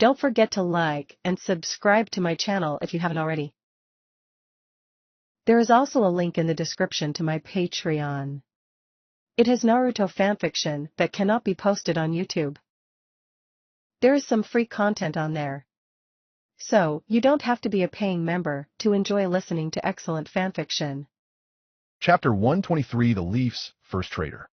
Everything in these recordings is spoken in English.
Don't forget to like and subscribe to my channel if you haven't already. There is also a link in the description to my Patreon. It has Naruto fanfiction that cannot be posted on YouTube. There is some free content on there. So, you don't have to be a paying member to enjoy listening to excellent fanfiction. Chapter 123 The Leaf's First Trader.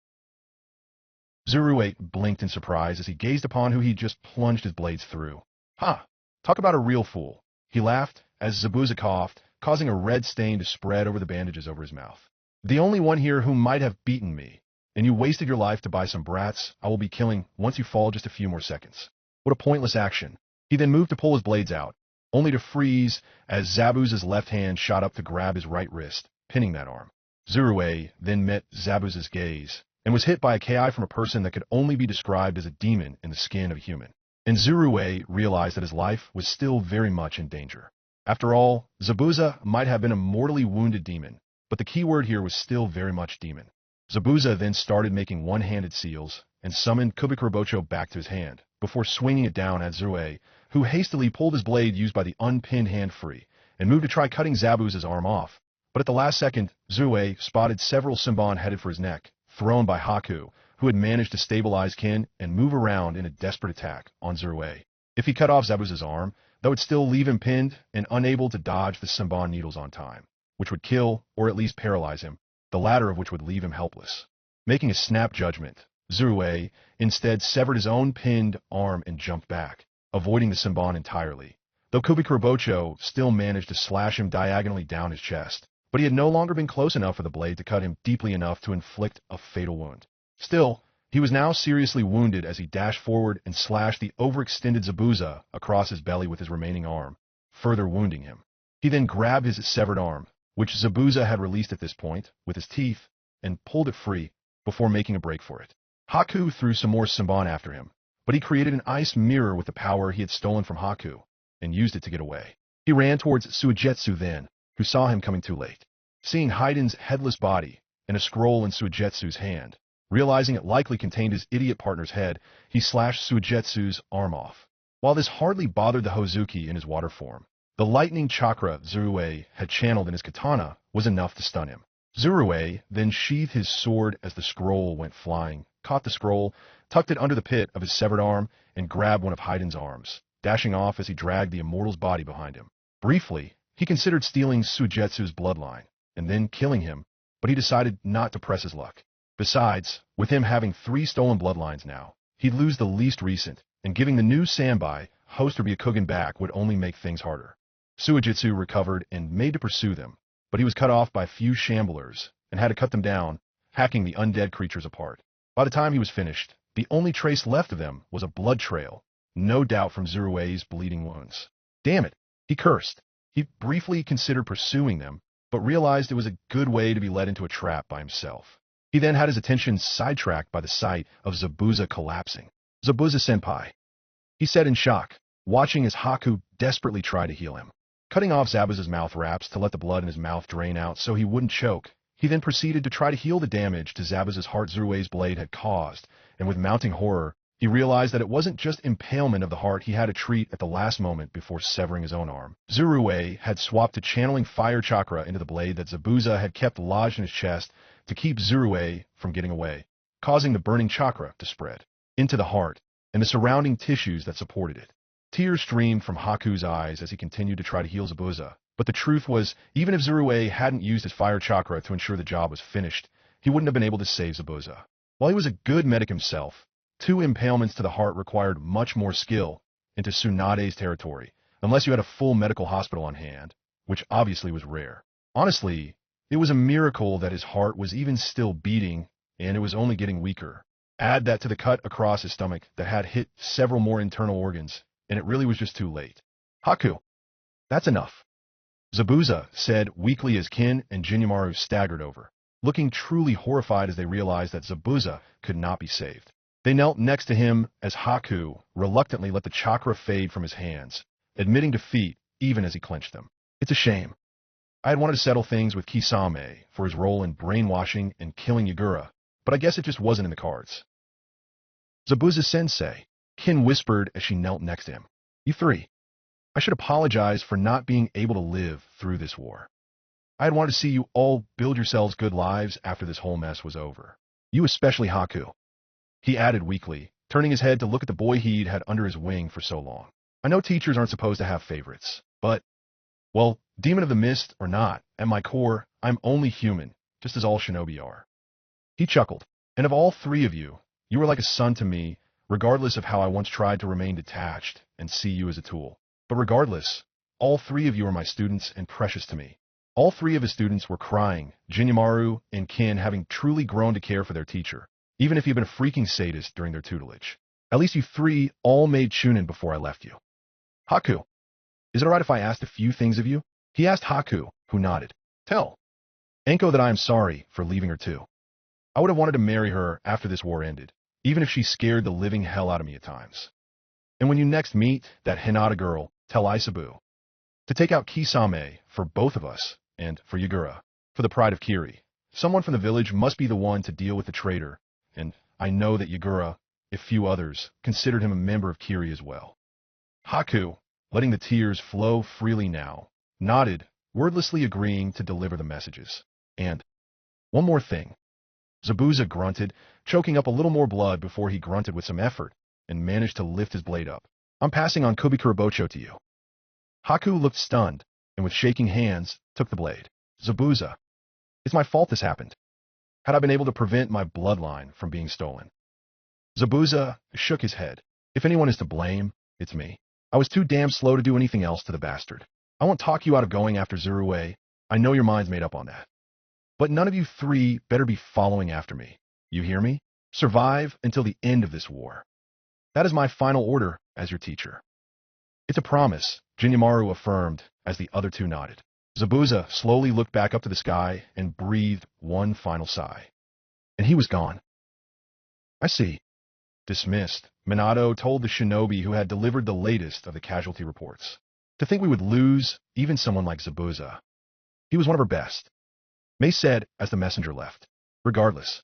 Zurue blinked in surprise as he gazed upon who he'd just plunged his blades through. Ha! Talk about a real fool. He laughed as Zabuza coughed, causing a red stain to spread over the bandages over his mouth. The only one here who might have beaten me, and you wasted your life to buy some brats I will be killing once you fall just a few more seconds. What a pointless action. He then moved to pull his blades out, only to freeze as Zabuza's left hand shot up to grab his right wrist, pinning that arm. Zurue then met Zabuza's gaze, and was hit by a KI from a person that could only be described as a demon in the skin of a human. And Zurue realized that his life was still very much in danger. After all, Zabuza might have been a mortally wounded demon, but the key word here was still very much demon. Zabuza then started making one-handed seals and summoned Kubikurobocho back to his hand, before swinging it down at Zurue, who hastily pulled his blade used by the unpinned hand free, and moved to try cutting Zabuza's arm off. But at the last second, Zurue spotted several Senbon headed for his neck, thrown by Haku, who had managed to stabilize Kin and move around in a desperate attack on Zurue. If he cut off Zabuza's arm, that would still leave him pinned and unable to dodge the Senbon needles on time, which would kill or at least paralyze him, the latter of which would leave him helpless. Making a snap judgment, Zurue instead severed his own pinned arm and jumped back, avoiding the Senbon entirely, though Kubikurobocho still managed to slash him diagonally down his chest. But he had no longer been close enough for the blade to cut him deeply enough to inflict a fatal wound. Still, he was now seriously wounded as he dashed forward and slashed the overextended Zabuza across his belly with his remaining arm, further wounding him. He then grabbed his severed arm, which Zabuza had released at this point, with his teeth, and pulled it free before making a break for it. Haku threw some more Senbon after him, but he created an ice mirror with the power he had stolen from Haku, and used it to get away. He ran towards Suigetsu then, who saw him coming too late. Seeing Haiden's headless body and a scroll in Suigetsu's hand, realizing it likely contained his idiot partner's head, he slashed Suigetsu's arm off. While this hardly bothered the Hozuki in his water form, the lightning chakra Zurue had channeled in his katana was enough to stun him. Zurue then sheathed his sword as the scroll went flying, caught the scroll, tucked it under the pit of his severed arm, and grabbed one of Haiden's arms, dashing off as he dragged the immortal's body behind him. Briefly, he considered stealing Suigetsu's bloodline, and then killing him, but he decided not to press his luck. Besides, with him having 3 stolen bloodlines now, he'd lose the least recent, and giving the new Sanbai, Host or Byakugan back would only make things harder. Suigetsu recovered and made to pursue them, but he was cut off by a few shamblers, and had to cut them down, hacking the undead creatures apart. By the time he was finished, the only trace left of them was a blood trail, no doubt from Zurue's bleeding wounds. Damn it, he cursed. He briefly considered pursuing them, but realized it was a good way to be led into a trap by himself. He then had his attention sidetracked by the sight of Zabuza collapsing. "Zabuza-senpai," he said in shock, watching as Haku desperately tried to heal him. Cutting off Zabuza's mouth wraps to let the blood in his mouth drain out so he wouldn't choke, he then proceeded to try to heal the damage to Zabuza's heart Zurue's blade had caused, and with mounting horror, he realized that it wasn't just impalement of the heart he had to treat at the last moment before severing his own arm. Zurue had swapped to channeling fire chakra into the blade that Zabuza had kept lodged in his chest to keep Zurue from getting away, causing the burning chakra to spread into the heart and the surrounding tissues that supported it. Tears streamed from Haku's eyes as he continued to try to heal Zabuza, but the truth was, even if Zurue hadn't used his fire chakra to ensure the job was finished, he wouldn't have been able to save Zabuza. While he was a good medic himself, 2 impalements to the heart required much more skill into Tsunade's territory, unless you had a full medical hospital on hand, which obviously was rare. Honestly, it was a miracle that his heart was even still beating, and it was only getting weaker. Add that to the cut across his stomach that had hit several more internal organs, and it really was just too late. "Haku, that's enough," Zabuza said weakly as Kin and Jinyomaru staggered over, looking truly horrified as they realized that Zabuza could not be saved. They knelt next to him as Haku reluctantly let the chakra fade from his hands, admitting defeat even as he clenched them. "It's a shame. I had wanted to settle things with Kisame for his role in brainwashing and killing Yagura, but I guess it just wasn't in the cards." "Zabuza-sensei," Kin whispered as she knelt next to him. You three, I should apologize for not being able to live through this war. I had wanted to see you all build yourselves good lives after this whole mess was over. You especially, Haku, he added weakly, turning his head to look at the boy he'd had under his wing for so long. I know teachers aren't supposed to have favorites, but, well, Demon of the Mist or not, at my core, I'm only human, just as all shinobi are. He chuckled. And of all three of you, you were like a son to me, regardless of how I once tried to remain detached and see you as a tool. But regardless, all three of you are my students and precious to me. All three of his students were crying, Jinyamaru and Kin having truly grown to care for their teacher, even if he'd been a freaking sadist during their tutelage. At least you three all made Chunin before I left you. Haku, is it alright if I asked a few things of you? He asked Haku, who nodded. Tell Enko that I am sorry for leaving her too. I would have wanted to marry her after this war ended, even if she scared the living hell out of me at times. And when you next meet that Hinata girl, tell Isabu to take out Kisame for both of us, and for Yagura, for the pride of Kiri. Someone from the village must be the one to deal with the traitor, and I know that Yagura, if few others, considered him a member of Kiri as well. Haku, letting the tears flow freely now, nodded, wordlessly agreeing to deliver the messages. And one more thing. Zabuza grunted, choking up a little more blood before he grunted with some effort, and managed to lift his blade up. I'm passing on Kubikurabocho to you. Haku looked stunned, and with shaking hands, took the blade. Zabuza, it's my fault this happened. Had I been able to prevent my bloodline from being stolen? Zabuza shook his head. If anyone is to blame, it's me. I was too damn slow to do anything else to the bastard. I won't talk you out of going after Zurue. I know your mind's made up on that. But none of you three better be following after me. You hear me? Survive until the end of this war. That is my final order as your teacher. It's a promise, Jinyamaru affirmed as the other two nodded. Zabuza slowly looked back up to the sky and breathed one final sigh. And he was gone. I see. Dismissed, Minato told the shinobi who had delivered the latest of the casualty reports. To think we would lose even someone like Zabuza. He was one of our best. May said as the messenger left. Regardless,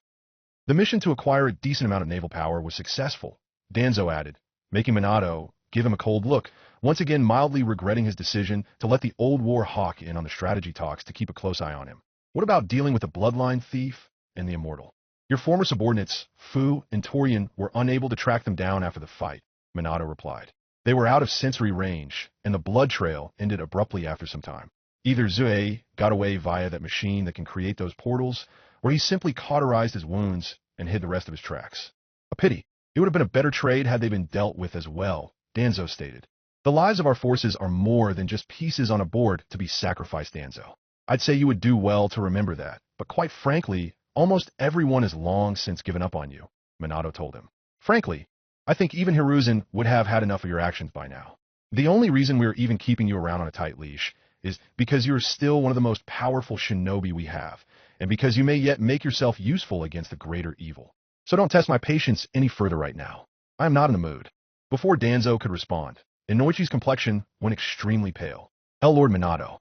the mission to acquire a decent amount of naval power was successful, Danzo added, making Minato give him a cold look, once again mildly regretting his decision to let the old war hawk in on the strategy talks to keep a close eye on him. What about dealing with the bloodline thief and the immortal? Your former subordinates, Fu and Torian, were unable to track them down after the fight, Minato replied. They were out of sensory range, and the blood trail ended abruptly after some time. Either Zue got away via that machine that can create those portals, or he simply cauterized his wounds and hid the rest of his tracks. A pity. It would have been a better trade had they been dealt with as well, Danzo stated. The lives of our forces are more than just pieces on a board to be sacrificed, Danzo. I'd say you would do well to remember that, but quite frankly, almost everyone has long since given up on you, Minato told him. Frankly, I think even Hiruzen would have had enough of your actions by now. The only reason we're even keeping you around on a tight leash is because you're still one of the most powerful shinobi we have, and because you may yet make yourself useful against the greater evil. So don't test my patience any further right now. I am not in the mood. Before Danzo could respond, Inoichi's complexion went extremely pale. Lord Minato,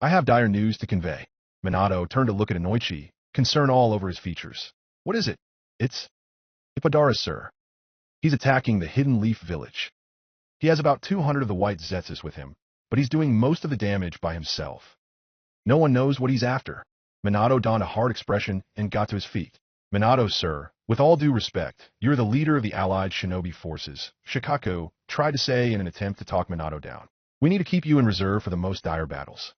I have dire news to convey. Minato turned to look at Inoichi, concern all over his features. What is it? It's Ipodara, sir. He's attacking the Hidden Leaf Village. He has about 200 of the white Zetsus with him, but he's doing most of the damage by himself. No one knows what he's after. Minato donned a hard expression and got to his feet. Minato, sir, with all due respect, you're the leader of the allied shinobi forces, Shikaku tried to say in an attempt to talk Minato down. We need to keep you in reserve for the most dire battles.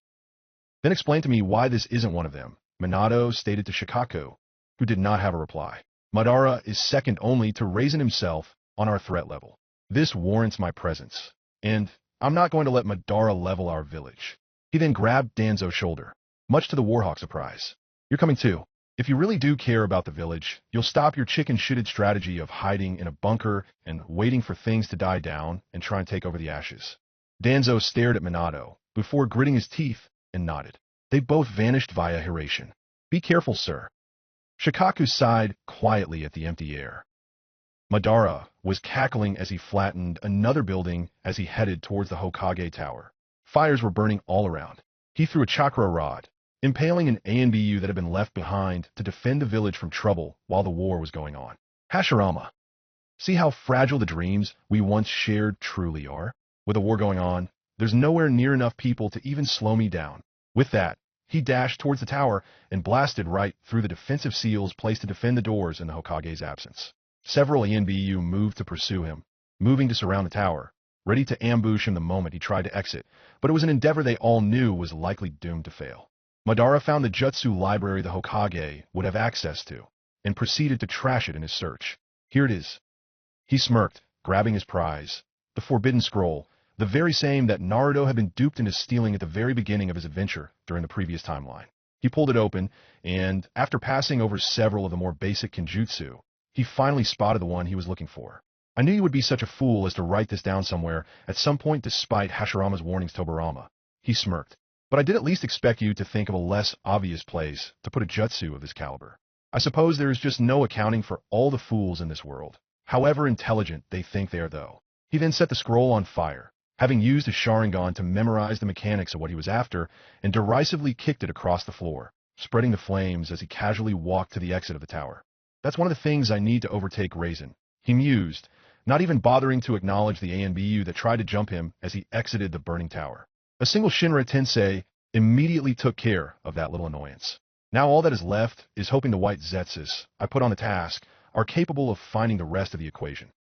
Then explain to me why this isn't one of them, Minato stated to Shikaku, who did not have a reply. Madara is second only to Raisin himself on our threat level. This warrants my presence, and I'm not going to let Madara level our village. He then grabbed Danzo's shoulder, much to the Warhawk's surprise. You're coming too. If you really do care about the village, you'll stop your chicken-shitted strategy of hiding in a bunker and waiting for things to die down and try and take over the ashes. Danzo stared at Minato before gritting his teeth and nodded. They both vanished via Hiration. Be careful, sir. Shikaku sighed quietly at the empty air. Madara was cackling as he flattened another building as he headed towards the Hokage Tower. Fires were burning all around. He threw a chakra rod, impaling an ANBU that had been left behind to defend the village from trouble while the war was going on. Hashirama, see how fragile the dreams we once shared truly are? With a war going on, there's nowhere near enough people to even slow me down. With that, he dashed towards the tower and blasted right through the defensive seals placed to defend the doors in the Hokage's absence. Several ENBU moved to pursue him, moving to surround the tower, ready to ambush him the moment he tried to exit, but it was an endeavor they all knew was likely doomed to fail. Madara found the jutsu library the Hokage would have access to, and proceeded to trash it in his search. Here it is. He smirked, grabbing his prize, the forbidden scroll, the very same that Naruto had been duped into stealing at the very beginning of his adventure during the previous timeline. He pulled it open, and after passing over several of the more basic kenjutsu, he finally spotted the one he was looking for. I knew you would be such a fool as to write this down somewhere at some point despite Hashirama's warnings to Tobirama. He smirked. But I did at least expect you to think of a less obvious place to put a jutsu of this caliber. I suppose there is just no accounting for all the fools in this world, however intelligent they think they are though. He then set the scroll on fire, having used his Sharingan to memorize the mechanics of what he was after, and derisively kicked it across the floor, spreading the flames as he casually walked to the exit of the tower. That's one of the things I need to overtake Raisin, he mused, not even bothering to acknowledge the ANBU that tried to jump him as he exited the burning tower. A single Shinra Tensei immediately took care of that little annoyance. Now all that is left is hoping the white Zetsus I put on the task are capable of finding the rest of the equation.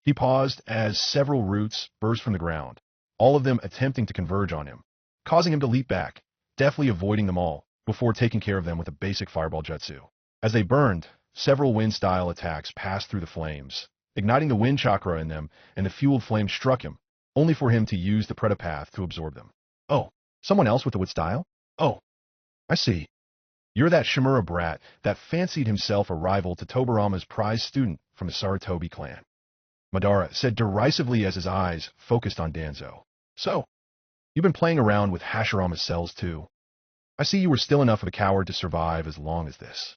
He paused as several roots burst from the ground, all of them attempting to converge on him, causing him to leap back, deftly avoiding them all before taking care of them with a basic fireball jutsu. As they burned, several wind-style attacks passed through the flames, igniting the wind chakra in them, and the fueled flame struck him, only for him to use the Predapath to absorb them. Oh, someone else with the wood style? Oh, I see. You're that Shimura brat that fancied himself a rival to Tobirama's prize student from the Sarutobi clan. Madara said derisively as his eyes focused on Danzo. So, you've been playing around with Hashirama's cells too. I see you were still enough of a coward to survive as long as this.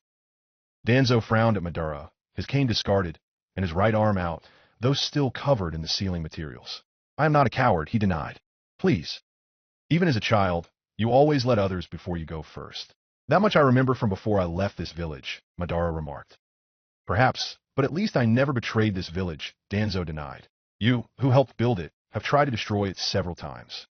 Danzo frowned at Madara, his cane discarded, and his right arm out, though still covered in the sealing materials. I am not a coward, he denied. Please. Even as a child, you always let others before you go first. That much I remember from before I left this village, Madara remarked. Perhaps, but at least I never betrayed this village, Danzo denied. You, who helped build it, have tried to destroy it several times.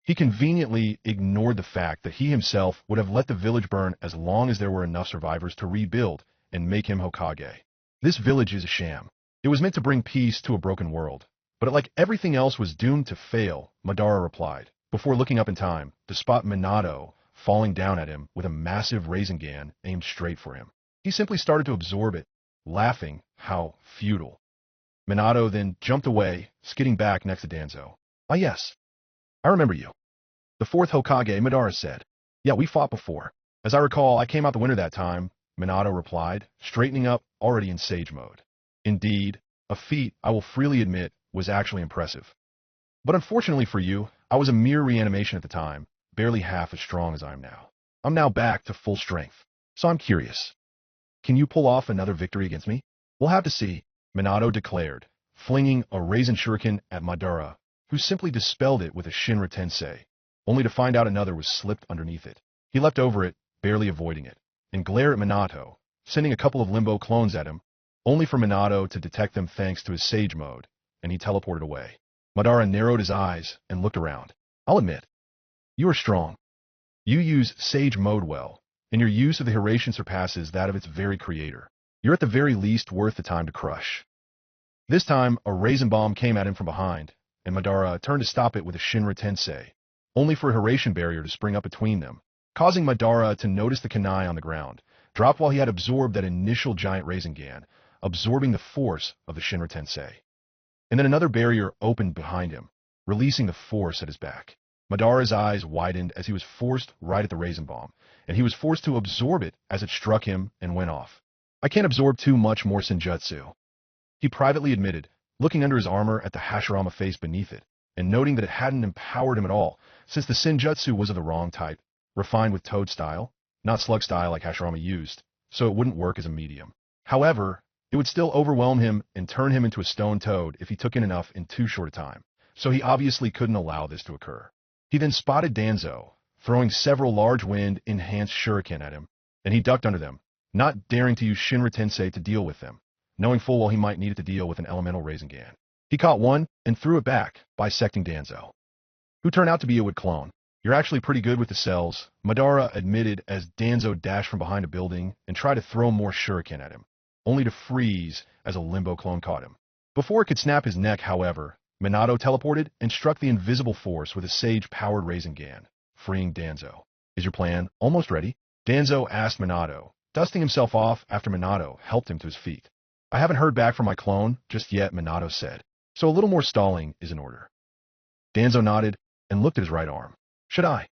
He conveniently ignored the fact that he himself would have let the village burn as long as there were enough survivors to rebuild and make him Hokage. This village is a sham. It was meant to bring peace to a broken world, but like everything else was doomed to fail, Madara replied, before looking up in time to spot Minato falling down at him with a massive Rasengan aimed straight for him. He simply started to absorb it, laughing how futile. Minato then jumped away, skidding back next to Danzo. Ah yes, I remember you. The fourth Hokage, Madara said. Yeah, we fought before. As I recall, I came out the winner that time, Minato replied, straightening up, already in sage mode. Indeed, a feat, I will freely admit, was actually impressive. But unfortunately for you, I was a mere reanimation at the time, barely half as strong as I am now. I'm now back to full strength, so I'm curious. Can you pull off another victory against me? We'll have to see, Minato declared, flinging a Raisin Shuriken at Madara, who simply dispelled it with a Shinra Tensei, only to find out another was slipped underneath it. He leapt over it, barely avoiding it, and glared at Minato, sending a couple of Limbo clones at him, only for Minato to detect them thanks to his Sage mode, and he teleported away. Madara narrowed his eyes and looked around. I'll admit, you are strong. You use Sage mode well, and your use of the Hiraishin surpasses that of its very creator. You're at the very least worth the time to crush. This time, a Raisin Bomb came at him from behind, and Madara turned to stop it with a Shinra Tensei, only for a Hiraishin barrier to spring up between them, causing Madara to notice the kunai on the ground, drop while he had absorbed that initial giant Rasengan, absorbing the force of the Shinra Tensei. And then another barrier opened behind him, releasing the force at his back. Madara's eyes widened as he was forced right at the Raisin Bomb, and he was forced to absorb it as it struck him and went off. I can't absorb too much more Senjutsu, he privately admitted, looking under his armor at the Hashirama face beneath it, and noting that it hadn't empowered him at all, since the Senjutsu was of the wrong type, refined with Toad style, not Slug style like Hashirama used, so it wouldn't work as a medium. However, it would still overwhelm him and turn him into a stone toad if he took in enough in too short a time, so he obviously couldn't allow this to occur. He then spotted Danzo, throwing several large wind-enhanced shuriken at him, and he ducked under them, not daring to use Shinra Tensei to deal with them, knowing full well he might need it to deal with an elemental Rasengan. He caught one and threw it back, bisecting Danzo, who turned out to be a wood clone. You're actually pretty good with the cells, Madara admitted as Danzo dashed from behind a building and tried to throw more shuriken at him, only to freeze as a limbo clone caught him. Before it could snap his neck, however, Minato teleported and struck the invisible force with a sage-powered Rasengan, freeing Danzo. Is your plan almost ready? Danzo asked Minato, dusting himself off after Minato helped him to his feet. I haven't heard back from my clone just yet, Minato said, so a little more stalling is in order. Danzo nodded and looked at his right arm. Should I?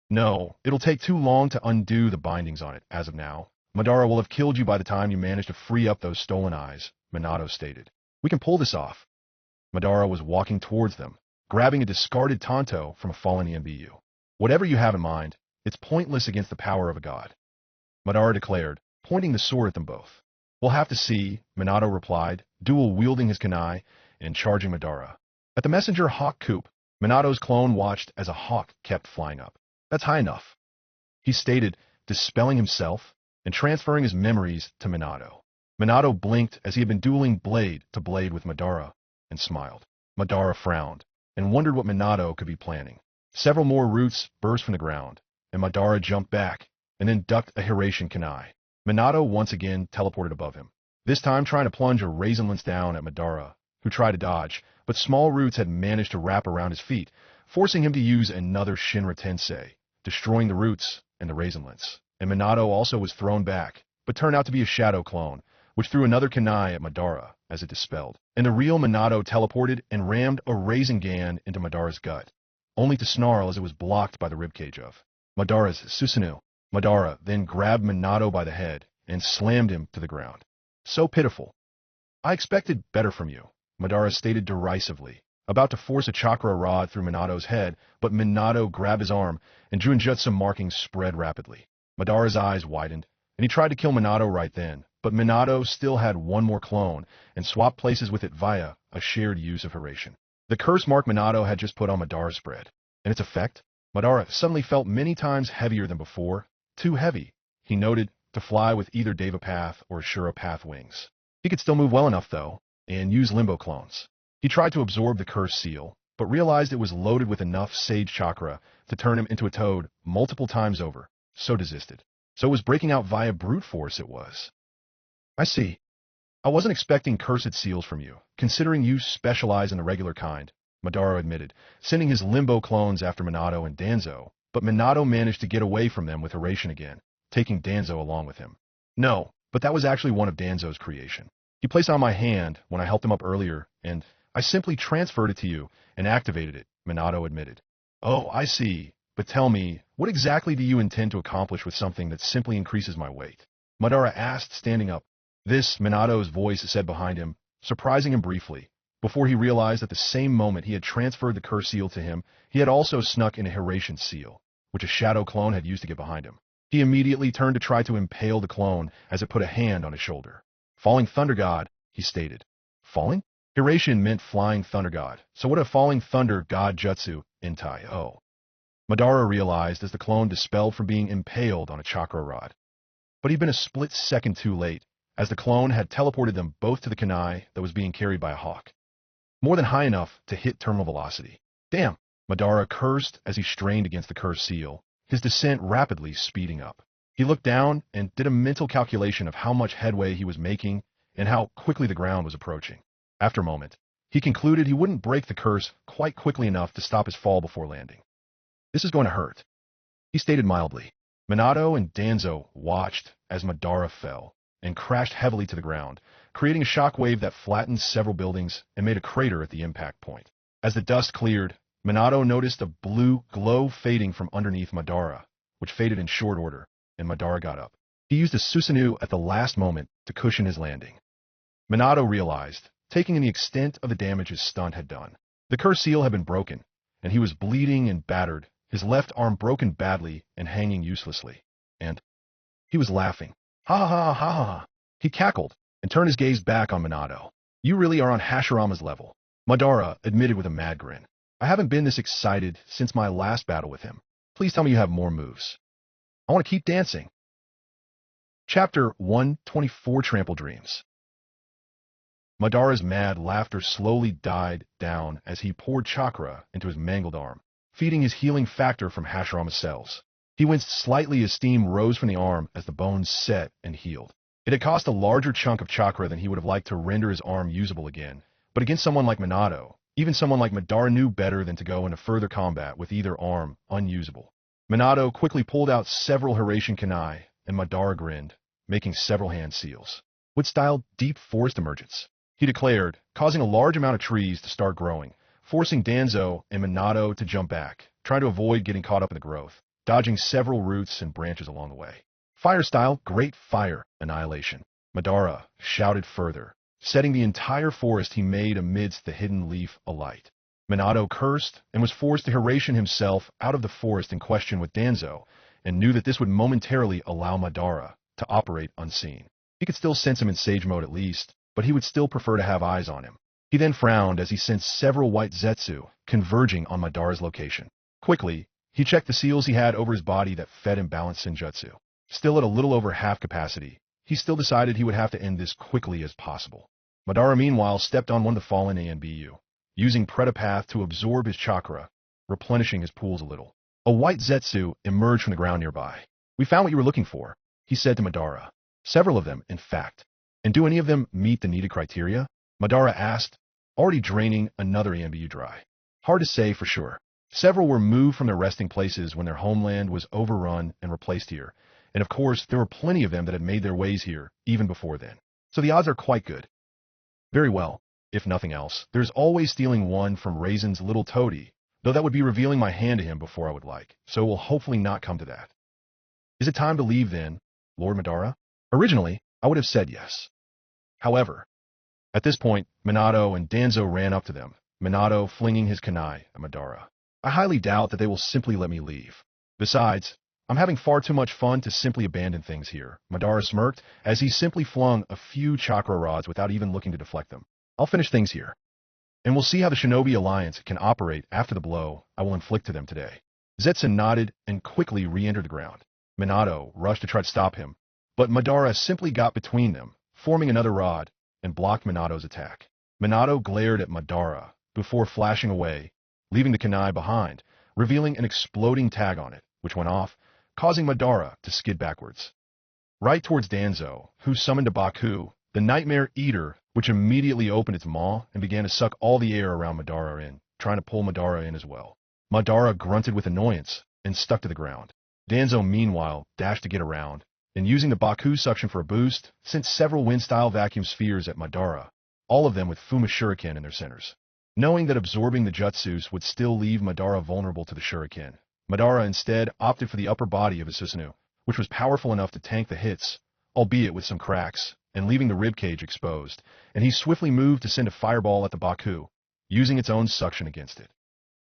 No, it'll take too long to undo the bindings on it as of now. Madara will have killed you by the time you manage to free up those stolen eyes, Minato stated. We can pull this off. Madara was walking towards them, grabbing a discarded Tonto from a fallen EMBU. Whatever you have in mind, it's pointless against the power of a god, Madara declared, pointing the sword at them both. We'll have to see, Minato replied, dual-wielding his kunai and charging Madara. At the messenger hawk coop, Minato's clone watched as a hawk kept flying up. That's high enough, he stated, dispelling himself and transferring his memories to Minato. Minato blinked as he had been dueling blade to blade with Madara and smiled. Madara frowned and wondered what Minato could be planning. Several more roots burst from the ground, and Madara jumped back and then ducked a Hiratian kunai. Minato once again teleported above him, this time trying to plunge a Raisin Lance down at Madara, who tried to dodge, but small roots had managed to wrap around his feet, forcing him to use another Shinra Tensei, destroying the roots and the Raisin Lance. And Minato also was thrown back, but turned out to be a shadow clone, which threw another kunai at Madara as it dispelled. And the real Minato teleported and rammed a Rasengan into Madara's gut, only to snarl as it was blocked by the ribcage of Madara's Susanoo. Madara then grabbed Minato by the head and slammed him to the ground. So pitiful. I expected better from you, Madara stated derisively, about to force a chakra rod through Minato's head, but Minato grabbed his arm and Junjutsu markings spread rapidly. Madara's eyes widened, and he tried to kill Minato right then, but Minato still had one more clone and swapped places with it via a shared use of Hiratian. The curse mark Minato had just put on Madara spread, and its effect? Madara suddenly felt many times heavier than before. Too heavy, he noted, to fly with either Devapath or Ashura Path wings. He could still move well enough, though, and use Limbo clones. He tried to absorb the curse seal, but realized it was loaded with enough Sage Chakra to turn him into a toad multiple times over, so desisted. So it was breaking out via brute force it was. I see. I wasn't expecting cursed seals from you, considering you specialize in the regular kind, Madara admitted, sending his Limbo clones after Minato and Danzo, but Minato managed to get away from them with Hiratian again, taking Danzo along with him. No, but that was actually one of Danzo's creation. He placed on my hand when I helped him up earlier, and I simply transferred it to you and activated it, Minato admitted. Oh, I see. But tell me, what exactly do you intend to accomplish with something that simply increases my weight? Madara asked, standing up. This, Minato's voice said behind him, surprising him briefly. Before he realized that the same moment he had transferred the curse seal to him, he had also snuck in a Hiratian seal, which a shadow clone had used to get behind him. He immediately turned to try to impale the clone as it put a hand on his shoulder. Falling Thunder God, he stated. Falling? Hiratian meant flying thunder god, so what if falling thunder god jutsu in Tai O? Madara realized as the clone dispelled from being impaled on a chakra rod. But he'd been a split second too late, as the clone had teleported them both to the kunai that was being carried by a hawk, more than high enough to hit terminal velocity. Damn! Madara cursed as he strained against the curse seal, his descent rapidly speeding up. He looked down and did a mental calculation of how much headway he was making and how quickly the ground was approaching. After a moment, he concluded he wouldn't break the curse quite quickly enough to stop his fall before landing. This is going to hurt, he stated mildly. Minato and Danzo watched as Madara fell and crashed heavily to the ground, creating a shockwave that flattened several buildings and made a crater at the impact point. As the dust cleared, Minato noticed a blue glow fading from underneath Madara, which faded in short order, and Madara got up. He used a Susanoo at the last moment to cushion his landing. Minato realized, taking in the extent of the damage his stunt had done. The curse seal had been broken, and he was bleeding and battered, his left arm broken badly and hanging uselessly. And he was laughing. Ha ha ha ha ha! He cackled and turned his gaze back on Minato. You really are on Hashirama's level, Madara admitted with a mad grin. I haven't been this excited since my last battle with him. Please tell me you have more moves. I want to keep dancing. Chapter 124 Trample Dreams. Madara's mad laughter slowly died down as he poured chakra into his mangled arm, feeding his healing factor from Hashirama's cells. He winced slightly as steam rose from the arm as the bones set and healed. It had cost a larger chunk of chakra than he would have liked to render his arm usable again, but against someone like Minato, even someone like Madara knew better than to go into further combat with either arm unusable. Minato quickly pulled out several Hiraishin kunai, and Madara grinned, making several hand seals. Wood-style deep forest emergence, he declared, causing a large amount of trees to start growing, forcing Danzo and Minato to jump back, trying to avoid getting caught up in the growth, dodging several roots and branches along the way. Fire-style great fire annihilation, Madara shouted further, setting the entire forest he made amidst the hidden leaf alight. Minato cursed and was forced to Hiraishin himself out of the forest in question with Danzo, and knew that this would momentarily allow Madara to operate unseen. He could still sense him in Sage Mode at least, but he would still prefer to have eyes on him. He then frowned as he sensed several white Zetsu converging on Madara's location. Quickly, he checked the seals he had over his body that fed and balanced Senjutsu. Still at a little over half capacity, he still decided he would have to end this quickly as possible. Madara meanwhile stepped on one of the fallen ANBU, using Predapath to absorb his chakra, replenishing his pools a little. A white Zetsu emerged from the ground nearby. "We found what you were looking for," he said to Madara. "Several of them, in fact. And do any of them meet the needed criteria?" Madara asked, already draining another ANBU dry. "Hard to say for sure. Several were moved from their resting places when their homeland was overrun and replaced here, and of course there were plenty of them that had made their ways here even before then. So the odds are quite good." "Very well. If nothing else, there's always stealing one from Raisin's little toady, though that would be revealing my hand to him before I would like, so it will hopefully not come to that." "Is it time to leave then, Lord Madara?" Originally, I would have said yes. However, at this point, Minato and Danzo ran up to them, Minato flinging his kunai at Madara. "I highly doubt that they will simply let me leave. Besides, I'm having far too much fun to simply abandon things here." Madara smirked as he simply flung a few chakra rods without even looking to deflect them. "I'll finish things here, and we'll see how the Shinobi Alliance can operate after the blow I will inflict to them today." Zetsu nodded and quickly re-entered the ground. Minato rushed to try to stop him, but Madara simply got between them, forming another rod, and blocked Minato's attack. Minato glared at Madara before flashing away, leaving the kunai behind, revealing an exploding tag on it, which went off, causing Madara to skid backwards. Right towards Danzo, who summoned a Baku, the Nightmare Eater, which immediately opened its maw and began to suck all the air around Madara in, trying to pull Madara in as well. Madara grunted with annoyance and stuck to the ground. Danzo meanwhile dashed to get around, and using the Baku suction for a boost, sent several wind-style vacuum spheres at Madara, all of them with Fuma Shuriken in their centers. Knowing that absorbing the Jutsus would still leave Madara vulnerable to the Shuriken, Madara instead opted for the upper body of his Susanoo, which was powerful enough to tank the hits, albeit with some cracks, and leaving the ribcage exposed, and he swiftly moved to send a fireball at the Baku, using its own suction against it.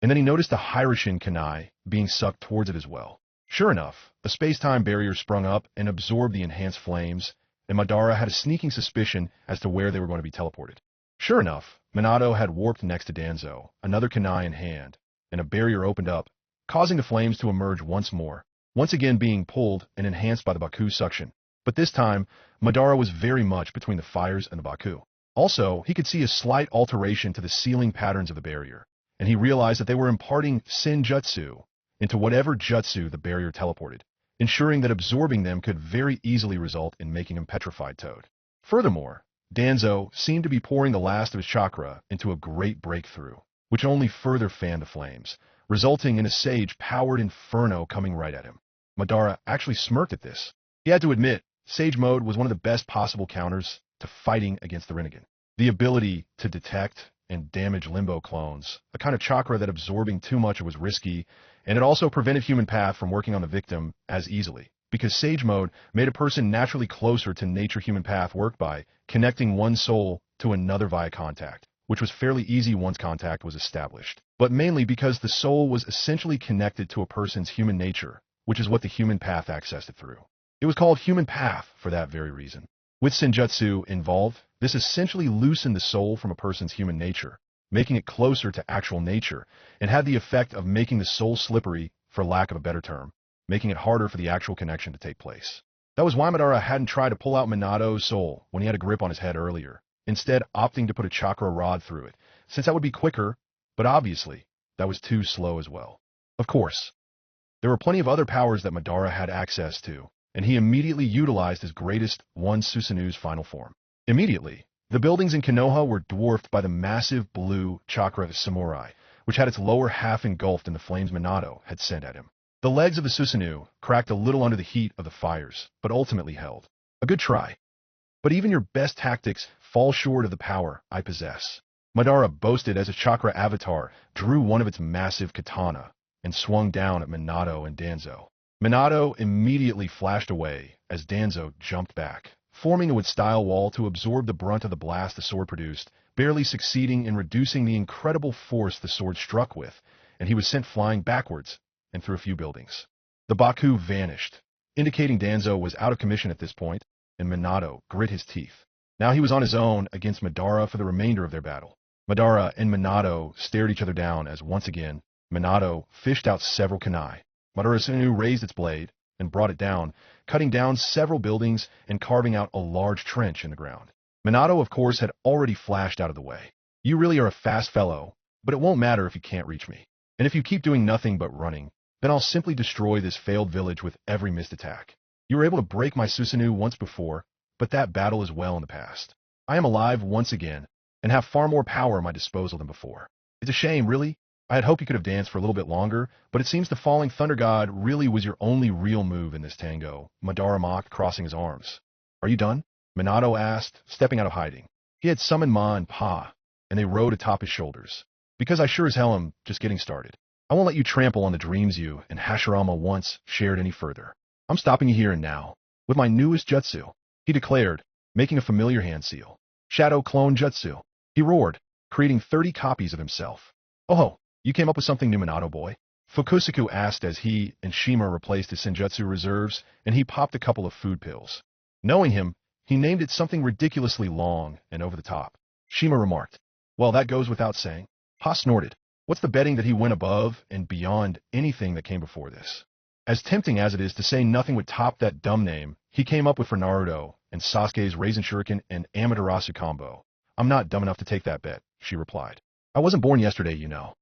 And then he noticed a Hiraishin kunai being sucked towards it as well. Sure enough, a space-time barrier sprung up and absorbed the enhanced flames, and Madara had a sneaking suspicion as to where they were going to be teleported. Sure enough, Minato had warped next to Danzo, another kunai in hand, and a barrier opened up, causing the flames to emerge once more, once again being pulled and enhanced by the Baku suction. But this time, Madara was very much between the fires and the Baku. Also, he could see a slight alteration to the sealing patterns of the barrier, and he realized that they were imparting Senjutsu into whatever jutsu the barrier teleported, ensuring that absorbing them could very easily result in making him petrified toad. Furthermore, Danzo seemed to be pouring the last of his chakra into a great breakthrough, which only further fanned the flames, resulting in a sage-powered inferno coming right at him. Madara actually smirked at this. He had to admit, Sage Mode was one of the best possible counters to fighting against the Rinnegan. The ability to detect and damage limbo clones, a kind of chakra that absorbing too much was risky, and it also prevented human path from working on the victim as easily, because Sage Mode made a person naturally closer to nature human path work by connecting one soul to another via contact, which was fairly easy once contact was established, but mainly because the soul was essentially connected to a person's human nature, which is what the human path accessed it through. It was called human path for that very reason. With Senjutsu involved, this essentially loosened the soul from a person's human nature, making it closer to actual nature, and had the effect of making the soul slippery, for lack of a better term, making it harder for the actual connection to take place. That was why Madara hadn't tried to pull out Minato's soul when he had a grip on his head earlier, instead opting to put a chakra rod through it, since that would be quicker, but obviously, that was too slow as well. Of course, there were plenty of other powers that Madara had access to, and he immediately utilized his greatest one Susanu's final form. Immediately, the buildings in Konoha were dwarfed by the massive blue chakra samurai, which had its lower half engulfed in the flames Minato had sent at him. The legs of the Susanoo cracked a little under the heat of the fires, but ultimately held. A good try. But even your best tactics fall short of the power I possess. Madara boasted as a chakra avatar drew one of its massive katana and swung down at Minato and Danzo. Minato immediately flashed away as Danzo jumped back, forming a wood-style wall to absorb the brunt of the blast the sword produced, barely succeeding in reducing the incredible force the sword struck with, and he was sent flying backwards and through a few buildings. The Baku vanished, indicating Danzo was out of commission at this point, and Minato grit his teeth. Now he was on his own against Madara for the remainder of their battle. Madara and Minato stared each other down as once again, Minato fished out several kunai. Madara's Susanoo raised its blade and brought it down, cutting down several buildings and carving out a large trench in the ground. Minato, of course, had already flashed out of the way. You really are a fast fellow, but it won't matter if you can't reach me. And if you keep doing nothing but running, then I'll simply destroy this failed village with every missed attack. You were able to break my Susanoo once before, but that battle is well in the past. I am alive once again, and have far more power at my disposal than before. It's a shame, really. I had hoped you could have danced for a little bit longer, but it seems the falling thunder god really was your only real move in this tango, Madara mocked, crossing his arms. Are you done? Minato asked, stepping out of hiding. He had summoned Ma and Pa, and they rode atop his shoulders. Because I sure as hell am just getting started. I won't let you trample on the dreams you and Hashirama once shared any further. I'm stopping you here and now, with my newest jutsu, he declared, making a familiar hand seal. Shadow Clone Jutsu. He roared, creating 30 copies of himself. Oh, you came up with something new, Minato boy? Fukusaku asked as he and Shima replaced his Senjutsu reserves, and he popped a couple of food pills. Knowing him, he named it something ridiculously long and over the top. Shima remarked, well, that goes without saying. Ha snorted. What's the betting that he went above and beyond anything that came before this? As tempting as it is to say nothing would top that dumb name, he came up with for Naruto and Sasuke's Raisin Shuriken and Amaterasu combo. I'm not dumb enough to take that bet, she replied. I wasn't born yesterday, you know.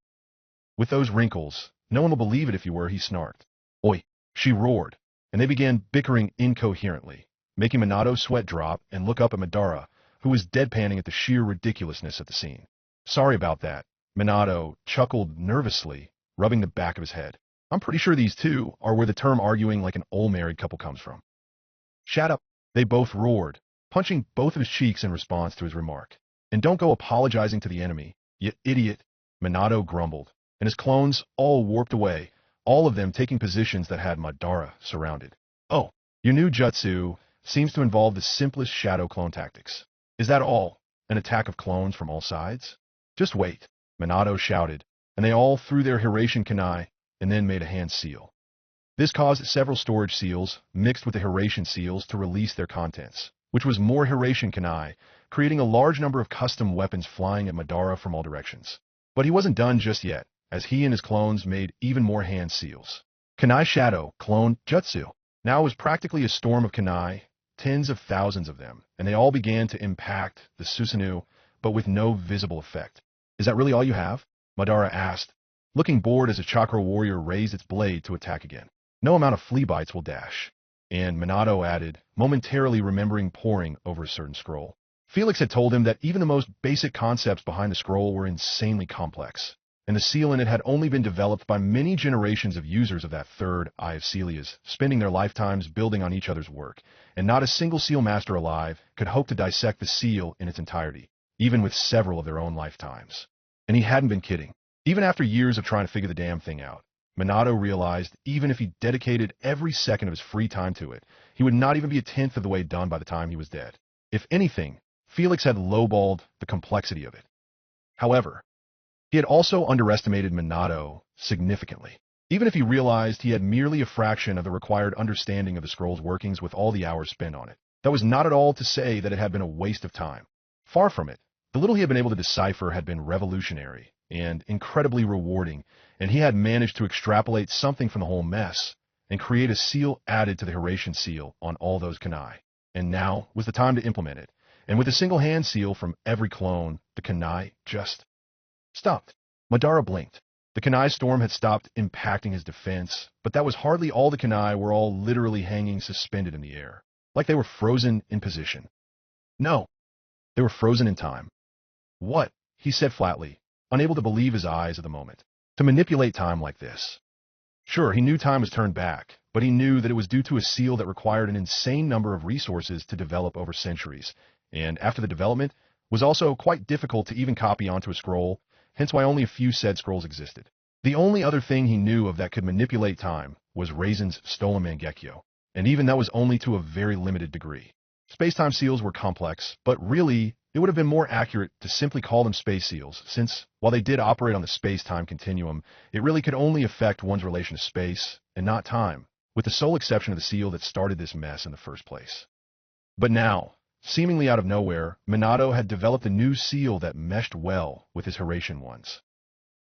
With those wrinkles, no one will believe it if you were, he snarked. Oi, she roared, and they began bickering incoherently, making Minato sweat drop and look up at Madara, who was deadpanning at the sheer ridiculousness of the scene. Sorry about that, Minato chuckled nervously, rubbing the back of his head. I'm pretty sure these two are where the term arguing like an old married couple comes from. Shut up, they both roared, punching both of his cheeks in response to his remark. And don't go apologizing to the enemy, you idiot, Minato grumbled, and his clones all warped away, all of them taking positions that had Madara surrounded. Oh, your new jutsu seems to involve the simplest shadow clone tactics. Is that all? An attack of clones from all sides? Just wait, Minato shouted, and they all threw their Hiraition kunai and then made a hand seal. This caused several storage seals, mixed with the Hiraition seals, to release their contents, which was more Hiraition kunai, creating a large number of custom weapons flying at Madara from all directions. But he wasn't done just yet, as he and his clones made even more hand seals. Kunai Shadow Clone Jutsu. Now it was practically a storm of kunai, tens of thousands of them, and they all began to impact the Susanoo, but with no visible effect. Is that really all you have? Madara asked, looking bored as a chakra warrior raised its blade to attack again. No amount of flea bites will dash. And Minato added, momentarily remembering poring over a certain scroll. Felix had told him that even the most basic concepts behind the scroll were insanely complex, and the seal in it had only been developed by many generations of users of that third eye of Celia's, spending their lifetimes building on each other's work, and not a single seal master alive could hope to dissect the seal in its entirety, even with several of their own lifetimes. And he hadn't been kidding. Even after years of trying to figure the damn thing out, Minato realized even if he dedicated every second of his free time to it, he would not even be a tenth of the way done by the time he was dead. If anything, Felix had lowballed the complexity of it. However, he had also underestimated Minato significantly. Even if he realized he had merely a fraction of the required understanding of the scroll's workings with all the hours spent on it, that was not at all to say that it had been a waste of time. Far from it. The little he had been able to decipher had been revolutionary and incredibly rewarding, and he had managed to extrapolate something from the whole mess and create a seal added to the Hiraition seal on all those kunai. And now was the time to implement it, and with a single hand seal from every clone, the kunai just stopped. Madara blinked. The kunai storm had stopped impacting his defense, but that was hardly all. The kunai were all literally hanging suspended in the air, like they were frozen in position. No, they were frozen in time. What? He said flatly, unable to believe his eyes at the moment. To manipulate time like this. Sure, he knew time was turned back, but he knew that it was due to a seal that required an insane number of resources to develop over centuries, and after the development, was also quite difficult to even copy onto a scroll, hence why only a few said scrolls existed. The only other thing he knew of that could manipulate time was Raisin's stolen Mangekyo, and even that was only to a very limited degree. Space-time seals were complex, but really, it would have been more accurate to simply call them space seals, since, while they did operate on the space-time continuum, it really could only affect one's relation to space, and not time, with the sole exception of the seal that started this mess in the first place. But now, seemingly out of nowhere, Minato had developed a new seal that meshed well with his Hiratian ones.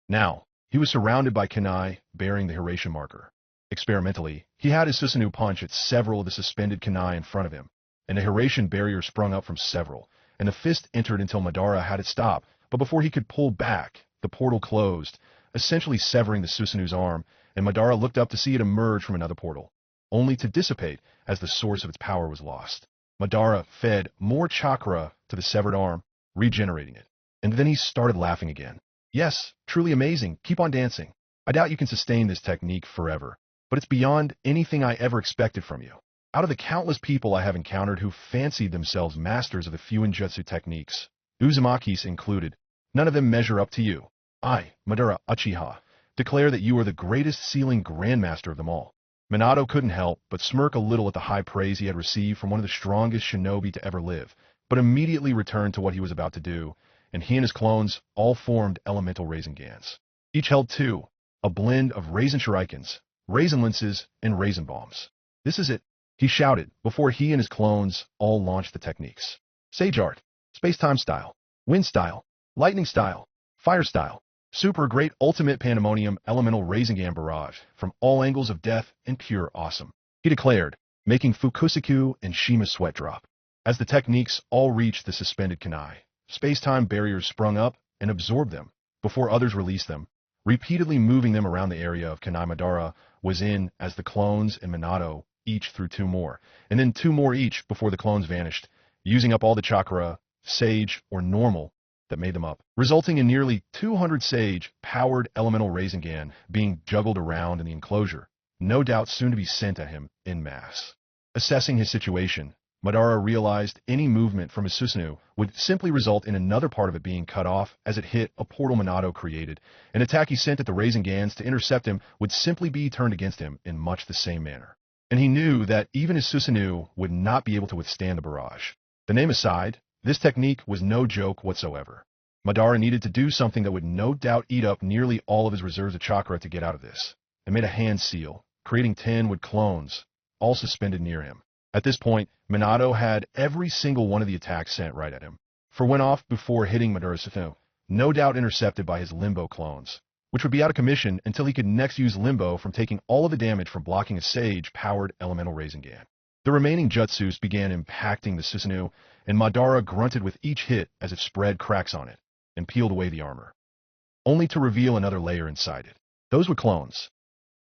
Now, he was surrounded by kunai bearing the Hiratian marker. Experimentally, he had his Susanoo punch at several of the suspended kunai in front of him, and a Hiratian barrier sprung up from several, and the fist entered until Madara had it stop, but before he could pull back, the portal closed, essentially severing the Susanoo's arm, and Madara looked up to see it emerge from another portal, only to dissipate as the source of its power was lost. Madara fed more chakra to the severed arm, regenerating it, and then he started laughing again. Yes, truly amazing, keep on dancing. I doubt you can sustain this technique forever, but it's beyond anything I ever expected from you. Out of the countless people I have encountered who fancied themselves masters of the Fuinjutsu techniques, Uzumaki's included, none of them measure up to you. I, Madara Uchiha, declare that you are the greatest sealing grandmaster of them all. Minato couldn't help but smirk a little at the high praise he had received from one of the strongest shinobi to ever live, but immediately returned to what he was about to do, and he and his clones all formed elemental Raisengans. Each held two, a blend of Raisin Shurikens, Raisin Lances, and Raisin Bombs. This is it, he shouted before he and his clones all launched the techniques. Sage Art, Space-Time Style, Wind Style, Lightning Style, Fire Style, Super Great Ultimate Pandemonium Elemental Raisingan Barrage from all angles of death and pure awesome, he declared, making Fukusiku and Shima sweat drop. As the techniques all reached the suspended kunai, space-time barriers sprung up and absorbed them before others released them, repeatedly moving them around the area of kunai Madara was in as the clones and Minato each threw two more, and then two more each before the clones vanished, using up all the chakra, sage, or normal that made them up, resulting in nearly 200 sage-powered elemental Raisingan being juggled around in the enclosure, no doubt soon to be sent at him en masse. Assessing his situation, Madara realized any movement from his Susanoo would simply result in another part of it being cut off as it hit a portal Minato created. An attack he sent at the Raisingans to intercept him would simply be turned against him in much the same manner. And he knew that even his Susanoo would not be able to withstand the barrage. The name aside, this technique was no joke whatsoever. Madara needed to do something that would no doubt eat up nearly all of his reserves of chakra to get out of this, and made a hand seal, creating 10 wood clones, all suspended near him. At this point, Minato had every single one of the attacks sent right at him, for went off before hitting Madara's Susanoo, no doubt intercepted by his Limbo clones, which would be out of commission until he could next use Limbo from taking all of the damage from blocking a Sage-powered elemental Raisingan. The remaining jutsus began impacting the Susanoo, and Madara grunted with each hit as it spread cracks on it, and peeled away the armor, only to reveal another layer inside it. Those were clones.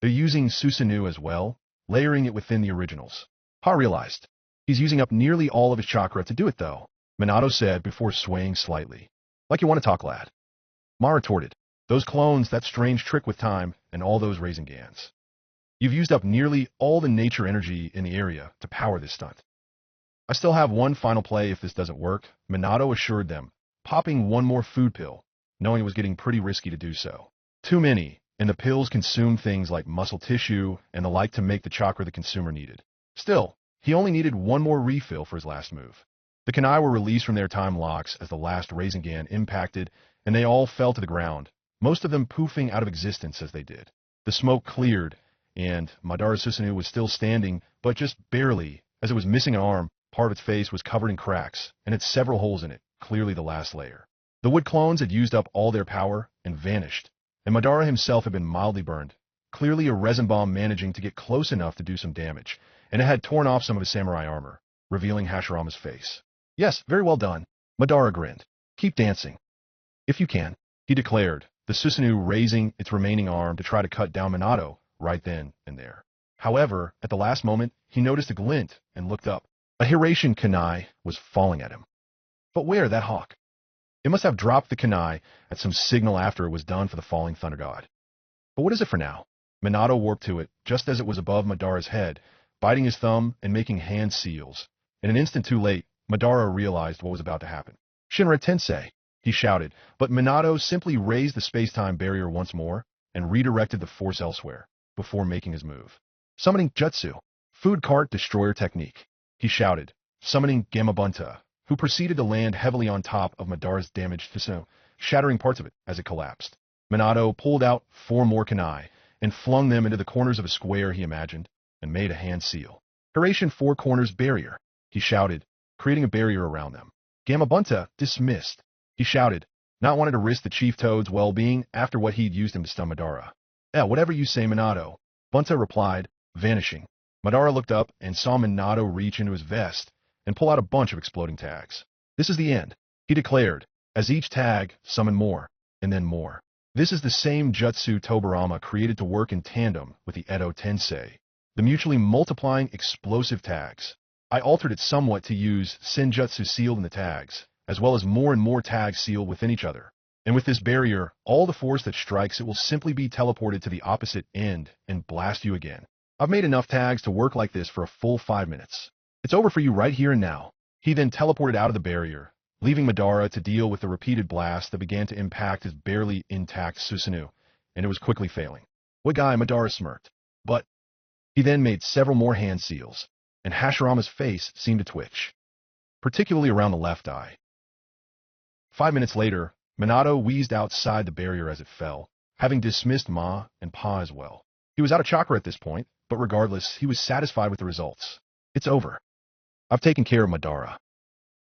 They're using Susanoo as well, layering it within the originals. Ha realized. He's using up nearly all of his chakra to do it though, Minato said before swaying slightly. Like you want to talk, lad. Ma retorted. Those clones, that strange trick with time, and all those Raisingans. You've used up nearly all the nature energy in the area to power this stunt. I still have one final play if this doesn't work, Minato assured them, popping one more food pill, knowing it was getting pretty risky to do so. Too many, and the pills consumed things like muscle tissue and the like to make the chakra the consumer needed. Still, he only needed one more refill for his last move. The kunai were released from their time locks as the last Raisingan impacted, and they all fell to the ground, most of them poofing out of existence as they did. The smoke cleared, and Madara's Susanoo was still standing, but just barely, as it was missing an arm. Part of its face was covered in cracks, and had several holes in it, clearly the last layer. The wood clones had used up all their power and vanished, and Madara himself had been mildly burned, clearly a resin bomb managing to get close enough to do some damage, and it had torn off some of his samurai armor, revealing Hashirama's face. Yes, very well done. Madara grinned. Keep dancing. If you can, he declared, the Susanoo raising its remaining arm to try to cut down Minato right then and there. However, at the last moment, he noticed a glint and looked up. A Hiratian kunai was falling at him. But where, that hawk? It must have dropped the kunai at some signal after it was done for the falling thunder god. But what is it for now? Minato warped to it just as it was above Madara's head, biting his thumb and making hand seals. In an instant too late, Madara realized what was about to happen. Shinra Tensei, he shouted, but Minato simply raised the space-time barrier once more and redirected the force elsewhere before making his move. Summoning Jutsu, food cart destroyer technique, he shouted, summoning Gamabunta, who proceeded to land heavily on top of Madara's damaged Susanoo, shattering parts of it as it collapsed. Minato pulled out 4 more kunai and flung them into the corners of a square he imagined and made a hand seal. Hiratian 4 corners barrier, he shouted, creating a barrier around them. Gamabunta dismissed, he shouted, not wanting to risk the Chief Toad's well-being after what he'd used him to stun Madara. Whatever you say, Minato, Bunta replied, vanishing. Madara looked up and saw Minato reach into his vest and pull out a bunch of exploding tags. This is the end, he declared, as each tag summoned more, and then more. This is the same Jutsu Tobarama created to work in tandem with the Edo Tensei, the mutually multiplying explosive tags. I altered it somewhat to use Senjutsu sealed in the tags, as well as more and more tags sealed within each other. And with this barrier, all the force that strikes it will simply be teleported to the opposite end and blast you again. I've made enough tags to work like this for a full 5 minutes. It's over for you right here and now. He then teleported out of the barrier, leaving Madara to deal with the repeated blasts that began to impact his barely intact Susanoo, and it was quickly failing. What guy, Madara smirked. But he then made several more hand seals, and Hashirama's face seemed to twitch, particularly around the left eye. 5 minutes later, Minato wheezed outside the barrier as it fell, having dismissed Ma and Pa as well. He was out of chakra at this point, but regardless, he was satisfied with the results. It's over. I've taken care of Madara.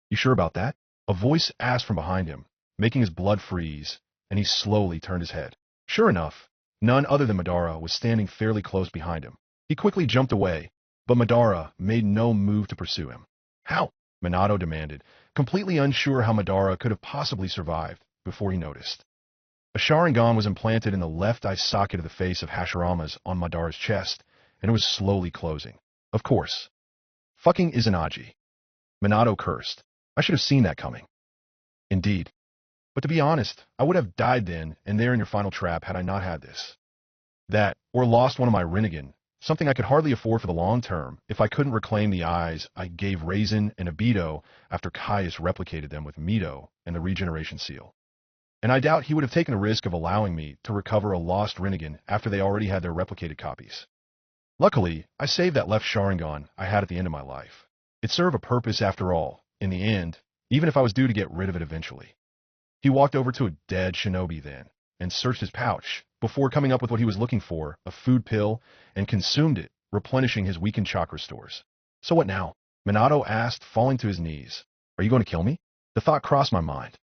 You sure about that? A voice asked from behind him, making his blood freeze, and he slowly turned his head. Sure enough, none other than Madara was standing fairly close behind him. He quickly jumped away, but Madara made no move to pursue him. How? Minato demanded, completely unsure how Madara could have possibly survived, before he noticed. A Sharingan was implanted in the left eye socket of the face of Hashirama's on Madara's chest, and it was slowly closing. Of course. Fucking Izanagi. Minato cursed. I should have seen that coming. Indeed. But to be honest, I would have died then and there in your final trap had I not had this. That, or lost one of my Rinnegan, something I could hardly afford for the long term if I couldn't reclaim the eyes I gave Raisin and Obito after Caius replicated them with Mito and the regeneration seal. And I doubt he would have taken a risk of allowing me to recover a lost Rinnegan after they already had their replicated copies. Luckily, I saved that left Sharingan I had at the end of my life. It served a purpose after all, in the end, even if I was due to get rid of it eventually. He walked over to a dead shinobi then, and searched his pouch, before coming up with what he was looking for, a food pill, and consumed it, replenishing his weakened chakra stores. So what now? Minato asked, falling to his knees. Are you going to kill me? The thought crossed my mind.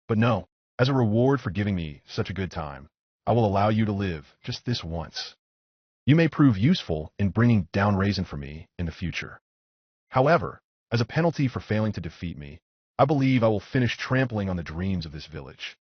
But no, as a reward for giving me such a good time, I will allow you to live just this once. You may prove useful in bringing down Raisin for me in the future. However, as a penalty for failing to defeat me, I believe I will finish trampling on the dreams of this village.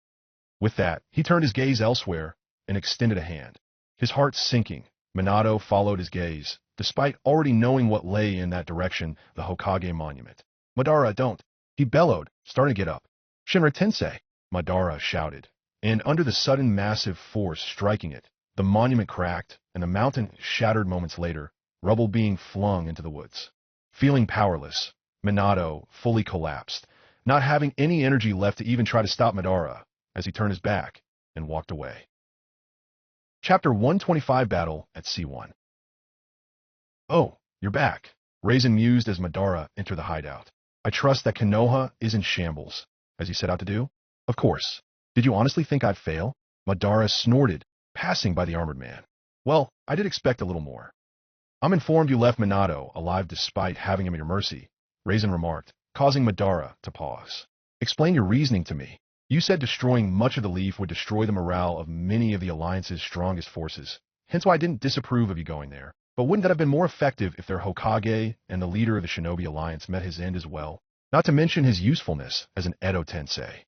With that, he turned his gaze elsewhere and extended a hand. His heart sinking, Minato followed his gaze, despite already knowing what lay in that direction, the Hokage monument. Madara, don't! He bellowed, starting to get up. Shinra Tensei! Madara shouted, and under the sudden massive force striking it, the monument cracked, and the mountain shattered moments later, rubble being flung into the woods. Feeling powerless, Minato fully collapsed, not having any energy left to even try to stop Madara, as he turned his back and walked away. Chapter 125 Battle at C1. Oh, you're back, Raisin mused as Madara entered the hideout. I trust that Konoha is in shambles, as he set out to do? Of course. Did you honestly think I'd fail? Madara snorted, passing by the armored man. Well, I did expect a little more. I'm informed you left Minato alive despite having him at your mercy, Raisin remarked, causing Madara to pause. Explain your reasoning to me. You said destroying much of the leaf would destroy the morale of many of the Alliance's strongest forces, hence why I didn't disapprove of you going there. But wouldn't that have been more effective if their Hokage and the leader of the Shinobi Alliance met his end as well? not to mention his usefulness as an Edo Tensei.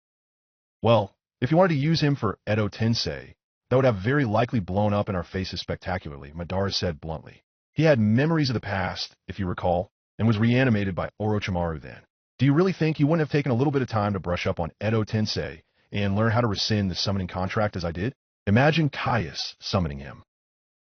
Well, if you wanted to use him for Edo Tensei, that would have very likely blown up in our faces spectacularly, Madara said bluntly. He had memories of the past, if you recall, and was reanimated by Orochimaru then. Do you really think you wouldn't have taken a little bit of time to brush up on Edo Tensei and learn how to rescind the summoning contract as I did? Imagine Caius summoning him,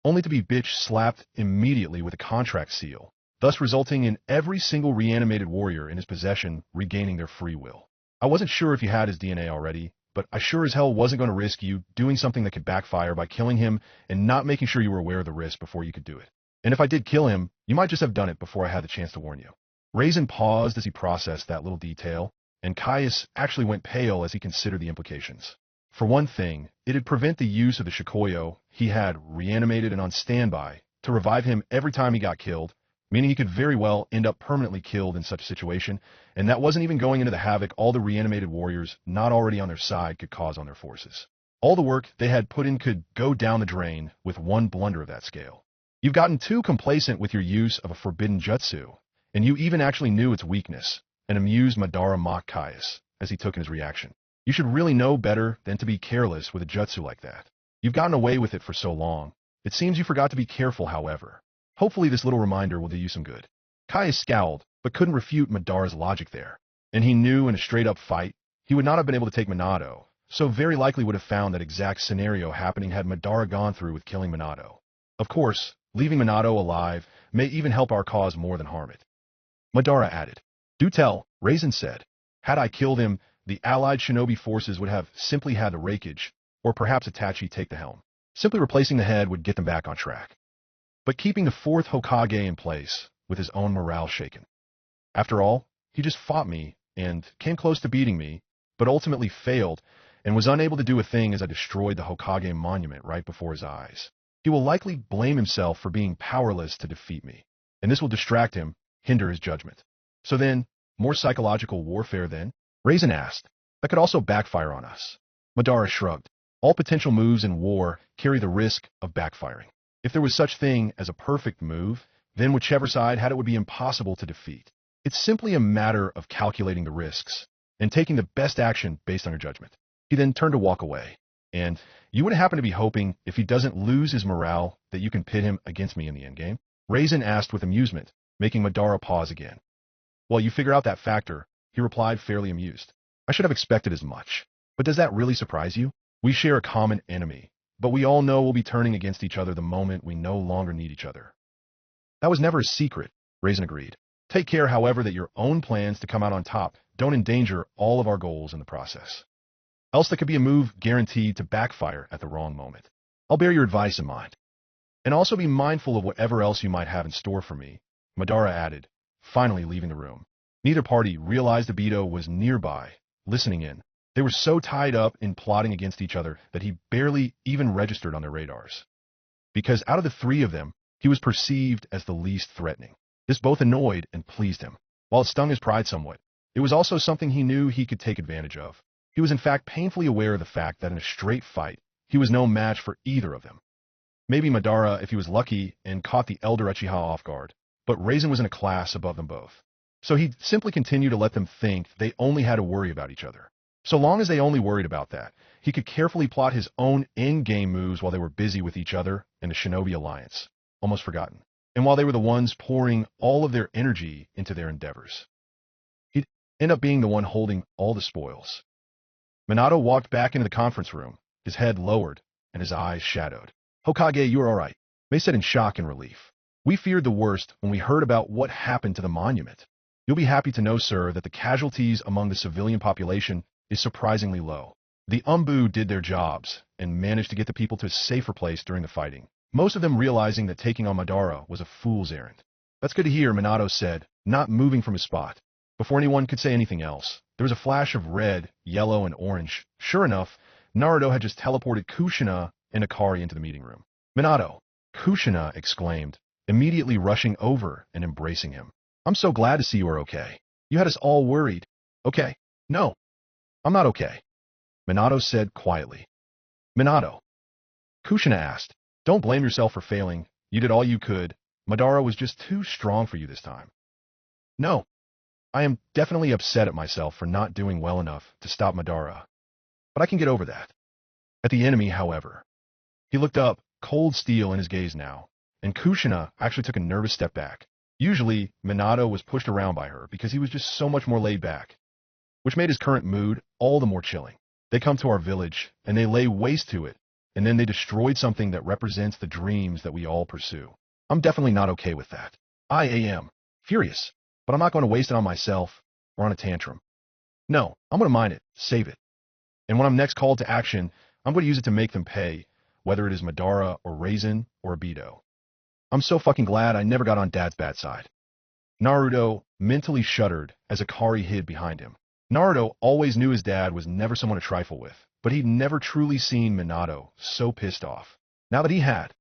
only to be bitch-slapped immediately with a contract seal, thus resulting in every single reanimated warrior in his possession regaining their free will. I wasn't sure if you had his DNA already, but I sure as hell wasn't going to risk you doing something that could backfire by killing him and not making sure you were aware of the risk before you could do it. And if I did kill him, you might just have done it before I had the chance to warn you. Raisin paused as he processed that little detail, and Caius actually went pale as he considered the implications. For one thing, it'd prevent the use of the Shikoyo he had reanimated and on standby to revive him every time he got killed, meaning he could very well end up permanently killed in such a situation, and that wasn't even going into the havoc all the reanimated warriors not already on their side could cause on their forces. All the work they had put in could go down the drain with one blunder of that scale. You've gotten too complacent with your use of a forbidden jutsu, and you even actually knew its weakness, and amused Madara mocked Caius as he took in his reaction. You should really know better than to be careless with a jutsu like that. You've gotten away with it for so long. It seems you forgot to be careful, however. Hopefully this little reminder will do you some good. Caius scowled, but couldn't refute Madara's logic there. And he knew in a straight-up fight, he would not have been able to take Minato, so very likely would have found that exact scenario happening had Madara gone through with killing Minato. Of course, leaving Minato alive may even help our cause more than harm it. Madara added. Do tell, Raisin said. Had I killed him, the allied shinobi forces would have simply had the Raikage, or perhaps Itachi take the helm. Simply replacing the head would get them back on track. But keeping the fourth Hokage in place, with his own morale shaken. After all, he just fought me, and came close to beating me, but ultimately failed, and was unable to do a thing as I destroyed the Hokage monument right before his eyes. He will likely blame himself for being powerless to defeat me, and this will distract him, hinder his judgment. So then, more psychological warfare then? Raisin asked. That could also backfire on us. Madara shrugged. All potential moves in war carry the risk of backfiring. If there was such thing as a perfect move, then whichever side had it would be impossible to defeat. It's simply a matter of calculating the risks and taking the best action based on your judgment. He then turned to walk away. And you would happen to be hoping, if he doesn't lose his morale, that you can pit him against me in the endgame? Raisin asked with amusement, making Madara pause again. Well, you figure out that factor, he replied, fairly amused. I should have expected as much. But does that really surprise you? We share a common enemy, but we all know we'll be turning against each other the moment we no longer need each other. That was never a secret, Raisin agreed. Take care, however, that your own plans to come out on top don't endanger all of our goals in the process. Else that could be a move guaranteed to backfire at the wrong moment. I'll bear your advice in mind. And also be mindful of whatever else you might have in store for me, Madara added, finally leaving the room. Neither party realized Obito was nearby, listening in. They were so tied up in plotting against each other that he barely even registered on their radars. Because out of the three of them, he was perceived as the least threatening. This both annoyed and pleased him. While it stung his pride somewhat, it was also something he knew he could take advantage of. He was in fact painfully aware of the fact that in a straight fight, he was no match for either of them. Maybe Madara if he was lucky and caught the elder Uchiha off guard, but Raisin was in a class above them both. So he'd simply continue to let them think they only had to worry about each other. So long as they only worried about that, he could carefully plot his own in-game moves while they were busy with each other and the Shinobi Alliance, almost forgotten, and while they were the ones pouring all of their energy into their endeavors. He'd end up being the one holding all the spoils. Minato walked back into the conference room, his head lowered and his eyes shadowed. Hokage, you are all right, Mei said in shock and relief. We feared the worst when we heard about what happened to the monument. You'll be happy to know, sir, that the casualties among the civilian population is surprisingly low. The Umbu did their jobs and managed to get the people to a safer place during the fighting, most of them realizing that taking on Madara was a fool's errand. That's good to hear, Minato said, not moving from his spot. Before anyone could say anything else, there was a flash of red, yellow, and orange. Sure enough, Naruto had just teleported Kushina and Akari into the meeting room. Minato, Kushina exclaimed, immediately rushing over and embracing him. I'm so glad to see you are okay. You had us all worried. Okay. No. I'm not okay, Minato said quietly. Minato, Kushina asked. Don't blame yourself for failing. You did all you could. Madara was just too strong for you this time. No. I am definitely upset at myself for not doing well enough to stop Madara, but I can get over that. At the enemy, however, he looked up, cold steel in his gaze now, and Kushina actually took a nervous step back. Usually, Minato was pushed around by her because he was just so much more laid back, which made his current mood all the more chilling. They come to our village, and they lay waste to it, and then they destroyed something that represents the dreams that we all pursue. I'm definitely not okay with that. I am furious, but I'm not going to waste it on myself or on a tantrum. No, I'm going to mine it, save it. And when I'm next called to action, I'm going to use it to make them pay, whether it is Madara or Raisin or Obito. I'm so fucking glad I never got on Dad's bad side. Naruto mentally shuddered as Akari hid behind him. Naruto always knew his dad was never someone to trifle with, but he'd never truly seen Minato so pissed off. Now that he had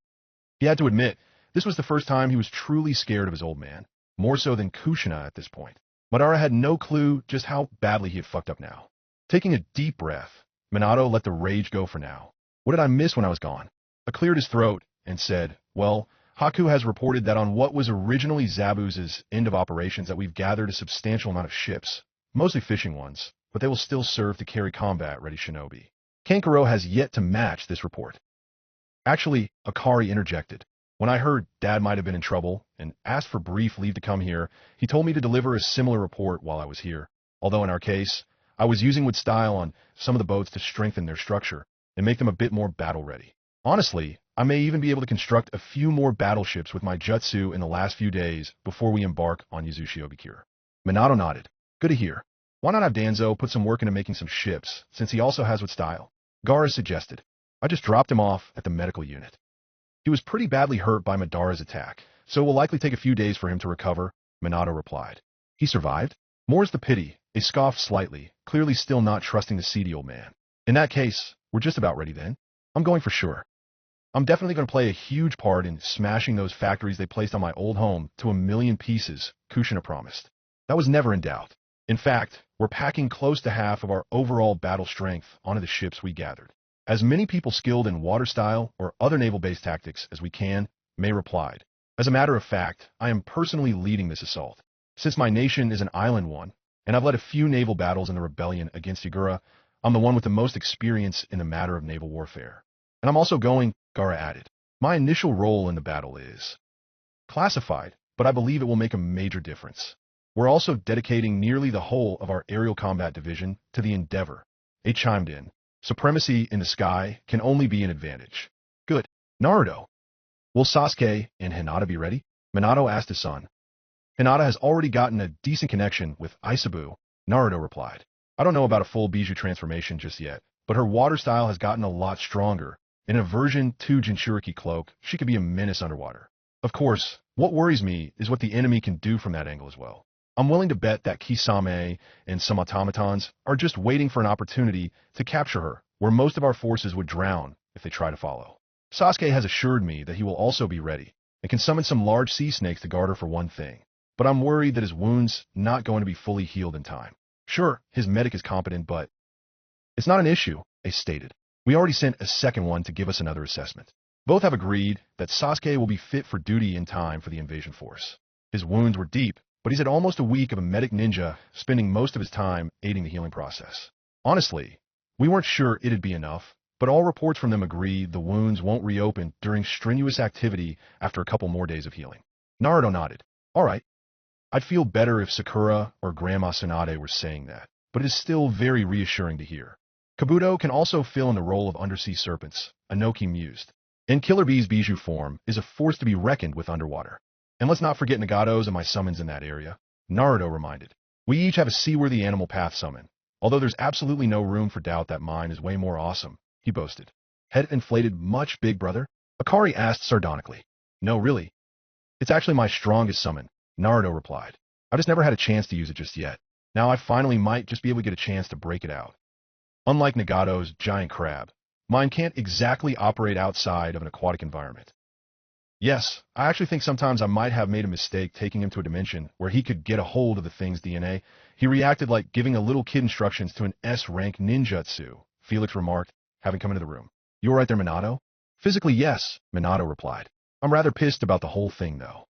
to admit, this was the first time he was truly scared of his old man, more so than Kushina at this point. Madara had no clue just how badly he had fucked up now. Taking a deep breath, Minato let the rage go for now. What did I miss when I was gone? I cleared his throat and said, well, Haku has reported that on what was originally Zabu's end of operations that we've gathered a substantial amount of ships, mostly fishing ones, but they will still serve to carry combat-ready shinobi. Kankuro has yet to match this report. Actually, Akari interjected. When I heard Dad might have been in trouble and asked for brief leave to come here, he told me to deliver a similar report while I was here. Although in our case, I was using with style on some of the boats to strengthen their structure and make them a bit more battle-ready. Honestly, I may even be able to construct a few more battleships with my jutsu in the last few days before we embark on Yazushi Obikure. Minato nodded. Good to hear. Why not have Danzo put some work into making some ships, since he also has with style? Gaara suggested. I just dropped him off at the medical unit. He was pretty badly hurt by Madara's attack, so it will likely take a few days for him to recover, Minato replied. He survived? More's the pity. They scoffed slightly, clearly still not trusting the seedy old man. In that case, we're just about ready then. I'm going for sure. I'm definitely going to play a huge part in smashing those factories they placed on my old home to 1,000,000 pieces, Kushina promised. That was never in doubt. In fact, we're packing close to half of our overall battle strength onto the ships we gathered. As many people skilled in water style or other naval-based tactics as we can, May replied. As a matter of fact, I am personally leading this assault. Since my nation is an island one, and I've led a few naval battles in the rebellion against Yagura, I'm the one with the most experience in the matter of naval warfare. And I'm also going, Gaara added. My initial role in the battle is classified, but I believe it will make a major difference. We're also dedicating nearly the whole of our aerial combat division to the endeavor. They chimed in. Supremacy in the sky can only be an advantage. Good. Naruto. Will Sasuke and Hinata be ready? Minato asked his son. Hinata has already gotten a decent connection with Aisabu, Naruto replied. I don't know about a full Bijou transformation just yet, but her water style has gotten a lot stronger. In a version 2 Jinchuriki cloak, she could be a menace underwater. Of course, what worries me is what the enemy can do from that angle as well. I'm willing to bet that Kisame and some automatons are just waiting for an opportunity to capture her, where most of our forces would drown if they try to follow. Sasuke has assured me that he will also be ready, and can summon some large sea snakes to guard her for one thing. But I'm worried that his wound's not going to be fully healed in time. Sure, his medic is competent, but it's not an issue, Ace stated. We already sent a second one to give us another assessment. Both have agreed that Sasuke will be fit for duty in time for the invasion force. His wounds were deep, but he's had almost a week of a medic ninja spending most of his time aiding the healing process. Honestly, we weren't sure it'd be enough, but all reports from them agree the wounds won't reopen during strenuous activity after a couple more days of healing. Naruto nodded. All right. I'd feel better if Sakura or Grandma Tsunade were saying that, but it is still very reassuring to hear. Kabuto can also fill in the role of undersea serpents, Anoki mused. And Killer Bee's Bijou form is a force to be reckoned with underwater. And let's not forget Nagatos and my summons in that area, Naruto reminded. We each have a seaworthy animal path summon, although there's absolutely no room for doubt that mine is way more awesome, he boasted. Head inflated much, big brother? Akari asked sardonically. No, really. It's actually my strongest summon, Naruto replied. I just never had a chance to use it just yet. Now I finally might just be able to get a chance to break it out. Unlike Nagato's giant crab, mine can't exactly operate outside of an aquatic environment. Yes, I actually think sometimes I might have made a mistake taking him to a dimension where he could get a hold of the thing's DNA. He reacted like giving a little kid instructions to an S-rank ninjutsu, Felix remarked, having come into the room. You all right there, Minato? Physically, yes, Minato replied. I'm rather pissed about the whole thing, though.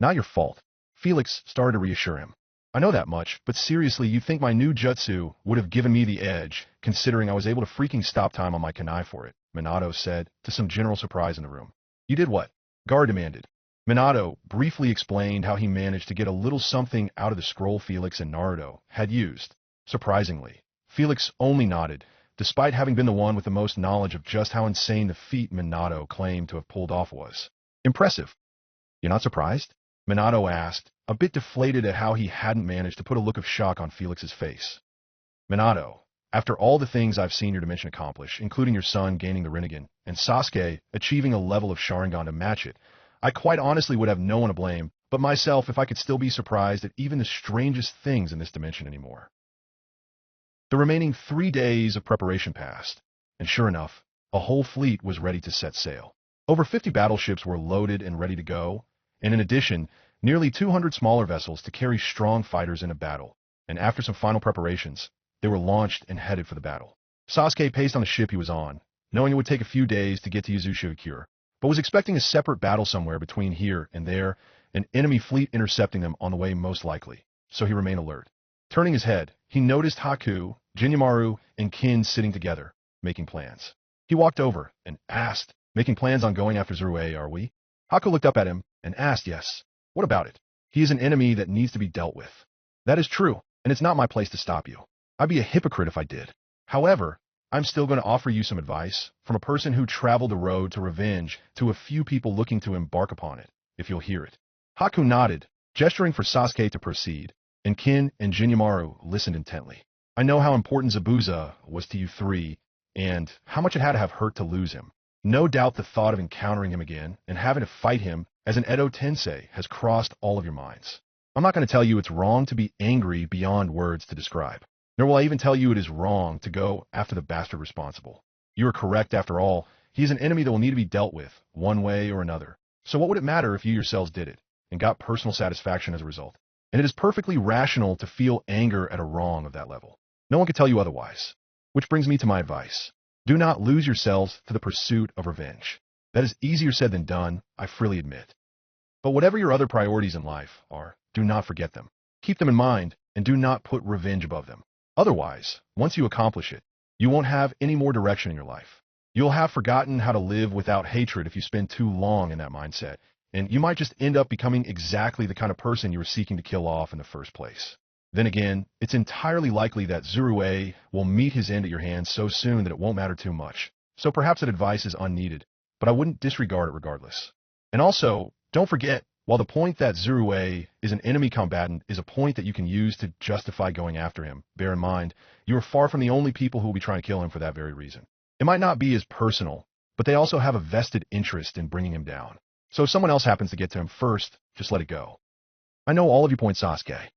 Not your fault. Felix started to reassure him. I know that much, but seriously, you think my new jutsu would have given me the edge, considering I was able to freaking stop time on my kunai for it, Minato said, to some general surprise in the room. You did what? Gar demanded. Minato briefly explained how he managed to get a little something out of the scroll Felix and Naruto had used. Surprisingly, Felix only nodded, despite having been the one with the most knowledge of just how insane the feat Minato claimed to have pulled off was. Impressive. You're not surprised? Minato asked, a bit deflated at how he hadn't managed to put a look of shock on Felix's face. Minato, after all the things I've seen your dimension accomplish, including your son gaining the Rinnegan, and Sasuke achieving a level of Sharingan to match it, I quite honestly would have no one to blame but myself if I could still be surprised at even the strangest things in this dimension anymore. The remaining 3 days of preparation passed, and sure enough, a whole fleet was ready to set sail. Over 50 battleships were loaded and ready to go, and in addition, nearly 200 smaller vessels to carry strong fighters into battle, and after some final preparations, they were launched and headed for the battle. Sasuke paced on the ship he was on, knowing it would take a few days to get to Yuzashigakure, but was expecting a separate battle somewhere between here and there, an enemy fleet intercepting them on the way most likely, so he remained alert. Turning his head, he noticed Haku, Jinyamaru, and Kin sitting together, making plans. He walked over and asked, making plans on going after Zurue, are we? Haku looked up at him and asked, yes. What about it? He is an enemy that needs to be dealt with. That is true, and it's not my place to stop you. I'd be a hypocrite if I did. However, I'm still going to offer you some advice from a person who traveled the road to revenge to a few people looking to embark upon it, if you'll hear it. Haku nodded, gesturing for Sasuke to proceed, and Kin and Jinyamaru listened intently. I know how important Zabuza was to you three, and how much it had to have hurt to lose him. No doubt the thought of encountering him again and having to fight him as an Edo Tensei has crossed all of your minds. I'm not going to tell you it's wrong to be angry beyond words to describe, nor will I even tell you it is wrong to go after the bastard responsible. You are correct after all, he is an enemy that will need to be dealt with, one way or another. So what would it matter if you yourselves did it, and got personal satisfaction as a result? And it is perfectly rational to feel anger at a wrong of that level. No one can tell you otherwise. Which brings me to my advice. Do not lose yourselves to the pursuit of revenge. That is easier said than done, I freely admit. But whatever your other priorities in life are, do not forget them. Keep them in mind, and do not put revenge above them. Otherwise, once you accomplish it, you won't have any more direction in your life. You'll have forgotten how to live without hatred if you spend too long in that mindset, and you might just end up becoming exactly the kind of person you were seeking to kill off in the first place. Then again, it's entirely likely that Zurue will meet his end at your hands so soon that it won't matter too much. So perhaps that advice is unneeded, but I wouldn't disregard it regardless. And also, don't forget, while the point that Zurue is an enemy combatant is a point that you can use to justify going after him, bear in mind, you are far from the only people who will be trying to kill him for that very reason. It might not be as personal, but they also have a vested interest in bringing him down. So if someone else happens to get to him first, just let it go. I know all of you point Sasuke.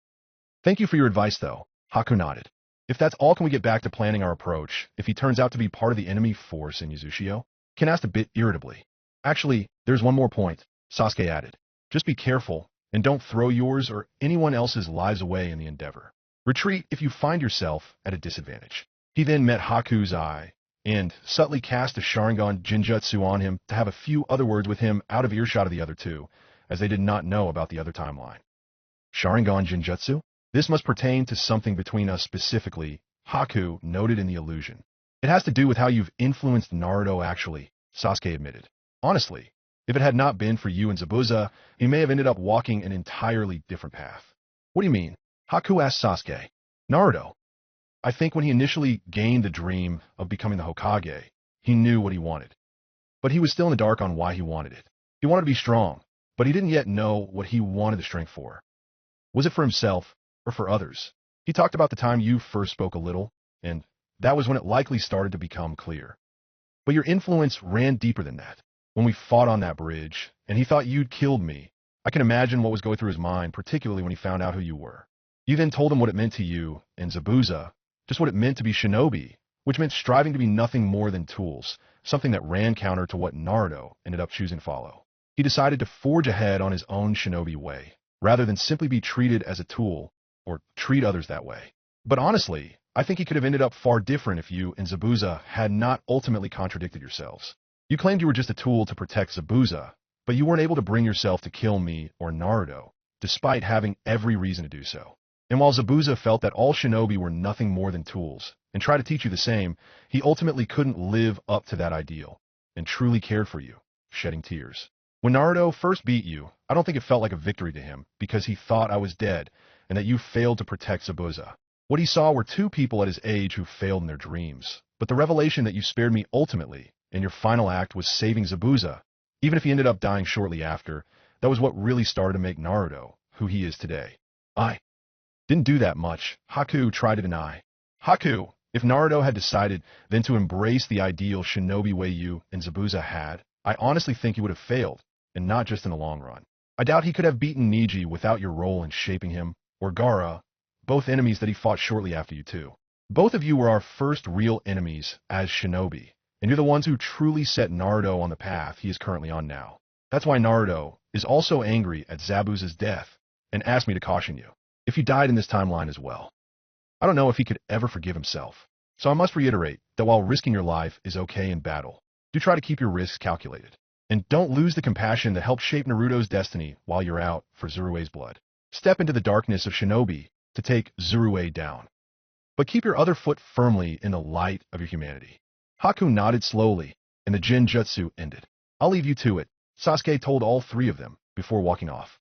Thank you for your advice, though. Haku nodded. If that's all, can we get back to planning our approach if he turns out to be part of the enemy force in Yuzashio? Ken asked a bit irritably. Actually, there's one more point, Sasuke added. Just be careful, and don't throw yours or anyone else's lives away in the endeavor. Retreat if you find yourself at a disadvantage. He then met Haku's eye, and subtly cast a Sharingan Jinjutsu on him to have a few other words with him out of earshot of the other two, as they did not know about the other timeline. Sharingan Jinjutsu? This must pertain to something between us specifically, Haku noted in the illusion. It has to do with how you've influenced Naruto actually, Sasuke admitted. Honestly, if it had not been for you and Zabuza, he may have ended up walking an entirely different path. What do you mean? Haku asked Sasuke. Naruto. I think when he initially gained the dream of becoming the Hokage, he knew what he wanted. But he was still in the dark on why he wanted it. He wanted to be strong, but he didn't yet know what he wanted the strength for. Was it for himself or for others? He talked about the time you first spoke a little, and that was when it likely started to become clear. But your influence ran deeper than that. When we fought on that bridge, and he thought you'd killed me, I can imagine what was going through his mind, particularly when he found out who you were. You then told him what it meant to you, and Zabuza, just what it meant to be shinobi, which meant striving to be nothing more than tools, something that ran counter to what Naruto ended up choosing to follow. He decided to forge ahead on his own shinobi way, rather than simply be treated as a tool, or treat others that way. But honestly, I think he could have ended up far different if you and Zabuza had not ultimately contradicted yourselves. You claimed you were just a tool to protect Zabuza, but you weren't able to bring yourself to kill me or Naruto, despite having every reason to do so. And while Zabuza felt that all shinobi were nothing more than tools, and tried to teach you the same, he ultimately couldn't live up to that ideal, and truly cared for you, shedding tears. When Naruto first beat you, I don't think it felt like a victory to him, because he thought I was dead, and that you failed to protect Zabuza. What he saw were two people at his age who failed in their dreams. But the revelation that you spared me ultimately, in your final act, was saving Zabuza, even if he ended up dying shortly after, that was what really started to make Naruto who he is today. I didn't do that much, Haku tried to deny. Haku, if Naruto had decided then to embrace the ideal shinobi way you and Zabuza had, I honestly think he would have failed, and not just in the long run. I doubt he could have beaten Neji without your role in shaping him, or Gaara, both enemies that he fought shortly after you too. Both of you were our first real enemies as shinobi, and you're the ones who truly set Naruto on the path he is currently on now. That's why Naruto is also angry at Zabuza's death, and asked me to caution you. If you died in this timeline as well, I don't know if he could ever forgive himself. So I must reiterate that while risking your life is okay in battle, do try to keep your risks calculated. And don't lose the compassion that helped shape Naruto's destiny while you're out for Zurue's blood. Step into the darkness of shinobi to take Zurue down. But keep your other foot firmly in the light of your humanity. Haku nodded slowly, and the Genjutsu ended. I'll leave you to it, Sasuke told all three of them before walking off.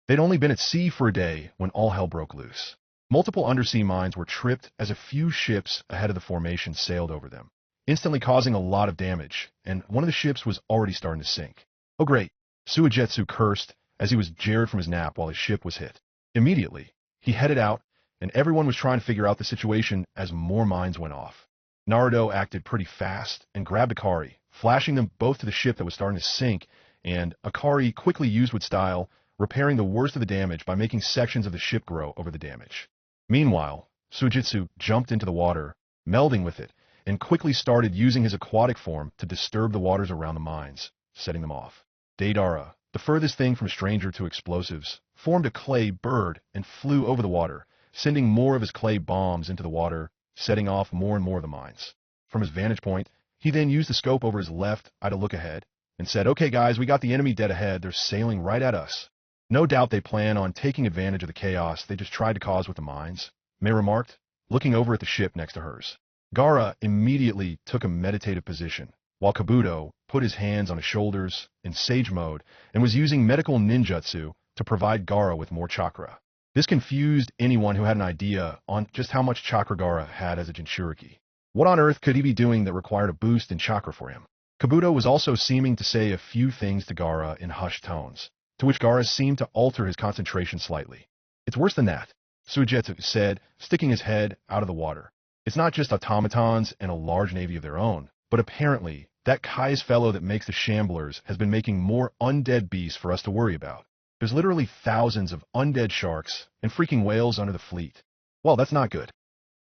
They'd only been at sea for a day when all hell broke loose. Multiple undersea mines were tripped as a few ships ahead of the formation sailed over them, instantly causing a lot of damage, and one of the ships was already starting to sink. Oh great, Suigetsu cursed as he was jarred from his nap while his ship was hit. Immediately, he headed out, and everyone was trying to figure out the situation as more mines went off. Naruto acted pretty fast and grabbed Akari, flashing them both to the ship that was starting to sink, and Akari quickly used with style, repairing the worst of the damage by making sections of the ship grow over the damage. Meanwhile, Suigetsu jumped into the water, melding with it, and quickly started using his aquatic form to disturb the waters around the mines, setting them off. Deidara, the furthest thing from stranger to explosives, formed a clay bird and flew over the water, sending more of his clay bombs into the water, setting off more and more of the mines. From his vantage point, he then used the scope over his left eye to look ahead, and said, "Okay guys, we got the enemy dead ahead, they're sailing right at us." No doubt they plan on taking advantage of the chaos they just tried to cause with the mines, Mei remarked, looking over at the ship next to hers. Gaara immediately took a meditative position, while Kabuto put his hands on his shoulders in sage mode and was using medical ninjutsu to provide Gaara with more chakra. This confused anyone who had an idea on just how much chakra Gaara had as a Jinchuriki. What on earth could he be doing that required a boost in chakra for him? Kabuto was also seeming to say a few things to Gaara in hushed tones, to which Gaara seemed to alter his concentration slightly. "It's worse than that," Suigetsu said, sticking his head out of the water. "It's not just automatons and a large navy of their own, but apparently that Kai's fellow that makes the Shamblers has been making more undead beasts for us to worry about. There's literally thousands of undead sharks and freaking whales under the fleet. Well, that's not good.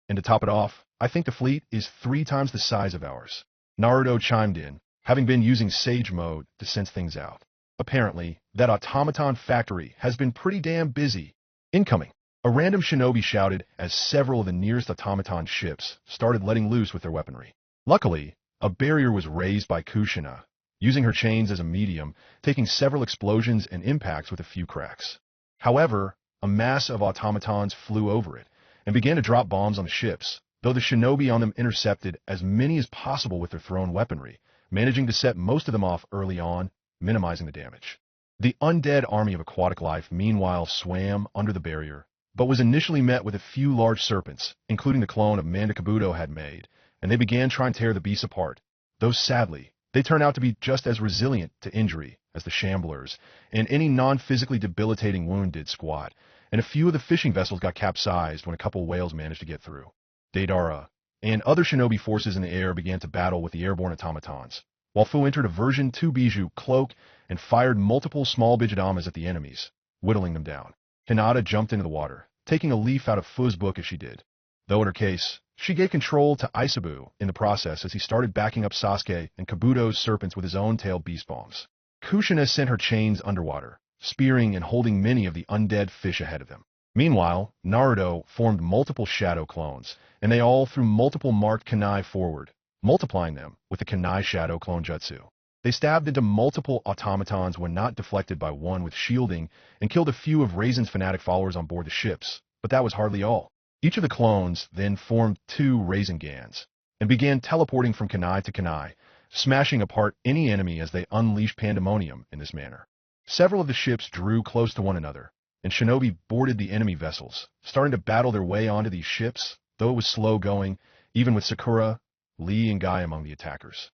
And to top it off, I think the fleet is 3 times the size of ours." Naruto chimed in, having been using Sage Mode to sense things out. "Apparently, that automaton factory has been pretty damn busy. Incoming!" A random shinobi shouted as several of the nearest automaton ships started letting loose with their weaponry. Luckily, a barrier was raised by Kushina, using her chains as a medium, taking several explosions and impacts with a few cracks. However, a mass of automatons flew over it and began to drop bombs on the ships, though the shinobi on them intercepted as many as possible with their thrown weaponry, managing to set most of them off early on, minimizing the damage. The undead army of aquatic life meanwhile swam under the barrier, but was initially met with a few large serpents, including the clone of Manda Kabuto had made, and they began trying to tear the beasts apart, though sadly, they turned out to be just as resilient to injury as the Shamblers, and any non-physically debilitating wound did squat, and a few of the fishing vessels got capsized when a couple whales managed to get through. Deidara and other shinobi forces in the air began to battle with the airborne automatons, while Fu entered a version 2 Bijou cloak and fired multiple small Bijidamas at the enemies, whittling them down. Hinata jumped into the water, taking a leaf out of Fu's book as she did, though in her case, she gave control to Isabu in the process as he started backing up Sasuke and Kabuto's serpents with his own tail beast bombs. Kushina sent her chains underwater, spearing and holding many of the undead fish ahead of them. Meanwhile, Naruto formed multiple shadow clones, and they all threw multiple marked kunai forward, multiplying them with the kunai shadow clone jutsu. They stabbed into multiple automatons when not deflected by one with shielding, and killed a few of Raisin's fanatic followers on board the ships, But that was hardly all. Each of the clones then formed two Raisengans and began teleporting from Kanai to Kanai, smashing apart any enemy as they unleashed pandemonium in this manner. Several of the ships drew close to one another, and Shinobi boarded the enemy vessels, starting to battle their way onto these ships, though it was slow going, even with Sakura, Lee, and Guy among the attackers.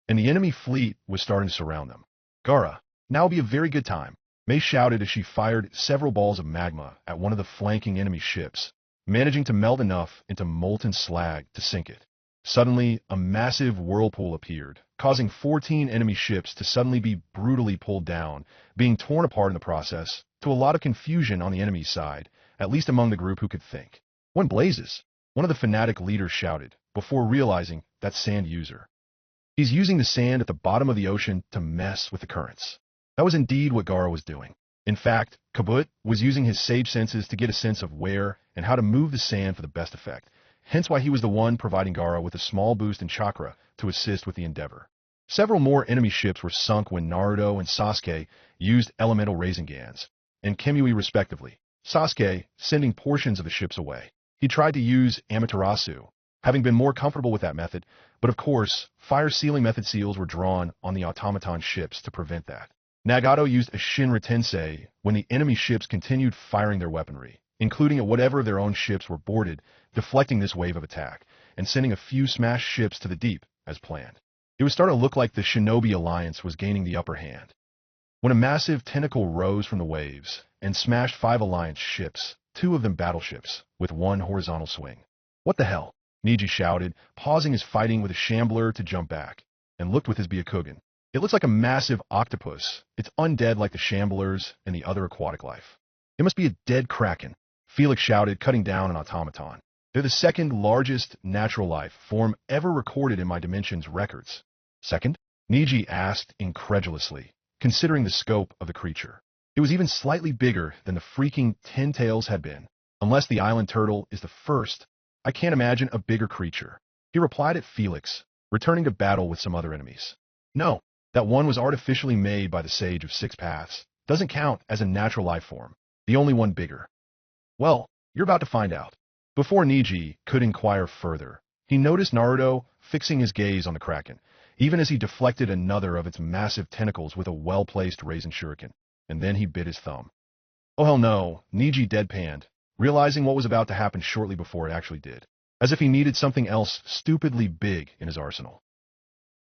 And the enemy fleet was starting to surround them. Gaara, now will be a very good time, Mei shouted as she fired several balls of magma at one of the flanking enemy ships, managing to melt enough into molten slag to sink it. Suddenly, a massive whirlpool appeared, causing 14 enemy ships to suddenly be brutally pulled down, being torn apart in the process, to a lot of confusion on the enemy's side, at least among the group who could think. What blazes? One of the fanatic leaders shouted, before realizing that's Sand User. He's using the sand at the bottom of the ocean to mess with the currents. That was indeed what Gaara was doing. In fact, Kabut was using his sage senses to get a sense of where and how to move the sand for the best effect, hence why he was the one providing Gaara with a small boost in chakra to assist with the endeavor. Several more enemy ships were sunk when Naruto and Sasuke used elemental Raisengans, and Kimui respectively, Sasuke sending portions of the ships away. He tried to use Amaterasu, having been more comfortable with that method, but of course, fire sealing method seals were drawn on the automaton ships to prevent that. Nagato used a Shinra Tensei when the enemy ships continued firing their weaponry, including at whatever their own ships were boarded, deflecting this wave of attack, and sending a few smashed ships to the deep, as planned. It was starting to look like the Shinobi Alliance was gaining the upper hand, when a massive tentacle rose from the waves and smashed 5 Alliance ships, 2 of them battleships, with 1 horizontal swing. What the hell? Neji shouted, pausing his fighting with a shambler to jump back, and looked with his Byakugan. It looks like a massive octopus. It's undead like the shamblers and the other aquatic life. It must be a dead kraken, Felix shouted, cutting down an automaton. They're the second largest natural life form ever recorded in my dimension's records. Second? Neji asked incredulously, considering the scope of the creature. It was even slightly bigger than the freaking 10 tails had been. Unless the island turtle is the first, I can't imagine a bigger creature. He replied at Felix, returning to battle with some other enemies. No, that one was artificially made by the Sage of 6 Paths. Doesn't count as a natural life form. The only one bigger. Well, you're about to find out. Before Neji could inquire further, he noticed Naruto fixing his gaze on the kraken, even as he deflected another of its massive tentacles with a well-placed Raisin Shuriken, and then he bit his thumb. Oh hell no, Neji deadpanned, realizing what was about to happen shortly before it actually did, as if he needed something else stupidly big in his arsenal.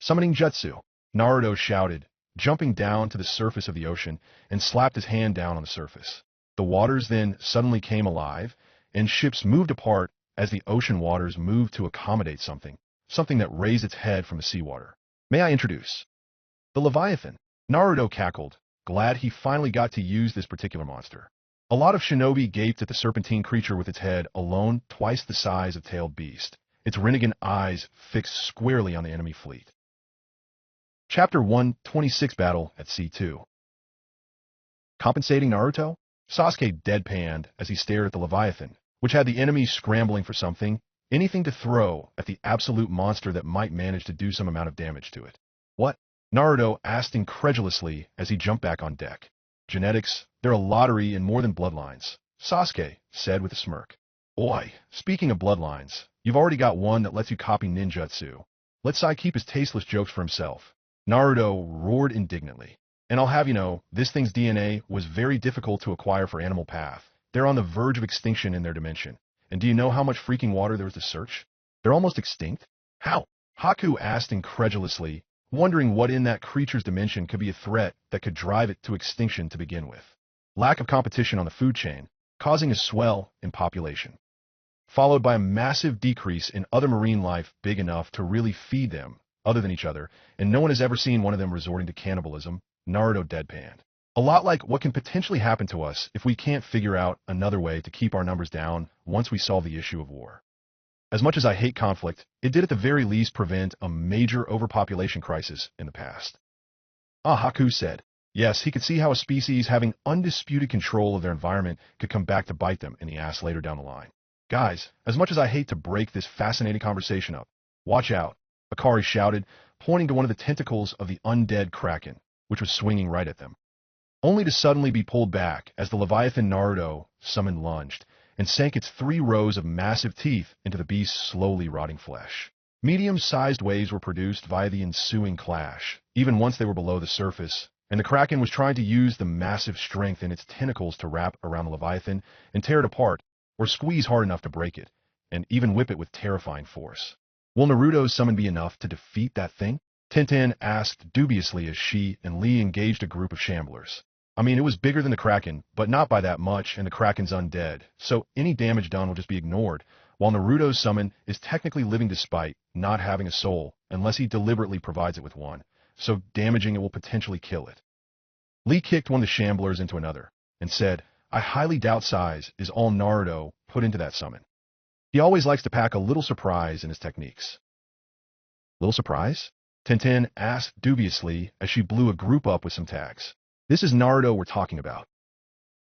Summoning Jutsu, Naruto shouted, jumping down to the surface of the ocean and slapped his hand down on the surface. The waters then suddenly came alive, and ships moved apart as the ocean waters moved to accommodate something that raised its head from the seawater. May I introduce? The Leviathan. Naruto cackled, glad he finally got to use this particular monster. A lot of shinobi gaped at the serpentine creature with its head alone twice the size of tailed beast, its Rinnegan eyes fixed squarely on the enemy fleet. Chapter 126 Battle at C2. Compensating Naruto? Sasuke deadpanned as he stared at the Leviathan, which had the enemy scrambling for something, anything to throw at the absolute monster that might manage to do some amount of damage to it. What? Naruto asked incredulously as he jumped back on deck. Genetics, they're a lottery in more than bloodlines, Sasuke said with a smirk. Oi, speaking of bloodlines, you've already got one that lets you copy ninjutsu. Let Sai keep his tasteless jokes for himself. Naruto roared indignantly. And I'll have you know, this thing's DNA was very difficult to acquire for Animal Path. They're on the verge of extinction in their dimension. And do you know how much freaking water there was to search? They're almost extinct? How? Haku asked incredulously, wondering what in that creature's dimension could be a threat that could drive it to extinction to begin with. Lack of competition on the food chain, causing a swell in population, followed by a massive decrease in other marine life big enough to really feed them, other than each other, and no one has ever seen one of them resorting to cannibalism, Naruto deadpanned. A lot like what can potentially happen to us if we can't figure out another way to keep our numbers down once we solve the issue of war. As much as I hate conflict, it did at the very least prevent a major overpopulation crisis in the past. Haku said. Yes, he could see how a species having undisputed control of their environment could come back to bite them in the ass later down the line. Guys, as much as I hate to break this fascinating conversation up, watch out, Akari shouted, pointing to one of the tentacles of the undead kraken, which was swinging right at them, only to suddenly be pulled back as the Leviathan Naruto summoned lunged, and sank its 3 rows of massive teeth into the beast's slowly rotting flesh. Medium-sized waves were produced via the ensuing clash, even once they were below the surface, and the Kraken was trying to use the massive strength in its tentacles to wrap around the Leviathan and tear it apart, or squeeze hard enough to break it, and even whip it with terrifying force. Will Naruto's summon be enough to defeat that thing? Tintin asked dubiously as she and Lee engaged a group of shamblers. I mean, it was bigger than the Kraken, but not by that much, and the Kraken's undead, so any damage done will just be ignored, while Naruto's summon is technically living despite not having a soul, unless he deliberately provides it with one, so damaging it will potentially kill it. Lee kicked one of the shamblers into another, and said, I highly doubt size is all Naruto put into that summon. He always likes to pack a little surprise in his techniques. Little surprise? Tintin asked dubiously as she blew a group up with some tags. This is Naruto we're talking about.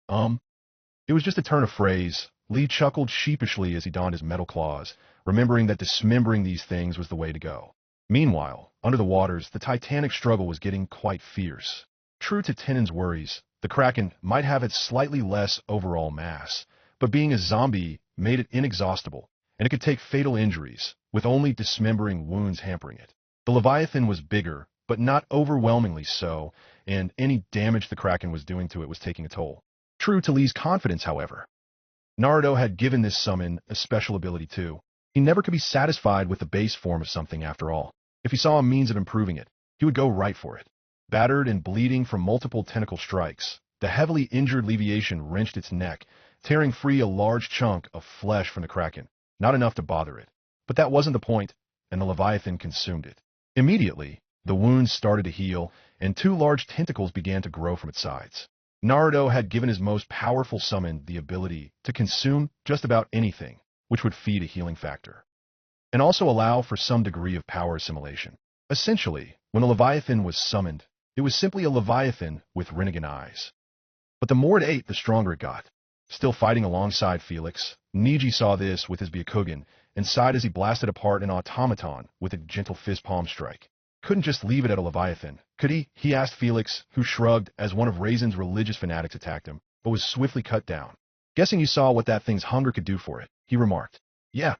It was just a turn of phrase. Lee chuckled sheepishly as he donned his metal claws, remembering that dismembering these things was the way to go. Meanwhile, under the waters, the titanic struggle was getting quite fierce. True to Tintin's worries, the Kraken might have its slightly less overall mass, but being a zombie made it inexhaustible, and it could take fatal injuries, with only dismembering wounds hampering it. The Leviathan was bigger, but not overwhelmingly so, and any damage the Kraken was doing to it was taking a toll. True to Lee's confidence, however, Naruto had given this summon a special ability too. He never could be satisfied with the base form of something after all. If he saw a means of improving it, he would go right for it. Battered and bleeding from multiple tentacle strikes, the heavily injured Leviathan wrenched its neck, tearing free a large chunk of flesh from the Kraken, not enough to bother it. But that wasn't the point, and the Leviathan consumed it. Immediately, the wounds started to heal, and 2 large tentacles began to grow from its sides. Naruto had given his most powerful summon the ability to consume just about anything, which would feed a healing factor, and also allow for some degree of power assimilation. Essentially, when a Leviathan was summoned, it was simply a Leviathan with Rinnegan eyes. But the more it ate, the stronger it got. Still fighting alongside Felix, Neji saw this with his Byakugan and sighed as he blasted apart an automaton with a gentle fist palm strike. Couldn't just leave it at a Leviathan, could he? He asked Felix, who shrugged as one of Raisin's religious fanatics attacked him, but was swiftly cut down. Guessing you saw what that thing's hunger could do for it, he remarked. Yeah.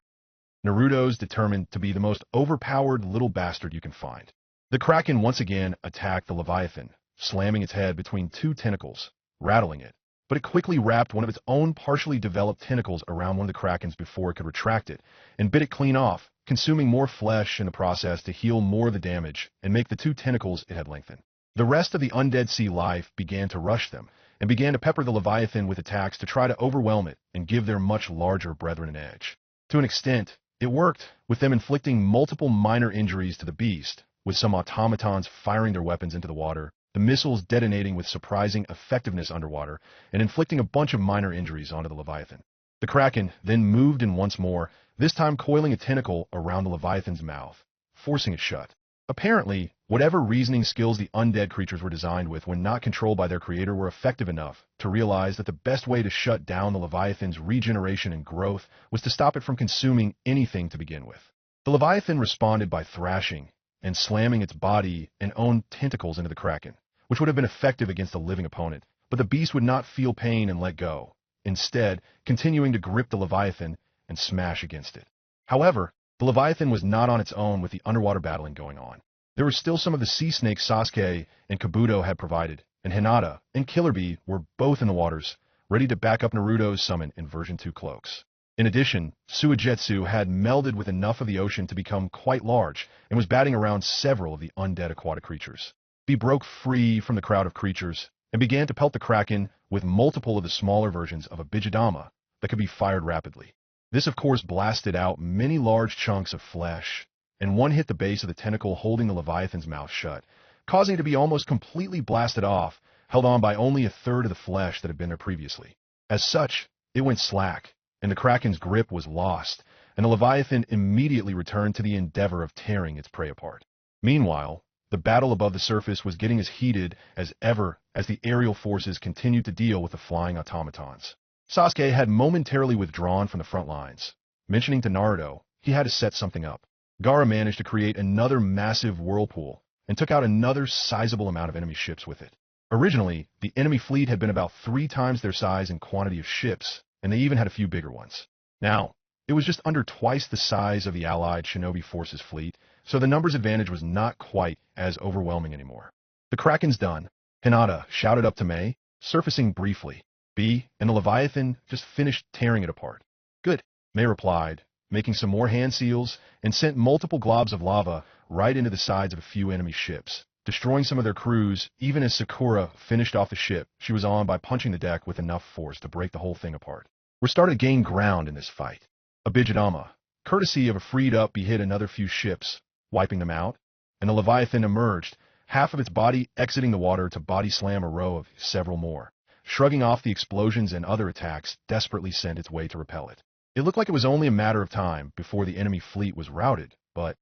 Naruto's determined to be the most overpowered little bastard you can find. The Kraken once again attacked the Leviathan, slamming its head between 2 tentacles, rattling it. But it quickly wrapped one of its own partially developed tentacles around one of the Krakens before it could retract it, and bit it clean off, consuming more flesh in the process to heal more of the damage and make the 2 tentacles it had lengthened. The rest of the undead sea life began to rush them, and began to pepper the Leviathan with attacks to try to overwhelm it and give their much larger brethren an edge. To an extent, it worked, with them inflicting multiple minor injuries to the beast, with some automatons firing their weapons into the water, the missiles detonating with surprising effectiveness underwater, and inflicting a bunch of minor injuries onto the Leviathan. The Kraken then moved in once more, this time coiling a tentacle around the Leviathan's mouth, forcing it shut. Apparently, whatever reasoning skills the undead creatures were designed with when not controlled by their creator were effective enough to realize that the best way to shut down the Leviathan's regeneration and growth was to stop it from consuming anything to begin with. The Leviathan responded by thrashing and slamming its body and own tentacles into the Kraken, which would have been effective against a living opponent, but the beast would not feel pain and let go, instead continuing to grip the Leviathan and smash against it. However, the Leviathan was not on its own with the underwater battling going on. There were still some of the sea snakes Sasuke and Kabuto had provided, and Hinata and Killer Bee were both in the waters, ready to back up Naruto's summon in version 2 cloaks. In addition, Suigetsu had melded with enough of the ocean to become quite large and was batting around several of the undead aquatic creatures. Bee broke free from the crowd of creatures and began to pelt the Kraken with multiple of the smaller versions of a Bijidama that could be fired rapidly. This, of course, blasted out many large chunks of flesh, and one hit the base of the tentacle holding the Leviathan's mouth shut, causing it to be almost completely blasted off, held on by only a third of the flesh that had been there previously. As such, it went slack, and the Kraken's grip was lost, and the Leviathan immediately returned to the endeavor of tearing its prey apart. Meanwhile, the battle above the surface was getting as heated as ever as the aerial forces continued to deal with the flying automatons. Sasuke had momentarily withdrawn from the front lines. Mentioning to Naruto, he had to set something up. Gaara managed to create another massive whirlpool and took out another sizable amount of enemy ships with it. Originally, the enemy fleet had been about 3 times their size and quantity of ships, and they even had a few bigger ones. Now, it was just under twice the size of the Allied shinobi forces fleet, so the numbers advantage was not quite as overwhelming anymore. The Kraken's done, Hinata shouted up to Mei, surfacing briefly. B and the Leviathan just finished tearing it apart. Good, Mei replied, making some more hand seals, and sent multiple globs of lava right into the sides of a few enemy ships, destroying some of their crews, even as Sakura finished off the ship she was on by punching the deck with enough force to break the whole thing apart. We're starting to gain ground in this fight. A Bijidama, courtesy of a freed-up, hit another few ships, wiping them out, and the Leviathan emerged, half of its body exiting the water to body slam a row of several more, shrugging off the explosions and other attacks desperately sent its way to repel it. It looked like it was only a matter of time before the enemy fleet was routed, but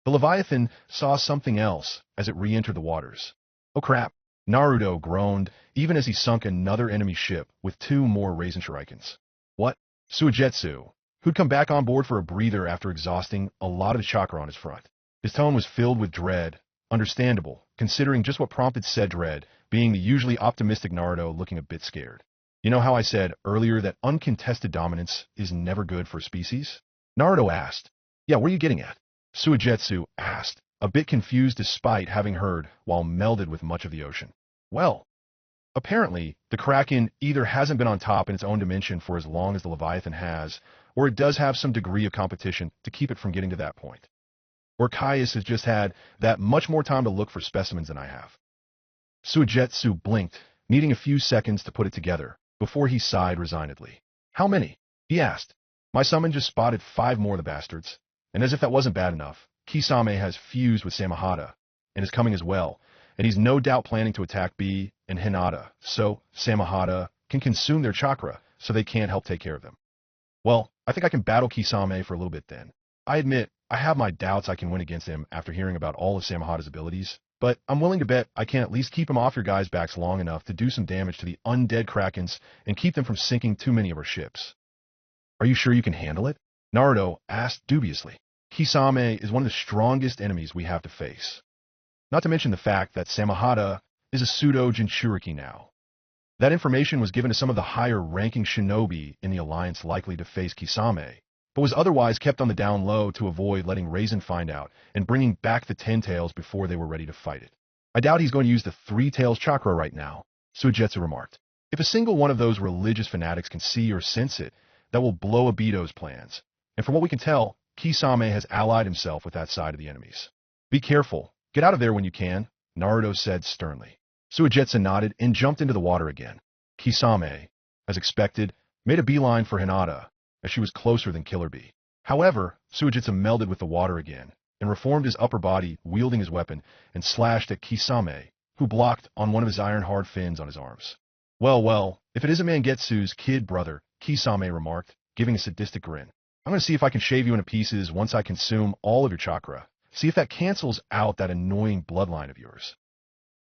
the Leviathan saw something else as it re-entered the waters. Oh crap, Naruto groaned even as he sunk another enemy ship with 2 more Raisin Shurikens. What? Suigetsu, who'd come back on board for a breather after exhausting a lot of the chakra on his front. His tone was filled with dread, understandable, considering just what prompted said dread, being the usually optimistic Naruto looking a bit scared. You know how I said earlier that uncontested dominance is never good for a species? Naruto asked. Yeah, where are you getting at? Suigetsu asked, a bit confused despite having heard while melded with much of the ocean. Well, apparently, the Kraken either hasn't been on top in its own dimension for as long as the Leviathan has, or it does have some degree of competition to keep it from getting to that point. Or Caius has just had that much more time to look for specimens than I have. Suigetsu blinked, needing a few seconds to put it together, before he sighed resignedly. How many? He asked. My summon just spotted 5 more of the bastards. And as if that wasn't bad enough, Kisame has fused with Samahata, and is coming as well, and he's no doubt planning to attack B and Hinata, so Samahata can consume their chakra, so they can't help take care of them. Well, I think I can battle Kisame for a little bit then. I admit, I have my doubts I can win against him after hearing about all of Samahata's abilities, but I'm willing to bet I can at least keep him off your guys' backs long enough to do some damage to the undead Krakens and keep them from sinking too many of our ships. Are you sure you can handle it? Naruto asked dubiously. Kisame is one of the strongest enemies we have to face. Not to mention the fact that Samahata is a pseudo-Jinchuriki now. That information was given to some of the higher-ranking shinobi in the Alliance likely to face Kisame, but was otherwise kept on the down low to avoid letting Raisin find out and bringing back the 10 Tails before they were ready to fight it. I doubt he's going to use the 3 Tails chakra right now, Suigetsu remarked. If a single one of those religious fanatics can see or sense it, that will blow Obito's plans. And from what we can tell, Kisame has allied himself with that side of the enemies. Be careful. Get out of there when you can, Naruto said sternly. Suigetsu nodded and jumped into the water again. Kisame, as expected, made a beeline for Hinata, as she was closer than Killer Bee. However, Suigetsu melded with the water again, and reformed his upper body, wielding his weapon, and slashed at Kisame, who blocked on one of his iron-hard fins on his arms. Well, if it isn't Mangetsu's kid brother, Kisame remarked, giving a sadistic grin. I'm going to see if I can shave you into pieces once I consume all of your chakra. See if that cancels out that annoying bloodline of yours.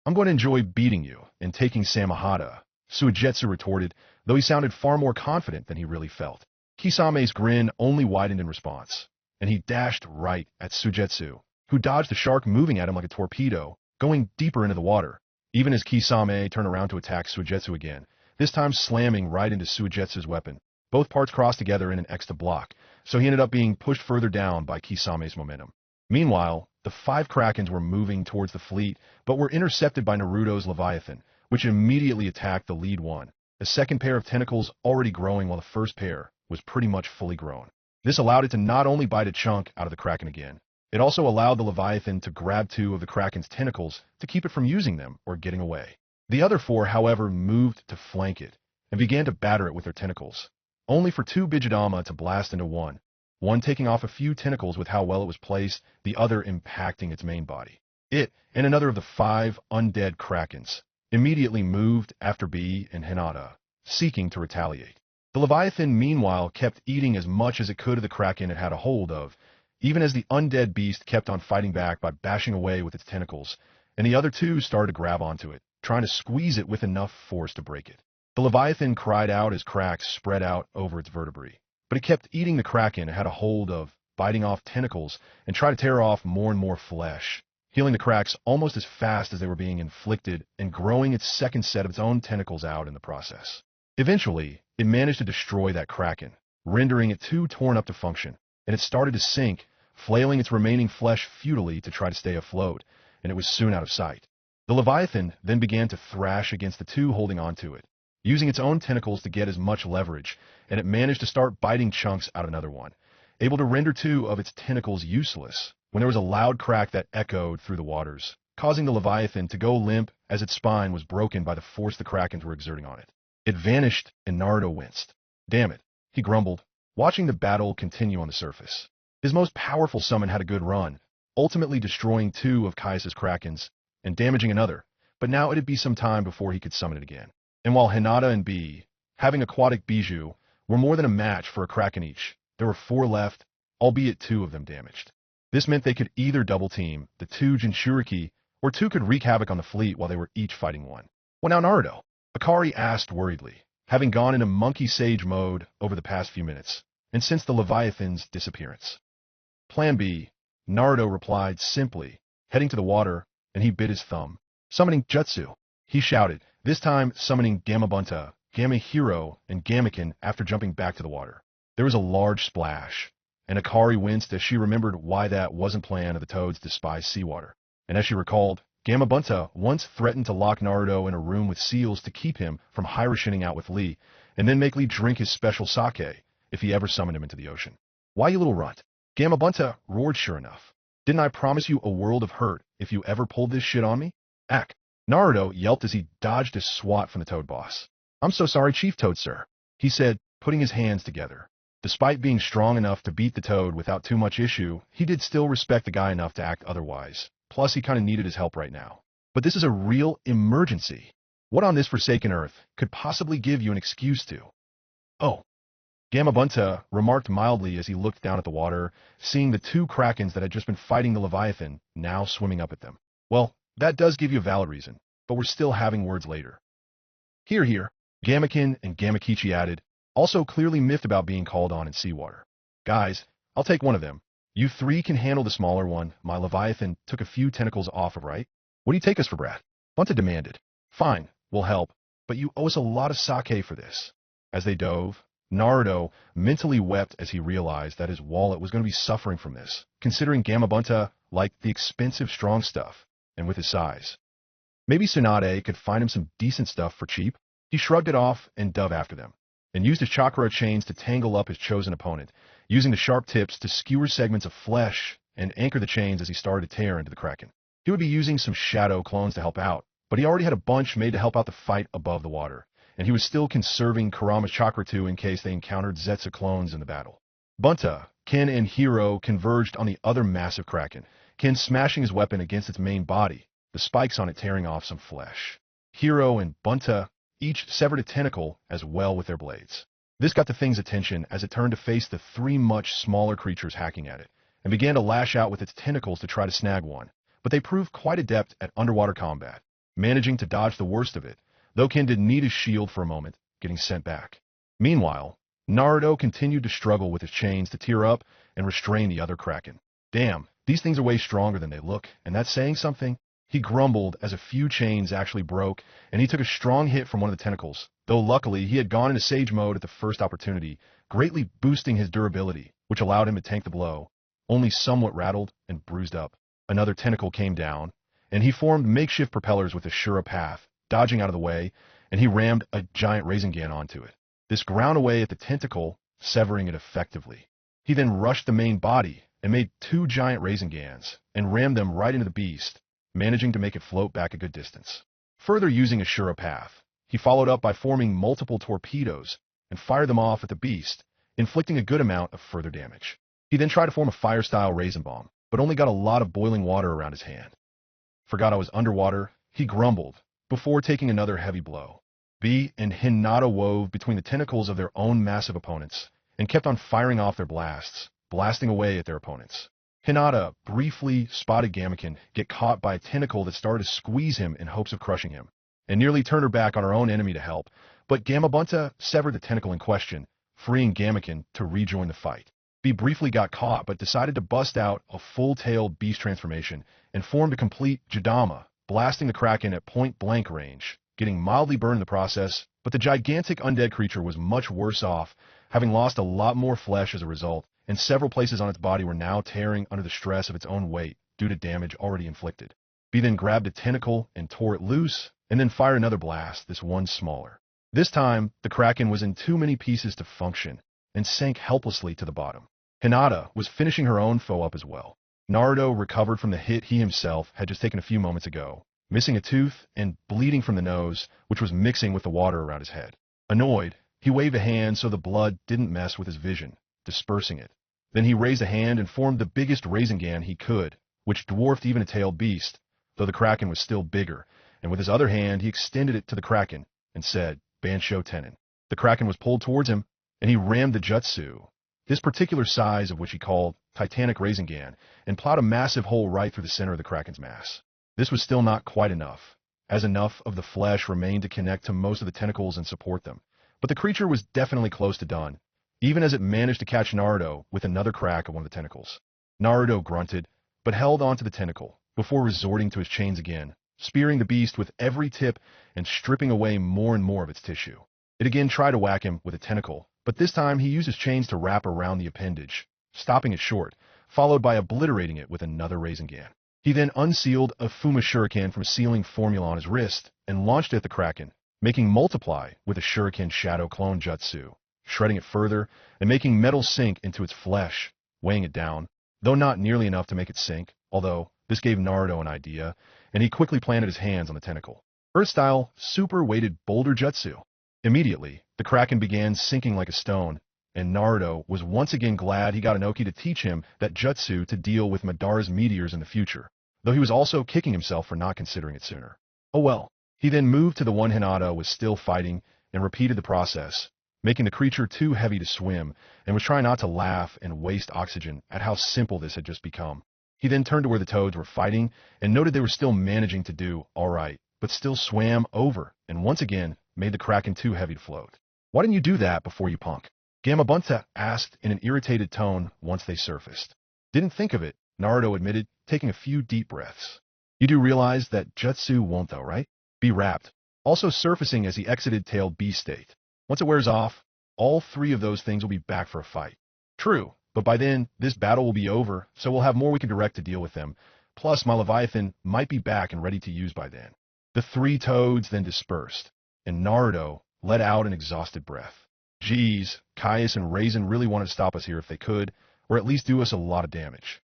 I'm going to enjoy beating you and taking Samahata, Suigetsu retorted, though he sounded far more confident than he really felt. Kisame's grin only widened in response, and he dashed right at Suigetsu, who dodged the shark moving at him like a torpedo, going deeper into the water, even as Kisame turned around to attack Suigetsu again, this time slamming right into Suigetsu's weapon. Both parts crossed together in an X to block, so he ended up being pushed further down by Kisame's momentum. Meanwhile, the 5 Krakens were moving towards the fleet, but were intercepted by Naruto's Leviathan, which immediately attacked the lead one, a second pair of tentacles already growing while the first pair was pretty much fully grown. This allowed it to not only bite a chunk out of the Kraken again, it also allowed the Leviathan to grab 2 of the Kraken's tentacles to keep it from using them or getting away. The other 4, however, moved to flank it, and began to batter it with their tentacles, only for 2 Bijidama to blast into one taking off a few tentacles with how well it was placed, the other impacting its main body. It, and another of the 5 undead Krakens, immediately moved after B and Hinata, seeking to retaliate. The Leviathan, meanwhile, kept eating as much as it could of the Kraken it had a hold of, even as the undead beast kept on fighting back by bashing away with its tentacles, and the other 2 started to grab onto it, trying to squeeze it with enough force to break it. The Leviathan cried out as cracks spread out over its vertebrae, but it kept eating the Kraken it had a hold of, biting off tentacles, and tried to tear off more and more flesh, healing the cracks almost as fast as they were being inflicted and growing its second set of its own tentacles out in the process. Eventually, it managed to destroy that kraken, rendering it too torn up to function, and it started to sink, flailing its remaining flesh futilely to try to stay afloat, and it was soon out of sight. The Leviathan then began to thrash against the two holding onto it, using its own tentacles to get as much leverage, and it managed to start biting chunks out of another one, able to render two of its tentacles useless, when there was a loud crack that echoed through the waters, causing the Leviathan to go limp as its spine was broken by the force the Krakens were exerting on it. It vanished, and Naruto winced. Damn it, he grumbled, watching the battle continue on the surface. His most powerful summon had a good run, ultimately destroying two of Caius's Krakens and damaging another, but now it'd be some time before he could summon it again. And while Hinata and B, having aquatic Bijou, were more than a match for a Kraken each, there were 4 left, albeit 2 of them damaged. This meant they could either double team the 2 Jinchuriki, or 2 could wreak havoc on the fleet while they were each fighting one. Well, now Naruto, Akari asked worriedly, having gone into monkey sage mode over the past few minutes, and since the Leviathan's disappearance. Plan B, Naruto replied simply, heading to the water, and he bit his thumb. Summoning Jutsu, he shouted, this time summoning Gamabunta, Gamma Hero, and Gamakin after jumping back to the water. There was a large splash, and Akari winced as she remembered why that wasn't plan of the toads despise seawater. And as she recalled, Gamabunta once threatened to lock Naruto in a room with seals to keep him from Hiroshining out with Lee, and then make Lee drink his special sake if he ever summoned him into the ocean. Why, you little runt? Gamabunta roared sure enough. Didn't I promise you a world of hurt if you ever pulled this shit on me? Ack. Naruto yelped as he dodged a swat from the toad boss. I'm so sorry, Chief Toad, sir, he said, putting his hands together. Despite being strong enough to beat the toad without too much issue, he did still respect the guy enough to act otherwise. Plus, he kind of needed his help right now. But this is a real emergency. What on this forsaken earth could possibly give you an excuse to? Oh. Gamabunta remarked mildly as he looked down at the water, seeing the 2 Krakens that had just been fighting the Leviathan now swimming up at them. Well, that does give you a valid reason, but we're still having words later. Here, Gamakin and Gamakichi added, also clearly miffed about being called on in seawater. Guys, I'll take one of them. You 3 can handle the smaller one. My Leviathan took a few tentacles off of, right? What do you take us for, Brat? Bunta demanded. Fine, we'll help, but you owe us a lot of sake for this. As they dove, Naruto mentally wept as he realized that his wallet was going to be suffering from this, considering Gamabunta liked the expensive strong stuff, and with his size. Maybe Tsunade could find him some decent stuff for cheap. He shrugged it off and dove after them, and used his chakra chains to tangle up his chosen opponent, using the sharp tips to skewer segments of flesh and anchor the chains as he started to tear into the Kraken. He would be using some shadow clones to help out, but he already had a bunch made to help out the fight above the water, and he was still conserving Kurama's chakra too in case they encountered Zetsu clones in the battle. Bunta, Ken, and Hiro converged on the other massive Kraken, Ken smashing his weapon against its main body, the spikes on it tearing off some flesh. Hiro and Bunta each severed a tentacle as well with their blades. This got the thing's attention as it turned to face the 3 much smaller creatures hacking at it, and began to lash out with its tentacles to try to snag one, but they proved quite adept at underwater combat, managing to dodge the worst of it, though Ken did need his shield for a moment, getting sent back. Meanwhile, Naruto continued to struggle with his chains to tear up and restrain the other Kraken. Damn, these things are way stronger than they look, and that's saying something. He grumbled as a few chains actually broke, and he took a strong hit from one of the tentacles, though luckily he had gone into Sage mode at the first opportunity, greatly boosting his durability, which allowed him to tank the blow, only somewhat rattled and bruised up. Another tentacle came down, and he formed makeshift propellers with a Shura path, dodging out of the way, and he rammed a giant Rasengan onto it. This ground away at the tentacle, severing it effectively. He then rushed the main body and made 2 giant Rasengans and rammed them right into the beast, managing to make it float back a good distance. Further using a Shura path, he followed up by forming multiple torpedoes and fired them off at the beast, inflicting a good amount of further damage. He then tried to form a fire-style Raisin Bomb, but only got a lot of boiling water around his hand. Forgot I was underwater, he grumbled, before taking another heavy blow. B and Hinata wove between the tentacles of their own massive opponents, and kept on firing off their blasts, blasting away at their opponents. Hinata briefly spotted Gamakin get caught by a tentacle that started to squeeze him in hopes of crushing him, and nearly turned her back on her own enemy to help, but Gamabunta severed the tentacle in question, freeing Gamakin to rejoin the fight. B briefly got caught, but decided to bust out a full-tailed beast transformation and formed a complete Jidama, blasting the Kraken at point-blank range, getting mildly burned in the process, but the gigantic undead creature was much worse off, having lost a lot more flesh as a result, and several places on its body were now tearing under the stress of its own weight due to damage already inflicted. B then grabbed a tentacle and tore it loose, and then fired another blast, this one smaller. This time, the Kraken was in too many pieces to function, and sank helplessly to the bottom. Hinata was finishing her own foe up as well. Naruto recovered from the hit he himself had just taken a few moments ago, missing a tooth and bleeding from the nose, which was mixing with the water around his head. Annoyed, he waved a hand so the blood didn't mess with his vision, dispersing it. Then he raised a hand and formed the biggest Rasengan he could, which dwarfed even a tailed beast, though the Kraken was still bigger, and with his other hand he extended it to the Kraken and said, Bansho Tenon. The Kraken was pulled towards him, and he rammed the jutsu, this particular size of which he called Titanic Rasengan, and plowed a massive hole right through the center of the Kraken's mass. This was still not quite enough, as enough of the flesh remained to connect to most of the tentacles and support them. But the creature was definitely close to done, even as it managed to catch Naruto with another crack of one of the tentacles. Naruto grunted, but held onto the tentacle, before resorting to his chains again, spearing the beast with every tip and stripping away more and more of its tissue. It again tried to whack him with a tentacle, but this time he used his chains to wrap around the appendage, stopping it short, followed by obliterating it with another Rasengan. He then unsealed a Fuma Shuriken from a sealing formula on his wrist and launched it at the Kraken, making multiply with a Shuriken Shadow Clone Jutsu, shredding it further and making metal sink into its flesh, weighing it down, though not nearly enough to make it sink, although this gave Naruto an idea, and he quickly planted his hands on the tentacle. Earth-style, super-weighted boulder jutsu. Immediately, the Kraken began sinking like a stone, and Naruto was once again glad he got Inoki to teach him that jutsu to deal with Madara's meteors in the future, though he was also kicking himself for not considering it sooner. Oh well. He then moved to the one Hinata was still fighting and repeated the process, making the creature too heavy to swim, and was trying not to laugh and waste oxygen at how simple this had just become. He then turned to where the toads were fighting and noted they were still managing to do all right, but still swam over and once again made the Kraken too heavy to float. Why didn't you do that before, you punk? Gamabunta asked in an irritated tone once they surfaced. Didn't think of it, Naruto admitted, taking a few deep breaths. You do realize that jutsu won't though, right? Be wrapped, also surfacing as he exited tailed beast state. Once it wears off, all three of those things will be back for a fight. True, but by then, this battle will be over, so we'll have more we can direct to deal with them. Plus, my Leviathan might be back and ready to use by then. The three toads then dispersed, and Naruto let out an exhausted breath. Geez, Caius and Raisin really wanted to stop us here if they could, or at least do us a lot of damage.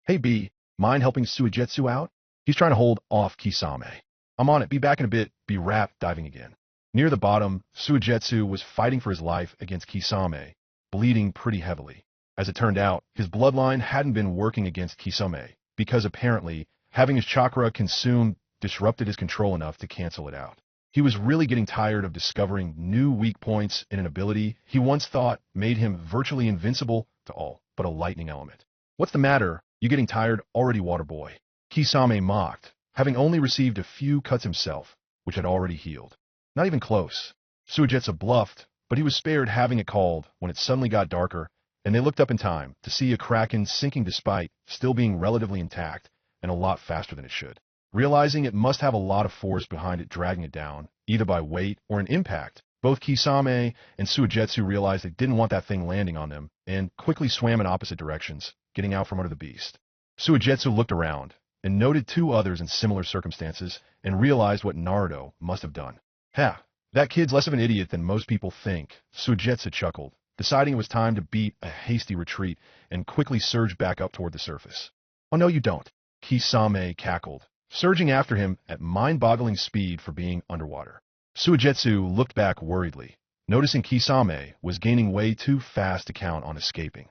Hey B, mind helping Suigetsu out? He's trying to hold off Kisame. I'm on it, be back in a bit, be wrapped, diving again. Near the bottom, Suigetsu was fighting for his life against Kisame, bleeding pretty heavily. As it turned out, his bloodline hadn't been working against Kisame, because apparently, having his chakra consumed disrupted his control enough to cancel it out. He was really getting tired of discovering new weak points in an ability he once thought made him virtually invincible to all but a lightning element. What's the matter? You getting tired already, water boy? Kisame mocked, having only received a few cuts himself, which had already healed. Not even close. Suigetsu bluffed, but he was spared having it called when it suddenly got darker, and they looked up in time to see a Kraken sinking despite still being relatively intact and a lot faster than it should. Realizing it must have a lot of force behind it dragging it down, either by weight or an impact, both Kisame and Suigetsu realized they didn't want that thing landing on them, and quickly swam in opposite directions, getting out from under the beast. Suigetsu looked around, and noted two others in similar circumstances, and realized what Naruto must have done. Ha! That kid's less of an idiot than most people think, Suigetsu chuckled, deciding it was time to beat a hasty retreat, and quickly surged back up toward the surface. Oh no you don't, Kisame cackled, surging after him at mind-boggling speed for being underwater. Suigetsu looked back worriedly, noticing Kisame was gaining way too fast to count on escaping.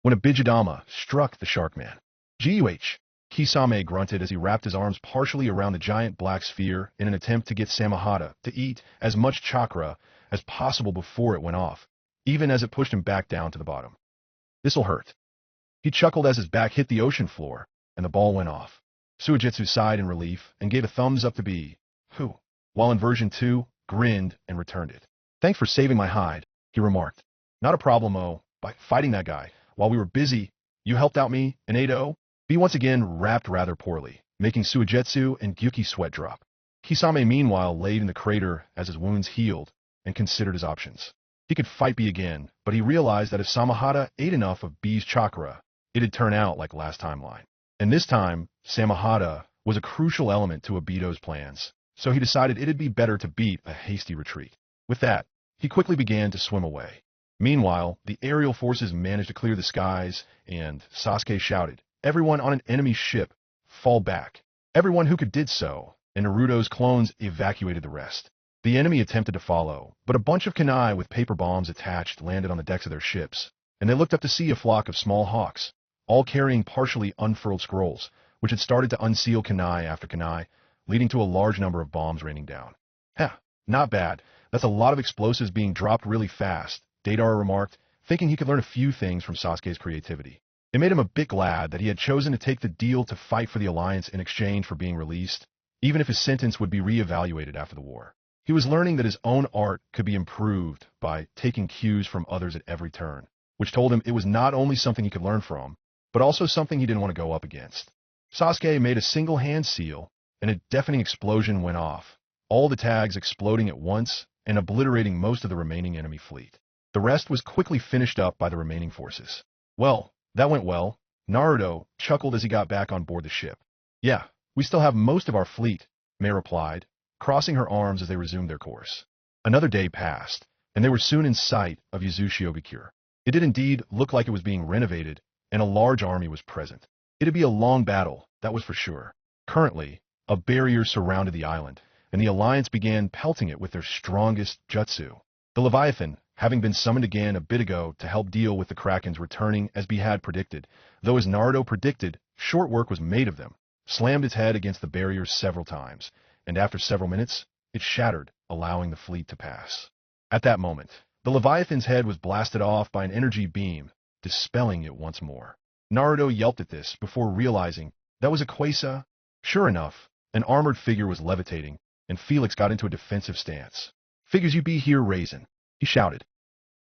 When a Bijidama struck the Sharkman. Guh! Kisame grunted as he wrapped his arms partially around the giant black sphere in an attempt to get Samahata to eat as much chakra as possible before it went off, even as it pushed him back down to the bottom. This'll hurt. He chuckled as his back hit the ocean floor, and the ball went off. Suigetsu sighed in relief and gave a thumbs up to B, who, while in version 2, grinned and returned it. Thanks for saving my hide, he remarked. Not a problem, by fighting that guy. While we were busy, you helped out me and Ado. B once again rapped rather poorly, making Suigetsu and Gyuki sweat drop. Kisame meanwhile laid in the crater as his wounds healed and considered his options. He could fight B again, but he realized that if Samahata ate enough of B's chakra, it'd turn out like last timeline. And this time, Samahata was a crucial element to Obito's plans, so he decided it'd be better to beat a hasty retreat. With that, he quickly began to swim away. Meanwhile, the aerial forces managed to clear the skies, and Sasuke shouted, "Everyone on an enemy ship, fall back." Everyone who could did so, and Naruto's clones evacuated the rest. The enemy attempted to follow, but a bunch of kunai with paper bombs attached landed on the decks of their ships, and they looked up to see a flock of small hawks, all carrying partially unfurled scrolls, which had started to unseal kunai after kunai, leading to a large number of bombs raining down. Not bad. That's a lot of explosives being dropped really fast, Deidara remarked, thinking he could learn a few things from Sasuke's creativity. It made him a bit glad that he had chosen to take the deal to fight for the Alliance in exchange for being released, even if his sentence would be re-evaluated after the war. He was learning that his own art could be improved by taking cues from others at every turn, which told him it was not only something he could learn from, but also something he didn't want to go up against. Sasuke made a single hand seal, and a deafening explosion went off, all the tags exploding at once and obliterating most of the remaining enemy fleet. The rest was quickly finished up by the remaining forces. Well, that went well. Naruto chuckled as he got back on board the ship. Yeah, we still have most of our fleet, Mei replied, crossing her arms as they resumed their course. Another day passed, and they were soon in sight of Yuzushiobikure. It did indeed look like it was being renovated, and a large army was present. It'd be a long battle, that was for sure. Currently, a barrier surrounded the island, and the Alliance began pelting it with their strongest jutsu. The Leviathan, having been summoned again a bit ago to help deal with the Krakens returning as B had predicted, though as Naruto predicted, short work was made of them, slammed its head against the barrier several times, and after several minutes, it shattered, allowing the fleet to pass. At that moment, the Leviathan's head was blasted off by an energy beam, dispelling it once more. Naruto yelped at this before realizing that was a Quasar. Sure enough, an armored figure was levitating, and Felix got into a defensive stance. "Figures you be here, Raisin," he shouted.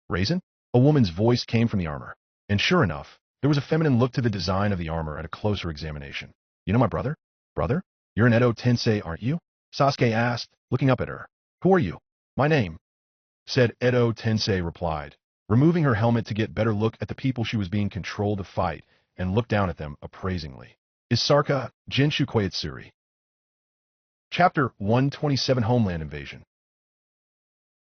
"Raisin?" A woman's voice came from the armor, and sure enough, there was a feminine look to the design of the armor at a closer examination. "You know my brother? Brother? You're an Edo Tensei, aren't you?" Sasuke asked, looking up at her. "Who are you?" "My name," said Edo Tensei replied, removing her helmet to get better look at the people she was being controlled to fight and look down at them appraisingly. "Is Sarka Jenshu Koyatsuri." Chapter 127 Homeland Invasion.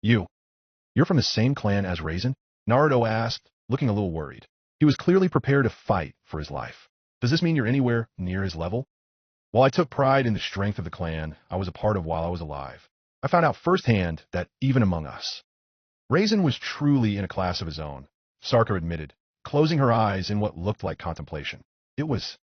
You're from the same clan as Raisin?" Naruto asked, looking a little worried. He was clearly prepared to fight for his life. "Does this mean you're anywhere near his level?" "While I took pride in the strength of the clan I was a part of while I was alive, I found out firsthand that even among us, Raisin was truly in a class of his own," Sarka admitted, closing her eyes in what looked like contemplation. "It was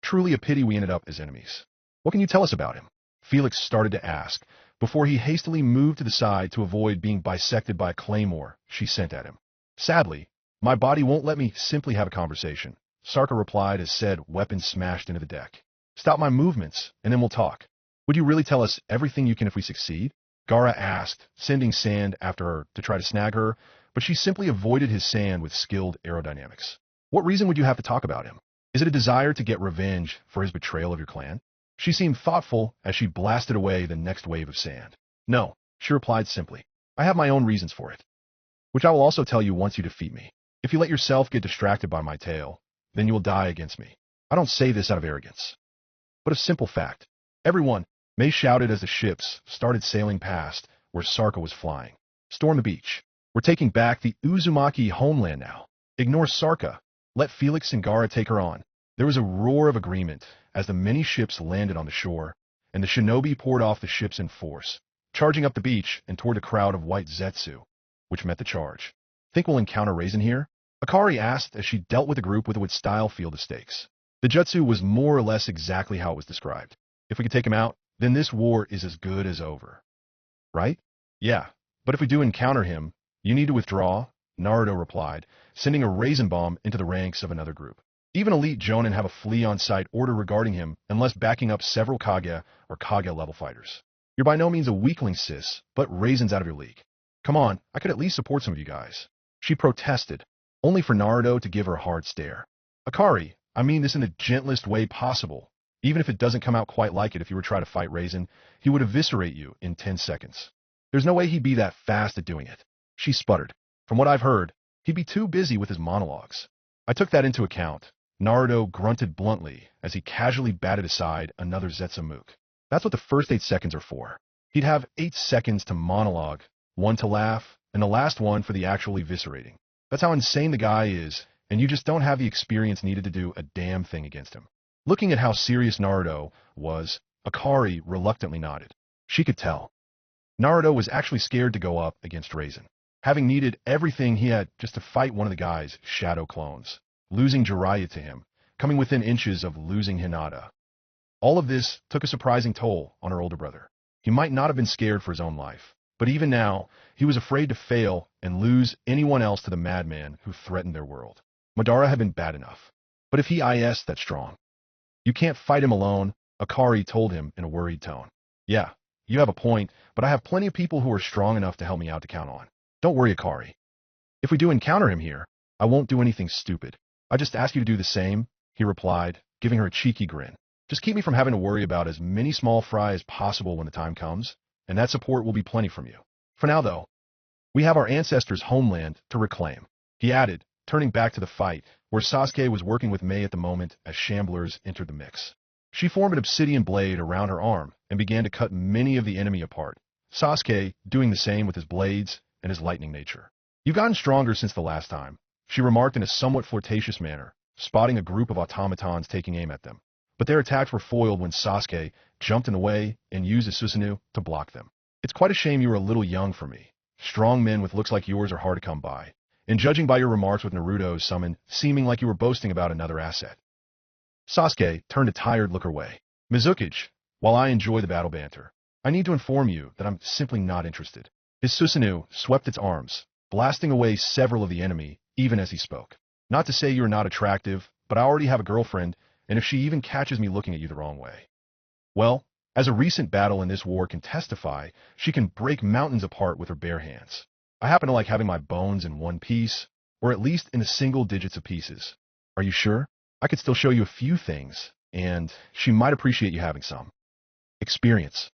truly a pity we ended up as enemies. What can you tell us about him?" Felix started to ask, before he hastily moved to the side to avoid being bisected by a claymore she sent at him. "Sadly, my body won't let me simply have a conversation," Sarka replied as said weapon smashed into the deck. "Stop my movements, and then we'll talk." "Would you really tell us everything you can if we succeed?" Gaara asked, sending sand after her to try to snag her, but she simply avoided his sand with skilled aerodynamics. "What reason would you have to talk about him? Is it a desire to get revenge for his betrayal of your clan?" She seemed thoughtful as she blasted away the next wave of sand. "No," she replied simply. "I have my own reasons for it, which I will also tell you once you defeat me. If you let yourself get distracted by my tale, then you will die against me. I don't say this out of arrogance, but a simple fact." "Everyone," Mei shouted as the ships started sailing past where Sarka was flying. "Storm the beach. We're taking back the Uzumaki homeland now. Ignore Sarka. Let Felix and Gaara take her on." There was a roar of agreement as the many ships landed on the shore, and the shinobi poured off the ships in force, charging up the beach and toward a crowd of white Zetsu, which met the charge. "Think we'll encounter Raisin here?" Akari asked as she dealt with the group with a would-style field of stakes. The jutsu was more or less exactly how it was described. "If we could take him out, then this war is as good as over." "Right? Yeah, but if we do encounter him, you need to withdraw," Naruto replied, sending a raisin bomb into the ranks of another group. "Even elite Jonin have a flee-on-sight order regarding him unless backing up several Kage or Kage-level fighters. You're by no means a weakling, sis, but Raisin's out of your league. Come on, I could at least support some of you guys." She protested, only for Naruto to give her a hard stare. "Akari, I mean this in the gentlest way possible. Even if it doesn't come out quite like it if you were trying to fight Raisin, he would eviscerate you in 10 seconds. There's no way he'd be that fast at doing it. She sputtered. From what I've heard, he'd be too busy with his monologues. I took that into account. Naruto grunted bluntly as he casually batted aside another Zetsamuk. That's what the first 8 seconds are for. He'd have 8 seconds to monologue, 1 to laugh, and the last one for the actual eviscerating. That's how insane the guy is, and you just don't have the experience needed to do a damn thing against him. Looking at how serious Naruto was, Akari reluctantly nodded. She could tell. Naruto was actually scared to go up against Raisin, having needed everything he had just to fight one of the guy's shadow clones, losing Jiraiya to him, coming within inches of losing Hinata. All of this took a surprising toll on her older brother. He might not have been scared for his own life, but even now, he was afraid to fail and lose anyone else to the madman who threatened their world. Madara had been bad enough, but if he is that strong, you can't fight him alone, Akari told him in a worried tone. Yeah, you have a point, but I have plenty of people who are strong enough to help me out to count on. Don't worry, Akari. If we do encounter him here, I won't do anything stupid. I just ask you to do the same, he replied, giving her a cheeky grin. Just keep me from having to worry about as many small fry as possible when the time comes, and that support will be plenty from you. For now, though, we have our ancestors' homeland to reclaim, he added, turning back to the fight, where Sasuke was working with Mei at the moment as Shamblers entered the mix. She formed an obsidian blade around her arm and began to cut many of the enemy apart, Sasuke doing the same with his blades and his lightning nature. You've gotten stronger since the last time, she remarked in a somewhat flirtatious manner, spotting a group of automatons taking aim at them. But their attacks were foiled when Sasuke jumped in the way and used his Susanoo to block them. It's quite a shame you were a little young for me. Strong men with looks like yours are hard to come by. And judging by your remarks with Naruto's summon, seeming like you were boasting about another asset. Sasuke turned a tired look her way. Mizukage, while I enjoy the battle banter, I need to inform you that I'm simply not interested. His Susanoo swept its arms, blasting away several of the enemy, even as he spoke. Not to say you're not attractive, but I already have a girlfriend, and if she even catches me looking at you the wrong way. Well, as a recent battle in this war can testify, she can break mountains apart with her bare hands. I happen to like having my bones in one piece, or at least in the single digits of pieces. Are you sure? I could still show you a few things, and she might appreciate you having some. Experience,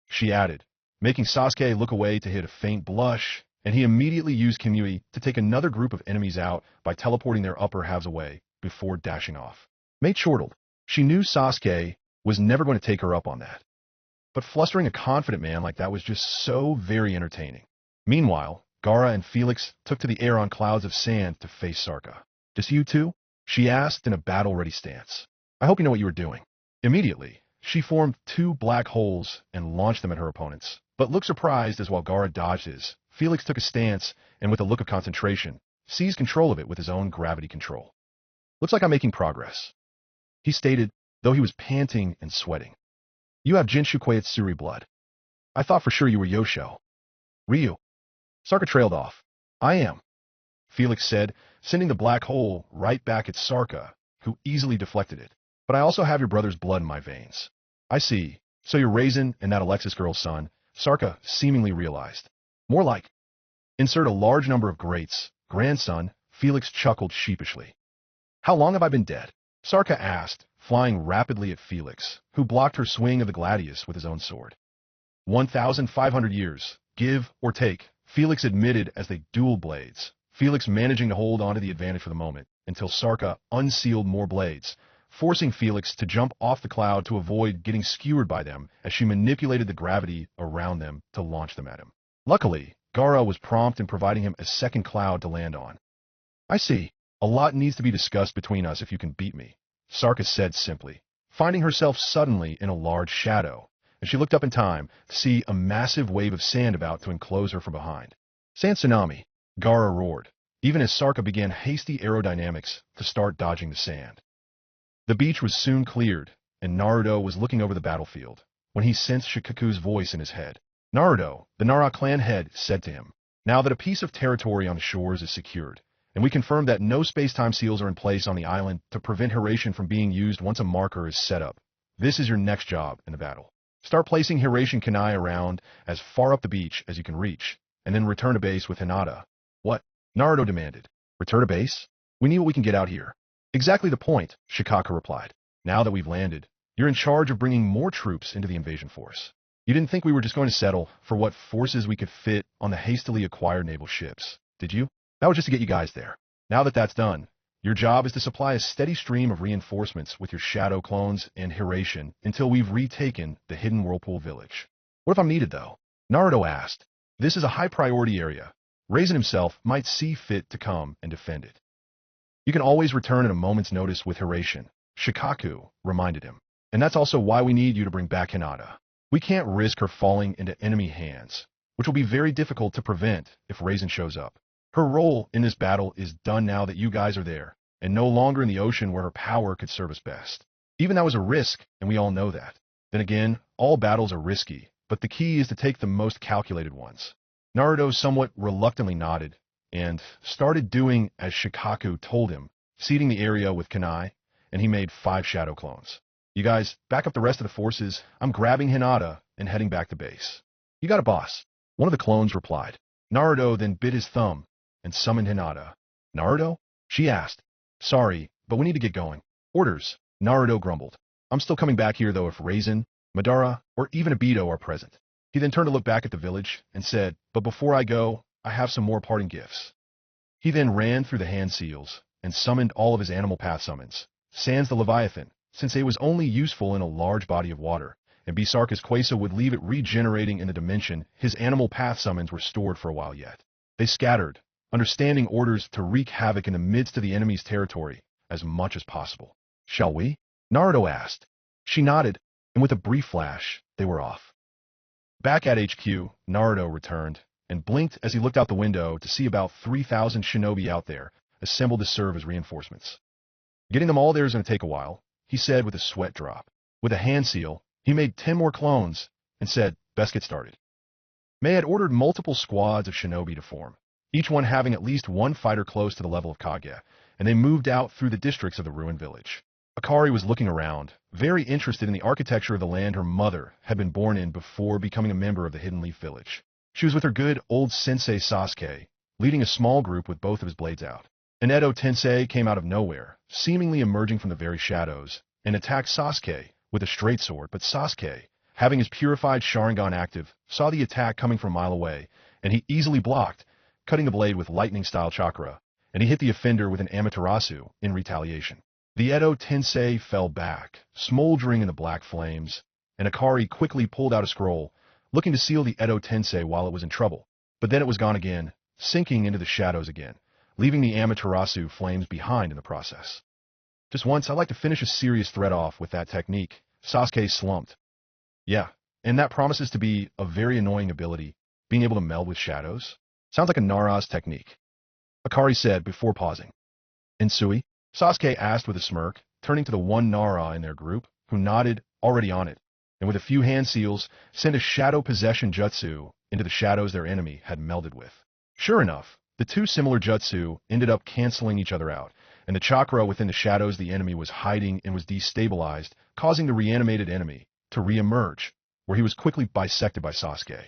she added, making Sasuke look away to hit a faint blush, and he immediately used Kimui to take another group of enemies out by teleporting their upper halves away before dashing off. Mei chortled. She knew Sasuke was never going to take her up on that. But flustering a confident man like that was just so very entertaining. Meanwhile, Gaara and Felix took to the air on clouds of sand to face Sarka. Just you two? She asked in a battle-ready stance. I hope you know what you were doing. Immediately, she formed 2 black holes and launched them at her opponents. But looked surprised as while Gaara dodged his, Felix took a stance and with a look of concentration, seized control of it with his own gravity control. Looks like I'm making progress, he stated, though he was panting and sweating. You have Jinshuke Tsuri blood. I thought for sure you were Yosho. Ryu. Sarka trailed off. I am, Felix said, sending the black hole right back at Sarka, who easily deflected it. But I also have your brother's blood in my veins. I see. So you're Raisin and that Alexis girl's son, Sarka seemingly realized. More like. Insert a large number of greats. Grandson, Felix chuckled sheepishly. How long have I been dead? Sarka asked, flying rapidly at Felix, who blocked her swing of the gladius with his own sword. 1,500 years, give or take, Felix admitted as they dueled blades, Felix managing to hold onto the advantage for the moment until Sarka unsealed more blades, forcing Felix to jump off the cloud to avoid getting skewered by them as she manipulated the gravity around them to launch them at him. Luckily, Gaara was prompt in providing him a second cloud to land on. I see. A lot needs to be discussed between us if you can beat me, Sarka said simply, finding herself suddenly in a large shadow, and she looked up in time to see a massive wave of sand about to enclose her from behind. Sand tsunami, Gaara roared, even as Sarka began hasty aerodynamics to start dodging the sand. The beach was soon cleared, and Naruto was looking over the battlefield, when he sensed Shikaku's voice in his head. Naruto, the Nara clan head, said to him, now that a piece of territory on the shores is secured, and we confirm that no space-time seals are in place on the island to prevent Hiraishin from being used once a marker is set up, this is your next job in the battle. Start placing Hiraishin Kanai around as far up the beach as you can reach, and then return to base with Hinata. What? Naruto demanded. Return to base? We need what we can get out here. Exactly the point, Shikaka replied. Now that we've landed, You're in charge of bringing more troops into the invasion force. You didn't think we were just going to settle for what forces we could fit on the hastily acquired naval ships, did you? That was just to get you guys there. Now that that's done, your job is to supply a steady stream of reinforcements with your shadow clones and Hiration until we've retaken the hidden Whirlpool village. What if I'm needed, though? Naruto asked. This is a high-priority area. Raisin himself might see fit to come and defend it. You can always return at a moment's notice with Hiration, Shikaku reminded him. And that's also why we need you to bring back Hinata. We can't risk her falling into enemy hands, which will be very difficult to prevent if Raisin shows up. Her role in this battle is done now that you guys are there, and no longer in the ocean where her power could serve us best. Even that was a risk, and we all know that. Then again, all battles are risky, but the key is to take the most calculated ones. Naruto somewhat reluctantly nodded, and started doing as Shikaku told him, seeding the area with Kunai, and he made 5 shadow clones. You guys, back up the rest of the forces. I'm grabbing Hinata and heading back to base. You got it, boss. One of the clones replied. Naruto then bit his thumb and summoned Hinata. Naruto? She asked. Sorry, but we need to get going. Orders, Naruto grumbled. I'm still coming back here, though, if Raisin, Madara, or even Obito are present. He then turned to look back at the village and said, but before I go, I have some more parting gifts. He then ran through the hand seals and summoned all of his animal path summons, sans the Leviathan, since it was only useful in a large body of water, and Bisarcus Quasa would leave it regenerating in the dimension his animal path summons were stored for a while yet. They scattered, understanding orders to wreak havoc in the midst of the enemy's territory as much as possible. Shall we? Naruto asked. She nodded, and with a brief flash, they were off. Back at HQ, Naruto returned, and blinked as he looked out the window to see about 3,000 shinobi out there, assembled to serve as reinforcements. Getting them all there is going to take a while, he said with a sweat drop. With a hand seal, he made 10 more clones and said, best get started. May had ordered multiple squads of shinobi to form, each one having at least one fighter close to the level of Kage, and they moved out through the districts of the ruined village. Akari was looking around, very interested in the architecture of the land her mother had been born in before becoming a member of the Hidden Leaf Village. She was with her good old sensei Sasuke, leading a small group with both of his blades out. An Edo Tensei came out of nowhere, seemingly emerging from the very shadows, and attacked Sasuke with a straight sword, but Sasuke, having his purified Sharingan active, saw the attack coming from a mile away, and he easily blocked, cutting the blade with lightning-style chakra, and he hit the offender with an Amaterasu in retaliation. The Edo Tensei fell back, smoldering in the black flames, and Akari quickly pulled out a scroll, looking to seal the Edo Tensei while it was in trouble, but then it was gone again, sinking into the shadows again, leaving the Amaterasu flames behind in the process. Just once, I'd like to finish a serious threat off with that technique. Sasuke slumped. Yeah, and that promises to be a very annoying ability, being able to meld with shadows. Sounds like a Nara's technique, Akari said before pausing. Insui? Sasuke asked with a smirk, turning to the one Nara in their group, who nodded, already on it, and with a few hand seals, sent a shadow possession jutsu into the shadows their enemy had melded with. Sure enough, the two similar jutsu ended up canceling each other out, and the chakra within the shadows the enemy was hiding and was destabilized, causing the reanimated enemy to re-emerge, where he was quickly bisected by Sasuke.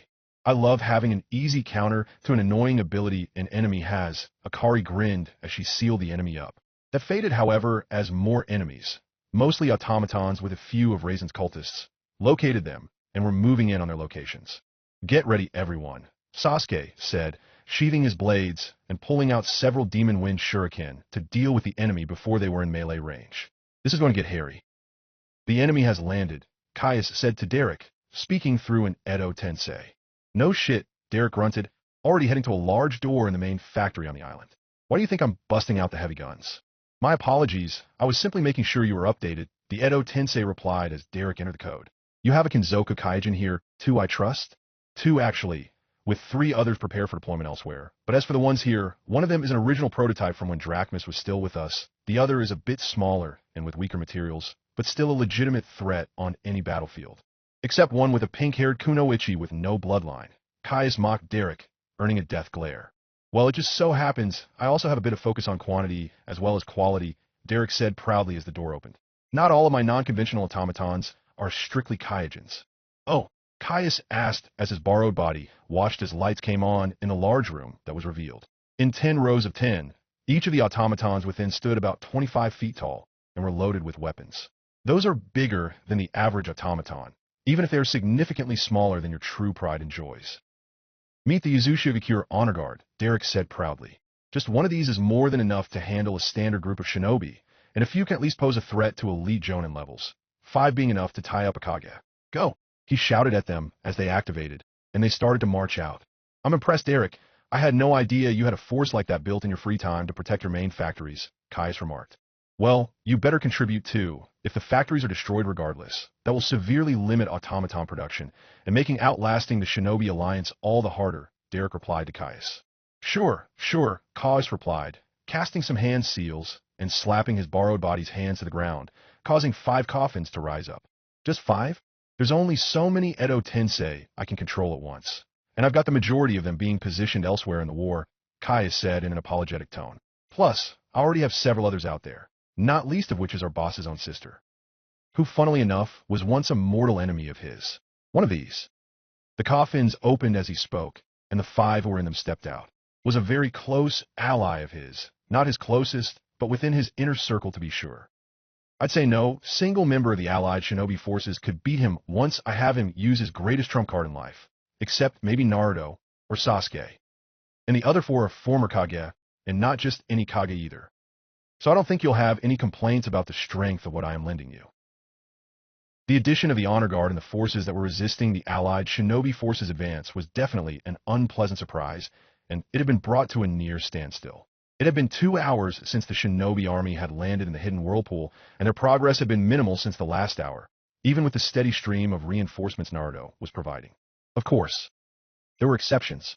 I love having an easy counter to an annoying ability an enemy has, Akari grinned as she sealed the enemy up. That faded, however, as more enemies, mostly automatons with a few of Raisin's cultists, located them and were moving in on their locations. Get ready, everyone, Sasuke said, sheathing his blades and pulling out several demon wind shuriken to deal with the enemy before they were in melee range. This is going to get hairy. The enemy has landed, Caius said to Derek, speaking through an Edo Tensei. No shit, Derek grunted, already heading to a large door in the main factory on the island. Why do you think I'm busting out the heavy guns? My apologies, I was simply making sure you were updated, the Edo Tensei replied as Derek entered the code. You have a Kinzoku Kaijin here, 2 I trust? 2 actually, with 3 others prepared for deployment elsewhere. But as for the ones here, one of them is an original prototype from when Drachmus was still with us. The other is a bit smaller and with weaker materials, but still a legitimate threat on any battlefield. Except one with a pink-haired kunoichi with no bloodline. Caius mocked Derek, earning a death glare. Well, it just so happens I also have a bit of focus on quantity as well as quality, Derek said proudly as the door opened. Not all of my non-conventional automatons are strictly Kaijins. Oh, Caius asked as his borrowed body watched as lights came on in a large room that was revealed. In 10 rows of 10, each of the automatons within stood about 25 feet tall and were loaded with weapons. Those are bigger than the average automaton, even if they are significantly smaller than your true pride enjoys. Meet the Yuzushiogakure Honor Guard, Derek said proudly. Just one of these is more than enough to handle a standard group of shinobi, and a few can at least pose a threat to elite jonin levels, 5 being enough to tie up a kage. Go! He shouted at them as they activated, and they started to march out. I'm impressed, Derek. I had no idea you had a force like that built in your free time to protect your main factories, Caius remarked. Well, you better contribute too. If the factories are destroyed regardless, that will severely limit automaton production, and making outlasting the Shinobi Alliance all the harder, Derek replied to Caius. Sure, Caius replied, casting some hand seals and slapping his borrowed body's hands to the ground, causing 5 coffins to rise up. Just 5? There's only so many Edo Tensei I can control at once, and I've got the majority of them being positioned elsewhere in the war, Caius said in an apologetic tone. Plus, I already have several others out there, not least of which is our boss's own sister, who, funnily enough, was once a mortal enemy of his. One of these. The coffins opened as he spoke, and the 5 who were in them stepped out. Was a very close ally of his, not his closest, but within his inner circle to be sure. I'd say no single member of the allied shinobi forces could beat him once I have him use his greatest trump card in life, except maybe Naruto or Sasuke. And the other 4 are former Kage, and not just any Kage either. So I don't think you'll have any complaints about the strength of what I am lending you. The addition of the Honor Guard and the forces that were resisting the allied shinobi forces' advance was definitely an unpleasant surprise, and it had been brought to a near standstill. It had been 2 hours since the shinobi army had landed in the hidden whirlpool, and their progress had been minimal since the last hour, even with the steady stream of reinforcements Naruto was providing. Of course, there were exceptions.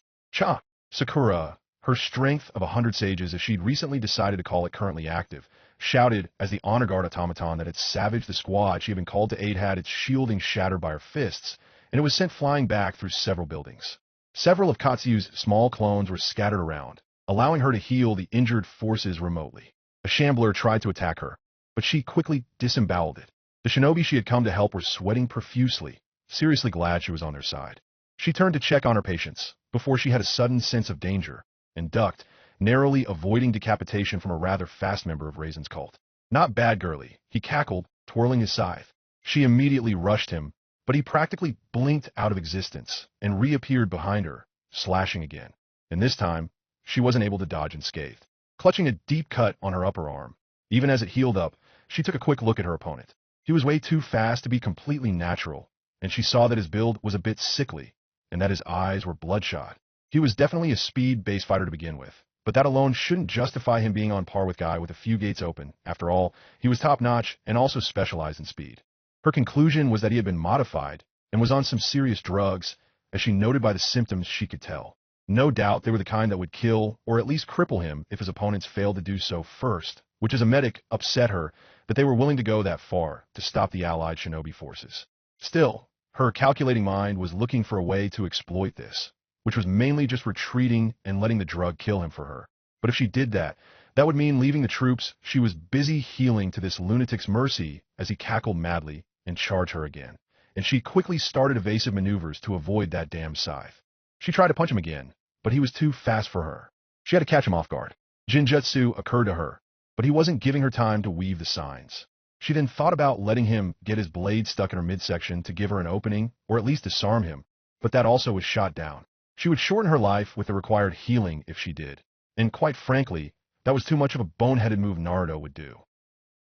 Sakura, her strength of 100 sages, as she'd recently decided to call it currently active, shouted as the Honor Guard automaton that had savaged the squad she had been called to aid had its shielding shattered by her fists, and it was sent flying back through several buildings. Several of Katsu's small clones were scattered around, allowing her to heal the injured forces remotely. A shambler tried to attack her, but she quickly disemboweled it. The shinobi she had come to help were sweating profusely, seriously glad she was on their side. She turned to check on her patients, before she had a sudden sense of danger, and ducked, narrowly avoiding decapitation from a rather fast member of Raisin's cult. Not bad, girlie, he cackled, twirling his scythe. She immediately rushed him, but he practically blinked out of existence and reappeared behind her, slashing again. And this time, she wasn't able to dodge unscathed. Clutching a deep cut on her upper arm, even as it healed up, she took a quick look at her opponent. He was way too fast to be completely natural, and she saw that his build was a bit sickly, and that his eyes were bloodshot. He was definitely a speed-based fighter to begin with, but that alone shouldn't justify him being on par with Guy with a few gates open. After all, he was top-notch and also specialized in speed. Her conclusion was that he had been modified and was on some serious drugs, as she noted by the symptoms she could tell. No doubt they were the kind that would kill or at least cripple him if his opponents failed to do so first, which as a medic upset her that they were willing to go that far to stop the allied shinobi forces. Still, her calculating mind was looking for a way to exploit this, which was mainly just retreating and letting the drug kill him for her. But if she did that, that would mean leaving the troops she was busy healing to this lunatic's mercy as he cackled madly and charged her again. And she quickly started evasive maneuvers to avoid that damn scythe. She tried to punch him again, but he was too fast for her. She had to catch him off guard. Jinjutsu occurred to her, but he wasn't giving her time to weave the signs. She then thought about letting him get his blade stuck in her midsection to give her an opening, or at least disarm him, but that also was shot down. She would shorten her life with the required healing if she did, and quite frankly, that was too much of a boneheaded move Naruto would do.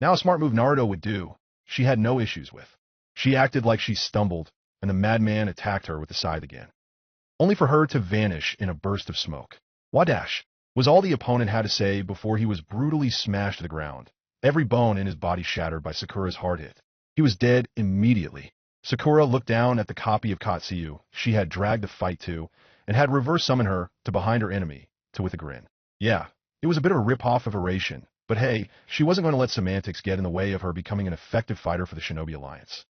Now a smart move Naruto would do, she had no issues with. She acted like she stumbled, and the madman attacked her with the scythe again, only for her to vanish in a burst of smoke. Wadash was all the opponent had to say before he was brutally smashed to the ground, every bone in his body shattered by Sakura's hard hit. He was dead immediately. Sakura looked down at the copy of Katsuyu she had dragged the fight to, and had reverse summoned her to behind her enemy, with a grin. Yeah, it was a bit of a rip-off of Oration, but hey, she wasn't going to let semantics get in the way of her becoming an effective fighter for the Shinobi Alliance.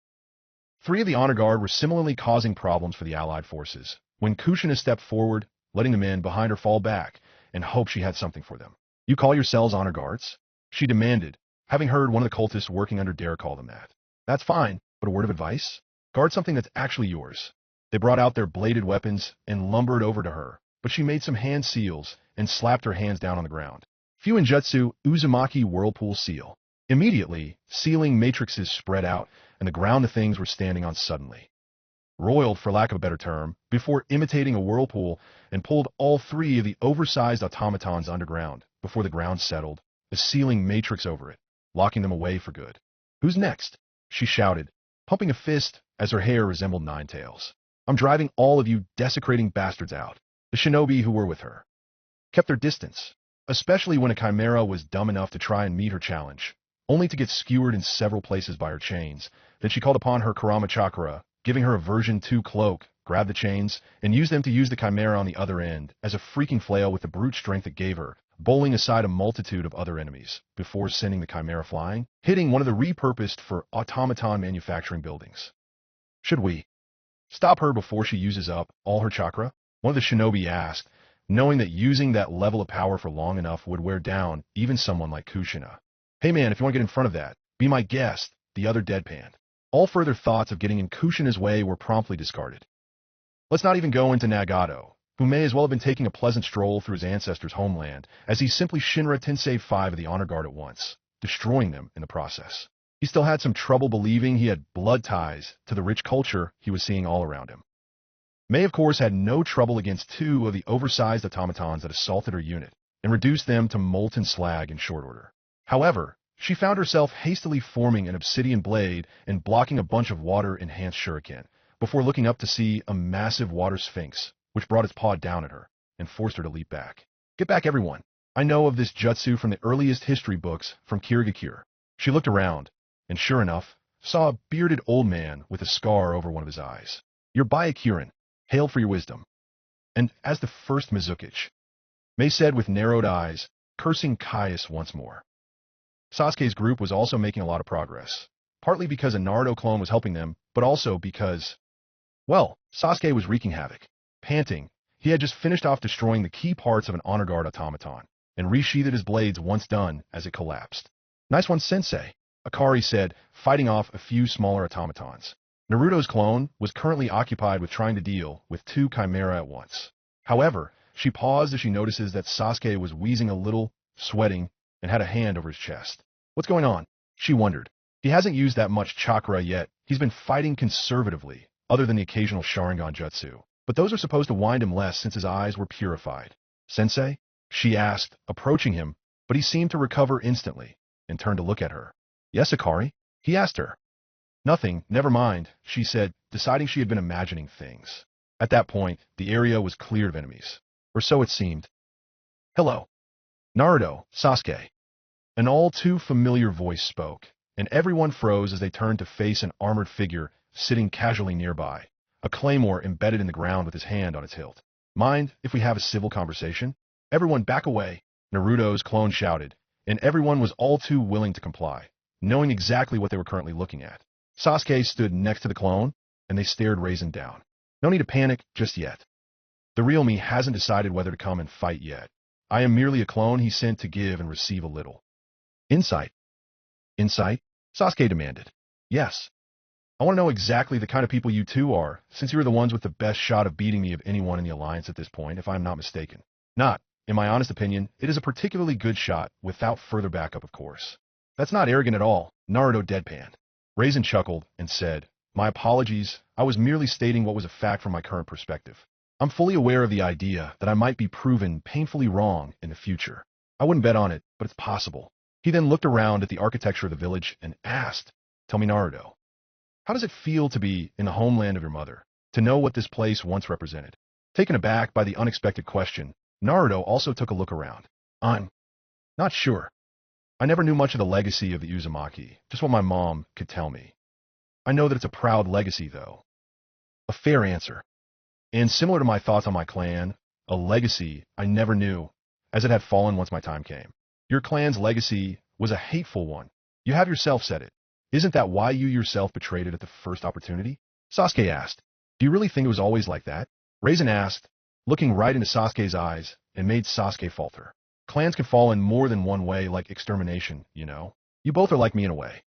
3 of the Honor Guard were similarly causing problems for the Allied forces, when Kushina stepped forward, letting the men behind her fall back, and hope she had something for them. You call yourselves Honor Guards? She demanded, having heard one of the cultists working under Dare call them that. That's fine, but a word of advice? Guard something that's actually yours. They brought out their bladed weapons and lumbered over to her, but she made some hand seals and slapped her hands down on the ground. Fuinjutsu Uzumaki Whirlpool Seal. Immediately, ceiling matrices spread out, and the ground the things were standing on suddenly roiled, for lack of a better term, before imitating a whirlpool, and pulled all three of the oversized automatons underground before the ground settled, a ceiling matrix over it, locking them away for good. "Who's next?" she shouted, pumping a fist as her hair resembled nine tails. "I'm driving all of you desecrating bastards out." The shinobi who were with her kept their distance, especially when a chimera was dumb enough to try and meet her challenge, only to get skewered in several places by her chains. Then she called upon her Karama Chakra, giving her a version 2 cloak, grabbed the chains, and used them to use the chimera on the other end as a freaking flail with the brute strength it gave her, bowling aside a multitude of other enemies before sending the chimera flying, hitting one of the repurposed for automaton manufacturing buildings. "Should we stop her before she uses up all her chakra?" one of the shinobi asked, knowing that using that level of power for long enough would wear down even someone like Kushina. "Hey man, if you want to get in front of that, be my guest," the other deadpanned. All further thoughts of getting in Kushina's way were promptly discarded. Let's not even go into Nagato, who may as well have been taking a pleasant stroll through his ancestors' homeland, as he simply Shinra Tensei 5 of the Honor Guard at once, destroying them in the process. He still had some trouble believing he had blood ties to the rich culture he was seeing all around him. May, of course, had no trouble against two of the oversized automatons that assaulted her unit, and reduced them to molten slag in short order. However, she found herself hastily forming an obsidian blade and blocking a bunch of water-enhanced shuriken, before looking up to see a massive water sphinx, which brought its paw down at her and forced her to leap back. "Get back, everyone. I know of this jutsu from the earliest history books from Kirigakure." She looked around, and sure enough, saw a bearded old man with a scar over one of his eyes. "You're Byakuren. Hail for your wisdom." And as the first Mizukichi, May said with narrowed eyes, cursing Caius once more. Sasuke's group was also making a lot of progress, partly because a Naruto clone was helping them, but also because, well, Sasuke was wreaking havoc. Panting, he had just finished off destroying the key parts of an honor guard automaton, and resheathed his blades once done as it collapsed. "Nice one, sensei," Akari said, fighting off a few smaller automatons. Naruto's clone was currently occupied with trying to deal with two chimera at once. However, she paused as she notices that Sasuke was wheezing a little, sweating, and had a hand over his chest. "What's going on?" she wondered. He hasn't used that much chakra yet. He's been fighting conservatively, other than the occasional Sharingan jutsu. But those are supposed to wind him less since his eyes were purified. "Sensei?" she asked, approaching him, but he seemed to recover instantly, and turned to look at her. "Yes, Akari?" he asked her. "Nothing, never mind," she said, deciding she had been imagining things. At that point, the area was cleared of enemies. Or so it seemed. "Hello. Naruto, Sasuke." An all too familiar voice spoke, and everyone froze as they turned to face an armored figure sitting casually nearby, a claymore embedded in the ground with his hand on its hilt. "Mind if we have a civil conversation?" "Everyone back away," Naruto's clone shouted, and everyone was all too willing to comply, knowing exactly what they were currently looking at. Sasuke stood next to the clone, and they stared Raisin down. "No need to panic just yet. The real me hasn't decided whether to come and fight yet. I am merely a clone he sent to give and receive a little insight." "Insight?" Sasuke demanded. "Yes. I want to know exactly the kind of people you two are, since you're the ones with the best shot of beating me of anyone in the Alliance at this point, if I'm not mistaken. Not, in my honest opinion, it is a particularly good shot, without further backup, of course." "That's not arrogant at all," Naruto deadpanned. Raisin chuckled and said, "My apologies, I was merely stating what was a fact from my current perspective. I'm fully aware of the idea that I might be proven painfully wrong in the future. I wouldn't bet on it, but it's possible." He then looked around at the architecture of the village and asked, "Tell me, Naruto, how does it feel to be in the homeland of your mother, to know what this place once represented?" Taken aback by the unexpected question, Naruto also took a look around. "I'm not sure. I never knew much of the legacy of the Uzumaki, just what my mom could tell me. I know that it's a proud legacy, though." A fair answer. And similar to my thoughts on my clan, a legacy I never knew, as it had fallen once my time came. Your clan's legacy was a hateful one. You have yourself said it. Isn't that why you yourself betrayed it at the first opportunity? Sasuke asked. "Do you really think it was always like that?" Raisin asked, looking right into Sasuke's eyes, and made Sasuke falter. "Clans can fall in more than one way, like extermination, you know. You both are like me in a way.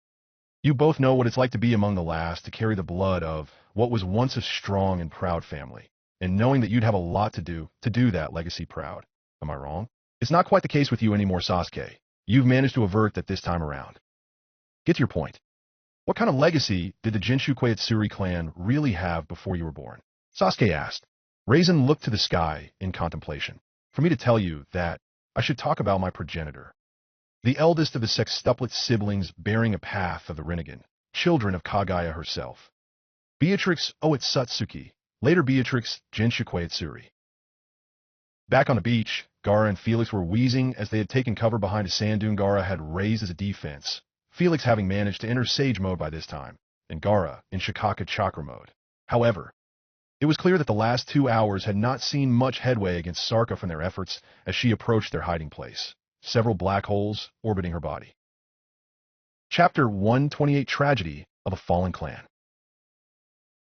You both know what it's like to be among the last, to carry the blood of what was once a strong and proud family, and knowing that you'd have a lot to do that legacy proud. Am I wrong?" "It's not quite the case with you anymore, Sasuke. You've managed to avert that this time around. Get to your point. What kind of legacy did the Jinshu clan really have before you were born? Sasuke asked. Raisin looked to the sky in contemplation. For me to tell you that, I should talk about my progenitor. The eldest of the sextuplet siblings bearing a path of the Rinnegan, children of Kagaya herself. Beatrix Oitsutsuki, later Beatrix Jinshu. Back on the beach, Gaara and Felix were wheezing as they had taken cover behind a sand dune Gaara had raised as a defense, Felix having managed to enter Sage mode by this time, and Gaara in Shikaka Chakra mode. However, it was clear that the last 2 hours had not seen much headway against Sarka from their efforts as she approached their hiding place, several black holes orbiting her body. Chapter 128 Tragedy of a Fallen Clan.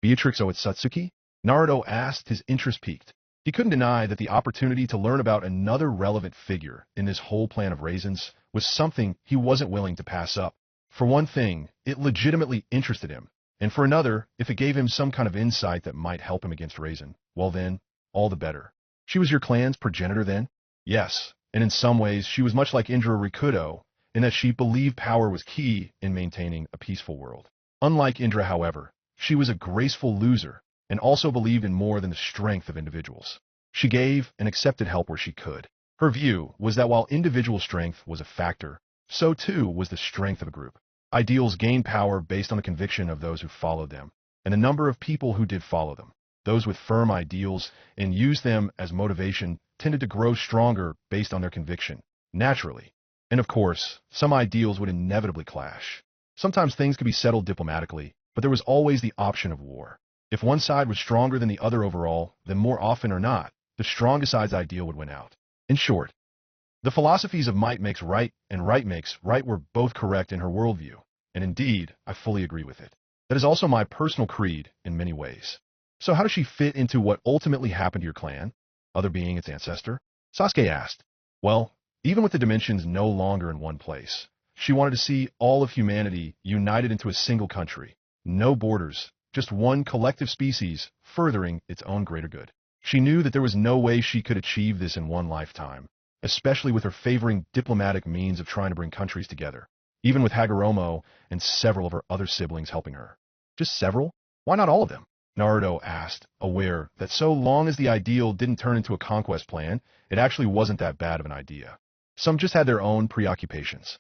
Beatrix Oitsutsuki? Naruto asked, his interest piqued. He couldn't deny that the opportunity to learn about another relevant figure in this whole plan of Raisins was something he wasn't willing to pass up. For one thing, it legitimately interested him, and for another, if it gave him some kind of insight that might help him against Raisin, well then, all the better. She was your clan's progenitor then? Yes, and in some ways she was much like Indra Rikudo, in that she believed power was key in maintaining a peaceful world. Unlike Indra, however, she was a graceful loser, and also believed in more than the strength of individuals. She gave and accepted help where she could. Her view was that while individual strength was a factor, so too was the strength of a group. Ideals gained power based on the conviction of those who followed them, and the number of people who did follow them. Those with firm ideals and used them as motivation tended to grow stronger based on their conviction, naturally. And of course, some ideals would inevitably clash. Sometimes things could be settled diplomatically, but there was always the option of war. If one side was stronger than the other overall, then more often or not, the strongest side's ideal would win out. In short, the philosophies of might makes right and right makes right were both correct in her worldview, and indeed, I fully agree with it. That is also my personal creed in many ways. So how does she fit into what ultimately happened to your clan, other being its ancestor? Sasuke asked. Well, even with the dimensions no longer in one place, she wanted to see all of humanity united into a single country. No borders, just one collective species furthering its own greater good. She knew that there was no way she could achieve this in one lifetime, especially with her favoring diplomatic means of trying to bring countries together, even with Hagoromo and several of her other siblings helping her. Just several? Why not all of them? Naruto asked, aware that so long as the ideal didn't turn into a conquest plan, it actually wasn't that bad of an idea. Some just had their own preoccupations.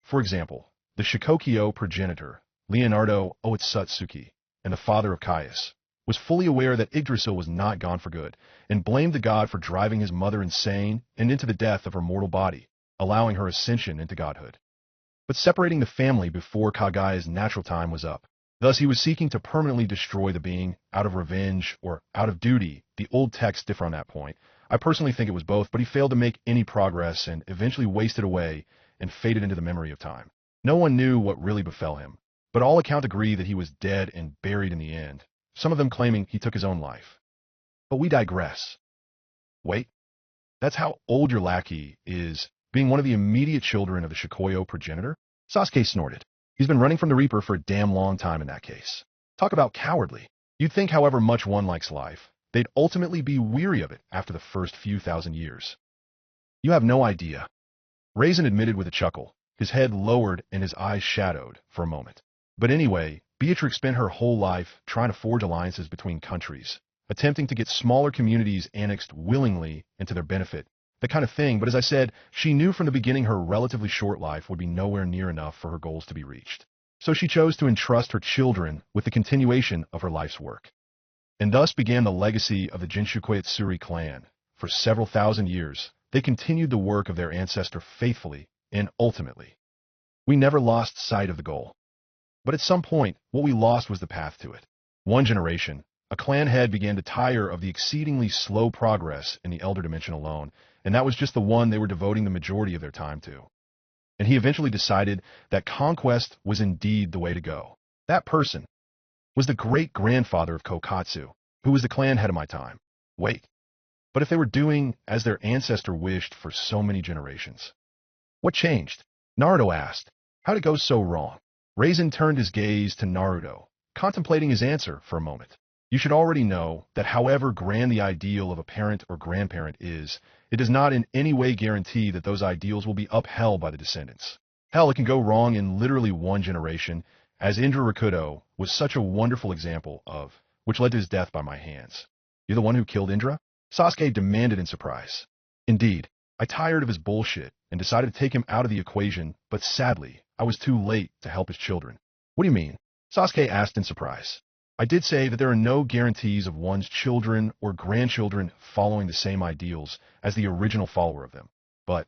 For example, the Shikokyo progenitor, Leonardo Oitsutsuki, and the father of Caius, was fully aware that Yggdrasil was not gone for good, and blamed the god for driving his mother insane and into the death of her mortal body, allowing her ascension into godhood. But separating the family before Kagaya's natural time was up. Thus he was seeking to permanently destroy the being, out of revenge or out of duty. The old texts differ on that point. I personally think it was both, but he failed to make any progress and eventually wasted away and faded into the memory of time. No one knew what really befell him, but all accounts agree that he was dead and buried in the end, some of them claiming he took his own life. But we digress. Wait, that's how old your lackey is, being one of the immediate children of the Shikoyo progenitor? Sasuke snorted. He's been running from the Reaper for a damn long time in that case. Talk about cowardly. You'd think however much one likes life, they'd ultimately be weary of it after the first few thousand years. You have no idea. Raisin admitted with a chuckle, his head lowered and his eyes shadowed for a moment. But anyway, Beatrix spent her whole life trying to forge alliances between countries, attempting to get smaller communities annexed willingly into their benefit, that kind of thing. But as I said, she knew from the beginning her relatively short life would be nowhere near enough for her goals to be reached. So she chose to entrust her children with the continuation of her life's work. And thus began the legacy of the Jinshu clan. For several thousand years, they continued the work of their ancestor faithfully, and ultimately, we never lost sight of the goal. But at some point, what we lost was the path to it. One generation, a clan head began to tire of the exceedingly slow progress in the Elder Dimension alone, and that was just the one they were devoting the majority of their time to. And he eventually decided that conquest was indeed the way to go. That person was the great-grandfather of Kokatsu, who was the clan head of my time. Wait, but if they were doing as their ancestor wished for so many generations, what changed? Naruto asked. How'd it go so wrong? Raisin turned his gaze to Naruto, contemplating his answer for a moment. You should already know that however grand the ideal of a parent or grandparent is, it does not in any way guarantee that those ideals will be upheld by the descendants. Hell, it can go wrong in literally one generation, as Indra Rakudo was such a wonderful example of, which led to his death by my hands. You're the one who killed Indra? Sasuke demanded in surprise. Indeed, I tired of his bullshit and decided to take him out of the equation, but sadly, I was too late to help his children. What do you mean? Sasuke asked in surprise. I did say that there are no guarantees of one's children or grandchildren following the same ideals as the original follower of them. But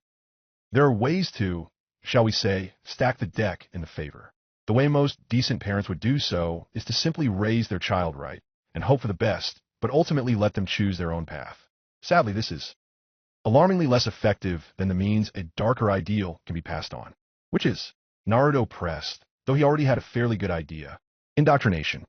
there are ways to, shall we say, stack the deck in the favor. The way most decent parents would do so is to simply raise their child right and hope for the best, but ultimately let them choose their own path. Sadly, this is alarmingly less effective than the means a darker ideal can be passed on, which is Naruto pressed, though he already had a fairly good idea. Indoctrination.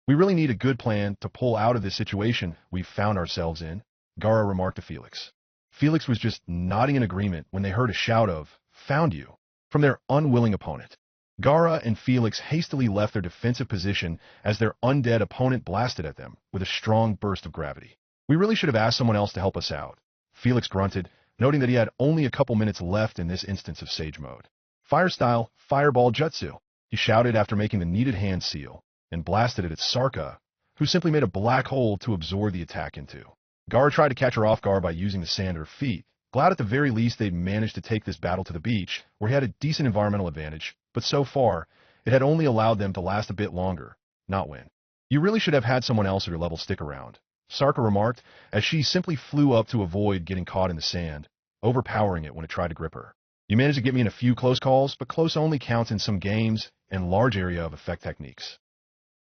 We really need a good plan to pull out of this situation we've found ourselves in, Gaara remarked to Felix. Felix was just nodding in agreement when they heard a shout of, "Found you," from their unwilling opponent. Gaara and Felix hastily left their defensive position as their undead opponent blasted at them with a strong burst of gravity. We really should have asked someone else to help us out, Felix grunted, noting that he had only a couple minutes left in this instance of Sage Mode. Fire style, fireball jutsu, he shouted after making the needed hand seal, and blasted it at Sarka, who simply made a black hole to absorb the attack into. Gaara tried to catch her off guard by using the sand at her feet, glad at the very least they'd managed to take this battle to the beach, where he had a decent environmental advantage, but so far, it had only allowed them to last a bit longer, not win. You really should have had someone else at your level stick around, Sarka remarked, as she simply flew up to avoid getting caught in the sand, overpowering it when it tried to grip her. You managed to get me in a few close calls, but close only counts in some games and large area of effect techniques.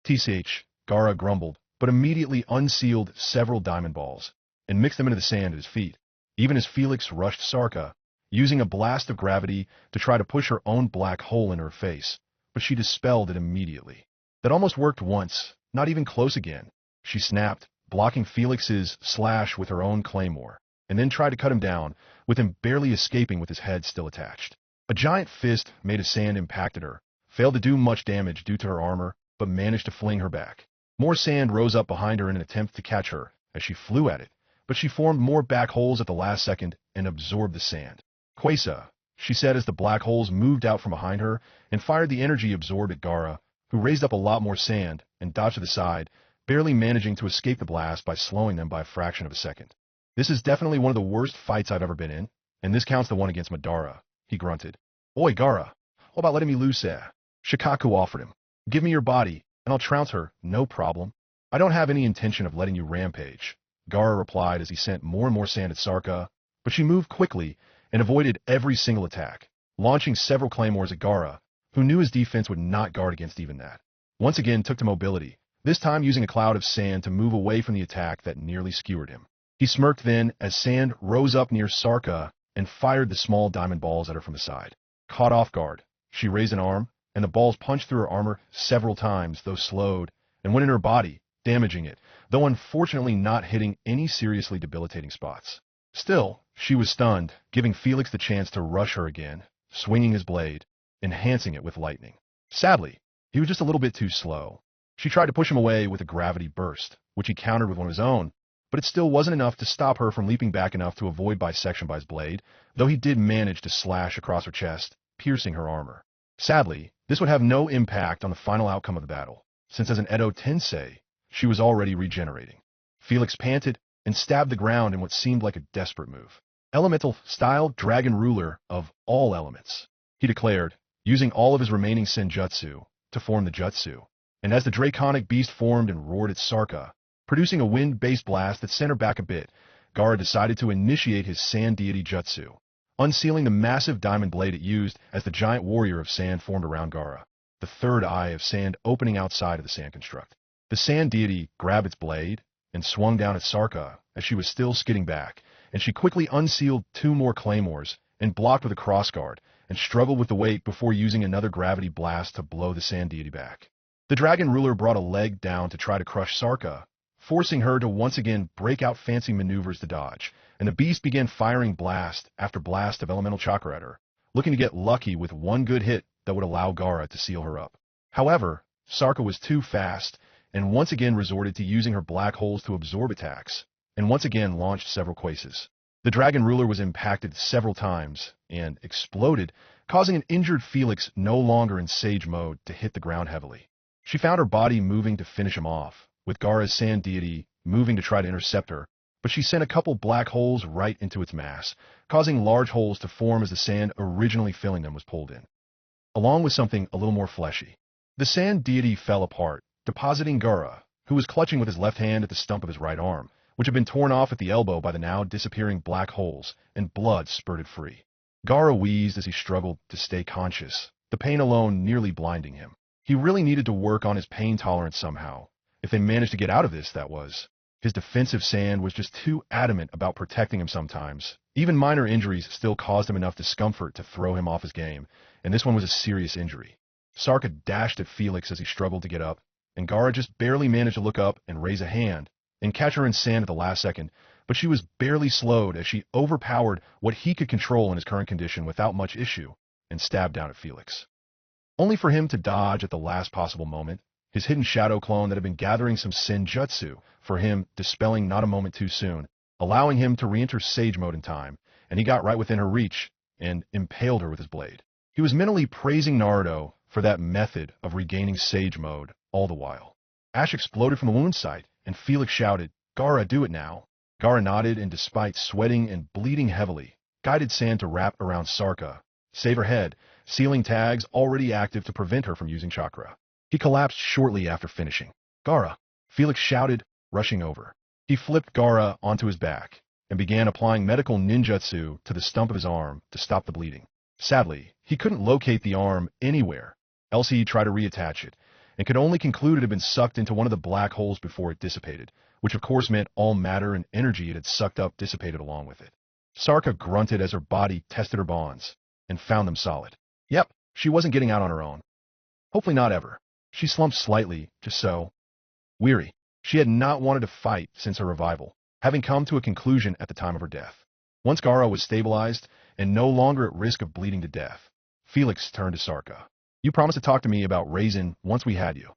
TCH, Gaara grumbled, but immediately unsealed several diamond balls and mixed them into the sand at his feet, even as Felix rushed Sarka, using a blast of gravity to try to push her own black hole in her face, but she dispelled it immediately. That almost worked once, not even close again. She snapped, blocking Felix's slash with her own claymore, and then tried to cut him down, with him barely escaping with his head still attached. A giant fist made of sand impacted her, failed to do much damage due to her armor, but managed to fling her back. More sand rose up behind her in an attempt to catch her as she flew at it, but she formed more back holes at the last second and absorbed the sand. Quesa, she said as the black holes moved out from behind her and fired the energy absorbed at Gaara, who raised up a lot more sand and dodged to the side, barely managing to escape the blast by slowing them by a fraction of a second. This is definitely one of the worst fights I've ever been in, and this counts the one against Madara, he grunted. Oi, Gaara, how about letting me loose there? Shikaku offered him. Give me your body, and I'll trounce her, no problem. I don't have any intention of letting you rampage, Gaara replied as he sent more and more sand at Sarka, but she moved quickly and avoided every single attack, launching several claymores at Gaara, who knew his defense would not guard against even that. Once again took to mobility, this time using a cloud of sand to move away from the attack that nearly skewered him. He smirked then as sand rose up near Sarka and fired the small diamond balls at her from the side. Caught off guard, she raised an arm, and the balls punched through her armor several times, though slowed, and went in her body, damaging it, though unfortunately not hitting any seriously debilitating spots. Still, she was stunned, giving Felix the chance to rush her again, swinging his blade, enhancing it with lightning. Sadly, he was just a little bit too slow. She tried to push him away with a gravity burst, which he countered with one of his own, but it still wasn't enough to stop her from leaping back enough to avoid bisection by his blade, though he did manage to slash across her chest, piercing her armor. Sadly, this would have no impact on the final outcome of the battle, since as an Edo Tensei, she was already regenerating. Felix panted and stabbed the ground in what seemed like a desperate move. Elemental style dragon ruler of all elements, he declared, using all of his remaining senjutsu to form the jutsu, and as the draconic beast formed and roared at Sarka, producing a wind-based blast that sent her back a bit, Gaara decided to initiate his sand deity jutsu, unsealing the massive diamond blade it used as the giant warrior of sand formed around Gaara, the third eye of sand opening outside of the sand construct. The sand deity grabbed its blade and swung down at Sarka as she was still skidding back, and she quickly unsealed two more claymores and blocked with a crossguard and struggled with the weight before using another gravity blast to blow the sand deity back. The dragon ruler brought a leg down to try to crush Sarka, forcing her to once again break out fancy maneuvers to dodge, and the beast began firing blast after blast of elemental chakra at her, looking to get lucky with one good hit that would allow Gaara to seal her up. However, Sarka was too fast, and once again resorted to using her black holes to absorb attacks, and once again launched several quases. The dragon ruler was impacted several times, and exploded, causing an injured Felix no longer in sage mode to hit the ground heavily. She found her body moving to finish him off, with Gaara's sand deity moving to try to intercept her, but she sent a couple black holes right into its mass, causing large holes to form as the sand originally filling them was pulled in, along with something a little more fleshy. The sand deity fell apart, depositing Gaara, who was clutching with his left hand at the stump of his right arm, which had been torn off at the elbow by the now disappearing black holes, and blood spurted free. Gaara wheezed as he struggled to stay conscious, the pain alone nearly blinding him. He really needed to work on his pain tolerance somehow. If they managed to get out of this, that was. His defensive sand was just too adamant about protecting him sometimes. Even minor injuries still caused him enough discomfort to throw him off his game, and this one was a serious injury. Sarka dashed at Felix as he struggled to get up, and Gaara just barely managed to look up and raise a hand and catch her in sand at the last second, but she was barely slowed as she overpowered what he could control in his current condition without much issue and stabbed down at Felix. Only for him to dodge at the last possible moment, his hidden shadow clone that had been gathering some senjutsu for him dispelling not a moment too soon, allowing him to re-enter sage mode in time, and he got right within her reach and impaled her with his blade. He was mentally praising Naruto for that method of regaining sage mode all the while. Ash exploded from the wound site, and Felix shouted, "Gaara, do it now." Gaara nodded, and despite sweating and bleeding heavily, guided sand to wrap around Sarka, save her head, sealing tags already active to prevent her from using chakra. He collapsed shortly after finishing. "Gaara!" Felix shouted, rushing over. He flipped Gaara onto his back and began applying medical ninjutsu to the stump of his arm to stop the bleeding. Sadly, he couldn't locate the arm anywhere, else he'd try to reattach it, and could only conclude it had been sucked into one of the black holes before it dissipated, which of course meant all matter and energy it had sucked up dissipated along with it. Sarka grunted as her body tested her bonds, and found them solid. Yep, she wasn't getting out on her own. Hopefully not ever. She slumped slightly, just so. Weary. She had not wanted to fight since her revival, having come to a conclusion at the time of her death. Once Gaara was stabilized and no longer at risk of bleeding to death, Felix turned to Sarka. "You promised to talk to me about Raisin once we had you.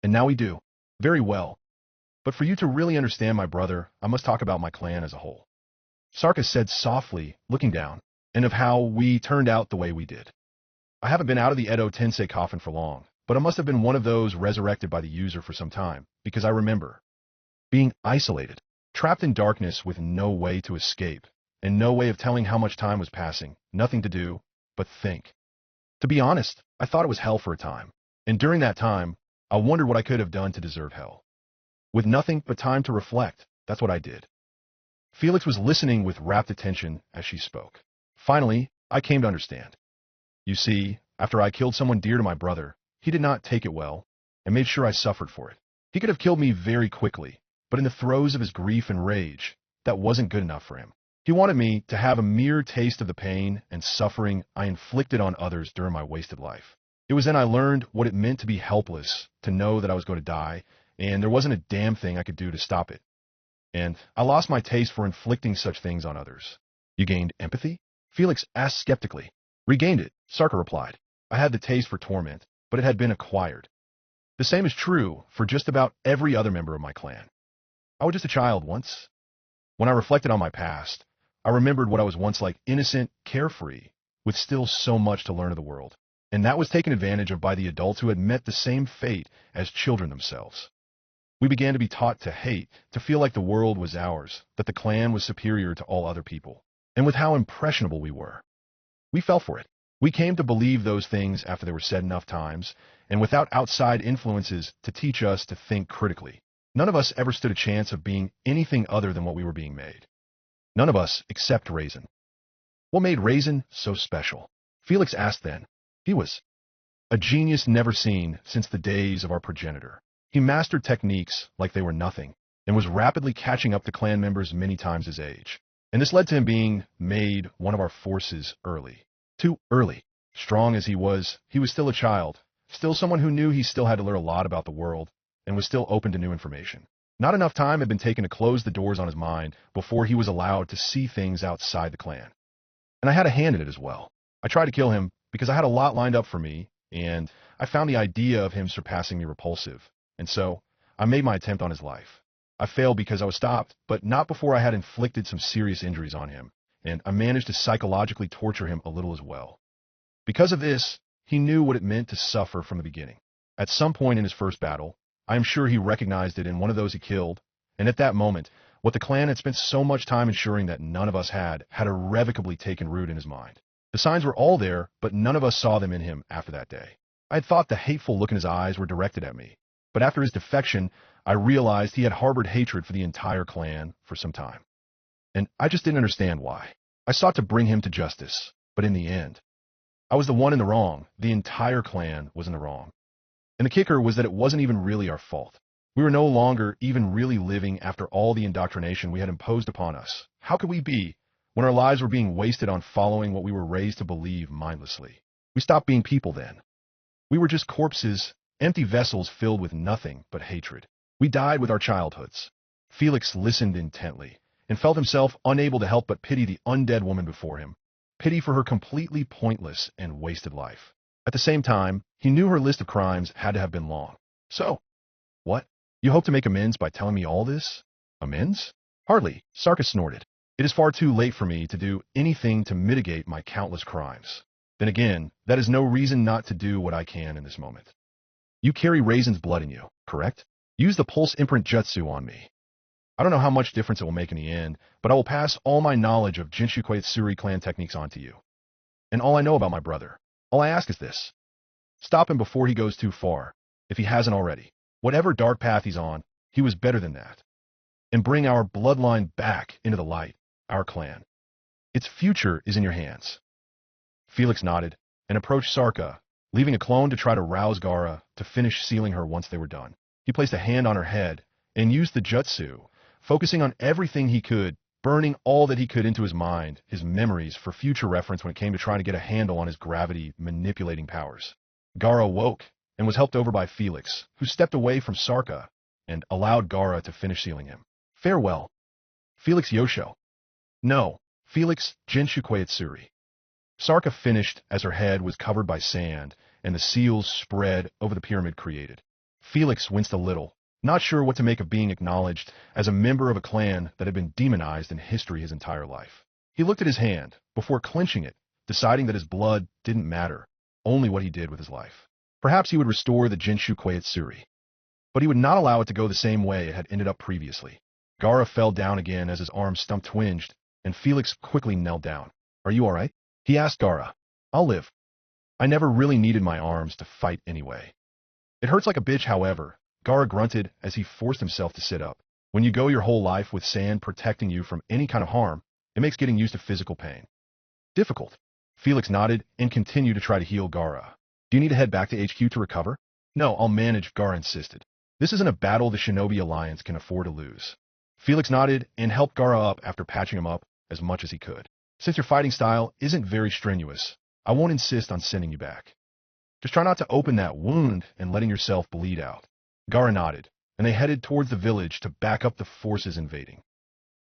And now we do. Very well. But for you to really understand my brother, I must talk about my clan as a whole." Sarka said softly, looking down, "and of how we turned out the way we did. I haven't been out of the Edo Tensei coffin for long, but I must have been one of those resurrected by the user for some time, because I remember being isolated, trapped in darkness with no way to escape, and no way of telling how much time was passing, nothing to do but think. To be honest, I thought it was hell for a time, and during that time, I wondered what I could have done to deserve hell. With nothing but time to reflect, that's what I did." Felix was listening with rapt attention as she spoke. "Finally, I came to understand. You see, after I killed someone dear to my brother, he did not take it well, and made sure I suffered for it. He could have killed me very quickly, but in the throes of his grief and rage, that wasn't good enough for him. He wanted me to have a mere taste of the pain and suffering I inflicted on others during my wasted life. It was then I learned what it meant to be helpless, to know that I was going to die, and there wasn't a damn thing I could do to stop it. And I lost my taste for inflicting such things on others." "You gained empathy?" Felix asked skeptically. "Regained it," Sarka replied. "I had the taste for torment, but it had been acquired. The same is true for just about every other member of my clan. I was just a child once. When I reflected on my past, I remembered what I was once like, innocent, carefree, with still so much to learn of the world. And that was taken advantage of by the adults who had met the same fate as children themselves. We began to be taught to hate, to feel like the world was ours, that the clan was superior to all other people, and with how impressionable we were. We fell for it. We came to believe those things after they were said enough times, and without outside influences to teach us to think critically. None of us ever stood a chance of being anything other than what we were being made. None of us except Raisin." "What made Raisin so special?" Felix asked then. "He was a genius never seen since the days of our progenitor. He mastered techniques like they were nothing, and was rapidly catching up to clan members many times his age. And this led to him being made one of our forces early. Too early. Strong as he was still a child, still someone who knew he still had to learn a lot about the world, and was still open to new information. Not enough time had been taken to close the doors on his mind before he was allowed to see things outside the clan. And I had a hand in it as well. I tried to kill him because I had a lot lined up for me, and I found the idea of him surpassing me repulsive. And so, I made my attempt on his life. I failed because I was stopped, but not before I had inflicted some serious injuries on him, and I managed to psychologically torture him a little as well. Because of this, he knew what it meant to suffer from the beginning. At some point in his first battle, I am sure he recognized it in one of those he killed, and at that moment, what the clan had spent so much time ensuring that none of us had irrevocably taken root in his mind. The signs were all there, but none of us saw them in him after that day. I had thought the hateful look in his eyes were directed at me, but after his defection, I realized he had harbored hatred for the entire clan for some time. And I just didn't understand why. I sought to bring him to justice, but in the end, I was the one in the wrong. The entire clan was in the wrong. And the kicker was that it wasn't even really our fault. We were no longer even really living after all the indoctrination we had imposed upon us. How could we be when our lives were being wasted on following what we were raised to believe mindlessly? We stopped being people then. We were just corpses, empty vessels filled with nothing but hatred. We died with our childhoods. Felix listened intently and felt himself unable to help but pity the undead woman before him, pity for her completely pointless and wasted life. At the same time, he knew her list of crimes had to have been long. So, what? You hope to make amends by telling me all this? Amends? Hardly, Sarka snorted. It is far too late for me to do anything to mitigate my countless crimes. Then again, that is no reason not to do what I can in this moment. You carry Raisin's blood in you, correct? Use the pulse imprint jutsu on me. I don't know how much difference it will make in the end, but I will pass all my knowledge of Jinchukui Tsuri clan techniques on to you. And all I know about my brother. All I ask is this. Stop him before he goes too far, if he hasn't already. Whatever dark path he's on, he was better than that. And bring our bloodline back into the light, our clan. Its future is in your hands. Felix nodded and approached Sarka, leaving a clone to try to rouse Gaara to finish sealing her once they were done. He placed a hand on her head and used the jutsu, focusing on everything he could, burning all that he could into his mind, his memories, for future reference when it came to trying to get a handle on his gravity-manipulating powers. Gaara woke and was helped over by Felix, who stepped away from Sarka and allowed Gaara to finish sealing him. Farewell. Felix Yosho. No, Felix Jinchukui Tsuri. Sarka finished as her head was covered by sand and the seals spread over the pyramid created. Felix winced a little, not sure what to make of being acknowledged as a member of a clan that had been demonized in history his entire life. He looked at his hand before clenching it, deciding that his blood didn't matter, only what he did with his life. Perhaps he would restore the Jinchukui Tsuri, but he would not allow it to go the same way it had ended up previously. Gaara fell down again as his arm stump twinged, and Felix quickly knelt down. Are you all right? He asked Gaara. I'll live. I never really needed my arms to fight anyway. It hurts like a bitch, however, Gaara grunted as he forced himself to sit up. When you go your whole life with sand protecting you from any kind of harm, it makes getting used to physical pain difficult. Felix nodded and continued to try to heal Gaara. Do you need to head back to HQ to recover? No, I'll manage, Gaara insisted. This isn't a battle the Shinobi Alliance can afford to lose. Felix nodded and helped Gaara up after patching him up as much as he could. Since your fighting style isn't very strenuous, I won't insist on sending you back. Just try not to open that wound and letting yourself bleed out. Gaara nodded, and they headed towards the village to back up the forces invading.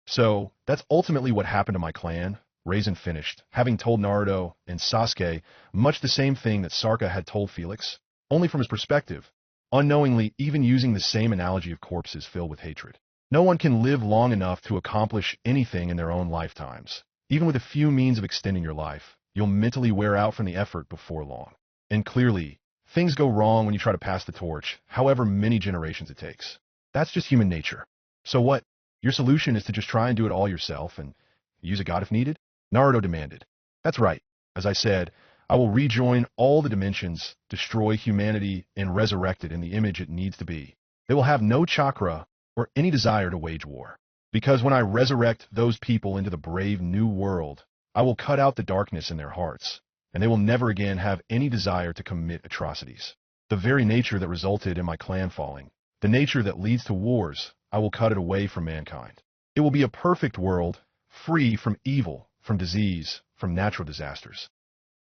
So, that's ultimately what happened to my clan, Raisin finished, having told Naruto and Sasuke much the same thing that Sarka had told Felix, only from his perspective, unknowingly even using the same analogy of corpses filled with hatred. No one can live long enough to accomplish anything in their own lifetimes. Even with a few means of extending your life, you'll mentally wear out from the effort before long. And clearly, things go wrong when you try to pass the torch, however many generations it takes. That's just human nature. So what? Your solution is to just try and do it all yourself and use a god if needed? Naruto demanded. That's right. As I said, I will rejoin all the dimensions, destroy humanity, and resurrect it in the image it needs to be. They will have no chakra or any desire to wage war. Because when I resurrect those people into the brave new world, I will cut out the darkness in their hearts, and they will never again have any desire to commit atrocities. The very nature that resulted in my clan falling, the nature that leads to wars, I will cut it away from mankind. It will be a perfect world, free from evil, from disease, from natural disasters.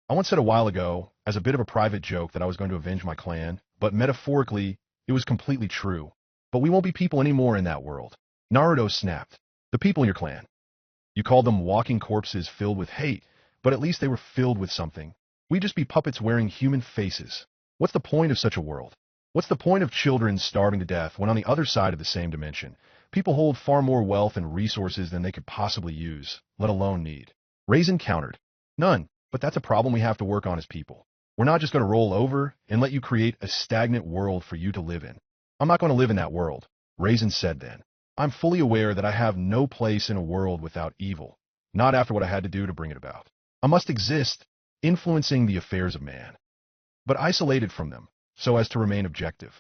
I once said a while ago, as a bit of a private joke, that I was going to avenge my clan, but metaphorically, it was completely true. But we won't be people anymore in that world. Naruto snapped. The people in your clan. You called them walking corpses filled with hate, but at least they were filled with something. We'd just be puppets wearing human faces. What's the point of such a world? What's the point of children starving to death when on the other side of the same dimension, people hold far more wealth and resources than they could possibly use, let alone need? Raisin countered. None. But that's a problem we have to work on as people. We're not just going to roll over and let you create a stagnant world for you to live in. I'm not going to live in that world, Raisin said then. I'm fully aware that I have no place in a world without evil, not after what I had to do to bring it about. I must exist, influencing the affairs of man, but isolated from them, so as to remain objective.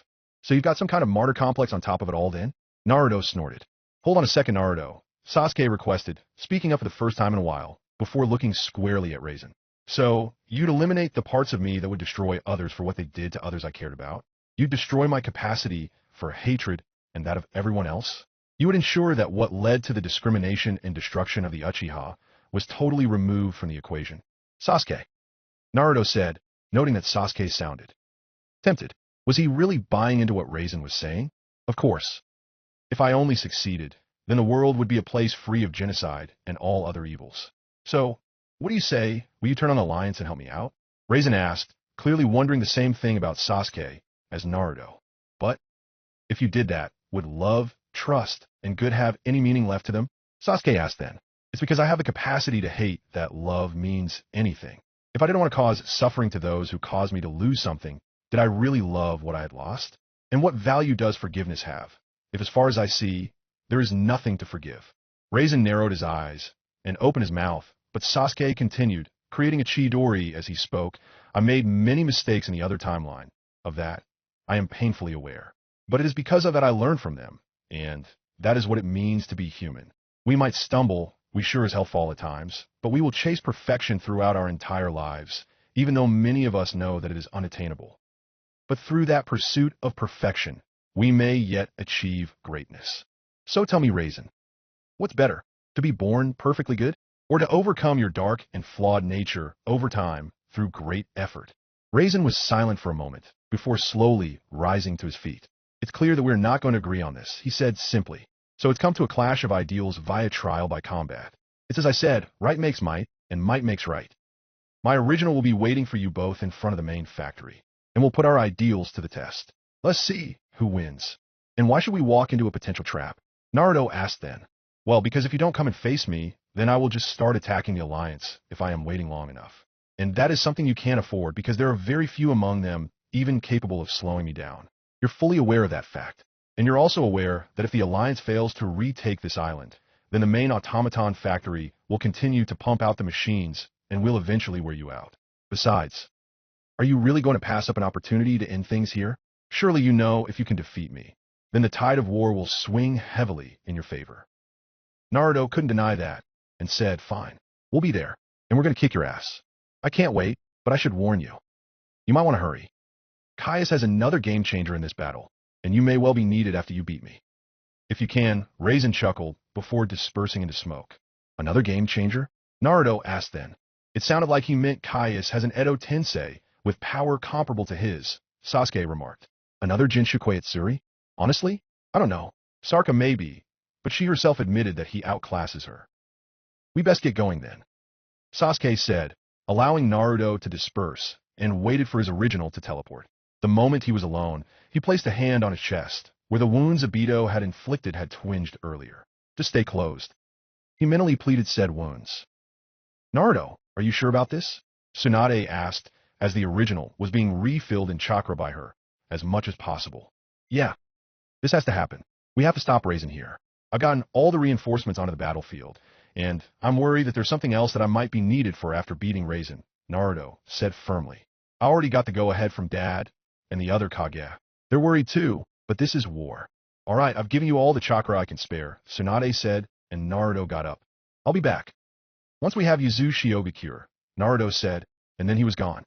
So you've got some kind of martyr complex on top of it all then? Naruto snorted. Hold on a second, Naruto, Sasuke requested, speaking up for the first time in a while, before looking squarely at Raisin. So, you'd eliminate the parts of me that would destroy others for what they did to others I cared about? You'd destroy my capacity for hatred and that of everyone else? You would ensure that what led to the discrimination and destruction of the Uchiha was totally removed from the equation. Sasuke, Naruto said, noting that Sasuke sounded tempted. Was he really buying into what Raisin was saying? Of course. If I only succeeded, then the world would be a place free of genocide and all other evils. So, what do you say? Will you turn on the alliance and help me out? Raisin asked, clearly wondering the same thing about Sasuke as Naruto. But, if you did that, would love, trust, and good have any meaning left to them? Sasuke asked then. It's because I have the capacity to hate that love means anything. If I didn't want to cause suffering to those who caused me to lose something, did I really love what I had lost? And what value does forgiveness have, if as far as I see, there is nothing to forgive? Raisin narrowed his eyes and opened his mouth, but Sasuke continued, creating a Chidori as he spoke. I made many mistakes in the other timeline. Of that, I am painfully aware. But it is because of that I learned from them, and that is what it means to be human. We might stumble, we sure as hell fall at times, but we will chase perfection throughout our entire lives, even though many of us know that it is unattainable. But through that pursuit of perfection, we may yet achieve greatness. So tell me, Raisin, what's better, to be born perfectly good, or to overcome your dark and flawed nature over time through great effort? Raisin was silent for a moment, before slowly rising to his feet. It's clear that we're not going to agree on this, he said simply. So it's come to a clash of ideals via trial by combat. It's as I said, right makes might, and might makes right. My original will be waiting for you both in front of the main factory, and we'll put our ideals to the test. Let's see who wins. And why should we walk into a potential trap? Naruto asked then. Well, because if you don't come and face me, then I will just start attacking the Alliance if I am waiting long enough. And that is something you can't afford because there are very few among them even capable of slowing me down. You're fully aware of that fact. And you're also aware that if the Alliance fails to retake this island, then the main automaton factory will continue to pump out the machines and will eventually wear you out. Besides, are you really going to pass up an opportunity to end things here? Surely you know if you can defeat me, then the tide of war will swing heavily in your favor. Naruto couldn't deny that and said, fine, we'll be there, and we're going to kick your ass. I can't wait, but I should warn you. You might want to hurry. Caius has another game changer in this battle, and you may well be needed after you beat me. If you can, Raisin chuckled before dispersing into smoke. Another game changer? Naruto asked then. It sounded like he meant Caius has an Edo Tensei with power comparable to his, Sasuke remarked. Another Jinchukui Tsuri? Honestly, I don't know. Sarka may be, but she herself admitted that he outclasses her. We best get going then, Sasuke said, allowing Naruto to disperse, and waited for his original to teleport. The moment he was alone, he placed a hand on his chest, where the wounds Obito had inflicted had twinged earlier. To stay closed. He mentally pleaded said wounds. Naruto, are you sure about this? Tsunade asked, as the original was being refilled in chakra by her, as much as possible. Yeah. This has to happen. We have to stop Raisin here. I've gotten all the reinforcements onto the battlefield, and I'm worried that there's something else that I might be needed for after beating Raisin, Naruto said firmly. I already got the go-ahead from Dad and the other Kage. They're worried too, but this is war. All right, I've given you all the chakra I can spare, Tsunade said, and Naruto got up. I'll be back. Once we have Yuzu Shiogakure, Naruto said, and then he was gone.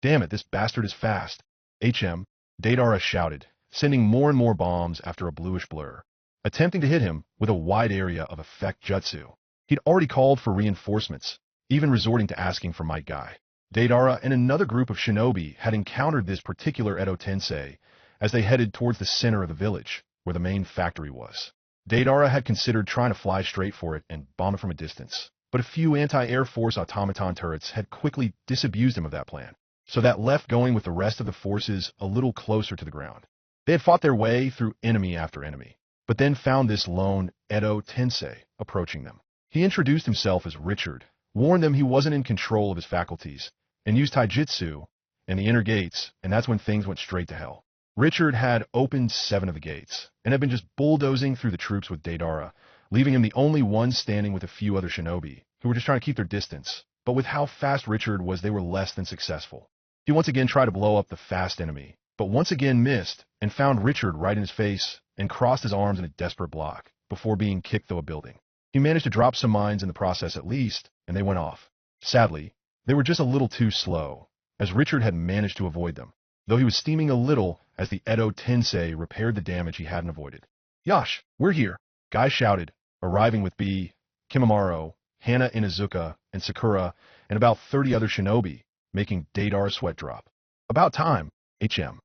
Damn it, this bastard is fast. Deidara shouted, sending more and more bombs after a bluish blur, attempting to hit him with a wide area of effect jutsu. He'd already called for reinforcements, even resorting to asking for Might Guy. Deidara and another group of shinobi had encountered this particular Edo Tensei as they headed towards the center of the village, where the main factory was. Deidara had considered trying to fly straight for it and bomb it from a distance, but a few anti-Air Force automaton turrets had quickly disabused him of that plan, so that left going with the rest of the forces a little closer to the ground. They had fought their way through enemy after enemy, but then found this lone Edo Tensei approaching them. He introduced himself as Richard, warned them he wasn't in control of his faculties, and used taijutsu and the inner gates, and that's when things went straight to hell. Richard had opened 7 of the gates, and had been just bulldozing through the troops with Deidara, leaving him the only one standing with a few other shinobi, who were just trying to keep their distance. But with how fast Richard was, they were less than successful. He once again tried to blow up the fast enemy, but once again missed, and found Richard right in his face, and crossed his arms in a desperate block, before being kicked through a building. He managed to drop some mines in the process at least, and they went off. Sadly, they were just a little too slow, as Richard had managed to avoid them, though he was steaming a little as the Edo Tensei repaired the damage he hadn't avoided. "Yash, we're here!" Guy shouted, arriving with B, Kimimaro, Hana Inazuka, and Sakura, and about 30 other shinobi, making Deidara's sweat drop. "About time, HM.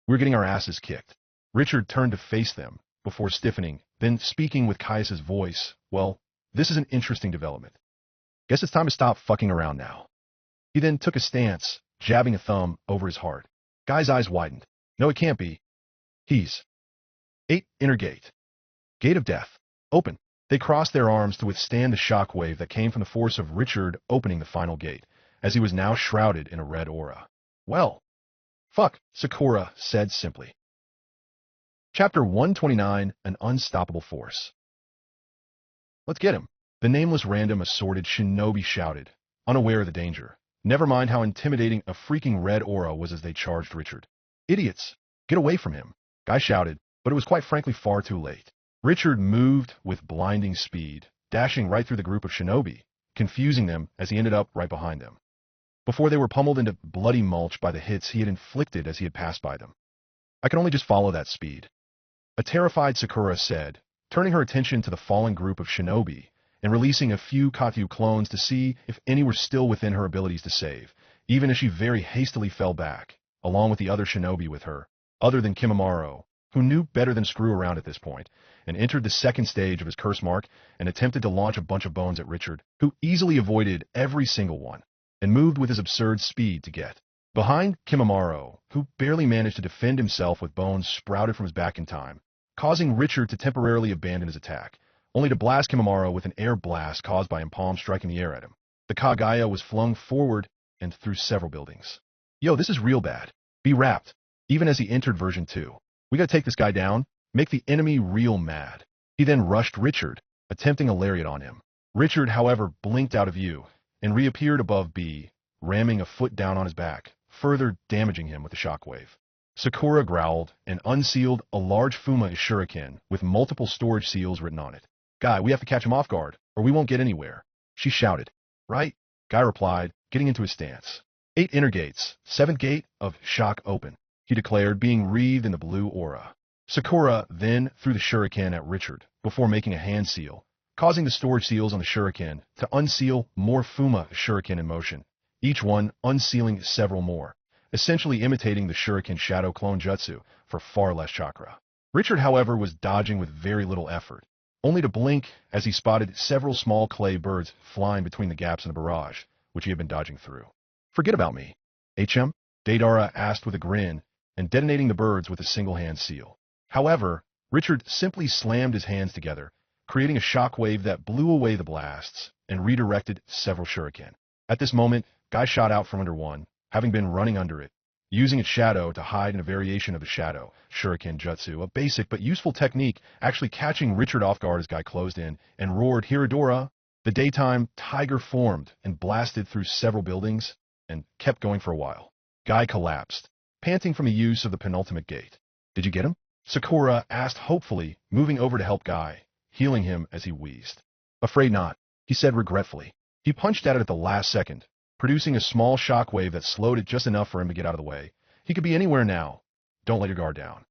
We're getting our asses kicked." Richard turned to face them, before stiffening, then speaking with Caius's voice. "Well, this is an interesting development. Guess it's time to stop fucking around now." He then took a stance, jabbing a thumb over his heart. Guy's eyes widened. "No, it can't be. He's 8. Inner gate. Gate of death. Open." They crossed their arms to withstand the shockwave that came from the force of Richard opening the final gate, as he was now shrouded in a red aura. "Well, fuck," Sakura said simply. Chapter 129, An Unstoppable Force. "Let's get him," the nameless random assorted shinobi shouted, unaware of the danger. Never mind how intimidating a freaking red aura was as they charged Richard. "Idiots! Get away from him," Guy shouted, but it was quite frankly far too late. Richard moved with blinding speed, dashing right through the group of shinobi, confusing them as he ended up right behind them, before they were pummeled into bloody mulch by the hits he had inflicted as he had passed by them. "I can only just follow that speed," a terrified Sakura said, turning her attention to the fallen group of shinobi and releasing a few Katyu clones to see if any were still within her abilities to save, even as she very hastily fell back, along with the other shinobi with her, other than Kimimaro, who knew better than screw around at this point, and entered the second stage of his curse mark and attempted to launch a bunch of bones at Richard, who easily avoided every single one, and moved with his absurd speed to get behind Kimimaro, who barely managed to defend himself with bones sprouted from his back in time, causing Richard to temporarily abandon his attack, only to blast Kimimaro with an air blast caused by Impalm striking the air at him. The Kagaya was flung forward and through several buildings. "Yo, this is real bad. Be wrapped," even as he entered version 2. "We gotta take this guy down, make the enemy real mad." He then rushed Richard, attempting a lariat on him. Richard, however, blinked out of view and reappeared above B, ramming a foot down on his back, further damaging him with the shockwave. Sakura growled and unsealed a large Fuma shuriken with multiple storage seals written on it. "Guy, we have to catch him off guard, or we won't get anywhere," she shouted. "Right," Guy replied, getting into his stance. 8 inner gates, 7th gate of shock open, he declared, being wreathed in the blue aura. Sakura then threw the shuriken at Richard, before making a hand seal, causing the storage seals on the shuriken to unseal more Fuma shuriken in motion, each one unsealing several more, essentially imitating the shuriken shadow clone jutsu for far less chakra. Richard, however, was dodging with very little effort, only to blink as he spotted several small clay birds flying between the gaps in the barrage, which he had been dodging through. "Forget about me, HM?" Deidara asked with a grin, and detonating the birds with a single-hand seal. However, Richard simply slammed his hands together, creating a shockwave that blew away the blasts and redirected several shuriken. At this moment, Guy shot out from under one, having been running under it, using its shadow to hide in a variation of the shadow shuriken jutsu, a basic but useful technique, actually catching Richard off guard as Guy closed in and roared "Hiradora!" The daytime tiger formed and blasted through several buildings and kept going for a while. Guy collapsed, panting from the use of the penultimate gate. "Did you get him?" Sakura asked hopefully, moving over to help Guy, healing him as he wheezed. "Afraid not," he said regretfully. He punched at it at the last second, producing a small shockwave that slowed it just enough for him to get out of the way. He could be anywhere now. Don't let your guard down.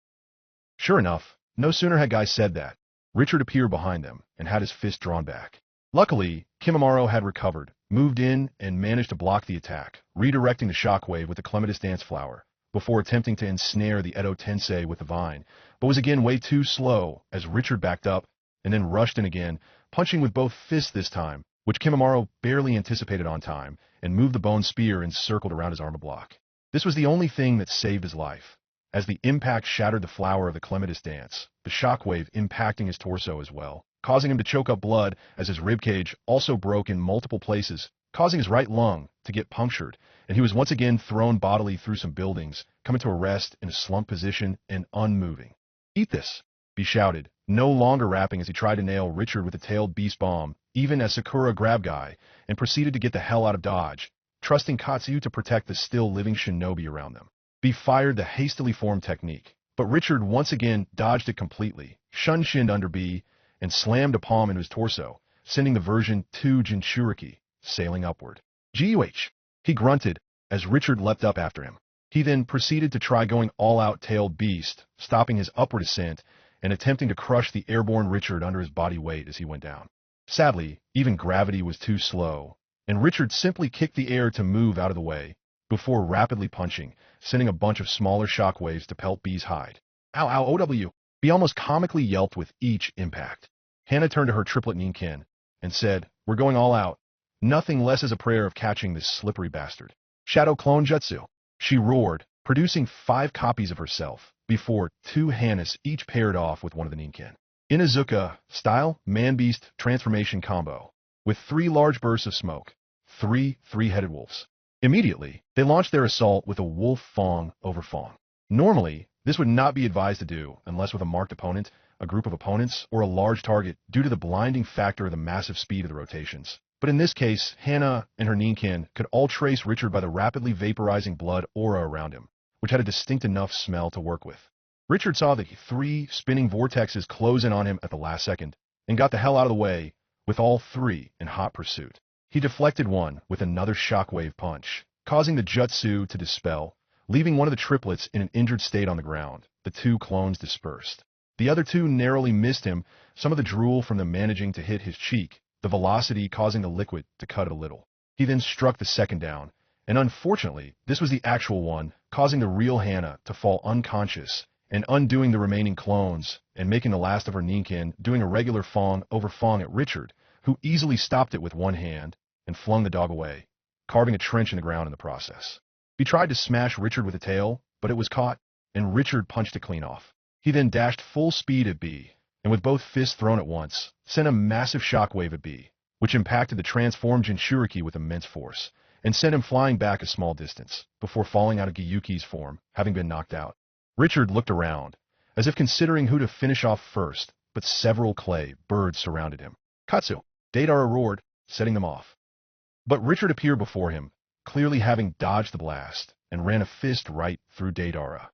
Sure enough, no sooner had Guy said that, Richard appeared behind them and had his fist drawn back. Luckily, Kimimaro had recovered, moved in, and managed to block the attack, redirecting the shockwave with the Clematis Dance Flower, before attempting to ensnare the Edo Tensei with the vine, but was again way too slow as Richard backed up and then rushed in again, punching with both fists this time, which Kimimaro barely anticipated on time, and moved the bone spear encircled around his armor block. This was the only thing that saved his life, as the impact shattered the flower of the Clematis Dance, the shockwave impacting his torso as well, causing him to choke up blood as his ribcage also broke in multiple places, causing his right lung to get punctured, and he was once again thrown bodily through some buildings, coming to a rest in a slumped position and unmoving. "Eat this," he shouted, no longer rapping as he tried to nail Richard with a tailed beast bomb, even as Sakura grabbed Guy and proceeded to get the hell out of Dodge, trusting Katsuyu to protect the still living shinobi around them. B fired the hastily formed technique, but Richard once again dodged it completely, shinned under B, and slammed a palm into his torso, sending the version 2 Jinchuriki sailing upward. "GUH!" he grunted as Richard leapt up after him. He then proceeded to try going all-out tailed beast, stopping his upward ascent and attempting to crush the airborne Richard under his body weight as he went down. Sadly, even gravity was too slow, and Richard simply kicked the air to move out of the way, before rapidly punching, sending a bunch of smaller shockwaves to pelt B's hide. "Ow, ow, OW! B almost comically yelped with each impact. Hannah turned to her triplet Ninken and said, "We're going all out. Nothing less as a prayer of catching this slippery bastard." "Shadow Clone Jutsu," she roared, producing 5 copies of herself, before 2 Hannes each paired off with one of the Ninken. Inuzuka style man-beast transformation combo, with 3 large bursts of smoke, 3 three-headed wolves. Immediately, they launched their assault with a wolf Fong over Fong. Normally, this would not be advised to do unless with a marked opponent, a group of opponents, or a large target due to the blinding factor of the massive speed of the rotations. But in this case, Hannah and her Ninken could all trace Richard by the rapidly vaporizing blood aura around him, which had a distinct enough smell to work with. Richard saw the 3 spinning vortexes close in on him at the last second, and got the hell out of the way, with all 3 in hot pursuit. He deflected one with another shockwave punch, causing the jutsu to dispel, leaving one of the triplets in an injured state on the ground. The 2 clones dispersed. The other 2 narrowly missed him, some of the drool from them managing to hit his cheek, the velocity causing the liquid to cut it a little. He then struck the second down, and unfortunately, this was the actual one, causing the real Hannah to fall unconscious, and undoing the remaining clones, and making the last of her Ninken doing a regular Fong over Fong at Richard, who easily stopped it with one hand, and flung the dog away, carving a trench in the ground in the process. He tried to smash Richard with a tail, but it was caught, and Richard punched it clean off. He then dashed full speed at B, and with both fists thrown at once, sent a massive shockwave at B, which impacted the transformed Jinchuriki with immense force, and sent him flying back a small distance, before falling out of Gyuki's form, having been knocked out. Richard looked around, as if considering who to finish off first, but several clay birds surrounded him. "Katsu!" Deidara roared, setting them off. But Richard appeared before him, clearly having dodged the blast, and ran a fist right through Deidara,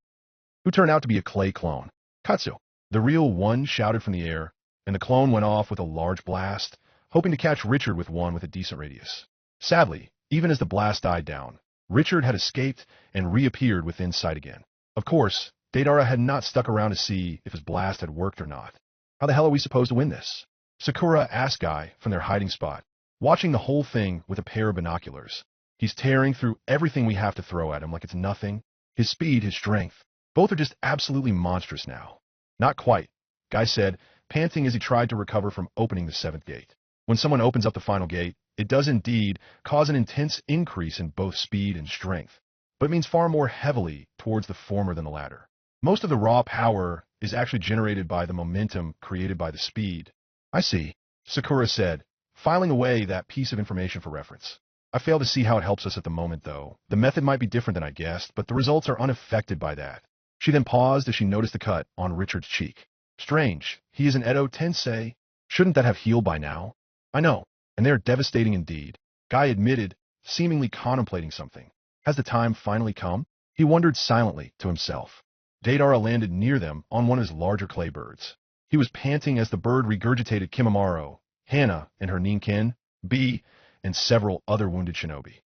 who turned out to be a clay clone. "Katsu!" The real one shouted from the air, and the clone went off with a large blast, hoping to catch Richard with one with a decent radius. Sadly, even as the blast died down, Richard had escaped and reappeared within sight again. Of course, Deidara had not stuck around to see if his blast had worked or not. "How the hell are we supposed to win this?" Sakura asked Guy from their hiding spot, watching the whole thing with a pair of binoculars. "He's tearing through everything we have to throw at him like it's nothing. His speed, his strength, both are just absolutely monstrous now." "Not quite," Guy said, panting as he tried to recover from opening the 7th gate. When someone opens up the final gate, it does indeed cause an intense increase in both speed and strength, but it means far more heavily towards the former than the latter. Most of the raw power is actually generated by the momentum created by the speed. "I see," Sakura said, filing away that piece of information for reference. "I fail to see how it helps us at the moment, though. The method might be different than I guessed, but the results are unaffected by that." She then paused as she noticed the cut on Richard's cheek. "Strange. He is an Edo Tensei. Shouldn't that have healed by now?" "I know, and they are devastating indeed," Guy admitted, seemingly contemplating something. Has the time finally come? He wondered silently to himself. Deidara landed near them on one of his larger clay birds. He was panting as the bird regurgitated Kimimaro, Hannah and her Ninken, B, and several other wounded shinobi.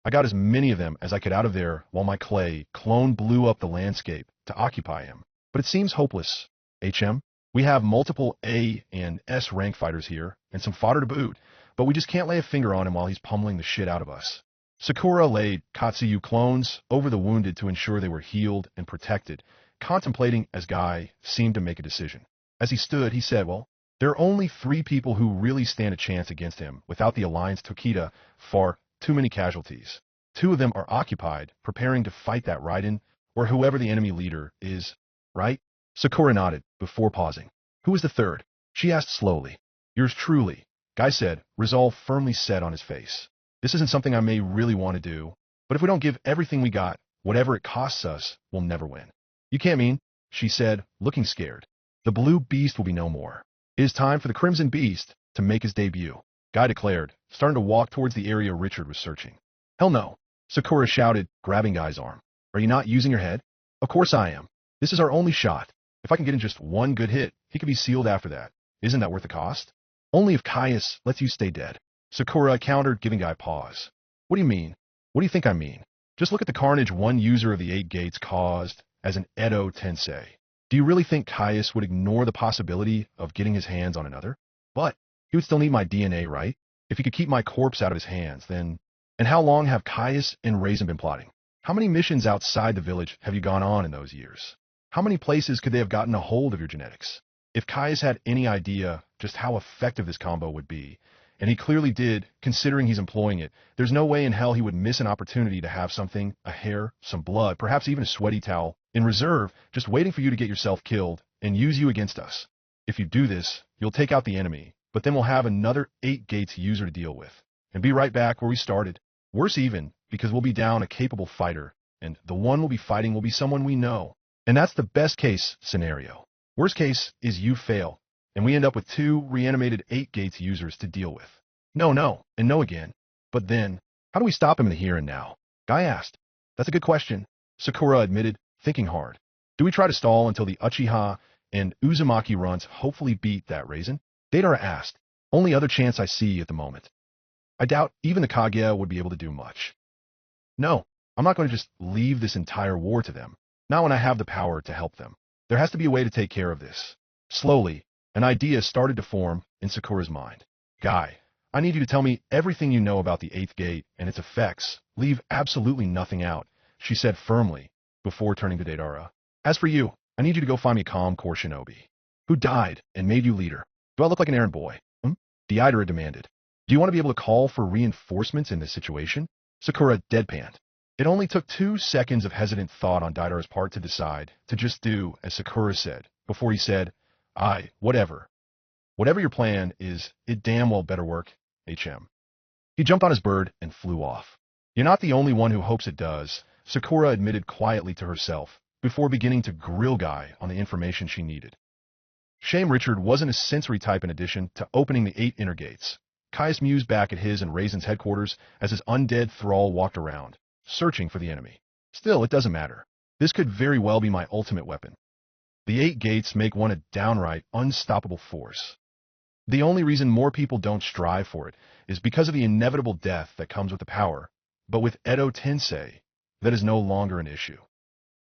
I got as many of them as I could out of there while my clay clone blew up the landscape to occupy him. But it seems hopeless. HM, we have multiple A and S rank fighters here, and some fodder to boot, but we just can't lay a finger on him while he's pummeling the shit out of us." Sakura laid Katsuyu clones over the wounded to ensure they were healed and protected, contemplating as Guy seemed to make a decision. As he stood, he said, "Well, there are only 3 people who really stand a chance against him without the Alliance Tokita for too many casualties. 2 of them are occupied, preparing to fight that Raiden, or whoever the enemy leader is, right?" Sakura nodded, before pausing. "Who is the third?" She asked slowly. Yours truly, Guy said, resolve firmly set on his face. This isn't something I may really want to do, but if we don't give everything we got, whatever it costs us, we'll never win. You can't mean, she said, looking scared. The blue beast will be no more. It is time for the crimson beast to make his debut, Guy declared, starting to walk towards the area Richard was searching. Hell no, Sakura shouted, grabbing Guy's arm. Are you not using your head? Of course I am. This is our only shot. If I can get in just one good hit, he could be sealed after that. Isn't that worth the cost? Only if Caius lets you stay dead. Sakura countered, giving Guy pause. What do you mean? What do you think I mean? Just look at the carnage one user of the 8 gates caused as an Edo Tensei. Do you really think Caius would ignore the possibility of getting his hands on another? But he would still need my DNA, right? If he could keep my corpse out of his hands, then... And how long have Caius and Raisin been plotting? How many missions outside the village have you gone on in those years? How many places could they have gotten a hold of your genetics? If Caius had any idea just how effective this combo would be, and he clearly did, considering he's employing it, there's no way in hell he would miss an opportunity to have something, a hair, some blood, perhaps even a sweaty towel, in reserve, just waiting for you to get yourself killed and use you against us. If you do this, you'll take out the enemy, but then we'll have another 8 gates user to deal with, and be right back where we started. Worse even, because we'll be down a capable fighter, and the one we'll be fighting will be someone we know. And that's the best case scenario. Worst case is you fail, and we end up with 2 reanimated 8 gates users to deal with. No, and no again. But then, how do we stop him in the here and now? Guy asked. That's a good question, Sakura admitted, thinking hard. Do we try to stall until the Uchiha and Uzumaki runs hopefully beat that Raisin? Deidara asked. Only other chance I see at the moment. I doubt even the Kaguya would be able to do much. No, I'm not going to just leave this entire war to them. Not when I have the power to help them. There has to be a way to take care of this. Slowly, an idea started to form in Sakura's mind. Guy, I need you to tell me everything you know about the 8th gate and its effects. Leave absolutely nothing out, she said firmly, before turning to Deidara. As for you, I need you to go find me a calm core shinobi. Who died and made you leader? Do I look like an errand boy? Deidara demanded. Do you want to be able to call for reinforcements in this situation? Sakura deadpanned. It only took 2 seconds of hesitant thought on Deidara's part to decide to just do as Sakura said, before he said, Aye, whatever. Whatever your plan is, it damn well better work, HM. He jumped on his bird and flew off. You're not the only one who hopes it does, Sakura admitted quietly to herself, before beginning to grill Guy on the information she needed. Shame Richard wasn't a sensory type in addition to opening the 8 inner gates. Caius mused back at his and Raisin's headquarters as his undead thrall walked around, searching for the enemy. Still, it doesn't matter. This could very well be my ultimate weapon. The 8 gates make one a downright unstoppable force. The only reason more people don't strive for it is because of the inevitable death that comes with the power, but with Edo Tensei, that is no longer an issue.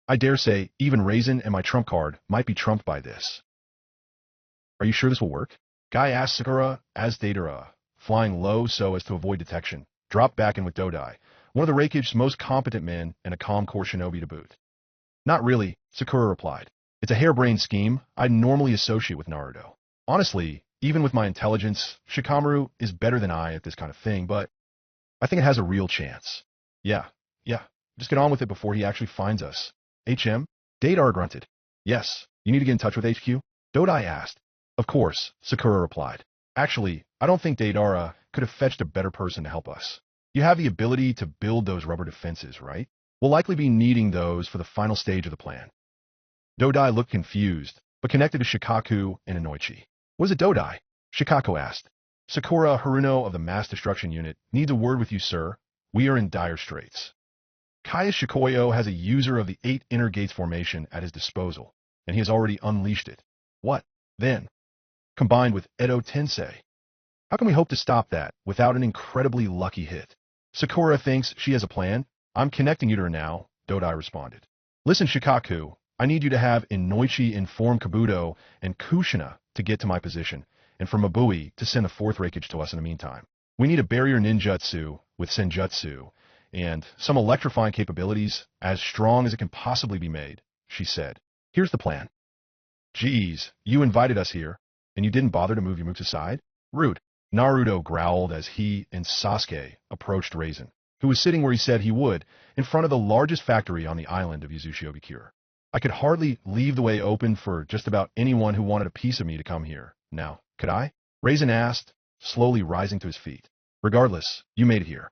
I dare say even Raisin and my trump card might be trumped by this. Are you sure this will work? Guy asked Sakura as Deidara, flying low so as to avoid detection, dropped back in with Dodai, one of the Rakige's most competent men and a calm core shinobi to boot. Not really, Sakura replied. It's a harebrained scheme I'd normally associate with Naruto. Honestly, even with my intelligence, Shikamaru is better than I at this kind of thing, but I think it has a real chance. Yeah, just get on with it before he actually finds us. HM? Deidara grunted. Yes, you need to get in touch with HQ? Dodai asked. Of course, Sakura replied. Actually, I don't think Deidara could have fetched a better person to help us. You have the ability to build those rubber defenses, right? We'll likely be needing those for the final stage of the plan. Dodai looked confused, but connected to Shikaku and Inoichi. What is it, Dodai? Shikaku asked. Sakura Haruno of the Mass Destruction Unit needs a word with you, sir. We are in dire straits. Kaya Shikoyo has a user of the 8 inner gates formation at his disposal, and he has already unleashed it. What, then? Combined with Edo Tensei. How can we hope to stop that without an incredibly lucky hit? Sakura thinks she has a plan. I'm connecting you to her now, Dodai responded. Listen, Shikaku, I need you to have Inoichi inform Kabuto and Kushina to get to my position, and for Mabui to send the 4th Rakage to us in the meantime. We need a barrier ninjutsu with senjutsu, and some electrifying capabilities as strong as it can possibly be made, she said. Here's the plan. Geez, you invited us here, and you didn't bother to move your mooks aside? Rude. Naruto growled as he and Sasuke approached Raisin, who was sitting where he said he would, in front of the largest factory on the island of Yuzushiogakure. I could hardly leave the way open for just about anyone who wanted a piece of me to come here, Now, could I? Raisin asked, slowly rising to his feet. Regardless, you made it here.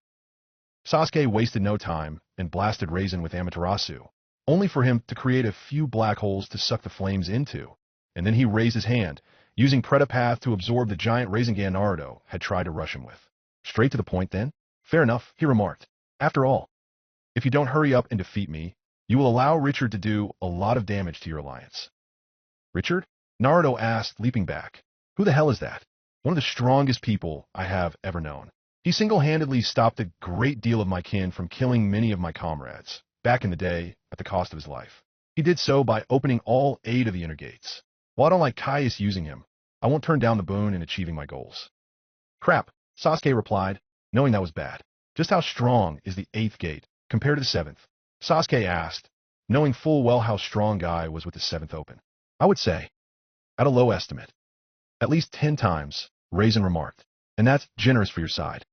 Sasuke wasted no time and blasted Raisin with Amaterasu, only for him to create a few black holes to suck the flames into. And then he raised his hand, using Predapath to absorb the giant Rasengan Naruto had tried to rush him with. Straight to the point then? Fair enough, he remarked. After all, if you don't hurry up and defeat me, you will allow Richard to do a lot of damage to your alliance. Richard? Naruto asked, leaping back. Who the hell is that? One of the strongest people I have ever known. He single-handedly stopped a great deal of my kin from killing many of my comrades, back in the day, at the cost of his life. He did so by opening all 8 of the inner gates. While I don't like Caius using him, I won't turn down the boon in achieving my goals. Crap, Sasuke replied, knowing that was bad. Just how strong is the 8th gate compared to the 7th? Sasuke asked, knowing full well how strong Guy was with the 7th open. I would say, at a low estimate, at least 10 times, Raisin remarked, and that's generous for your side.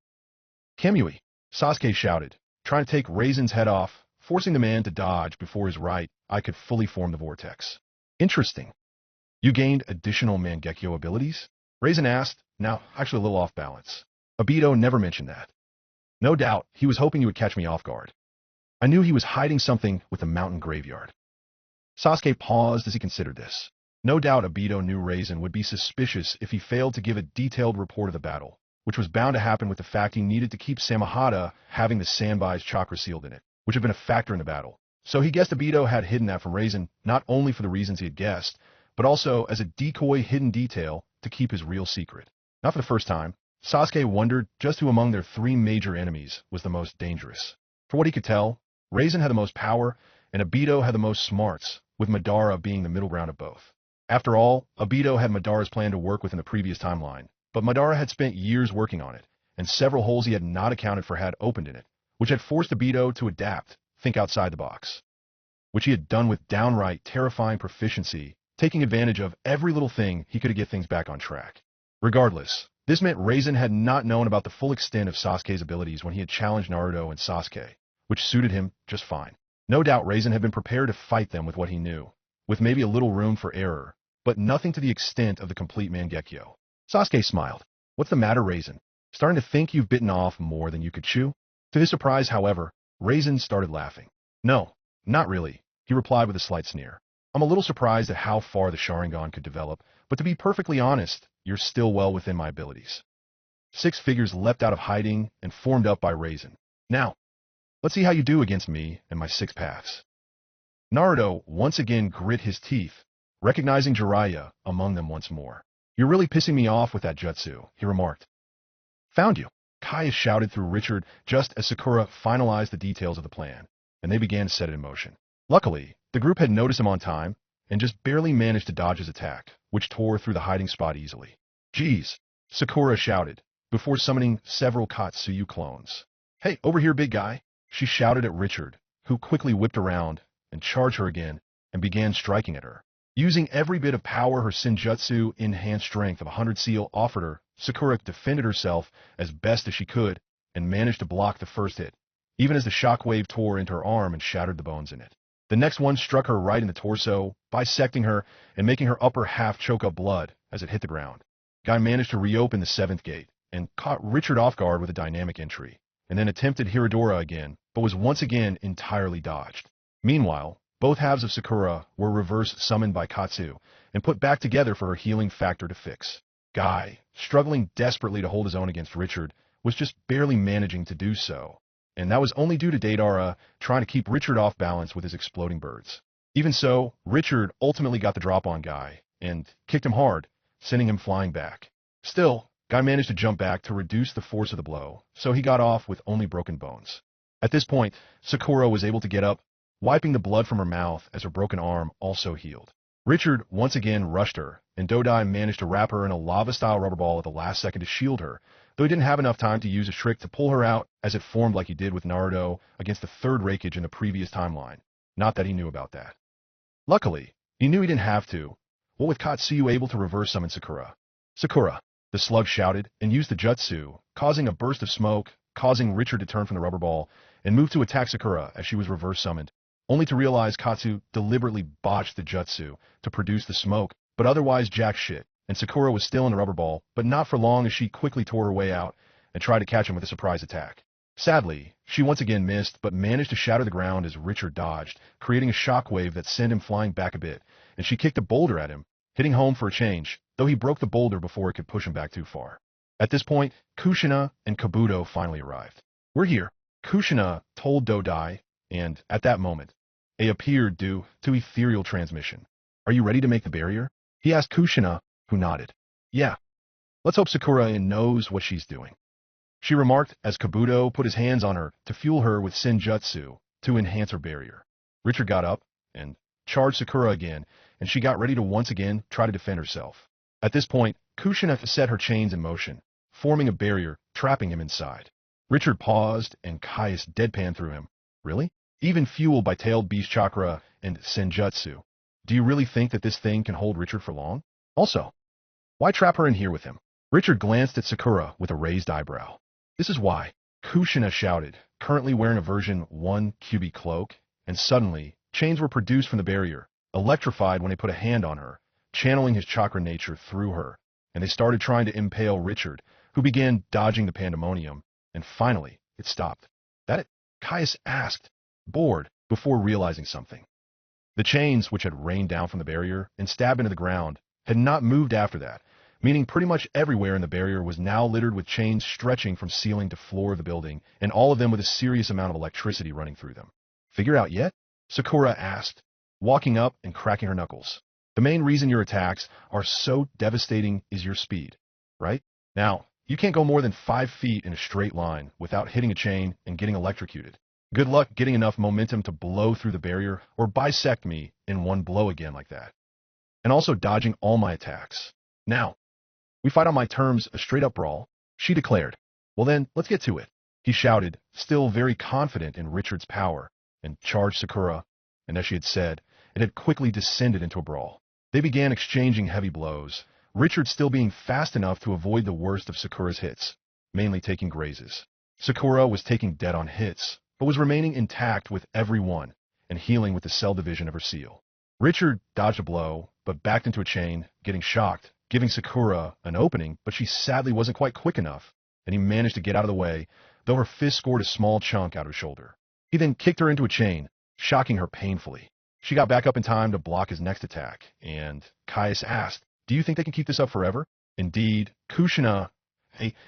Kamui, Sasuke shouted, trying to take Raisin's head off, forcing the man to dodge before his right eye could fully form the vortex. Interesting. You gained additional Mangekyo abilities? Raisin asked, now actually a little off balance. Obito never mentioned that. No doubt, he was hoping you would catch me off guard. I knew he was hiding something with the mountain graveyard. Sasuke paused as he considered this. No doubt Obito knew Raisin would be suspicious if he failed to give a detailed report of the battle, which was bound to happen with the fact he needed to keep Samahata having the Sanbai's chakra sealed in it, which had been a factor in the battle. So he guessed Obito had hidden that from Raisin, not only for the reasons he had guessed, but also as a decoy hidden detail to keep his real secret. Not for the first time, Sasuke wondered just who among their 3 major enemies was the most dangerous. For what he could tell, Raisin had the most power, and Obito had the most smarts, with Madara being the middle ground of both. After all, Obito had Madara's plan to work with in the previous timeline, but Madara had spent years working on it, and several holes he had not accounted for had opened in it, which had forced Obito to adapt, think outside the box. Which he had done with downright terrifying proficiency, taking advantage of every little thing he could to get things back on track. Regardless, this meant Raisin had not known about the full extent of Sasuke's abilities when he had challenged Naruto and Sasuke, which suited him just fine. No doubt Raisin had been prepared to fight them with what he knew, with maybe a little room for error, but nothing to the extent of the complete Mangekyo. Sasuke smiled. What's the matter, Raisin? Starting to think you've bitten off more than you could chew? To his surprise, however, Raisin started laughing. No, not really, he replied with a slight sneer. I'm a little surprised at how far the Sharingan could develop, but to be perfectly honest, you're still well within my abilities. 6 figures leapt out of hiding and formed up by Raisin. Now, let's see how you do against me and my 6 paths. Naruto once again grit his teeth, recognizing Jiraiya among them once more. You're really pissing me off with that jutsu, he remarked. Found you, Caius shouted through Richard just as Sakura finalized the details of the plan, and they began to set it in motion. Luckily, the group had noticed him on time and just barely managed to dodge his attack, which tore through the hiding spot easily. Geez, Sakura shouted, before summoning several Katsuyu clones. Hey, over here, big guy, she shouted at Richard, who quickly whipped around and charged her again and began striking at her. Using every bit of power her Senjutsu enhanced strength of 100 seal offered her, Sakura defended herself as best as she could and managed to block the first hit, even as the shockwave tore into her arm and shattered the bones in it. The next one struck her right in the torso, bisecting her and making her upper half choke up blood as it hit the ground. Guy managed to reopen the 7th gate and caught Richard off guard with a dynamic entry, and then attempted Hiradora again, but was once again entirely dodged. Meanwhile, both halves of Sakura were reverse summoned by Katsu and put back together for her healing factor to fix. Guy, struggling desperately to hold his own against Richard, was just barely managing to do so, and that was only due to Deidara trying to keep Richard off balance with his exploding birds. Even so, Richard ultimately got the drop on Guy and kicked him hard, sending him flying back. Still, Guy managed to jump back to reduce the force of the blow, so he got off with only broken bones. At this point, Sakura was able to get up, wiping the blood from her mouth as her broken arm also healed. Richard once again rushed her, and Dodai managed to wrap her in a lava-style rubber ball at the last second to shield her, though he didn't have enough time to use a trick to pull her out as it formed like he did with Naruto against the 3rd Raikage in the previous timeline. Not that he knew about that. Luckily, he knew he didn't have to, what with Katsuyu able to reverse summon Sakura. Sakura, the slug shouted and used the jutsu, causing a burst of smoke, causing Richard to turn from the rubber ball and move to attack Sakura as she was reverse summoned, only to realize Katsu deliberately botched the jutsu to produce the smoke, but otherwise jack shit, and Sakura was still in the rubber ball, but not for long as she quickly tore her way out and tried to catch him with a surprise attack. Sadly, she once again missed, but managed to shatter the ground as Richard dodged, creating a shockwave that sent him flying back a bit, and she kicked a boulder at him, hitting home for a change, though he broke the boulder before it could push him back too far. At this point, Kushina and Kabuto finally arrived. "We're here," Kushina told Dodai, and at that moment, they appeared due to ethereal transmission. "Are you ready to make the barrier?" he asked Kushina, who nodded. "Yeah. Let's hope Sakura knows what she's doing," she remarked as Kabuto put his hands on her to fuel her with Senjutsu to enhance her barrier. Richard got up and charged Sakura again, and she got ready to once again try to defend herself. At this point, Kushina set her chains in motion, forming a barrier, trapping him inside. Richard paused, and Caius deadpanned through him. "Really? Even fueled by Tailed Beast Chakra and Senjutsu? Do you really think that this thing can hold Richard for long? Also, why trap her in here with him?" Richard glanced at Sakura with a raised eyebrow. "This is why," Kushina shouted, currently wearing a version 1 QB cloak, and suddenly, chains were produced from the barrier, electrified when he put a hand on her, channeling his chakra nature through her, and they started trying to impale Richard, who began dodging the pandemonium, and finally, it stopped. "That it?" Caius asked, bored, before realizing something. The chains, which had rained down from the barrier and stabbed into the ground, had not moved after that, meaning pretty much everywhere in the barrier was now littered with chains stretching from ceiling to floor of the building, and all of them with a serious amount of electricity running through them. "Figure out yet?" Sakura asked, walking up and cracking her knuckles. "The main reason your attacks are so devastating is your speed, right? Now, you can't go more than 5 feet in a straight line without hitting a chain and getting electrocuted. Good luck getting enough momentum to blow through the barrier or bisect me in one blow again like that. And also dodging all my attacks. Now, we fight on my terms, a straight-up brawl," she declared. "Well then, let's get to it," he shouted, still very confident in Richard's power, and charged Sakura, and as she had said, it had quickly descended into a brawl. They began exchanging heavy blows, Richard still being fast enough to avoid the worst of Sakura's hits, mainly taking grazes. Sakura was taking dead-on hits, but was remaining intact with every one, and healing with the cell division of her seal. Richard dodged a blow, but backed into a chain, getting shocked, giving Sakura an opening, but she sadly wasn't quite quick enough, and he managed to get out of the way, though her fist scored a small chunk out of her shoulder. He then kicked her into a chain, shocking her painfully. She got back up in time to block his next attack, and Caius asked, "Do you think they can keep this up forever?" Indeed, Kushina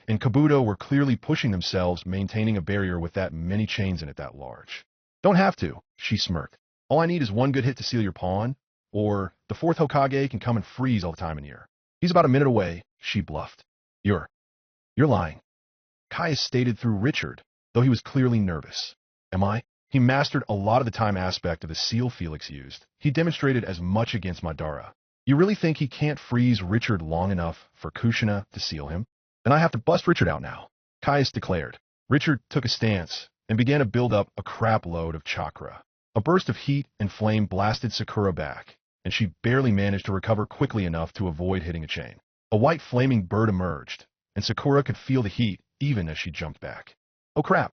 and Kabuto were clearly pushing themselves, maintaining a barrier with that many chains in it that large. "Don't have to," she smirked. "All I need is one good hit to seal your pawn, or the 4th Hokage can come and freeze all the time in here. He's about a minute away," she bluffed. You're lying," Caius stated through Richard, though he was clearly nervous. "Am I?" He mastered a lot of the time aspect of the seal Felix used. He demonstrated as much against Madara. "You really think he can't freeze Richard long enough for Kushina to seal him? Then I have to bust Richard out now," Caius declared. Richard took a stance and began to build up a crap load of chakra. A burst of heat and flame blasted Sakura back, and she barely managed to recover quickly enough to avoid hitting a chain. A white flaming bird emerged, and Sakura could feel the heat even as she jumped back. "Oh crap,"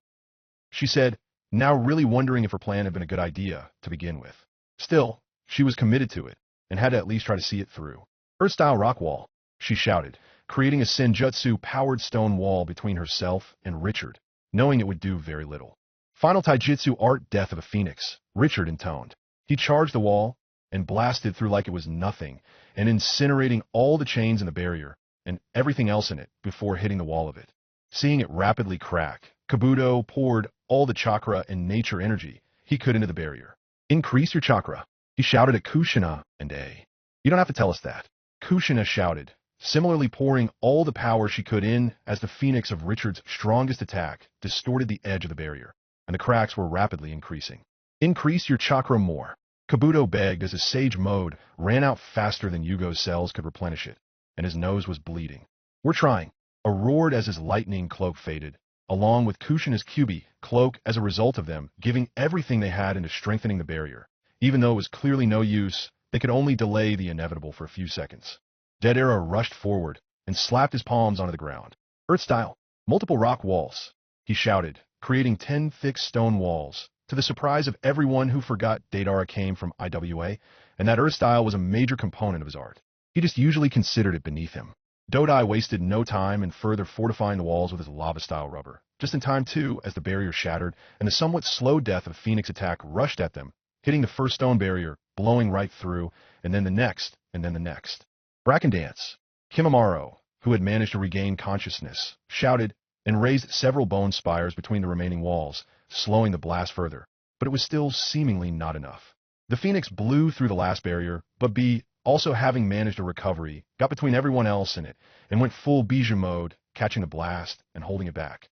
she said, now really wondering if her plan had been a good idea to begin with. Still, she was committed to it, and had to at least try to see it through. "Earth-style rock wall," she shouted, creating a Senjutsu-powered stone wall between herself and Richard, knowing it would do very little. "Final Taijutsu art death of a phoenix," Richard intoned. He charged the wall and blasted through like it was nothing, and incinerating all the chains in the barrier and everything else in it before hitting the wall of it. Seeing it rapidly crack, Kabuto poured all the chakra and nature energy he could into the barrier. "Increase your chakra," he shouted at Kushina and A. "You don't have to tell us that," Kushina shouted, similarly pouring all the power she could in as the phoenix of Richard's strongest attack distorted the edge of the barrier, and the cracks were rapidly increasing. "Increase your chakra more," Kabuto begged as his sage mode ran out faster than Yugo's cells could replenish it, and his nose was bleeding. "We're trying," a roared as his lightning cloak faded, along with Kushina's QB cloak as a result of them giving everything they had into strengthening the barrier. Even though it was clearly no use, they could only delay the inevitable for a few seconds. Dead Era rushed forward and slapped his palms onto the ground. "Earth-style, multiple rock walls," he shouted, creating 10 thick stone walls, to the surprise of everyone who forgot Deidara came from IWA, and that Earth-style was a major component of his art. He just usually considered it beneath him. Dodai wasted no time in further fortifying the walls with his lava-style rubber. Just in time, too, as the barrier shattered, and the somewhat slow death of Phoenix attack rushed at them, hitting the first stone barrier, blowing right through, and then the next, and then the next. Brackendance. Kimamaro, who had managed to regain consciousness, shouted and raised several bone spires between the remaining walls, slowing the blast further, but it was still seemingly not enough. The Phoenix blew through the last barrier, but B, also having managed a recovery, got between everyone else in it, and went full Bijou mode, catching the blast and holding it back.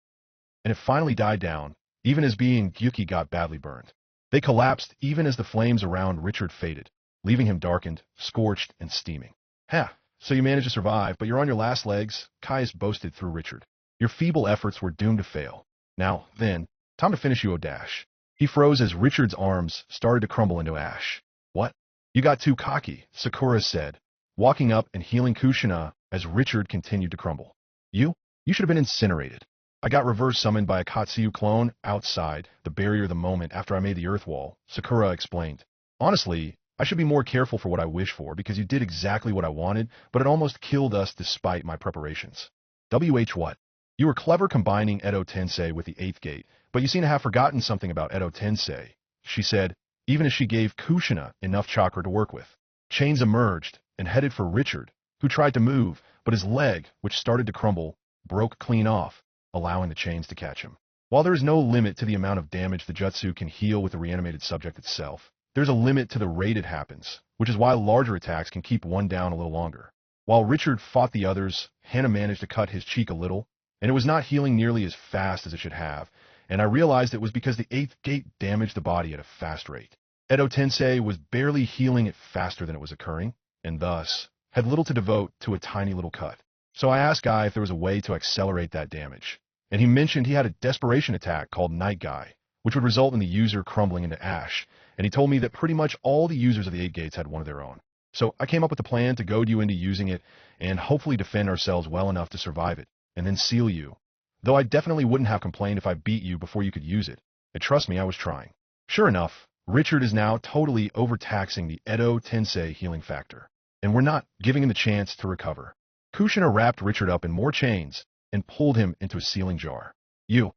And it finally died down, even as B and Gyuki got badly burned. They collapsed even as the flames around Richard faded, leaving him darkened, scorched, and steaming. Ha! So you managed to survive, but you're on your last legs, Caius boasted through Richard. Your feeble efforts were doomed to fail. Now, then, time to finish you, Odash. He froze as Richard's arms started to crumble into ash. What? You got too cocky, Sakura said, walking up and healing Kushina as Richard continued to crumble. You should have been incinerated. I got reverse summoned by a Katsuyu clone outside the barrier the moment after I made the earth wall, Sakura explained. Honestly, I should be more careful for what I wish for because you did exactly what I wanted, but it almost killed us despite my preparations. What? You were clever combining Edo Tensei with the 8th gate, but you seem to have forgotten something about Edo Tensei, she said, even as she gave Kushina enough chakra to work with. Chains emerged and headed for Richard, who tried to move, but his leg, which started to crumble, broke clean off, allowing the chains to catch him. While there is no limit to the amount of damage the jutsu can heal with the reanimated subject itself, there's a limit to the rate it happens, which is why larger attacks can keep one down a little longer. While Richard fought the others, Hannah managed to cut his cheek a little, and it was not healing nearly as fast as it should have, and I realized it was because the 8th gate damaged the body at a fast rate. Edo Tensei was barely healing it faster than it was occurring, and thus had little to devote to a tiny little cut. So I asked Guy if there was a way to accelerate that damage, and he mentioned he had a desperation attack called Night Guy, which would result in the user crumbling into ash, and he told me that pretty much all the users of the 8 gates had one of their own. So I came up with a plan to goad you into using it and hopefully defend ourselves well enough to survive it, and then seal you. Though I definitely wouldn't have complained if I beat you before you could use it. And trust me, I was trying. Sure enough, Richard is now totally overtaxing the Edo Tensei healing factor, and we're not giving him the chance to recover. Kushina wrapped Richard up in more chains and pulled him into a sealing jar. You.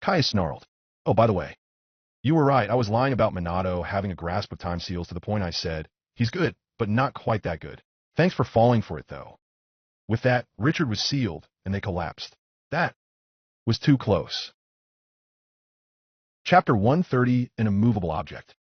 Kai snarled. Oh, by the way, you were right. I was lying about Minato having a grasp of time seals to the point I said, he's good, but not quite that good. Thanks for falling for it, though. With that, Richard was sealed, and they collapsed. That was too close. Chapter 130, An Immovable Object.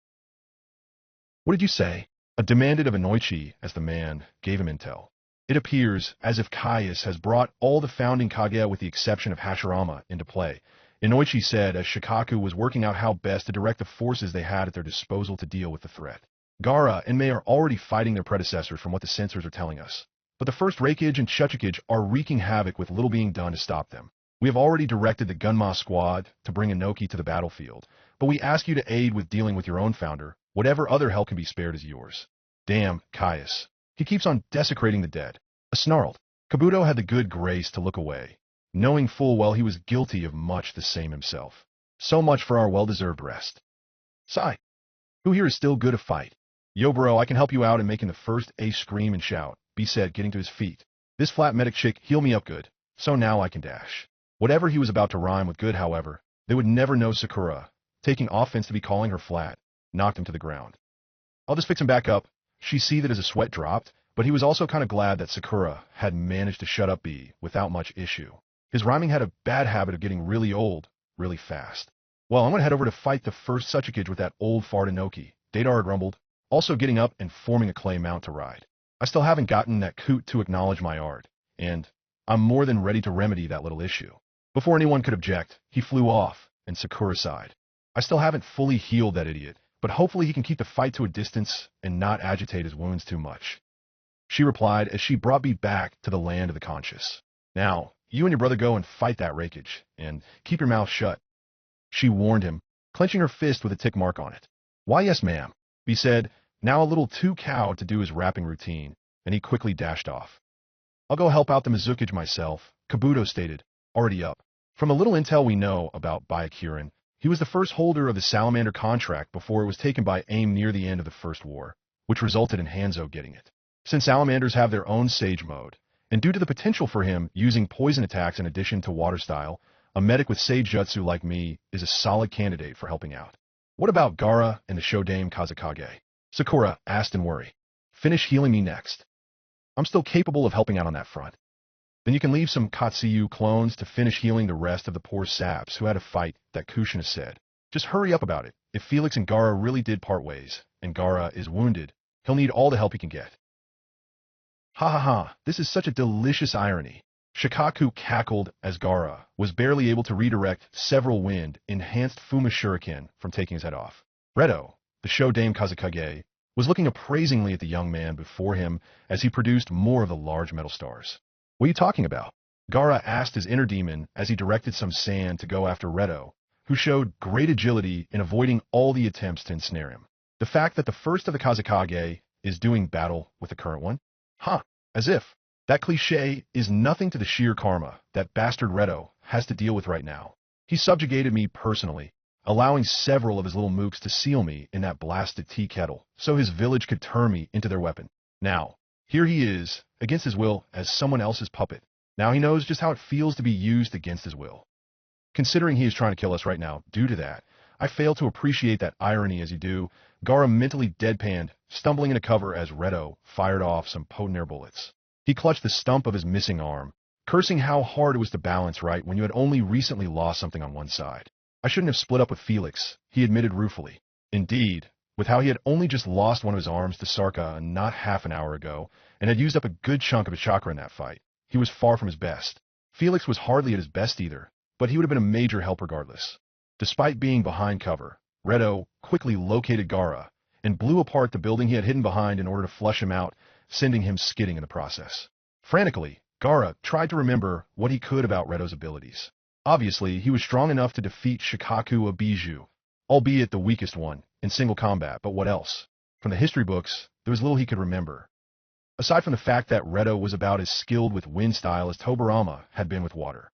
What did you say? Demanded of Inoichi as the man gave him intel. It appears as if Caius has brought all the founding Kage with the exception of Hashirama into play. Inoichi said as Shikaku was working out how best to direct the forces they had at their disposal to deal with the threat. Gaara and Mei are already fighting their predecessors from what the censors are telling us. But the first Reikage and Chuchikage are wreaking havoc with little being done to stop them. We have already directed the Gunma squad to bring Inoki to the battlefield, but we ask you to aid with dealing with your own founder. Whatever other help can be spared is yours. Damn, Caius. He keeps on desecrating the dead. Snarled. Kabuto had the good grace to look away, knowing full well he was guilty of much the same himself. So much for our well-deserved rest. Sigh. Who here is still good at fight? Yo bro, I can help you out in making the first ace scream and shout, B said, getting to his feet. This flat medic chick healed me up good, so now I can dash. Whatever he was about to rhyme with good, however, they would never know Sakura, taking offense to be calling her flat, knocked him to the ground. I'll just fix him back up. She see that as a sweat dropped, but he was also kind of glad that Sakura had managed to shut up B without much issue. His rhyming had a bad habit of getting really old, really fast. Well, I'm going to head over to fight the first Suchikage with that old fart Inoki, Dadar grumbled, also getting up and forming a clay mount to ride. I still haven't gotten that coot to acknowledge my art, and I'm more than ready to remedy that little issue. Before anyone could object, he flew off, and Sakura sighed. I still haven't fully healed that idiot, but hopefully he can keep the fight to a distance and not agitate his wounds too much. She replied as she brought me back to the land of the conscious. Now, you and your brother go and fight that Reikage, and keep your mouth shut. She warned him, clenching her fist with a tick mark on it. Why, yes, ma'am, he said, now a little too cowed to do his rapping routine, and he quickly dashed off. I'll go help out the Mizukage myself, Kabuto stated, already up. From a little intel we know about Byakuren, he was the first holder of the Salamander contract before it was taken by AIM near the end of the First War, which resulted in Hanzo getting it. Since salamanders have their own Sage mode, and due to the potential for him using poison attacks in addition to water style, a medic with Sage Jutsu like me is a solid candidate for helping out. What about Gaara and the Shodan Kazekage? Sakura asked in worry. Finish healing me next. I'm still capable of helping out on that front. Then you can leave some Katsuyu clones to finish healing the rest of the poor saps who had a fight, that Kushina said. Just hurry up about it. If Felix and Gaara really did part ways, and Gaara is wounded, he'll need all the help he can get. Ha ha ha, this is such a delicious irony. Shikaku cackled as Gaara was barely able to redirect several wind-enhanced Fuma Shuriken from taking his head off. Redo, the Shodan Kazekage, was looking appraisingly at the young man before him as he produced more of the large metal stars. What are you talking about? Gaara asked his inner demon as he directed some sand to go after Redo, who showed great agility in avoiding all the attempts to ensnare him. The fact that the first of the Kazekage is doing battle with the current one? As if. That cliché is nothing to the sheer karma that bastard Redo has to deal with right now. He subjugated me personally, allowing several of his little mooks to seal me in that blasted tea kettle so his village could turn me into their weapon. Now, here he is, against his will, as someone else's puppet. Now he knows just how it feels to be used against his will. Considering he is trying to kill us right now due to that, I fail to appreciate that irony as you do. Gaara mentally deadpanned, stumbling into cover as Redo fired off some potent air bullets. He clutched the stump of his missing arm, cursing how hard it was to balance right when you had only recently lost something on one side. I shouldn't have split up with Felix, he admitted ruefully. Indeed, with how he had only just lost one of his arms to Sarka not half an hour ago, and had used up a good chunk of his chakra in that fight, he was far from his best. Felix was hardly at his best either, but he would have been a major help regardless. Despite being behind cover, Redo quickly located Gaara and blew apart the building he had hidden behind in order to flush him out, sending him skidding in the process. Frantically, Gaara tried to remember what he could about Redo's abilities. Obviously, he was strong enough to defeat Shikaku Abiju, albeit the weakest one, in single combat, but what else? From the history books, there was little he could remember. Aside from the fact that Redo was about as skilled with wind style as Tobarama had been with water.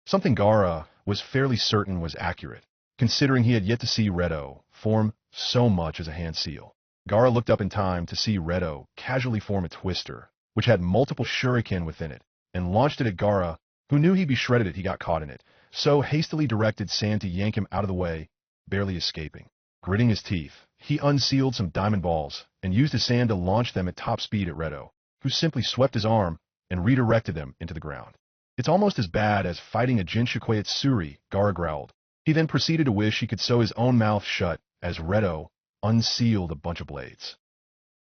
Something Gaara was fairly certain was accurate, considering he had yet to see Redo form so much as a hand seal. Gaara looked up in time to see Redo casually form a twister, which had multiple shuriken within it, and launched it at Gaara, who knew he'd be shredded if he got caught in it, so hastily directed sand to yank him out of the way, barely escaping. Gritting his teeth, he unsealed some diamond balls and used his sand to launch them at top speed at Redo, who simply swept his arm and redirected them into the ground. It's almost as bad as fighting a Jinshikoi Tsuri, Gaara growled. He then proceeded to wish he could sew his own mouth shut as Redo unsealed a bunch of blades.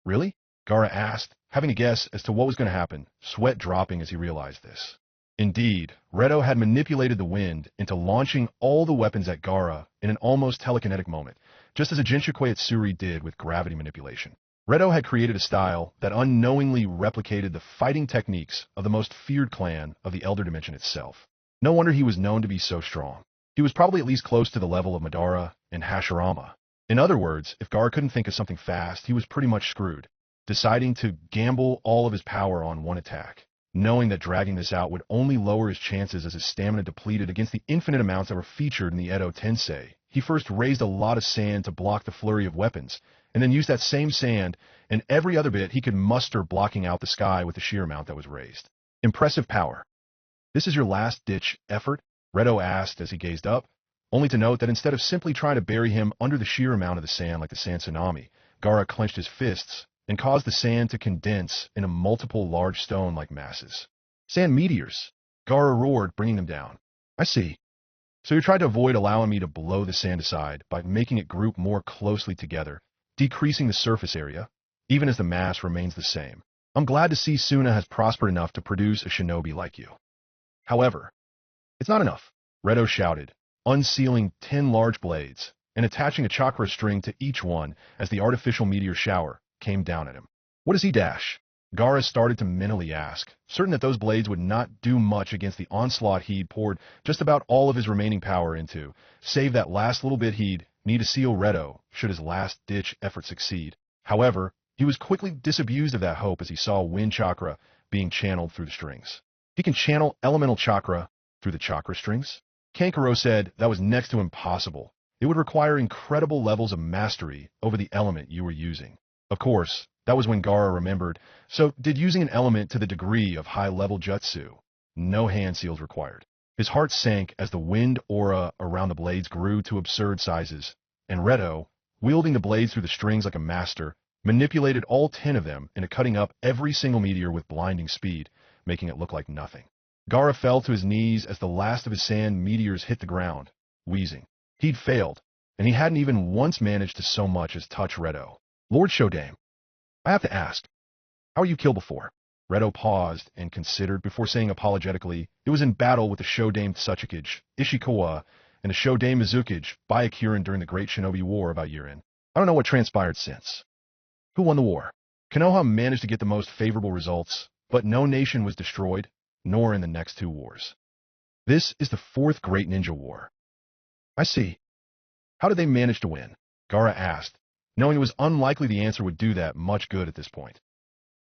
Really? Gaara asked, having a guess as to what was going to happen, sweat dropping as he realized this. Indeed, Redo had manipulated the wind into launching all the weapons at Gaara in an almost telekinetic moment, just as a Jinshikoi Tsuri did with gravity manipulation. Redo had created a style that unknowingly replicated the fighting techniques of the most feared clan of the Elder Dimension itself. No wonder he was known to be so strong. He was probably at least close to the level of Madara and Hashirama. In other words, if Gaara couldn't think of something fast, he was pretty much screwed, deciding to gamble all of his power on one attack, knowing that dragging this out would only lower his chances as his stamina depleted against the infinite amounts that were featured in the Edo Tensei. He first raised a lot of sand to block the flurry of weapons, and then used that same sand and every other bit he could muster blocking out the sky with the sheer amount that was raised. Impressive power. This is your last-ditch effort? Redo asked as he gazed up, only to note that instead of simply trying to bury him under the sheer amount of the sand like the sand tsunami, Gaara clenched his fists and caused the sand to condense into multiple large stone-like masses. Sand meteors! Gaara roared, bringing them down. I see. So you tried to avoid allowing me to blow the sand aside by making it group more closely together, decreasing the surface area, even as the mass remains the same. I'm glad to see Suna has prospered enough to produce a shinobi like you. However, it's not enough, Redo shouted, unsealing 10 large blades and attaching a chakra string to each one as the artificial meteor shower came down at him. What does he dash? Gaara started to mentally ask, certain that those blades would not do much against the onslaught he'd poured just about all of his remaining power into, save that last little bit he'd need to seal Redo should his last-ditch effort succeed. However, he was quickly disabused of that hope as he saw wind chakra being channeled through the strings. He can channel elemental chakra through the chakra strings? Kankuro said that was next to impossible. It would require incredible levels of mastery over the element you were using. Of course, That was when Gaara remembered. So, did using an element to the degree of high-level jutsu? No hand seals required. His heart sank as the wind aura around the blades grew to absurd sizes, and Redo, wielding the blades through the strings like a master, manipulated all 10 of them into cutting up every single meteor with blinding speed, making it look like nothing. Gaara fell to his knees as the last of his sand meteors hit the ground, wheezing. He'd failed, and he hadn't even once managed to so much as touch Redo. Lord Shodame, I have to ask, how were you killed before? Redo paused and considered before saying apologetically, it was in battle with the Shodame Tsuchikage, Ishikawa, and the Shodame Mizukage, Byakuren during the Great Shinobi War about a year in. I don't know what transpired since. Who won the war? Konoha managed to get the most favorable results, but no nation was destroyed, nor in the next 2 wars. This is the 4th Great Ninja War. I see. How did they manage to win? Gaara asked, knowing it was unlikely the answer would do that much good at this point.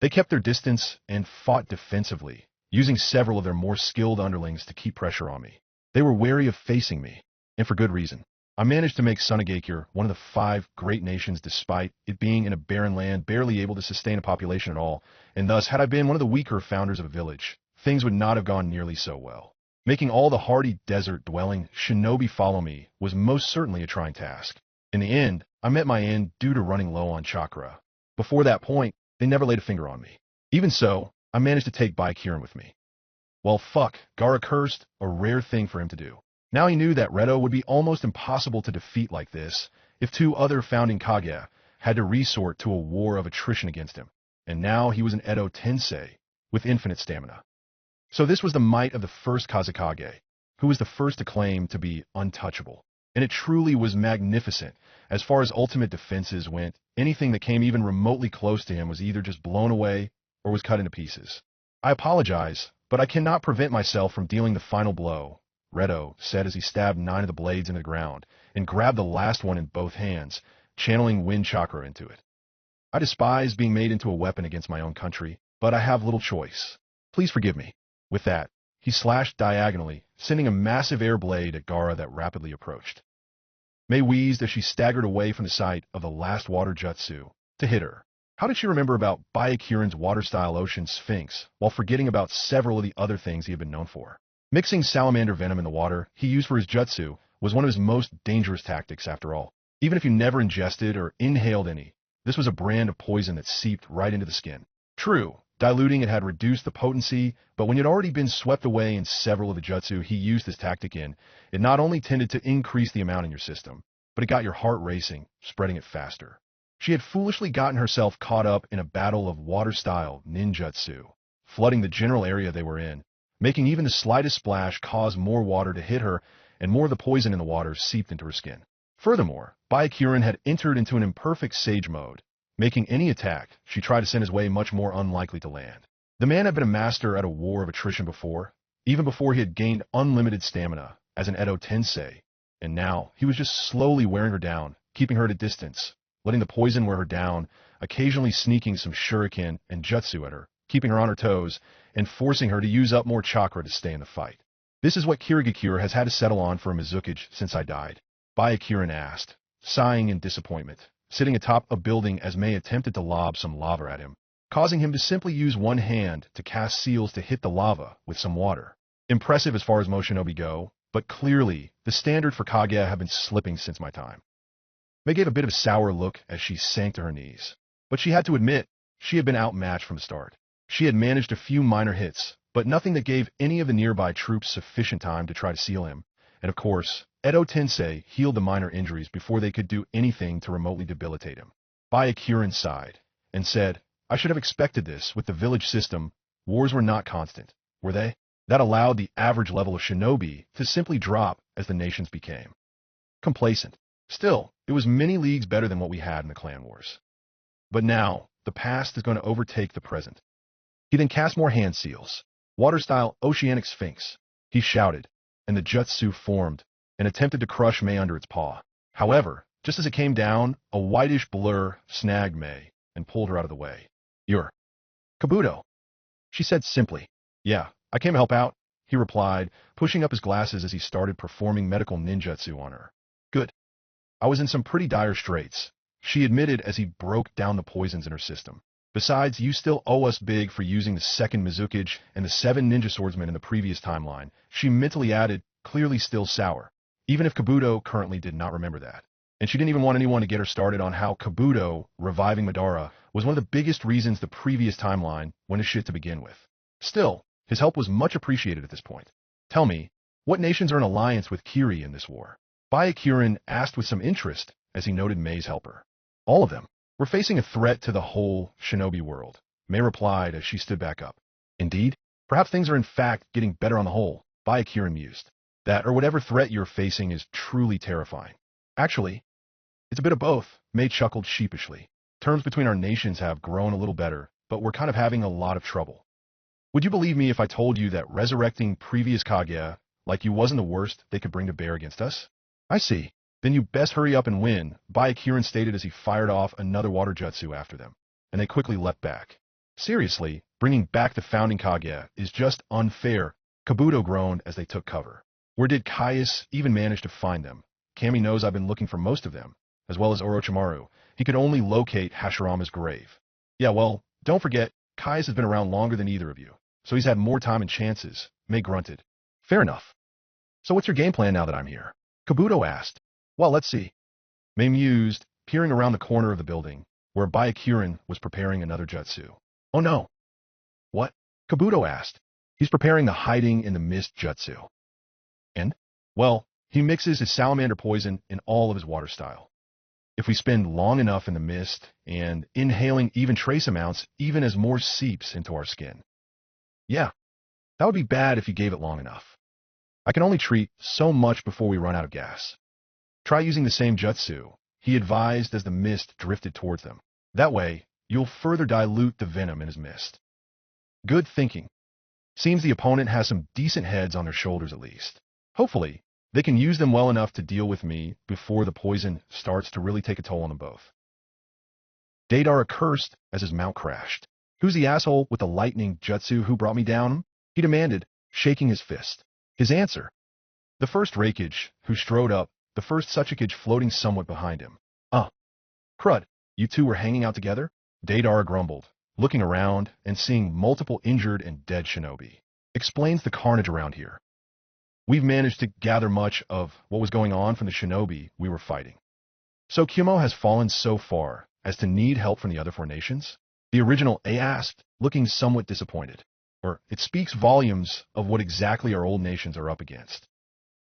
They kept their distance and fought defensively, using several of their more skilled underlings to keep pressure on me. They were wary of facing me, and for good reason. I managed to make Sunagakure one of the 5 great nations despite it being in a barren land barely able to sustain a population at all, and thus had I been one of the weaker founders of a village, things would not have gone nearly so well. Making all the hardy desert-dwelling shinobi follow me was most certainly a trying task. In the end, I met my end due to running low on chakra. Before that point, they never laid a finger on me. Even so, I managed to take Byakuren with me. Well, fuck, Gaara cursed, a rare thing for him to do. Now he knew that Redo would be almost impossible to defeat like this if 2 other founding Kage had to resort to a war of attrition against him. And now he was an Edo Tensei with infinite stamina. So this was the might of the first Kazekage, who was the first to claim to be untouchable. And it truly was magnificent. As far as ultimate defenses went, anything that came even remotely close to him was either just blown away or was cut into pieces. I apologize, but I cannot prevent myself from dealing the final blow, Redo said as he stabbed 9 of the blades into the ground and grabbed the last one in both hands, channeling wind chakra into it. I despise being made into a weapon against my own country, but I have little choice. Please forgive me. With that, he slashed diagonally, sending a massive air blade at Gaara that rapidly approached. Mei wheezed as she staggered away from the sight of the last water jutsu to hit her. How did she remember about Byakuren's water-style ocean sphinx while forgetting about several of the other things he had been known for? Mixing salamander venom in the water he used for his jutsu was one of his most dangerous tactics after all. Even if you never ingested or inhaled any, this was a brand of poison that seeped right into the skin. True, diluting it had reduced the potency, but when you'd already been swept away in several of the jutsu he used this tactic in, it not only tended to increase the amount in your system, but it got your heart racing, spreading it faster. She had foolishly gotten herself caught up in a battle of water-style ninjutsu, flooding the general area they were in, making even the slightest splash cause more water to hit her, and more of the poison in the water seeped into her skin. Furthermore, Byakuren had entered into an imperfect sage mode, making any attack she tried to send his way much more unlikely to land. The man had been a master at a war of attrition before, even before he had gained unlimited stamina as an Edo Tensei, and now he was just slowly wearing her down, keeping her at a distance, letting the poison wear her down, occasionally sneaking some shuriken and jutsu at her, keeping her on her toes, and forcing her to use up more chakra to stay in the fight. This is what Kirigakure has had to settle on for a Mizukage since I died, Byakuren asked, sighing in disappointment, sitting atop a building as Mei attempted to lob some lava at him, causing him to simply use one hand to cast seals to hit the lava with some water. Impressive as far as Moshinobi go, but clearly the standard for Kage have been slipping since my time. Mei gave a bit of a sour look as she sank to her knees, but she had to admit she had been outmatched from the start. She had managed a few minor hits, but nothing that gave any of the nearby troops sufficient time to try to seal him, and of course, Edo Tensei healed the minor injuries before they could do anything to remotely debilitate him. Byakuren sighed and said, I should have expected this. With the village system, wars were not constant, were they? That allowed the average level of shinobi to simply drop as the nations became complacent. Still, it was many leagues better than what we had in the clan wars. But now, the past is going to overtake the present. He then cast more hand seals. Water-style oceanic sphinx, he shouted, and the jutsu formed and attempted to crush Mei under its paw. However, just as it came down, a whitish blur snagged Mei and pulled her out of the way. You're Kabuto, she said simply. Yeah, I came to help out, he replied, pushing up his glasses as he started performing medical ninjutsu on her. Good. I was in some pretty dire straits, she admitted as he broke down the poisons in her system. Besides, you still owe us big for using the second Mizukage and the 7 ninja swordsmen in the previous timeline, she mentally added, clearly still sour. Even if Kabuto currently did not remember that. And she didn't even want anyone to get her started on how Kabuto reviving Madara was one of the biggest reasons the previous timeline went to shit to begin with. Still, his help was much appreciated at this point. Tell me, what nations are in alliance with Kiri in this war? Byakuren asked with some interest as he noted Mei's helper. All of them. We're facing a threat to the whole shinobi world, Mei replied as she stood back up. Indeed, perhaps things are in fact getting better on the whole, Byakuren mused. That or whatever threat you're facing is truly terrifying. Actually, it's a bit of both, Mei chuckled sheepishly. Terms between our nations have grown a little better, but we're kind of having a lot of trouble. Would you believe me if I told you that resurrecting previous Kaguya like you wasn't the worst they could bring to bear against us? I see. Then you best hurry up and win, Byakuren stated as he fired off another water jutsu after them, and they quickly leapt back. Seriously, bringing back the founding Kaguya is just unfair, Kabuto groaned as they took cover. Where did Caius even manage to find them? Kami knows I've been looking for most of them, as well as Orochimaru. He could only locate Hashirama's grave. Yeah, well, don't forget, Caius has been around longer than either of you, so he's had more time and chances, Mei grunted. Fair enough. So what's your game plan now that I'm here? Kabuto asked. Well, let's see. Mei mused, peering around the corner of the building, where Byakuren was preparing another jutsu. Oh no. What? Kabuto asked. He's preparing the hiding in the mist jutsu. And? Well, he mixes his salamander poison in all of his water style. If we spend long enough in the mist and inhaling even trace amounts, even as more seeps into our skin. Yeah, that would be bad if you gave it long enough. I can only treat so much before we run out of gas. Try using the same jutsu, he advised as the mist drifted towards them. That way, you'll further dilute the venom in his mist. Good thinking. Seems the opponent has some decent heads on their shoulders at least. Hopefully, they can use them well enough to deal with me before the poison starts to really take a toll on them both. Deidara cursed as his mount crashed. Who's the asshole with the lightning jutsu who brought me down? He demanded, shaking his fist. His answer. The first Raikage, who strode up, the first Suchikage floating somewhat behind him. Crud, you two were hanging out together? Deidara grumbled, looking around and seeing multiple injured and dead shinobi. Explains the carnage around here. We've managed to gather much of what was going on from the shinobi we were fighting. So Kumo has fallen so far as to need help from the other 4 nations? The original A asked, looking somewhat disappointed. Or, it speaks volumes of what exactly our old nations are up against.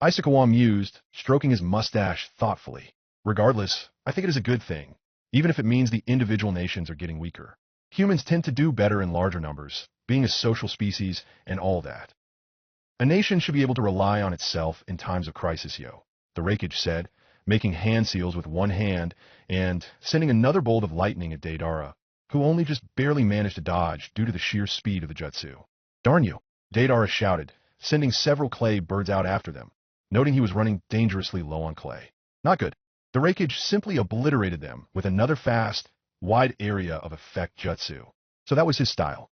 Isakawa mused, stroking his mustache thoughtfully. Regardless, I think it is a good thing, even if it means the individual nations are getting weaker. Humans tend to do better in larger numbers, being a social species and all that. A nation should be able to rely on itself in times of crisis, the Raikage said, making hand seals with one hand and sending another bolt of lightning at Deidara, who only just barely managed to dodge due to the sheer speed of the jutsu. Darn you, Deidara shouted, sending several clay birds out after them, noting he was running dangerously low on clay. Not good. The Raikage simply obliterated them with another fast, wide area of effect jutsu. So that was his style.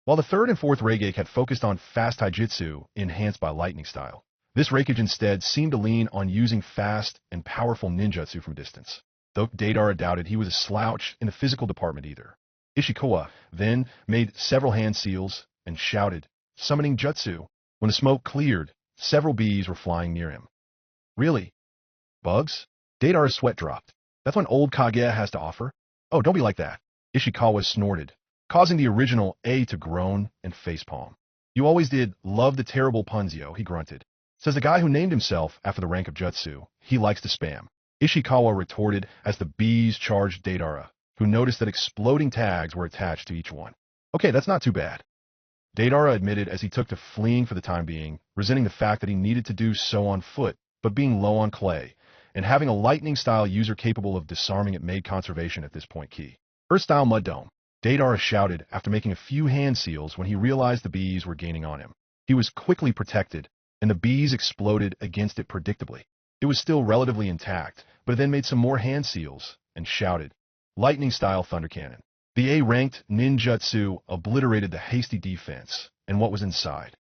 While the 3rd and 4th Raigeki had focused on fast taijutsu enhanced by lightning style, this Raikage instead seemed to lean on using fast and powerful ninjutsu from a distance, though Deidara doubted he was a slouch in the physical department either. Ishikawa then made several hand seals and shouted, summoning jutsu. When the smoke cleared, several bees were flying near him. Really? Bugs? Deidara's sweat dropped. That's what an old Kaguya has to offer? Oh, don't be like that. Ishikawa snorted, causing the original A to groan and facepalm. You always did love the terrible puns, he grunted. Says the guy who named himself after the rank of jutsu. He likes to spam. Ishikawa retorted as the bees charged Deidara, who noticed that exploding tags were attached to each one. Okay, that's not too bad. Deidara admitted as he took to fleeing for the time being, resenting the fact that he needed to do so on foot, but being low on clay, and having a lightning-style user capable of disarming it made conservation at this point key. Earth-style mud dome. Deidara shouted after making a few hand seals when he realized the bees were gaining on him. He was quickly protected, and the bees exploded against it predictably. It was still relatively intact, but then made some more hand seals, and shouted, lightning-style thunder cannon. The A-ranked ninjutsu obliterated the hasty defense and what was inside,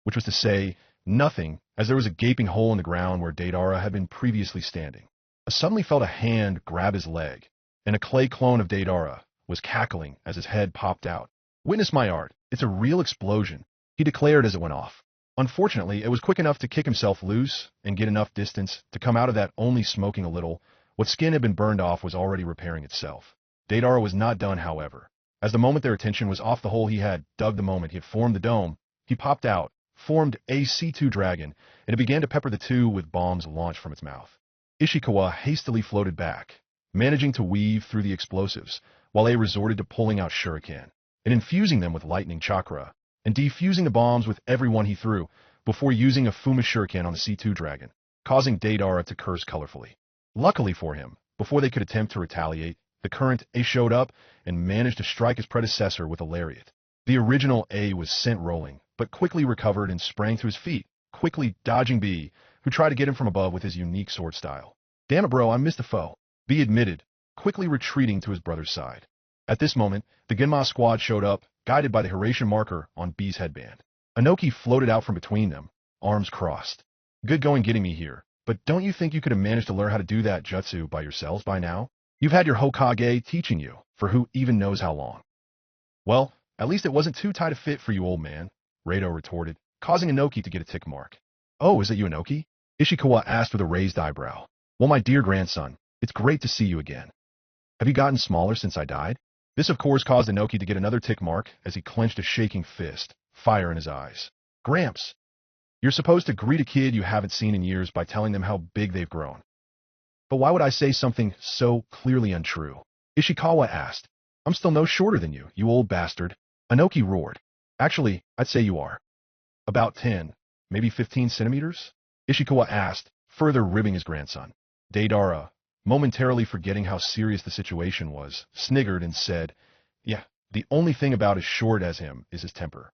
which was to say, nothing, as there was a gaping hole in the ground where Deidara had been previously standing. I suddenly felt a hand grab his leg, and a clay clone of Deidara, was cackling as his head popped out. "Witness my art. It's a real explosion," he declared as it went off. Unfortunately, it was quick enough to kick himself loose and get enough distance to come out of that only smoking a little. What skin had been burned off was already repairing itself. Deidara was not done, however. As the moment their attention was off the hole he had dug the moment he had formed the dome, he popped out, formed a C2 dragon, and it began to pepper the two with bombs launched from its mouth. Ishikawa hastily floated back, managing to weave through the explosives, while A resorted to pulling out shuriken and infusing them with lightning chakra, and defusing the bombs with every one he threw, before using a Fuma shuriken on the C2 dragon, causing Deidara to curse colorfully. Luckily for him, before they could attempt to retaliate, the current A showed up and managed to strike his predecessor with a lariat. The original A was sent rolling, but quickly recovered and sprang to his feet, quickly dodging B, who tried to get him from above with his unique sword style. "Damn it, bro, I missed the foe," B admitted, quickly retreating to his brother's side. At this moment, the Genma squad showed up, guided by the Hiratian marker on B's headband. Inoki floated out from between them, arms crossed. "Good going getting me here, but don't you think you could have managed to learn how to do that jutsu by yourselves by now? You've had your Hokage teaching you, for who even knows how long." "Well, at least it wasn't too tight a fit for you, old man," Rado retorted, causing Inoki to get a tick mark. "Oh, is it you, Inoki?" Ishikawa asked with a raised eyebrow. "Well, my dear grandson, it's great to see you again. Have you gotten smaller since I died?" This, of course, caused Inoki to get another tick mark as he clenched a shaking fist, fire in his eyes. "Gramps, you're supposed to greet a kid you haven't seen in years by telling them how big they've grown. But why would I say something so clearly untrue?" Ishikawa asked. "I'm still no shorter than you old bastard." Inoki roared. "Actually, I'd say you are. About 10, maybe 15 centimeters?" Ishikawa asked, further ribbing his grandson. Deidara, momentarily forgetting how serious the situation was, sniggered and said, "Yeah, the only thing about as short as him is his temper."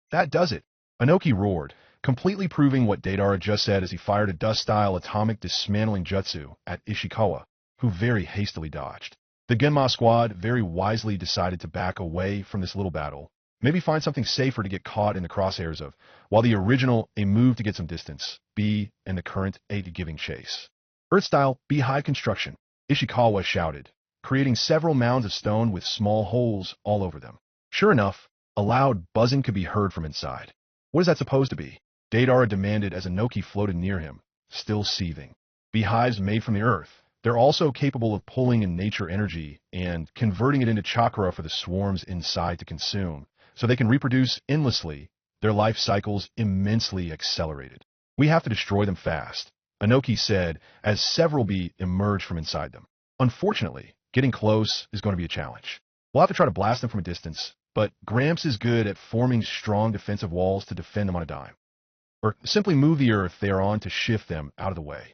"That does it," Inoki roared, completely proving what Deidara just said as he fired a dust-style atomic dismantling jutsu at Ishikawa, who very hastily dodged. The Genma squad very wisely decided to back away from this little battle, maybe find something safer to get caught in the crosshairs of, while the original A moved to get some distance, B and the current A to giving chase. "Earth-style beehive construction," Ishikawa shouted, creating several mounds of stone with small holes all over them. Sure enough, a loud buzzing could be heard from inside. "What is that supposed to be?" Deidara demanded as Inoki floated near him, still seething. "Beehives made from the earth. They're also capable of pulling in nature energy and converting it into chakra for the swarms inside to consume, so they can reproduce endlessly, their life cycles immensely accelerated. We have to destroy them fast," Inoki said as several bee emerged from inside them. "Unfortunately, getting close is going to be a challenge. We'll have to try to blast them from a distance, but Gramps is good at forming strong defensive walls to defend them on a dime. Or simply move the earth they are on to shift them out of the way.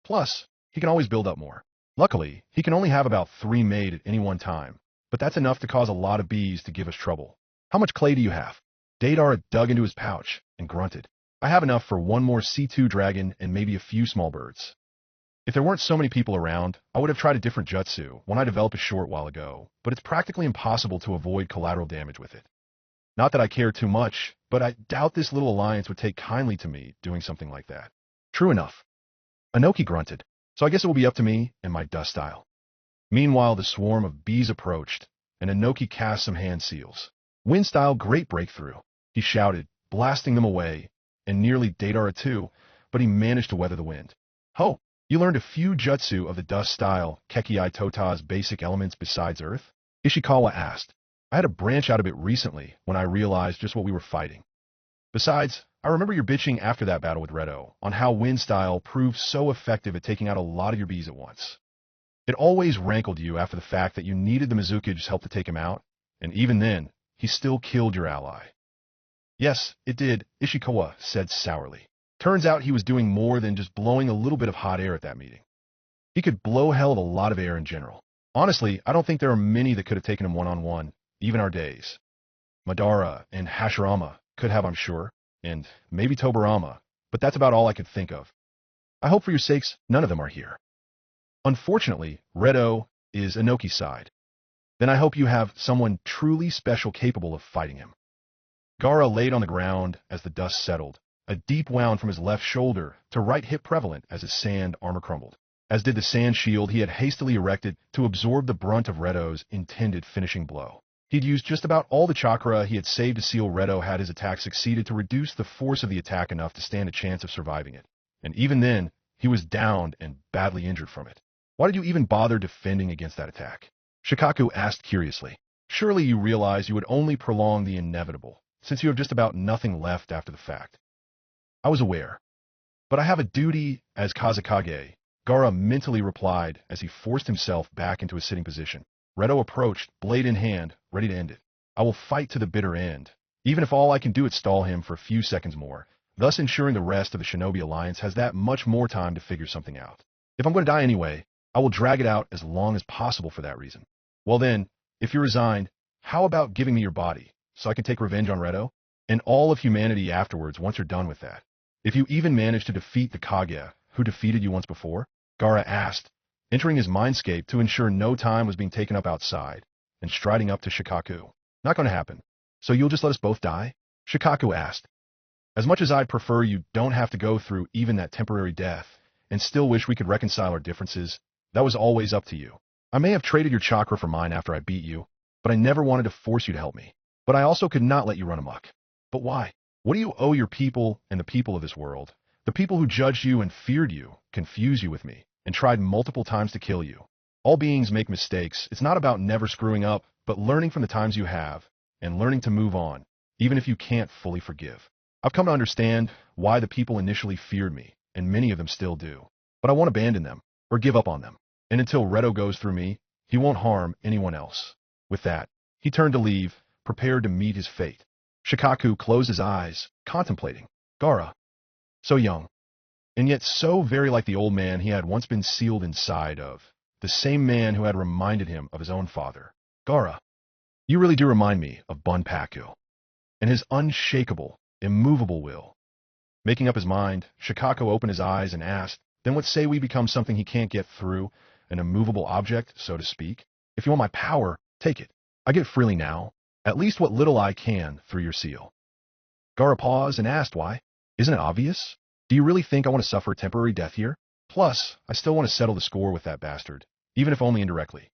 Plus, he can always build up more. Luckily, he can only have about 3 made at any one time, but that's enough to cause a lot of bees to give us trouble. How much clay do you have?" Deidara dug into his pouch and grunted. "I have enough for one more C2 dragon and maybe a few small birds. If there weren't so many people around, I would have tried a different jutsu, one I developed a short while ago, but it's practically impossible to avoid collateral damage with it. Not that I care too much, but I doubt this little alliance would take kindly to me doing something like that." "True enough," Inoki grunted. "So I guess it will be up to me and my dust style." Meanwhile, the swarm of bees approached, and Inoki cast some hand seals. "Wind style great breakthrough," he shouted, blasting them away, and nearly Deidara too, but he managed to weather the wind. "Ho, you learned a few jutsu of the dust style Kekii Tota's basic elements besides earth?" Ishikawa asked. "I had to branch out a bit recently when I realized just what we were fighting. Besides, I remember your bitching after that battle with Redo on how wind style proved so effective at taking out a lot of your bees at once. It always rankled you after the fact that you needed the Mizuki's help to take him out, and even then, he still killed your ally." "Yes, it did," Ishikawa said sourly. "Turns out he was doing more than just blowing a little bit of hot air at that meeting. He could blow hell of a lot of air in general. Honestly, I don't think there are many that could have taken him one-on-one, even our days. Madara and Hashirama could have, I'm sure, and maybe Tobarama, but that's about all I could think of. I hope for your sakes none of them are here. Unfortunately, Redo is Inoki's side. Then I hope you have someone truly special capable of fighting him." Gaara laid on the ground as the dust settled, a deep wound from his left shoulder to right hip prevalent as his sand armor crumbled. as did the sand shield he had hastily erected to absorb the brunt of Redo's intended finishing blow. He'd used just about all the chakra he had saved to seal Redo had his attack succeeded to reduce the force of the attack enough to stand a chance of surviving it. And even then, he was downed and badly injured from it. Why did you even bother defending against that attack? Shikaku asked curiously. Surely you realize you would only prolong the inevitable, since you have just about nothing left after the fact. I was aware. But I have a duty as Kazekage, Gaara mentally replied as he forced himself back into a sitting position. Redo approached, blade in hand, ready to end it. I will fight to the bitter end, even if all I can do is stall him for a few seconds more, thus ensuring the rest of the Shinobi Alliance has that much more time to figure something out. If I'm going to die anyway, I will drag it out as long as possible for that reason. Well then, if you're resigned, how about giving me your body, so I can take revenge on Redo? And all of humanity afterwards once you're done with that. If you even manage to defeat the Kage, who defeated you once before? Gaara asked, entering his mindscape to ensure no time was being taken up outside, and striding up to Shikaku. Not going to happen. So you'll just let us both die? Shikaku asked. As much as I'd prefer you don't have to go through even that temporary death, and still wish we could reconcile our differences, that was always up to you. I may have traded your chakra for mine after I beat you, but I never wanted to force you to help me. But I also could not let you run amok. But why? What do you owe your people and the people of this world? The people who judged you and feared you, confused you with me, and tried multiple times to kill you. All beings make mistakes. It's not about never screwing up, but learning from the times you have, and learning to move on, even if you can't fully forgive. I've come to understand why the people initially feared me, and many of them still do. But I won't abandon them, or give up on them. And until Redo goes through me, he won't harm anyone else. With that, he turned to leave, prepared to meet his fate. Shikaku closed his eyes, contemplating. Gaara. So young. And yet so very like the old man he had once been sealed inside of. The same man who had reminded him of his own father. Gaara. You really do remind me of Bunpaku. And his unshakable, immovable will. Making up his mind, Shikaku opened his eyes and asked, then what say we become something he can't get through, an immovable object, so to speak? If you want my power, take it. I give freely now, at least what little I can through your seal. Gaara paused and asked why. Isn't it obvious? Do you really think I want to suffer a temporary death here? Plus, I still want to settle the score with that bastard, even if only indirectly.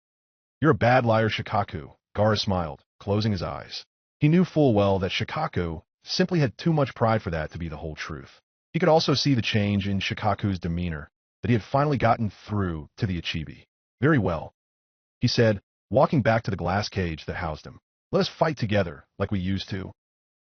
You're a bad liar, Shikaku. Gaara smiled, closing his eyes. He knew full well that Shikaku simply had too much pride for that to be the whole truth. He could also see the change in Shikaku's demeanor, that he had finally gotten through to the Ichibi. Very well, he said, walking back to the glass cage that housed him. Let us fight together, like we used to.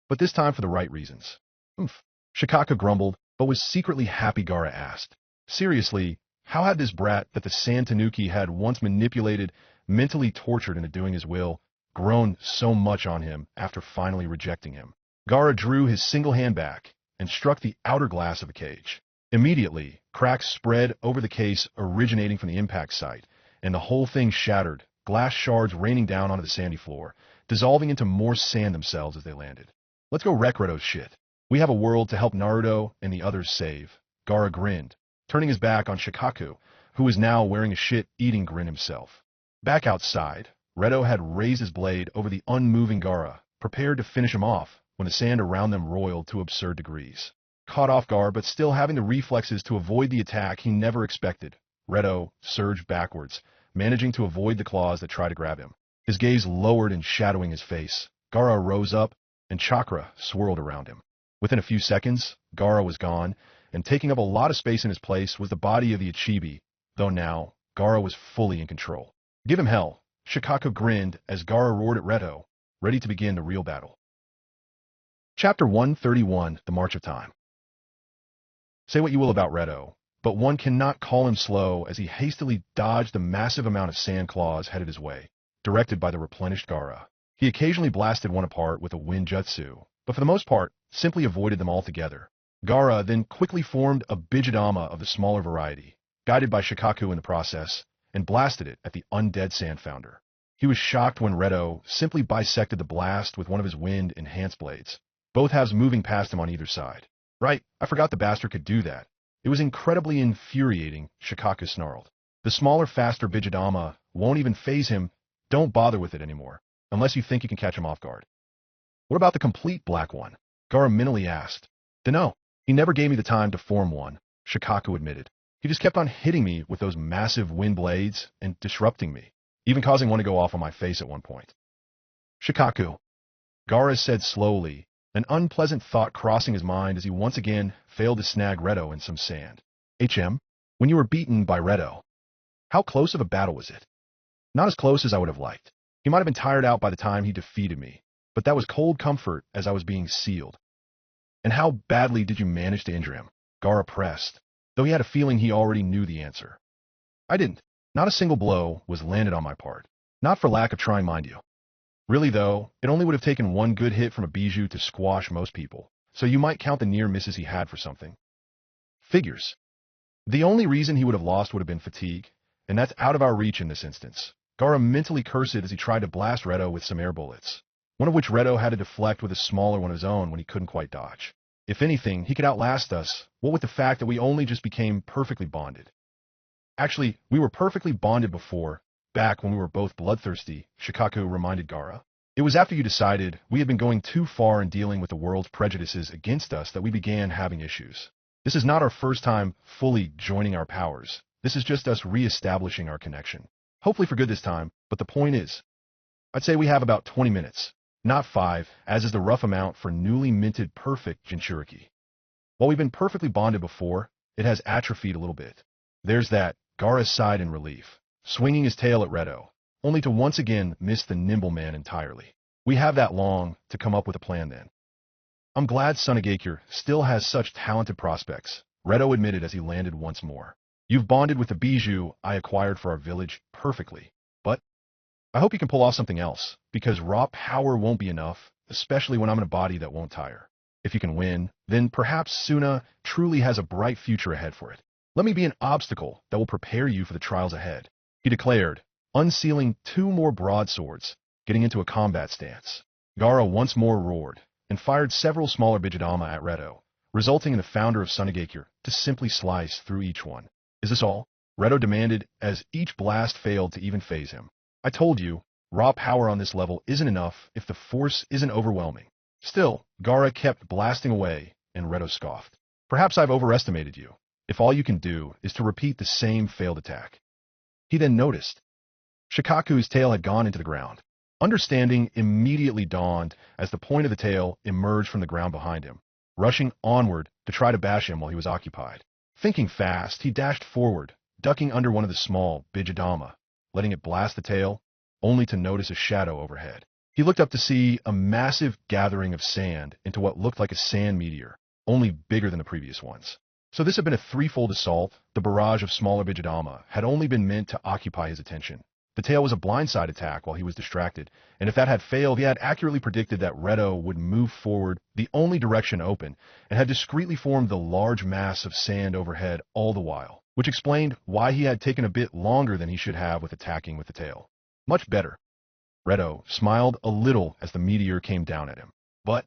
But this time for the right reasons. Oomph. Shikaku grumbled, but was secretly happy. Gaara asked. Seriously, how had this brat that the Sand Tanuki had once manipulated, mentally tortured into doing his will, grown so much on him after finally rejecting him? Gaara drew his single hand back and struck the outer glass of the cage. Immediately, cracks spread over the case originating from the impact site, and the whole thing shattered, glass shards raining down onto the sandy floor, dissolving into more sand themselves as they landed. Let's go wreck Redo's shit. We have a world to help Naruto and the others save. Gaara grinned, turning his back on Shikaku, who was now wearing a shit-eating grin himself. Back outside, Redo had raised his blade over the unmoving Gaara, prepared to finish him off when the sand around them roiled to absurd degrees. Caught off guard but still having the reflexes to avoid the attack he never expected, Redo surged backwards, managing to avoid the claws that tried to grab him. His gaze lowered and shadowing his face. Gaara rose up, and chakra swirled around him. Within a few seconds, Gaara was gone, and taking up a lot of space in his place was the body of the Ichibi, though now, Gaara was fully in control. Give him hell. Shikaku grinned as Gaara roared at Redo, ready to begin the real battle. Chapter 131, The March of Time. Say what you will about Redo, but one cannot call him slow as he hastily dodged the massive amount of sand claws headed his way, directed by the replenished Gaara. He occasionally blasted one apart with a wind jutsu, but for the most part, simply avoided them altogether. Gaara then quickly formed a Bijidama of the smaller variety, guided by Shikaku in the process, and blasted it at the undead sand founder. He was shocked when Redo simply bisected the blast with one of his wind-enhanced blades, both halves moving past him on either side. Right, I forgot the bastard could do that. It was incredibly infuriating, Shikaku snarled. The smaller, faster Bijidama won't even phase him. Don't bother with it anymore, unless you think you can catch him off guard. What about the complete black one? Gaara mentally asked. Dunno. He never gave me the time to form one, Shikaku admitted. He just kept on hitting me with those massive wind blades and disrupting me, even causing one to go off on my face at one point. Shikaku, Gaara said slowly, an unpleasant thought crossing his mind as he once again failed to snag Redo in some sand. When you were beaten by Redo, how close of a battle was it? Not as close as I would have liked. He might have been tired out by the time he defeated me, but that was cold comfort as I was being sealed. And how badly did you manage to injure him? Gaara pressed, though he had a feeling he already knew the answer. I didn't. Not a single blow was landed on my part. Not for lack of trying, mind you. Really, though, it only would have taken one good hit from a bijou to squash most people, so you might count the near misses he had for something. Figures. The only reason he would have lost would have been fatigue, and that's out of our reach in this instance. Gaara mentally cursed as he tried to blast Redo with some air bullets, one of which Redo had to deflect with a smaller one of his own when he couldn't quite dodge. If anything, he could outlast us, what with the fact that we only just became perfectly bonded. Actually, we were perfectly bonded before, back when we were both bloodthirsty, Shikaku reminded Gaara. It was after you decided we had been going too far in dealing with the world's prejudices against us that we began having issues. This is not our first time fully joining our powers. This is just us re-establishing our connection. Hopefully for good this time, but the point is, I'd say we have about 20 minutes, not 5, as is the rough amount for newly minted perfect Jinchuriki. While we've been perfectly bonded before, it has atrophied a little bit. There's that. Gaara sighed in relief, swinging his tail at Redo, only to once again miss the nimble man entirely. We have that long to come up with a plan then. I'm glad Sunagakure still has such talented prospects, Redo admitted as he landed once more. You've bonded with the bijou I acquired for our village perfectly, but I hope you can pull off something else, because raw power won't be enough, especially when I'm in a body that won't tire. If you can win, then perhaps Suna truly has a bright future ahead for it. Let me be an obstacle that will prepare you for the trials ahead, he declared, unsealing 2 more broadswords, getting into a combat stance. Gaara once more roared, and fired several smaller Bijidama at Redo, resulting in the founder of Sunagakure to simply slice through each one. Is this all? Redo demanded as each blast failed to even phase him. I told you, raw power on this level isn't enough if the force isn't overwhelming. Still, Gaara kept blasting away, and Redo scoffed. Perhaps I've overestimated you, if all you can do is to repeat the same failed attack. He then noticed. Shikaku's tail had gone into the ground. Understanding immediately dawned as the point of the tail emerged from the ground behind him, rushing onward to try to bash him while he was occupied. Thinking fast, he dashed forward, ducking under one of the small Bijidama, letting it blast the tail, only to notice a shadow overhead. He looked up to see a massive gathering of sand into what looked like a sand meteor, only bigger than the previous ones. So this had been a threefold assault. The barrage of smaller Bijidama had only been meant to occupy his attention. The tail was a blindside attack while he was distracted, and if that had failed, he had accurately predicted that Redo would move forward the only direction open, and had discreetly formed the large mass of sand overhead all the while, which explained why he had taken a bit longer than he should have with attacking with the tail. Much better. Redo smiled a little as the meteor came down at him. But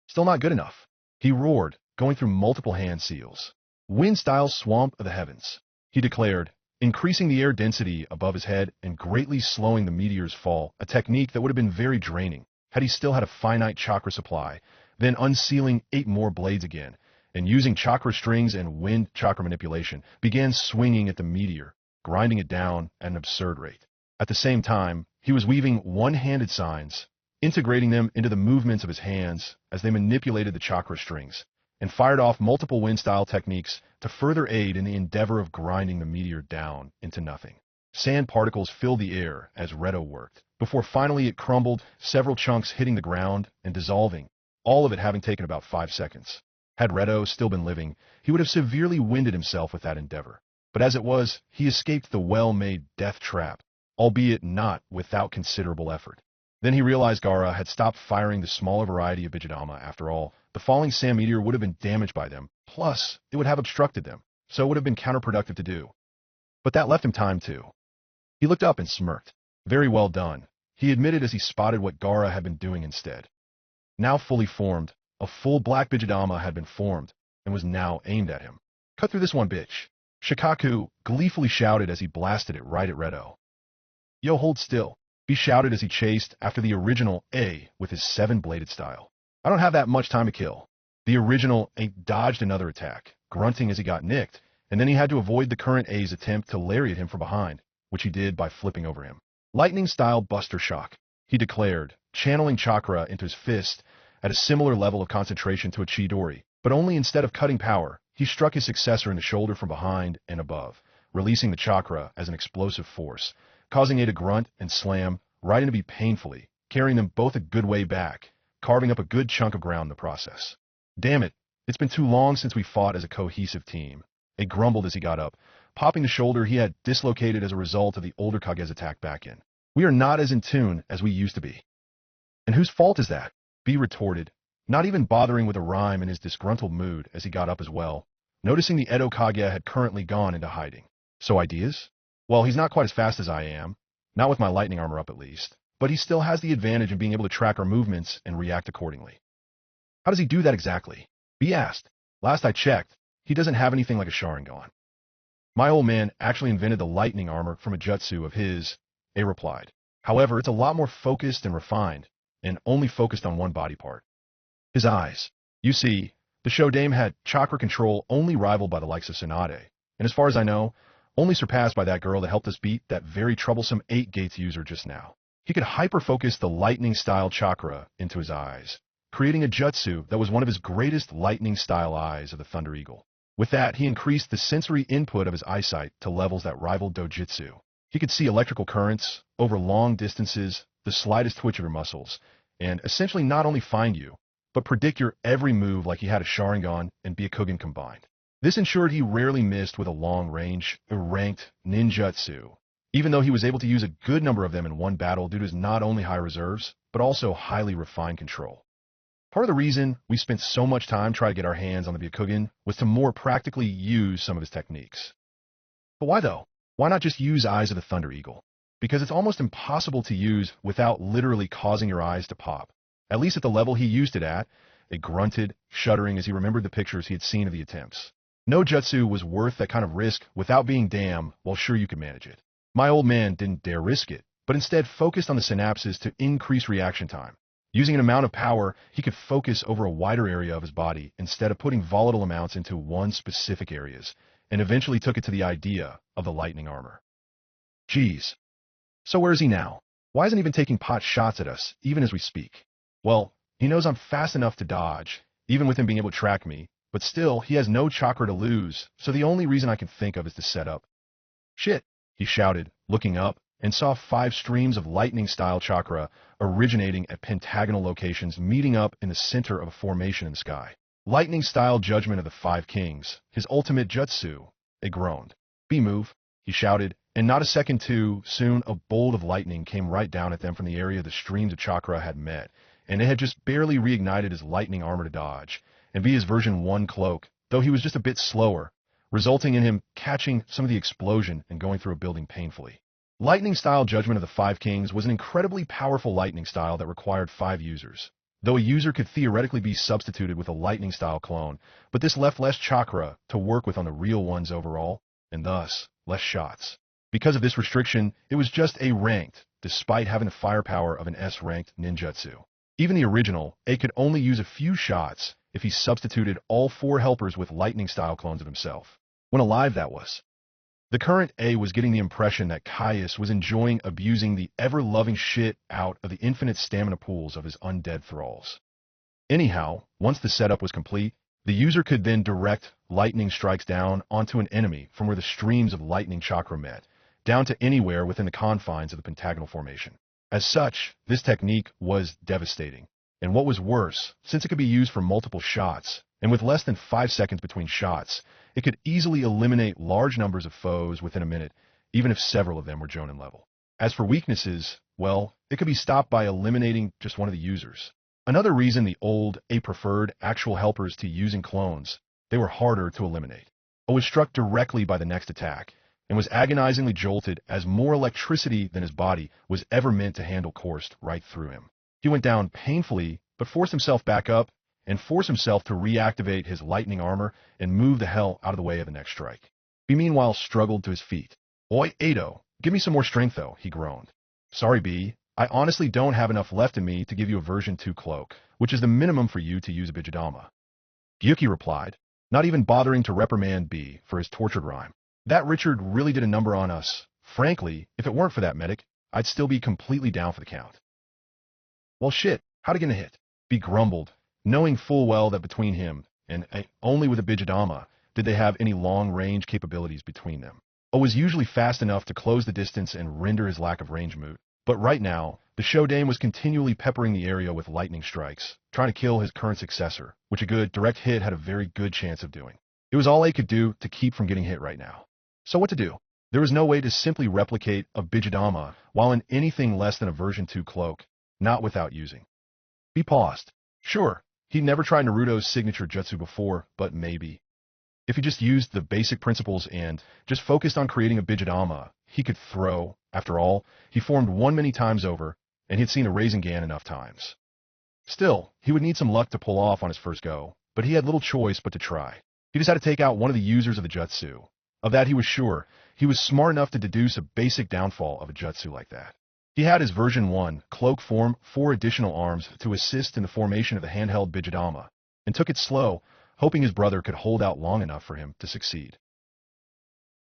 still not good enough. He roared, going through multiple hand seals. Wind-style swamp of the heavens, he declared, increasing the air density above his head and greatly slowing the meteor's fall, a technique that would have been very draining had he still had a finite chakra supply, then unsealing 8 more blades again, and using chakra strings and wind chakra manipulation, began swinging at the meteor, grinding it down at an absurd rate. At the same time, he was weaving one-handed signs, integrating them into the movements of his hands as they manipulated the chakra strings, and fired off multiple wind-style techniques to further aid in the endeavor of grinding the meteor down into nothing. Sand particles filled the air as Redo worked, before finally it crumbled, several chunks hitting the ground and dissolving, all of it having taken about 5 seconds. Had Redo still been living, he would have severely winded himself with that endeavor. But as it was, he escaped the well-made death trap, albeit not without considerable effort. Then he realized Gaara had stopped firing the smaller variety of Bijidama after all. The falling sand meteor would have been damaged by them, plus it would have obstructed them, so it would have been counterproductive to do. But that left him time too. He looked up and smirked. Very well done, he admitted as he spotted what Gaara had been doing instead. Now fully formed, a full black Bijidama had been formed, and was now aimed at him. Cut through this one, bitch, Shikaku gleefully shouted as he blasted it right at Redo. Yo, hold still, he shouted as he chased after the original A with his 7-bladed style. I don't have that much time to kill. The original dodged another attack, grunting as he got nicked, and then he had to avoid the current A's attempt to lariat him from behind, which he did by flipping over him. Lightning-style Buster Shock, he declared, channeling chakra into his fist at a similar level of concentration to a Chidori, but only instead of cutting power, he struck his successor in the shoulder from behind and above, releasing the chakra as an explosive force, causing A to grunt and slam right into B painfully, carrying them both a good way back, carving up a good chunk of ground in the process. Damn it, it's been too long since we fought as a cohesive team. A grumbled as he got up, popping the shoulder he had dislocated as a result of the older Kage's attack back in. We are not as in tune as we used to be. And whose fault is that? B retorted, not even bothering with a rhyme in his disgruntled mood as he got up as well, noticing the Edo Kage had currently gone into hiding. So ideas? Well, he's not quite as fast as I am, not with my lightning armor up at least, but he still has the advantage in being able to track our movements and react accordingly. How does he do that exactly? B asked. Last I checked, he doesn't have anything like a Sharingan. My old man actually invented the lightning armor from a jutsu of his, A replied. However, it's a lot more focused and refined, and only focused on one body part. His eyes. You see, the Shodame had chakra control only rivaled by the likes of Tsunade, and as far as I know, only surpassed by that girl that helped us beat that very troublesome 8 Gates user just now. He could hyper-focus the lightning-style chakra into his eyes, creating a jutsu that was one of his greatest lightning-style eyes of the Thunder Eagle. With that, he increased the sensory input of his eyesight to levels that rivaled dojitsu. He could see electrical currents over long distances, the slightest twitch of your muscles, and essentially not only find you, but predict your every move like he had a Sharingan and Byakugan combined. This ensured he rarely missed with a long-range, ranked ninjutsu, even though he was able to use a good number of them in one battle due to his not only high reserves, but also highly refined control. Part of the reason we spent so much time trying to get our hands on the Byakugan was to more practically use some of his techniques. But why though? Why not just use Eyes of the Thunder Eagle? Because it's almost impossible to use without literally causing your eyes to pop. At least at the level he used it at, it grunted, shuddering as he remembered the pictures he had seen of the attempts. No jutsu was worth that kind of risk without being damn well sure you could manage it. My old man didn't dare risk it, but instead focused on the synapses to increase reaction time. Using an amount of power, he could focus over a wider area of his body instead of putting volatile amounts into one specific areas, and eventually took it to the idea of the lightning armor. Geez. So where is he now? Why isn't he even taking pot shots at us, even as we speak? Well, he knows I'm fast enough to dodge, even with him being able to track me, but still, he has no chakra to lose, so the only reason I can think of is to set up. Shit, he shouted, looking up, and saw 5 streams of lightning-style chakra originating at pentagonal locations meeting up in the center of a formation in the sky. Lightning-style judgment of the 5 kings, his ultimate jutsu. They groaned. B-move, he shouted, and not a second too soon a bolt of lightning came right down at them from the area the streams of chakra had met, and it had just barely reignited his lightning armor to dodge, and be his version 1 cloak, though he was just a bit slower, resulting in him catching some of the explosion and going through a building painfully. Lightning-style Judgment of the 5 Kings was an incredibly powerful lightning style that required 5 users, though a user could theoretically be substituted with a lightning-style clone, but this left less chakra to work with on the real ones overall, and thus, less shots. Because of this restriction, it was just A ranked, despite having the firepower of an S-ranked ninjutsu. Even the original, A could only use a few shots if he substituted all 4 helpers with lightning-style clones of himself. When alive, that was. The current A was getting the impression that Caius was enjoying abusing the ever-loving shit out of the infinite stamina pools of his undead thralls. Anyhow, once the setup was complete, the user could then direct lightning strikes down onto an enemy from where the streams of lightning chakra met, down to anywhere within the confines of the pentagonal formation. As such, this technique was devastating. And what was worse, since it could be used for multiple shots, and with less than 5 seconds between shots, it could easily eliminate large numbers of foes within a minute, even if several of them were Jonin level. As for weaknesses, well, it could be stopped by eliminating just one of the users. Another reason the old A preferred actual helpers to using clones, they were harder to eliminate. O was struck directly by the next attack, and was agonizingly jolted as more electricity than his body was ever meant to handle coursed right through him. He went down painfully, but forced himself back up, and forced himself to reactivate his lightning armor and move the hell out of the way of the next strike. B meanwhile struggled to his feet. Oi, Ado, give me some more strength though, he groaned. Sorry, B, I honestly don't have enough left in me to give you a version 2 cloak, which is the minimum for you to use a Bijidama. Gyuki replied, not even bothering to reprimand B for his tortured rhyme. That Richard really did a number on us. Frankly, if it weren't for that medic, I'd still be completely down for the count. Well shit, how'd he get a hit? B grumbled, knowing full well that between him and only with a Bijadama did they have any long-range capabilities between them. O was usually fast enough to close the distance and render his lack of range moot. But right now, the show dame was continually peppering the area with lightning strikes, trying to kill his current successor, which a good direct hit had a very good chance of doing. It was all A could do to keep from getting hit right now. So what to do? There was no way to simply replicate a Bijadama while in anything less than a version 2 cloak, not without using. B paused. Sure, he'd never tried Naruto's signature jutsu before, but maybe. If he just used the basic principles and just focused on creating a Bijadama, he could throw. After all, he formed one many times over, and he'd seen a Rasengan enough times. Still, he would need some luck to pull off on his first go, but he had little choice but to try. He just had to take out one of the users of the jutsu. Of that he was sure. He was smart enough to deduce a basic downfall of a jutsu like that. He had his version 1 cloak form 4 additional arms to assist in the formation of the handheld Bijadama, and took it slow, hoping his brother could hold out long enough for him to succeed.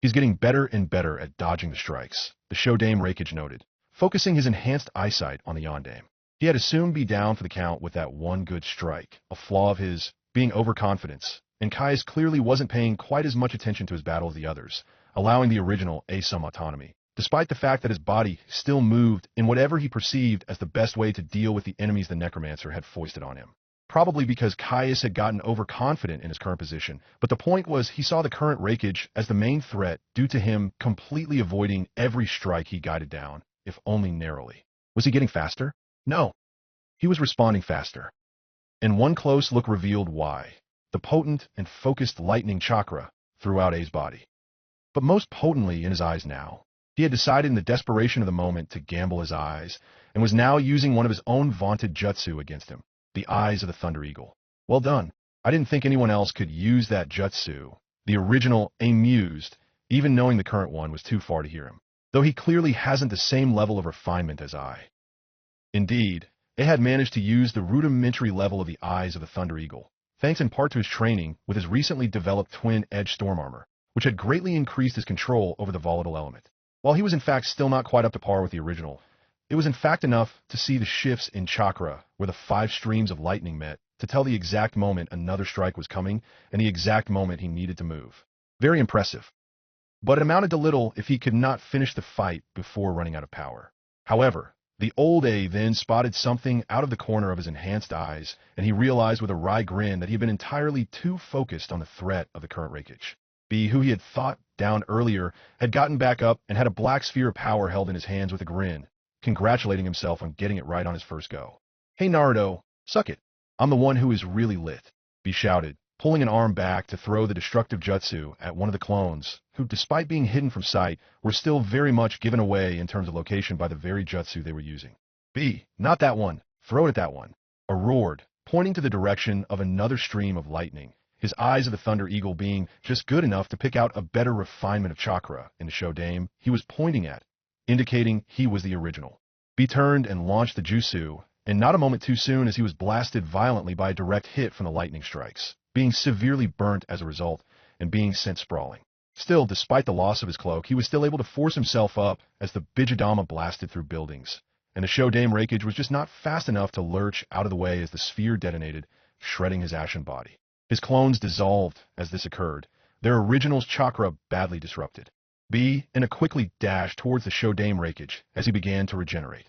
He's getting better and better at dodging the strikes, the Shodame Rakage noted, focusing his enhanced eyesight on the Yondame. He had to soon be down for the count with that one good strike, a flaw of his being overconfidence, and Kai's clearly wasn't paying quite as much attention to his battle as the others, allowing the original some autonomy, despite the fact that his body still moved in whatever he perceived as the best way to deal with the enemies the Necromancer had foisted on him. Probably because Caius had gotten overconfident in his current position, but the point was he saw the current Rakage as the main threat due to him completely avoiding every strike he guided down, if only narrowly. Was he getting faster? No. He was responding faster. And one close look revealed why. The potent and focused lightning chakra throughout A's body. But most potently in his eyes now. He had decided in the desperation of the moment to gamble his eyes, and was now using one of his own vaunted jutsu against him. The eyes of the Thunder Eagle. Well done. I didn't think anyone else could use that jutsu. The original amused, even knowing the current one was too far to hear him. Though he clearly hasn't the same level of refinement as I. Indeed, they had managed to use the rudimentary level of the eyes of the Thunder Eagle, thanks in part to his training with his recently developed twin-edge storm armor, which had greatly increased his control over the volatile element. While he was in fact still not quite up to par with the original, it was in fact enough to see the shifts in chakra where the 5 streams of lightning met to tell the exact moment another strike was coming and the exact moment he needed to move. Very impressive. But it amounted to little if he could not finish the fight before running out of power. However, the old A then spotted something out of the corner of his enhanced eyes, and he realized with a wry grin that he had been entirely too focused on the threat of the current Rakage. B, who he had thought down earlier, had gotten back up and had a black sphere of power held in his hands with a grin, congratulating himself on getting it right on his first go. Hey Naruto, suck it. I'm the one who is really lit, B shouted, pulling an arm back to throw the destructive jutsu at one of the clones, who, despite being hidden from sight, were still very much given away in terms of location by the very jutsu they were using. B, not that one. Throw it at that one. A roared, pointing to the direction of another stream of lightning, his eyes of the Thunder Eagle being just good enough to pick out a better refinement of chakra in the Shodame he was pointing at, indicating he was the original. B turned and launched the jutsu, and not a moment too soon as he was blasted violently by a direct hit from the lightning strikes, being severely burnt as a result, and being sent sprawling. Still, despite the loss of his cloak, he was still able to force himself up as the Bijadama blasted through buildings, and the Shodame Rakage was just not fast enough to lurch out of the way as the sphere detonated, shredding his ashen body. His clones dissolved as this occurred, their original's chakra badly disrupted. B in a quickly dashed towards the Shodame Rakage as he began to regenerate.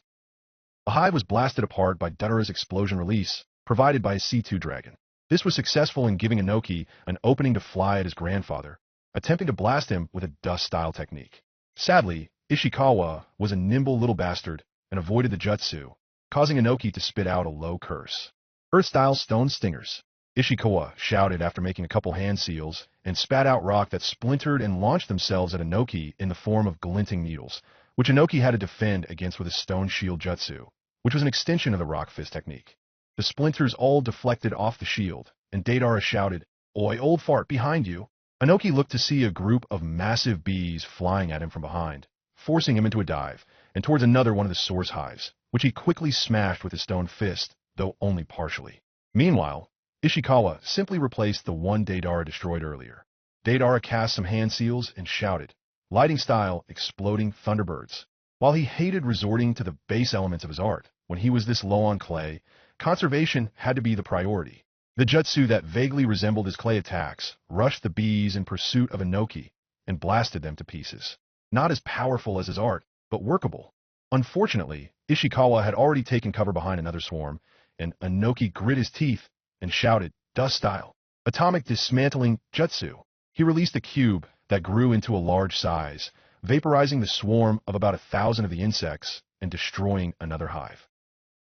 The hive was blasted apart by Dutara's explosion release, provided by his C2 dragon. This was successful in giving Inoki an opening to fly at his grandfather, attempting to blast him with a dust-style technique. Sadly, Ishikawa was a nimble little bastard and avoided the jutsu, causing Inoki to spit out a low curse. Earth-style stone stingers, Ishikawa shouted after making a couple hand seals, and spat out rock that splintered and launched themselves at Inoki in the form of glinting needles, which Inoki had to defend against with a stone shield jutsu, which was an extension of the rock fist technique. The splinters all deflected off the shield, and Deidara shouted, "Oi, old fart, behind you!" Inoki looked to see a group of massive bees flying at him from behind, forcing him into a dive, and towards another one of the source hives, which he quickly smashed with his stone fist, though only partially. Meanwhile, Ishikawa simply replaced the one Deidara destroyed earlier. Deidara cast some hand seals and shouted, lighting style, exploding thunderbirds. While he hated resorting to the base elements of his art, when he was this low on clay, conservation had to be the priority. The jutsu that vaguely resembled his clay attacks rushed the bees in pursuit of Inoki and blasted them to pieces. Not as powerful as his art, but workable. Unfortunately, Ishikawa had already taken cover behind another swarm, and Inoki grit his teeth and shouted, dust style, atomic dismantling jutsu. He released a cube that grew into a large size, vaporizing the swarm of about 1,000 of the insects and destroying another hive.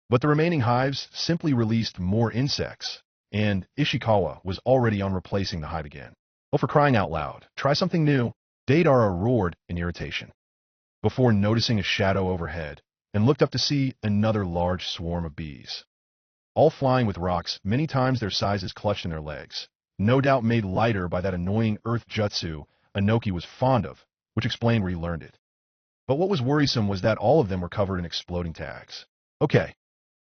But the remaining hives simply released more insects, and Ishikawa was already on replacing the hive again. Oh, for crying out loud, try something new. Deidara roared in irritation, before noticing a shadow overhead, and looked up to see another large swarm of bees. All flying with rocks, many times their sizes clutched in their legs, no doubt made lighter by that annoying earth jutsu Inoki was fond of, which explained where he learned it. But what was worrisome was that all of them were covered in exploding tags. Okay,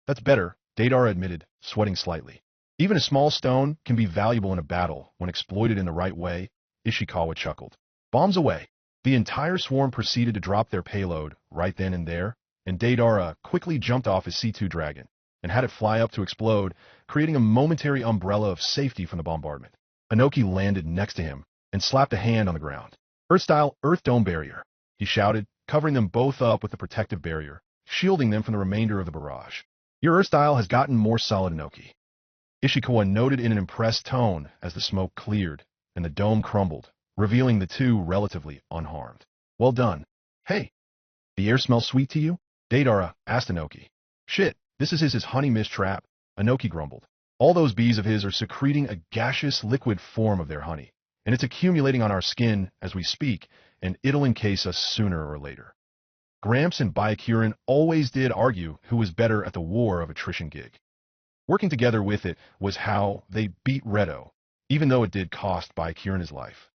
that's better, Deidara admitted, sweating slightly. Even a small stone can be valuable in a battle when exploited in the right way, Ishikawa chuckled. Bombs away. The entire swarm proceeded to drop their payload right then and there, and Deidara quickly jumped off his C2 dragon and had it fly up to explode, creating a momentary umbrella of safety from the bombardment. Inoki landed next to him and slapped a hand on the ground. Earth-style Earth Dome Barrier, he shouted, covering them both up with the protective barrier, shielding them from the remainder of the barrage. Your Earth-style has gotten more solid, Inoki. Ishikawa noted in an impressed tone as the smoke cleared and the dome crumbled, revealing the two relatively unharmed. Well done. Hey, the air smells sweet to you? Deidara asked Inoki. Shit, this is his honey mist trap, Inoki grumbled. All those bees of his are secreting a gaseous liquid form of their honey, and it's accumulating on our skin as we speak, and it'll encase us sooner or later. Gramps and Byakuren always did argue who was better at the war of attrition gig. Working together with it was how they beat Redo, even though it did cost Byakuren his life.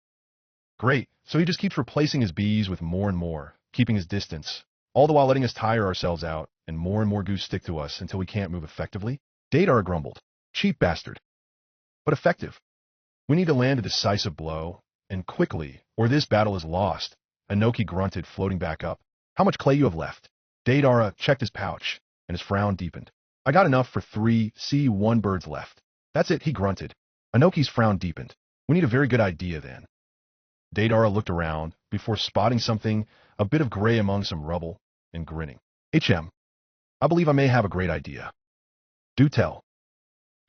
Great, so he just keeps replacing his bees with more and more, keeping his distance, all the while letting us tire ourselves out and more goose stick to us until we can't move effectively? Deidara grumbled. Cheap bastard. But effective. We need to land a decisive blow, and quickly, or this battle is lost, Inoki grunted, floating back up. How much clay you have left? Deidara checked his pouch, and his frown deepened. I got enough for 3 C1 birds left. That's it, he grunted. Inoki's frown deepened. We need a very good idea then. Deidara looked around before spotting something, a bit of gray among some rubble, and grinning. I believe I may have a great idea. Do tell.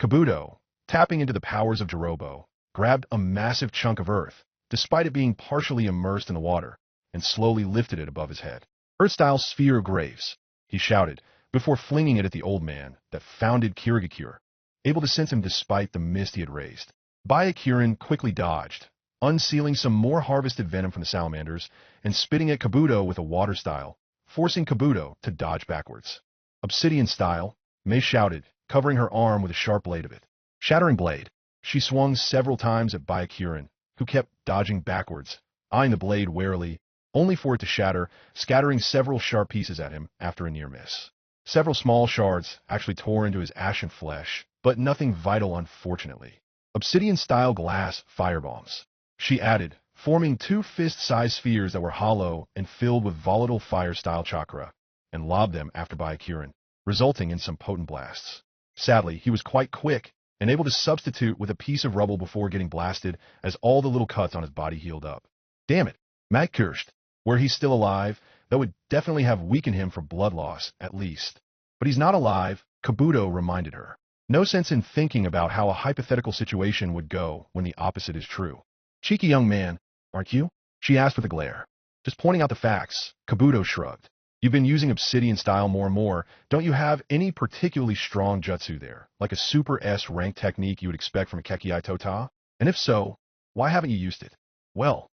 Kabuto, tapping into the powers of Jirobo, grabbed a massive chunk of earth, despite it being partially immersed in the water, and slowly lifted it above his head. Earth-style sphere of graves, he shouted, before flinging it at the old man that founded Kirigakure, able to sense him despite the mist he had raised. Byakuren quickly dodged, unsealing some more harvested venom from the salamanders and spitting at Kabuto with a water style, forcing Kabuto to dodge backwards. Obsidian style, Mei shouted, covering her arm with a sharp blade of it. Shattering blade. She swung several times at Byakuren, who kept dodging backwards, eyeing the blade warily, only for it to shatter, scattering several sharp pieces at him after a near miss. Several small shards actually tore into his ashen flesh, but nothing vital, unfortunately. Obsidian-style glass firebombs, she added, forming 2 fist-sized spheres that were hollow and filled with volatile fire-style chakra, and lobbed them after Byakuren, resulting in some potent blasts. Sadly, he was quite quick and able to substitute with a piece of rubble before getting blasted as all the little cuts on his body healed up. Damn it, Magkursht, were he still alive, that would definitely have weakened him for blood loss, at least. But he's not alive, Kabuto reminded her. No sense in thinking about how a hypothetical situation would go when the opposite is true. Cheeky young man, aren't you? She asked with a glare. Just pointing out the facts, Kabuto shrugged. You've been using obsidian style more and more. Don't you have any particularly strong jutsu there, like a super S rank technique you would expect from a Kekkei Tota? And if so, why haven't you used it? Well,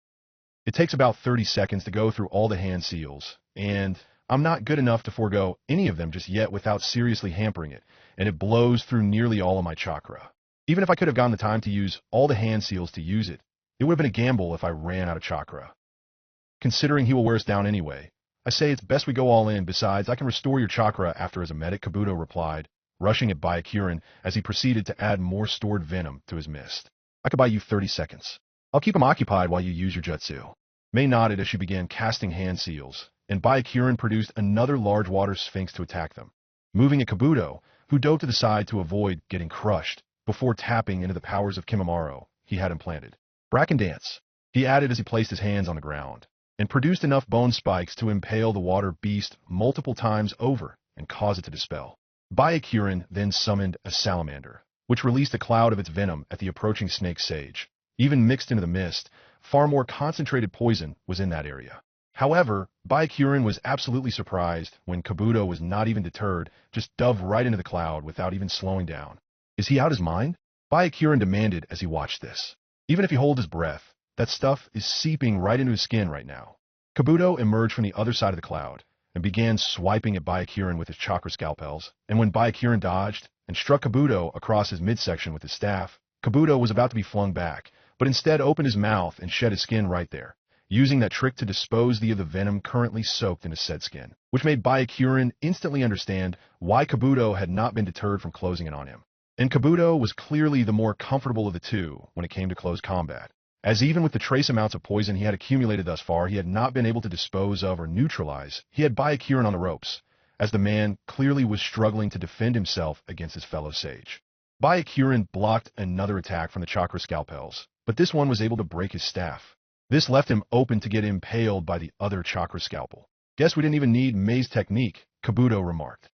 it takes about 30 seconds to go through all the hand seals, and I'm not good enough to forego any of them just yet without seriously hampering it, and it blows through nearly all of my chakra. Even if I could have gotten the time to use all the hand seals to use it, it would have been a gamble if I ran out of chakra. Considering he will wear us down anyway, I say it's best we go all in. Besides, I can restore your chakra after as a medic, Kabuto replied, rushing at Byakuran as he proceeded to add more stored venom to his mist. I could buy you 30 seconds. I'll keep him occupied while you use your jutsu. Mei nodded as she began casting hand seals, and Byakuran produced another large water sphinx to attack them, moving at Kabuto, who dove to the side to avoid getting crushed before tapping into the powers of Kimimaro he had implanted. Bracken dance, he added as he placed his hands on the ground, and produced enough bone spikes to impale the water beast multiple times over and cause it to dispel. Byakuran then summoned a salamander, which released a cloud of its venom at the approaching snake sage. Even mixed into the mist, far more concentrated poison was in that area. However, Byakuran was absolutely surprised when Kabuto was not even deterred, just dove right into the cloud without even slowing down. Is he out his mind? Byakuran demanded as he watched this. Even if he holds his breath, that stuff is seeping right into his skin right now. Kabuto emerged from the other side of the cloud and began swiping at Byakuran with his chakra scalpels, and when Byakuran dodged and struck Kabuto across his midsection with his staff, Kabuto was about to be flung back, but instead opened his mouth and shed his skin right there, using that trick to dispose of the venom currently soaked in his said skin, which made Byakuran instantly understand why Kabuto had not been deterred from closing in on him. And Kabuto was clearly the more comfortable of the two when it came to close combat, as even with the trace amounts of poison he had accumulated thus far, he had not been able to dispose of or neutralize. He had Byakuran on the ropes, as the man clearly was struggling to defend himself against his fellow sage. Byakuran blocked another attack from the chakra scalpels, but this one was able to break his staff. This left him open to get impaled by the other chakra scalpel. Guess we didn't even need Mei's technique, Kabuto remarked,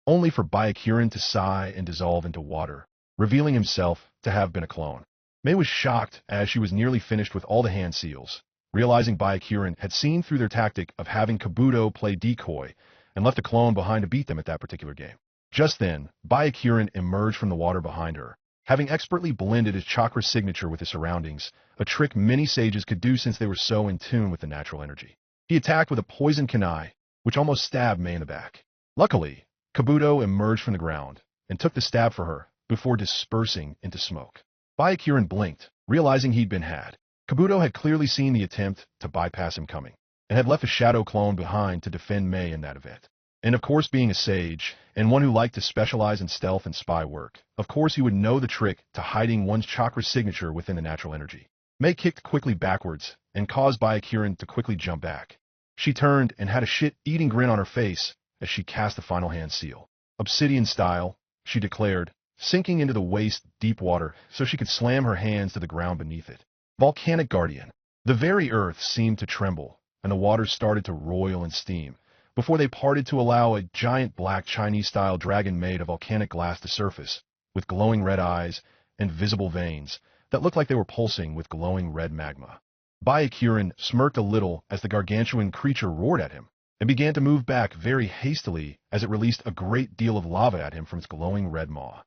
only for Byakuran to sigh and dissolve into water, revealing himself to have been a clone. Mei was shocked as she was nearly finished with all the hand seals, realizing Byakuran had seen through their tactic of having Kabuto play decoy and left a clone behind to beat them at that particular game. Just then, Byakuran emerged from the water behind her, having expertly blended his chakra signature with his surroundings, a trick many sages could do since they were so in tune with the natural energy. He attacked with a poison kunai, which almost stabbed Mei in the back. Luckily, Kabuto emerged from the ground and took the stab for her before dispersing into smoke. Byakuran blinked, realizing he'd been had. Kabuto had clearly seen the attempt to bypass him coming, and had left a shadow clone behind to defend Mei in that event. And of course, being a sage, and one who liked to specialize in stealth and spy work, of course he would know the trick to hiding one's chakra signature within the natural energy. Mei kicked quickly backwards, and caused Byakuran to quickly jump back. She turned and had a shit-eating grin on her face as she cast the final hand seal. Obsidian style, she declared, sinking into the waist-deep water so she could slam her hands to the ground beneath it. Volcanic Guardian. The very earth seemed to tremble, and the waters started to roil and steam, before they parted to allow a giant black Chinese-style dragon made of volcanic glass to surface, with glowing red eyes and visible veins that looked like they were pulsing with glowing red magma. Byakuran smirked a little as the gargantuan creature roared at him, and began to move back very hastily as it released a great deal of lava at him from its glowing red maw.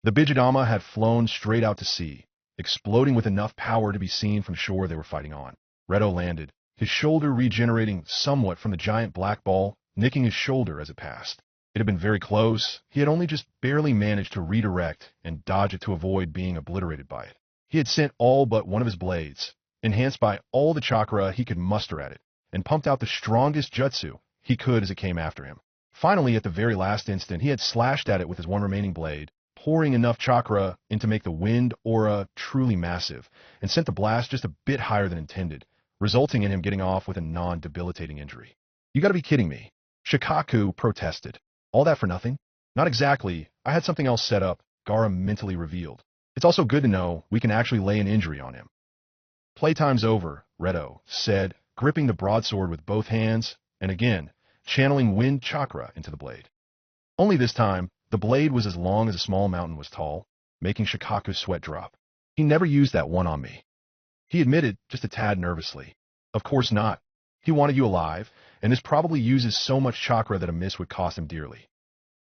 The Bijidama had flown straight out to sea, exploding with enough power to be seen from shore they were fighting on. Redo landed, his shoulder regenerating somewhat from the giant black ball, nicking his shoulder as it passed. It had been very close. He had only just barely managed to redirect and dodge it to avoid being obliterated by it. He had sent all but one of his blades, enhanced by all the chakra he could muster at it, and pumped out the strongest jutsu he could as it came after him. Finally, at the very last instant, he had slashed at it with his one remaining blade, pouring enough chakra in to make the wind aura truly massive, and sent the blast just a bit higher than intended, resulting in him getting off with a non-debilitating injury. You gotta be kidding me. Shikaku protested. All that for nothing? Not exactly. I had something else set up, Gaara mentally revealed. It's also good to know we can actually lay an injury on him. Playtime's over, Redo said, gripping the broadsword with both hands, and again, channeling wind chakra into the blade. Only this time, the blade was as long as a small mountain was tall, making Shikaku's sweat drop. He never used that one on me. He admitted, just a tad nervously. Of course not. He wanted you alive, and this probably uses so much chakra that a miss would cost him dearly.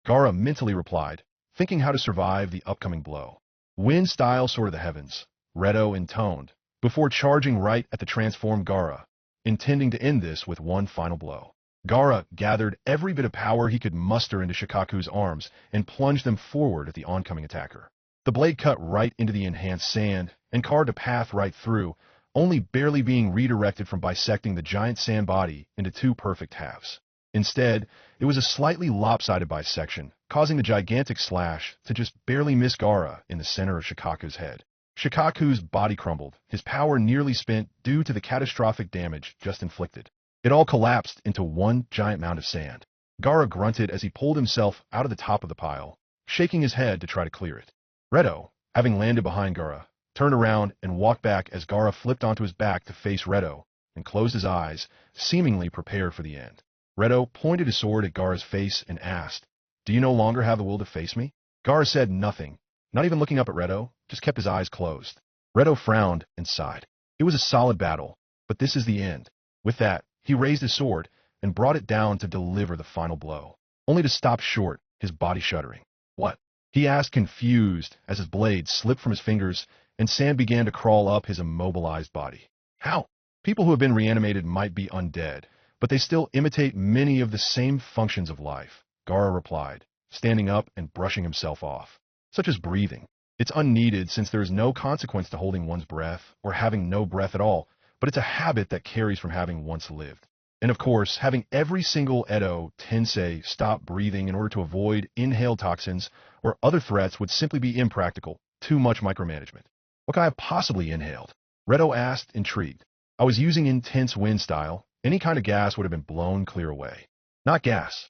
Gaara mentally replied, thinking how to survive the upcoming blow. Wind style sort of the heavens, Redo intoned, before charging right at the transformed Gaara, intending to end this with one final blow. Gaara gathered every bit of power he could muster into Shikaku's arms and plunged them forward at the oncoming attacker. The blade cut right into the enhanced sand and carved a path right through, only barely being redirected from bisecting the giant sand body into two perfect halves. Instead, it was a slightly lopsided bisection, causing the gigantic slash to just barely miss Gaara in the center of Shikaku's head. Shikaku's body crumbled, his power nearly spent due to the catastrophic damage just inflicted. It all collapsed into one giant mound of sand. Gaara grunted as he pulled himself out of the top of the pile, shaking his head to try to clear it. Redo, having landed behind Gaara, turned around and walked back as Gaara flipped onto his back to face Redo and closed his eyes, seemingly prepared for the end. Redo pointed his sword at Gaara's face and asked, "Do you no longer have the will to face me?" Gaara said nothing, not even looking up at Redo, just kept his eyes closed. Redo frowned and sighed. It was a solid battle, but this is the end. With that, he raised his sword and brought it down to deliver the final blow, only to stop short, his body shuddering. "What?" he asked, confused, as his blade slipped from his fingers and sand began to crawl up his immobilized body. "How?" People who have been reanimated might be undead, but they still imitate many of the same functions of life, Gaara replied, standing up and brushing himself off. Such as breathing. It's unneeded since there is no consequence to holding one's breath or having no breath at all, but it's a habit that carries from having once lived. And of course, having every single Edo Tensei stop breathing in order to avoid inhaled toxins or other threats would simply be impractical, too much micromanagement. What could I have possibly inhaled? Redo asked, intrigued. I was using intense wind style. Any kind of gas would have been blown clear away. Not gas.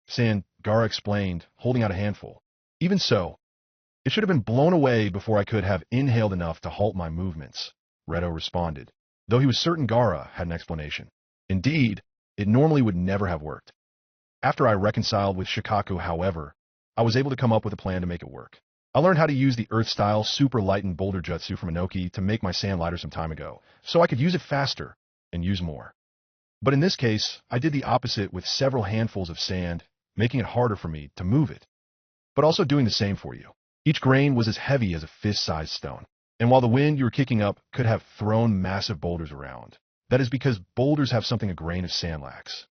Sand, Gaara explained, holding out a handful. Even so, it should have been blown away before I could have inhaled enough to halt my movements, Redo responded, though he was certain Gaara had an explanation. Indeed, it normally would never have worked. After I reconciled with Shikaku, however, I was able to come up with a plan to make it work. I learned how to use the Earth-style super lightened boulder jutsu from Inoki to make my sand lighter some time ago, so I could use it faster and use more. But in this case, I did the opposite with several handfuls of sand, making it harder for me to move it, but also doing the same for you. Each grain was as heavy as a fist-sized stone, and while the wind you were kicking up could have thrown massive boulders around, that is because boulders have something a grain of sand lacks.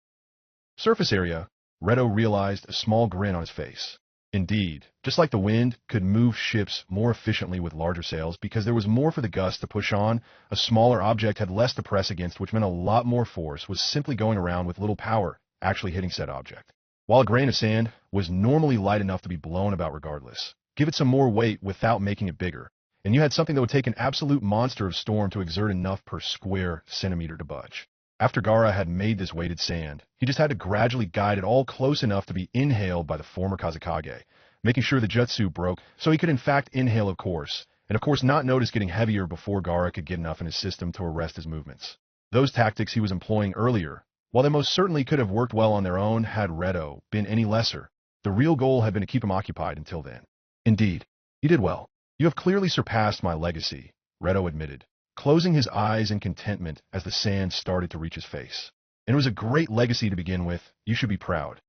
Surface area, Redo realized, a small grin on his face. Indeed, just like the wind could move ships more efficiently with larger sails because there was more for the gust to push on, a smaller object had less to press against, which meant a lot more force was simply going around with little power actually hitting said object. While a grain of sand was normally light enough to be blown about regardless, give it some more weight without making it bigger, and you had something that would take an absolute monster of storm to exert enough per square centimeter to budge. After Gaara had made this weighted sand, he just had to gradually guide it all close enough to be inhaled by the former Kazekage, making sure the jutsu broke so he could in fact inhale, of course, and of course not notice getting heavier before Gaara could get enough in his system to arrest his movements. Those tactics he was employing earlier, while they most certainly could have worked well on their own had Redo been any lesser, the real goal had been to keep him occupied until then. Indeed, you did well. You have clearly surpassed my legacy, Redo admitted, closing his eyes in contentment as the sand started to reach his face. And it was a great legacy to begin with. You should be proud.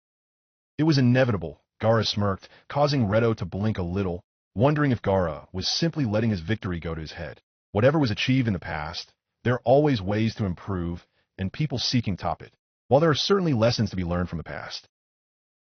It was inevitable, Gaara smirked, causing Redo to blink a little, wondering if Gaara was simply letting his victory go to his head. Whatever was achieved in the past, there are always ways to improve, and people seeking top it, while there are certainly lessons to be learned from the past.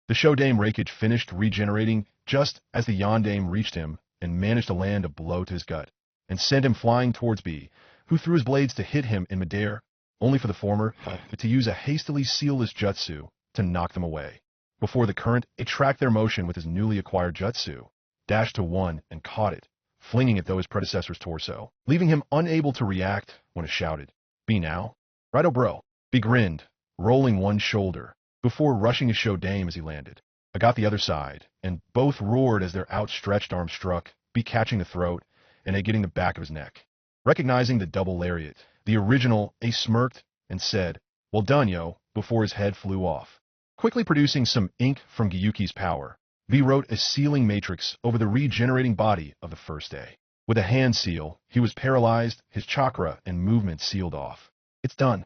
The Shodame Reikage finished regenerating just as the Yondaime reached him and managed to land a blow to his gut, and send him flying towards B, who threw his blades to hit him in midair, only for the former to use a hastily sealless jutsu to knock them away. Before the current, it tracked their motion with his newly acquired jutsu, dashed to one and caught it, flinging it though his predecessor's torso, leaving him unable to react when it shouted, "B now?" "Righto bro." B grinned, rolling one shoulder, before rushing to Shodame as he landed. I got the other side, and both roared as their outstretched arm struck, B catching the throat, and A getting the back of his neck. Recognizing the double lariat, the original, A smirked and said, "Well done, yo," before his head flew off. Quickly producing some ink from Gyuki's power, B wrote a sealing matrix over the regenerating body of the first A. With a hand seal, he was paralyzed, his chakra and movement sealed off. "It's done.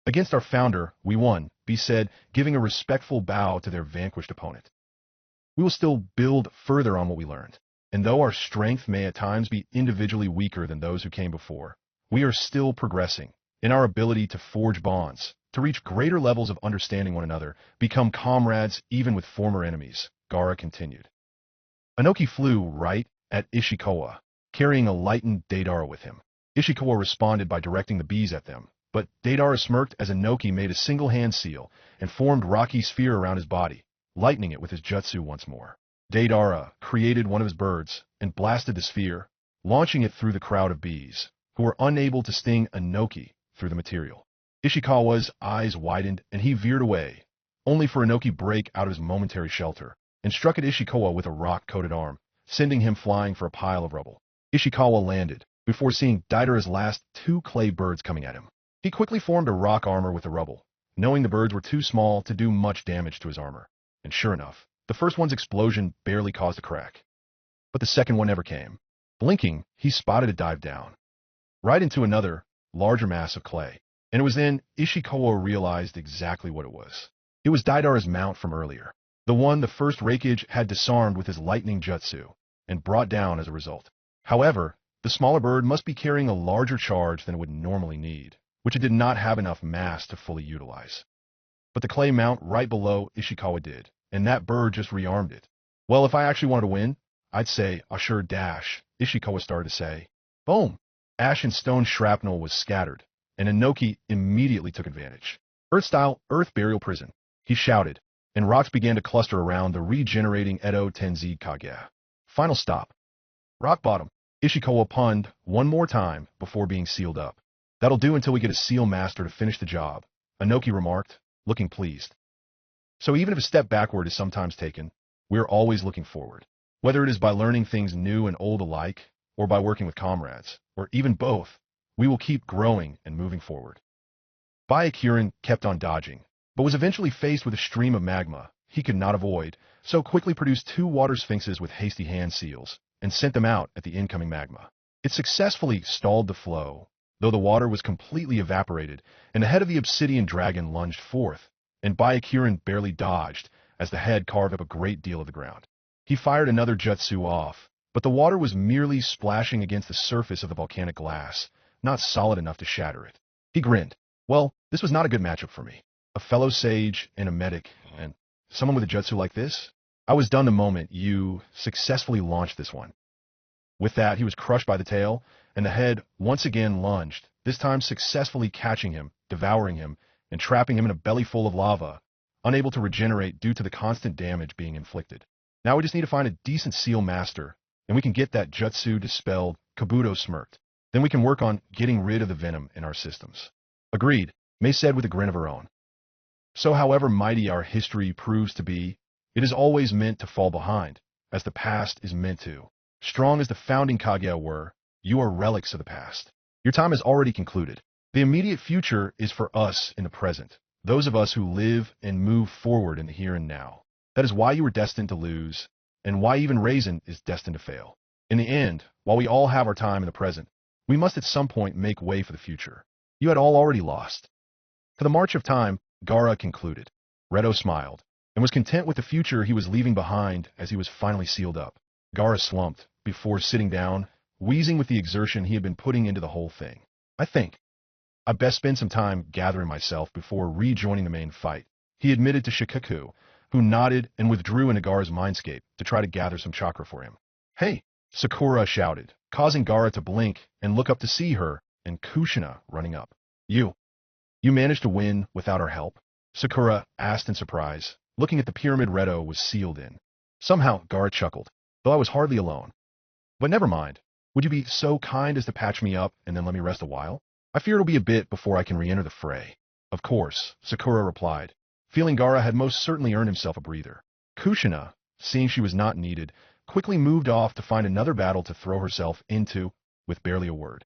Against our founder, we won," B said, giving a respectful bow to their vanquished opponent. "We will still build further on what we learned. And though our strength may at times be individually weaker than those who came before, we are still progressing in our ability to forge bonds, to reach greater levels of understanding one another, become comrades even with former enemies," Gaara continued. Inoki flew right at Ishikawa, carrying a lightened Deidara with him. Ishikawa responded by directing the bees at them, But Deidara smirked as Inoki made a single hand seal and formed rocky sphere around his body, lightening it with his jutsu once more. Deidara created one of his birds and blasted the sphere, launching it through the crowd of bees, who were unable to sting Inoki through the material. Ishikawa's eyes widened and he veered away, only for Inoki break out of his momentary shelter and struck at Ishikawa with a rock-coated arm, sending him flying for a pile of rubble. Ishikawa landed, before seeing Deidara's last two clay birds coming at him. He quickly formed a rock armor with the rubble, knowing the birds were too small to do much damage to his armor. And sure enough, the first one's explosion barely caused a crack. But the second one never came. Blinking, he spotted it dive down, right into another, larger mass of clay. And it was then Ishikawa realized exactly what it was. It was Deidara's mount from earlier. The one the first Raikage had disarmed with his lightning jutsu, and brought down as a result. However, the smaller bird must be carrying a larger charge than it would normally need, which it did not have enough mass to fully utilize. But the clay mount right below Ishikawa did, and that bird just rearmed it. Well, if I actually wanted to win, I'd say, Ashur dash, Ishikawa started to say. Boom! Ash and stone shrapnel was scattered, and Inoki immediately took advantage. Earth-style, Earth Burial Prison, he shouted, and rocks began to cluster around the regenerating Edo Tenzi Kage. Final stop. Rock bottom, Ishikawa punned one more time before being sealed up. That'll do until we get a seal master to finish the job, Inoki remarked, looking pleased. So even if a step backward is sometimes taken, we're always looking forward. Whether it is by learning things new and old alike, or by working with comrades, or even both, we will keep growing and moving forward. Byakuren kept on dodging, but was eventually faced with a stream of magma he could not avoid, so quickly produced two water sphinxes with hasty hand seals, and sent them out at the incoming magma. It successfully stalled the flow, though the water was completely evaporated, and the head of the obsidian dragon lunged forth, and Byakuren barely dodged as the head carved up a great deal of the ground. He fired another jutsu off, but the water was merely splashing against the surface of the volcanic glass, not solid enough to shatter it. He grinned. Well, this was not a good matchup for me. A fellow sage and a medic, and someone with a jutsu like this? I was done the moment you successfully launched this one. With that, he was crushed by the tail, and the head once again lunged, this time successfully catching him, devouring him, and trapping him in a belly full of lava, unable to regenerate due to the constant damage being inflicted. Now we just need to find a decent seal master, and we can get that jutsu dispelled, Kabuto smirked. Then we can work on getting rid of the venom in our systems. Agreed, Mei said with a grin of her own. So however mighty our history proves to be, it is always meant to fall behind, as the past is meant to. Strong as the founding Kage were, you are relics of the past. Your time has already concluded. The immediate future is for us in the present, those of us who live and move forward in the here and now. That is why you were destined to lose, and why even Raisin is destined to fail. In the end, while we all have our time in the present, we must at some point make way for the future. You had all already lost. To the march of time, Gaara concluded. Redo smiled, and was content with the future he was leaving behind as he was finally sealed up. Gaara slumped, before sitting down, wheezing with the exertion he had been putting into the whole thing. I think I'd best spend some time gathering myself before rejoining the main fight, he admitted to Shikaku, who nodded and withdrew into Gaara's mindscape to try to gather some chakra for him. Hey! Sakura shouted, causing Gaara to blink and look up to see her and Kushina running up. You managed to win without our help? Sakura asked in surprise, looking at the pyramid Redo was sealed in. Somehow, Gaara chuckled, though I was hardly alone. But never mind. Would you be so kind as to patch me up and then let me rest a while? I fear it'll be a bit before I can re-enter the fray. Of course, Sakura replied, feeling Gaara had most certainly earned himself a breather. Kushina, seeing she was not needed, quickly moved off to find another battle to throw herself into, with barely a word.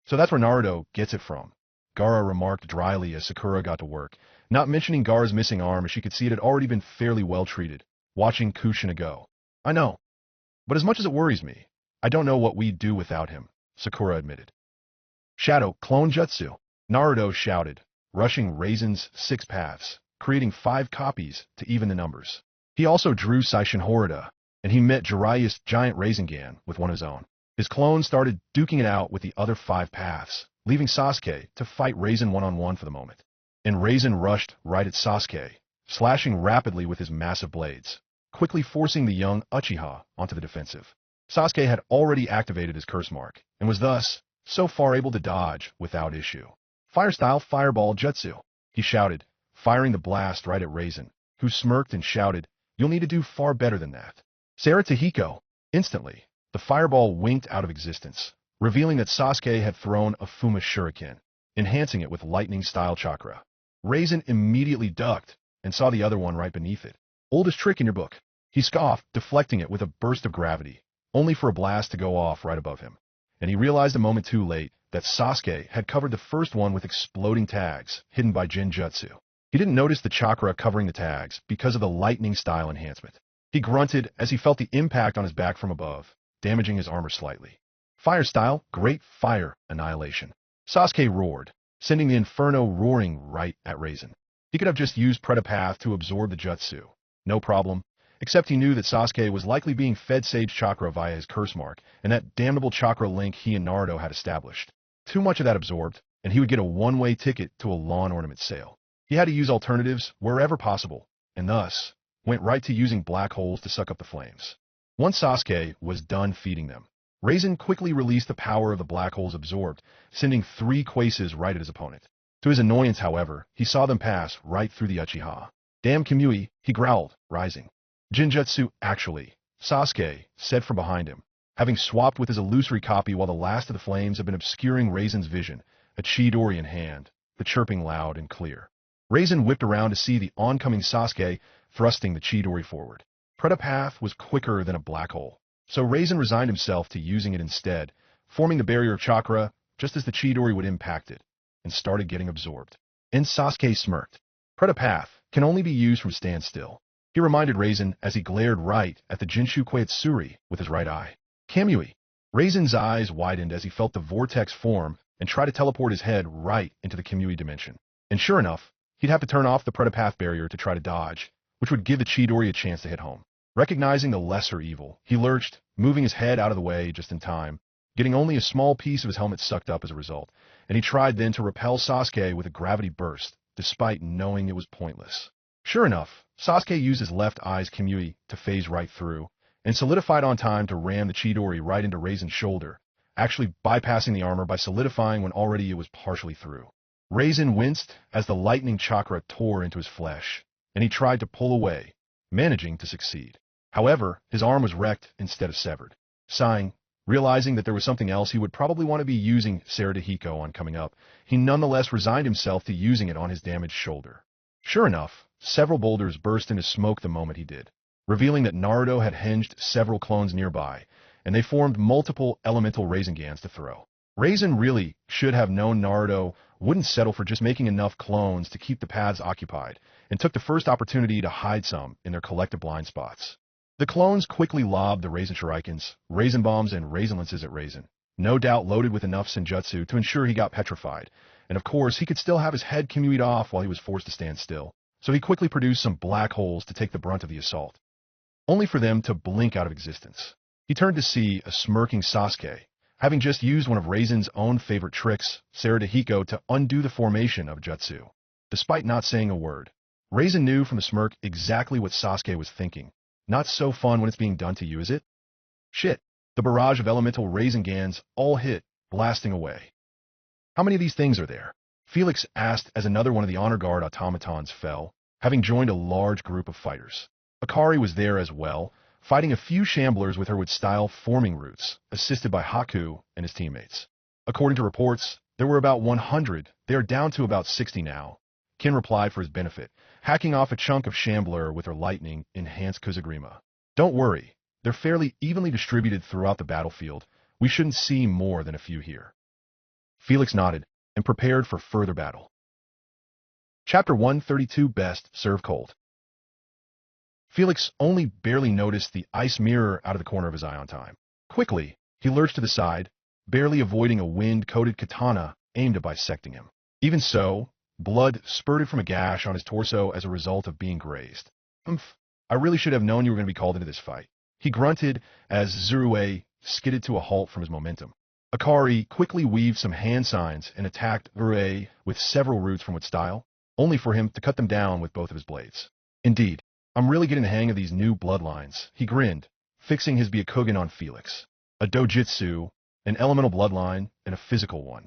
So that's where Naruto gets it from, Gaara remarked dryly as Sakura got to work, not mentioning Gaara's missing arm as she could see it had already been fairly well treated, watching Kushina go. I know. But as much as it worries me, I don't know what we'd do without him, Sakura admitted. Shadow, clone jutsu, Naruto shouted, rushing Raisin's 6 paths, creating 5 copies to even the numbers. He also drew Seishin Horida, and he met Jiraiya's giant Rasengan with one of his own. His clone started duking it out with the other 5 paths, leaving Sasuke to fight Raisin one-on-one for the moment. And Raisin rushed right at Sasuke, slashing rapidly with his massive blades, quickly forcing the young Uchiha onto the defensive. Sasuke had already activated his curse mark, and was thus so far able to dodge without issue. Fire-style fireball jutsu, he shouted, firing the blast right at Raisin, who smirked and shouted, "You'll need to do far better than that." Sarah Tahiko. Instantly, the fireball winked out of existence, revealing that Sasuke had thrown a Fuma Shuriken, enhancing it with lightning-style chakra. Raisin immediately ducked and saw the other one right beneath it. "Oldest trick in your book," he scoffed, deflecting it with a burst of gravity, only for a blast to go off right above him. And he realized a moment too late that Sasuke had covered the first one with exploding tags hidden by Jinjutsu. He didn't notice the chakra covering the tags because of the lightning-style enhancement. He grunted as he felt the impact on his back from above, damaging his armor slightly. Fire-style, great fire annihilation. Sasuke roared, sending the inferno roaring right at Raisin. He could have just used Predapath to absorb the jutsu. No problem, except he knew that Sasuke was likely being fed Sage Chakra via his curse mark, and that damnable chakra link he and Naruto had established. Too much of that absorbed, and he would get a one-way ticket to a lawn ornament sale. He had to use alternatives wherever possible, and thus went right to using black holes to suck up the flames. Once Sasuke was done feeding them, Raisin quickly released the power of the black holes absorbed, sending 3 quases right at his opponent. To his annoyance, however, he saw them pass right through the Uchiha. "Damn Kamui," he growled, rising. "Jinjutsu, actually," Sasuke said from behind him, having swapped with his illusory copy while the last of the flames had been obscuring Raisin's vision, a Chidori in hand, the chirping loud and clear. Raisin whipped around to see the oncoming Sasuke thrusting the Chidori forward. Predapath was quicker than a black hole, so Raisin resigned himself to using it instead, forming the barrier of chakra just as the Chidori would impact it, and started getting absorbed. And Sasuke smirked. Predapath can only be used from standstill, he reminded Raisin as he glared right at the Jinshu Koyatsuri with his right eye. Kamui. Raisin's eyes widened as he felt the vortex form and try to teleport his head right into the Kamui dimension. And sure enough, he'd have to turn off the Predapath barrier to try to dodge, which would give the Chidori a chance to hit home. Recognizing the lesser evil, he lurched, moving his head out of the way just in time, getting only a small piece of his helmet sucked up as a result, and he tried then to repel Sasuke with a gravity burst, despite knowing it was pointless. Sure enough, Sasuke used his left eye's Kamui to phase right through, and solidified on time to ram the Chidori right into Raisin's shoulder, actually bypassing the armor by solidifying when already it was partially through. Raisin winced as the lightning chakra tore into his flesh, and he tried to pull away, managing to succeed. However, his arm was wrecked instead of severed. Sighing, realizing that there was something else he would probably want to be using Sarahihiko on coming up, he nonetheless resigned himself to using it on his damaged shoulder. Sure enough, several boulders burst into smoke the moment he did, revealing that Naruto had hinged several clones nearby, and they formed multiple elemental Raisingans to throw. Raisin really should have known Naruto wouldn't settle for just making enough clones to keep the paths occupied, and took the first opportunity to hide some in their collective blind spots. The clones quickly lobbed the Raisin Shurikens, Raisin Bombs, and Raisin Lances at Raisin, no doubt loaded with enough Senjutsu to ensure he got petrified, and of course he could still have his head Kamui'd off while he was forced to stand still, so he quickly produced some black holes to take the brunt of the assault, only for them to blink out of existence. He turned to see a smirking Sasuke, having just used one of Raisin's own favorite tricks, Sarahihiko, to undo the formation of Jutsu. Despite not saying a word, Raisin knew from the smirk exactly what Sasuke was thinking. Not so fun when it's being done to you, is it? Shit. The barrage of elemental Raisingans all hit, blasting away. How many of these things are there? Felix asked as another one of the honor guard automatons fell, having joined a large group of fighters. Akari was there as well, fighting a few shamblers with her wood-style forming roots, assisted by Haku and his teammates. According to reports, there were about 100. They are down to about 60 now. Kin replied for his benefit, hacking off a chunk of shambler with her lightning-enhanced Kuzagrima. Don't worry, they're fairly evenly distributed throughout the battlefield. We shouldn't see more than a few here. Felix nodded and prepared for further battle. Chapter 132 Best Serve Cold. Felix only barely noticed the ice mirror out of the corner of his eye on time. Quickly, he lurched to the side, barely avoiding a wind-coated katana aimed at bisecting him. Even so, blood spurted from a gash on his torso as a result of being grazed. I really should have known you were going to be called into this fight. He grunted as Zurue skidded to a halt from his momentum. Akari quickly weaved some hand signs and attacked Zurue with several roots from its style, only for him to cut them down with both of his blades. Indeed, I'm really getting the hang of these new bloodlines, he grinned, fixing his Byakugan on Felix. A dojutsu, an elemental bloodline, and a physical one.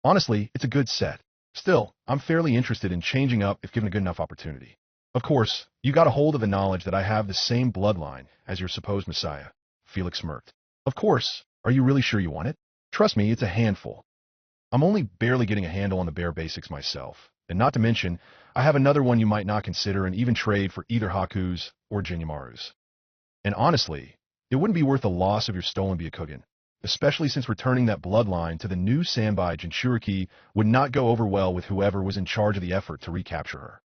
Honestly, it's a good set. Still, I'm fairly interested in changing up if given a good enough opportunity. Of course, you got a hold of the knowledge that I have the same bloodline as your supposed messiah. Felix smirked. Of course, are you really sure you want it? Trust me, it's a handful. I'm only barely getting a handle on the bare basics myself, and not to mention, I have another one you might not consider and even trade for either Haku's or Jinyomaru's. And honestly, it wouldn't be worth the loss of your stolen Byakugan, especially since returning that bloodline to the new Sanbai Jinchuriki would not go over well with whoever was in charge of the effort to recapture her.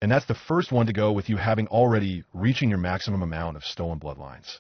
And that's the first one to go with you having already reaching your maximum amount of stolen bloodlines.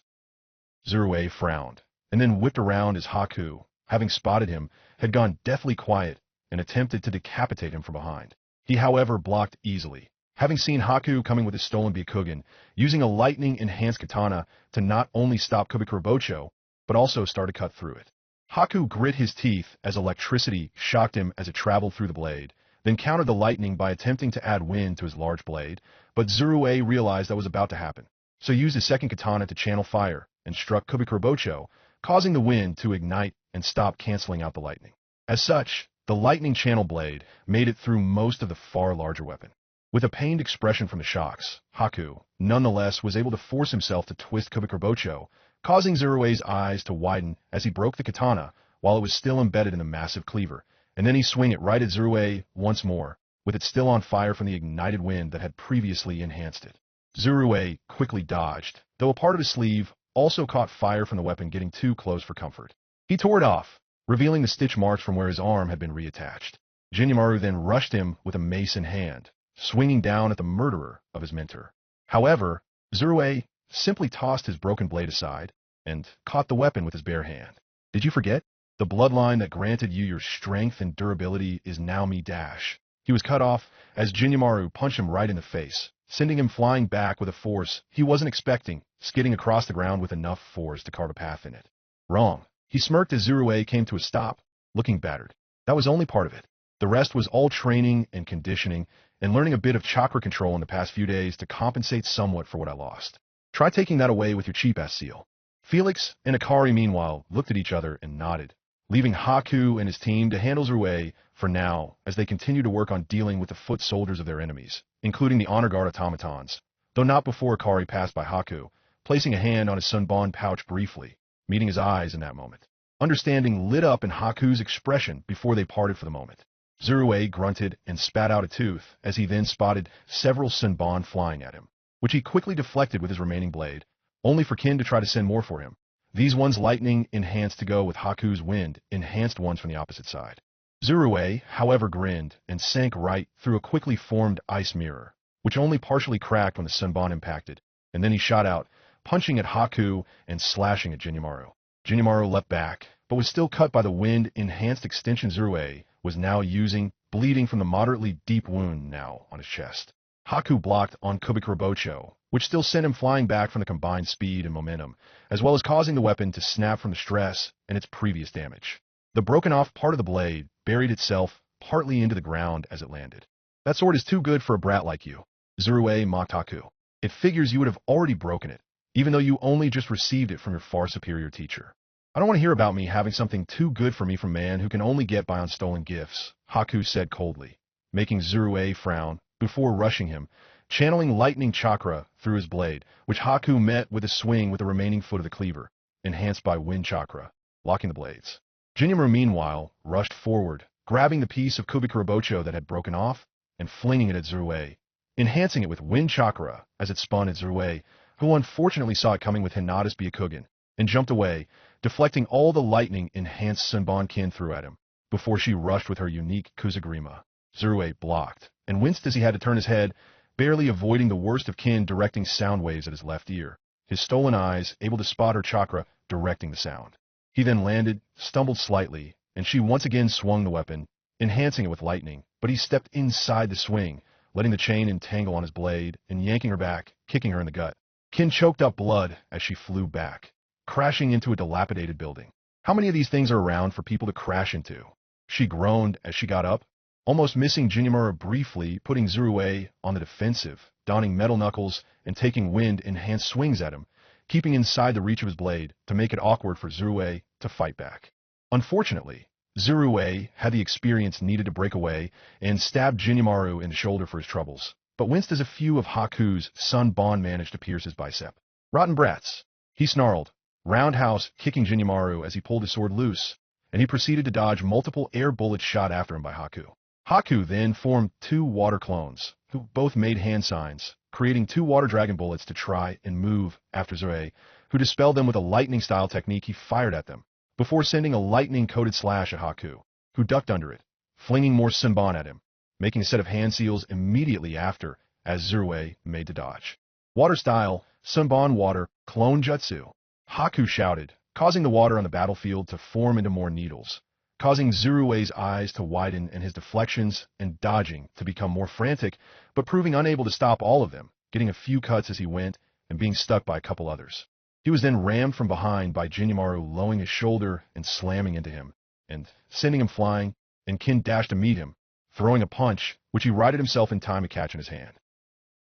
Zurue frowned, and then whipped around as Haku, having spotted him, had gone deathly quiet and attempted to decapitate him from behind. He, however, blocked easily, having seen Haku coming with his stolen Byakugan, using a lightning-enhanced katana to not only stop Kubikurobocho, but also start to cut through it. Haku grit his teeth as electricity shocked him as it traveled through the blade, then countered the lightning by attempting to add wind to his large blade, but Zurue realized that was about to happen, so used his second katana to channel fire and struck Kubikurobocho, causing the wind to ignite and stop canceling out the lightning. As such, the lightning channel blade made it through most of the far larger weapon. With a pained expression from the shocks, Haku, nonetheless, was able to force himself to twist Kubikurobocho, causing Zurue's eyes to widen as he broke the katana while it was still embedded in the massive cleaver, and then he swung it right at Zurue once more, with it still on fire from the ignited wind that had previously enhanced it. Zurue quickly dodged, though a part of his sleeve also caught fire from the weapon getting too close for comfort. He tore it off, revealing the stitch marks from where his arm had been reattached. Jinyomaru then rushed him with a mace in hand, swinging down at the murderer of his mentor. However, Zurue simply tossed his broken blade aside and caught the weapon with his bare hand. Did you forget? The bloodline that granted you your strength and durability is now me dash. He was cut off as Jinyomaru punched him right in the face, sending him flying back with a force he wasn't expecting, skidding across the ground with enough force to carve a path in it. Wrong. He smirked as Zurue came to a stop, looking battered. That was only part of it. The rest was all training and conditioning and learning a bit of chakra control in the past few days to compensate somewhat for what I lost. Try taking that away with your cheap-ass seal. Felix and Akari, meanwhile, looked at each other and nodded, leaving Haku and his team to handle Zurue for now as they continue to work on dealing with the foot soldiers of their enemies, including the honor guard automatons, though not before Akari passed by Haku, placing a hand on his sunbon pouch briefly, meeting his eyes in that moment. Understanding lit up in Haku's expression before they parted for the moment. Zurue grunted and spat out a tooth as he then spotted several sunbon flying at him, which he quickly deflected with his remaining blade, only for Kin to try to send more for him. These ones lightning enhanced to go with Haku's wind enhanced ones from the opposite side. Zurue, however, grinned and sank right through a quickly formed ice mirror, which only partially cracked when the sunbon impacted, and then he shot out, punching at Haku and slashing at Jinyomaru. Jinyomaru leapt back, but was still cut by the wind-enhanced extension Zurue was now using, bleeding from the moderately deep wound now on his chest. Haku blocked on Kubikurobocho, which still sent him flying back from the combined speed and momentum, as well as causing the weapon to snap from the stress and its previous damage. The broken-off part of the blade buried itself partly into the ground as it landed. That sword is too good for a brat like you, Zurue mocked Haku. It figures you would have already broken it, even though you only just received it from your far superior teacher. I don't want to hear about me having something too good for me from a man who can only get by on stolen gifts, Haku said coldly, making Zurue frown before rushing him, channeling lightning chakra through his blade, which Haku met with a swing with the remaining foot of the cleaver, enhanced by wind chakra, locking the blades. Jinyomaru, meanwhile, rushed forward, grabbing the piece of Kubikurobocho that had broken off and flinging it at Zurue, enhancing it with wind chakra as it spun at Zurue, who unfortunately saw it coming with Hinata's Byakugan, and jumped away, deflecting all the lightning-enhanced Sunbon Kin threw at him, before she rushed with her unique Kuzagrima. Zurue blocked, and winced as he had to turn his head, barely avoiding the worst of Kin directing sound waves at his left ear, his stolen eyes able to spot her chakra directing the sound. He then landed, stumbled slightly, and she once again swung the weapon, enhancing it with lightning, but he stepped inside the swing, letting the chain entangle on his blade and yanking her back, kicking her in the gut. Kin choked up blood as she flew back, crashing into a dilapidated building. How many of these things are around for people to crash into? She groaned as she got up, almost missing Jinyomaru briefly, putting Zurue on the defensive, donning metal knuckles and taking wind-enhanced swings at him, keeping inside the reach of his blade to make it awkward for Zurue to fight back. Unfortunately, Zurue had the experience needed to break away and stabbed Jinmaru in the shoulder for his troubles, but winced as a few of Haku's Sunbon managed to pierce his bicep. Rotten brats, he snarled, roundhouse kicking Jinmaru as he pulled his sword loose, and he proceeded to dodge multiple air bullets shot after him by Haku. Haku then formed two water clones, who both made hand signs, creating two water dragon bullets to try and move after Zurue, who dispelled them with a lightning-style technique he fired at them, before sending a lightning-coated slash at Haku, who ducked under it, flinging more Sunbon at him, making a set of hand seals immediately after, as Zurue made to dodge. Water-style, Sunbon water, clone jutsu, Haku shouted, causing the water on the battlefield to form into more needles, causing Zurue's eyes to widen and his deflections and dodging to become more frantic, but proving unable to stop all of them, getting a few cuts as he went and being stuck by a couple others. He was then rammed from behind by Jinmaru lowering his shoulder and slamming into him, and sending him flying, and Kin dashed to meet him, throwing a punch, which he righted himself in time to catch in his hand.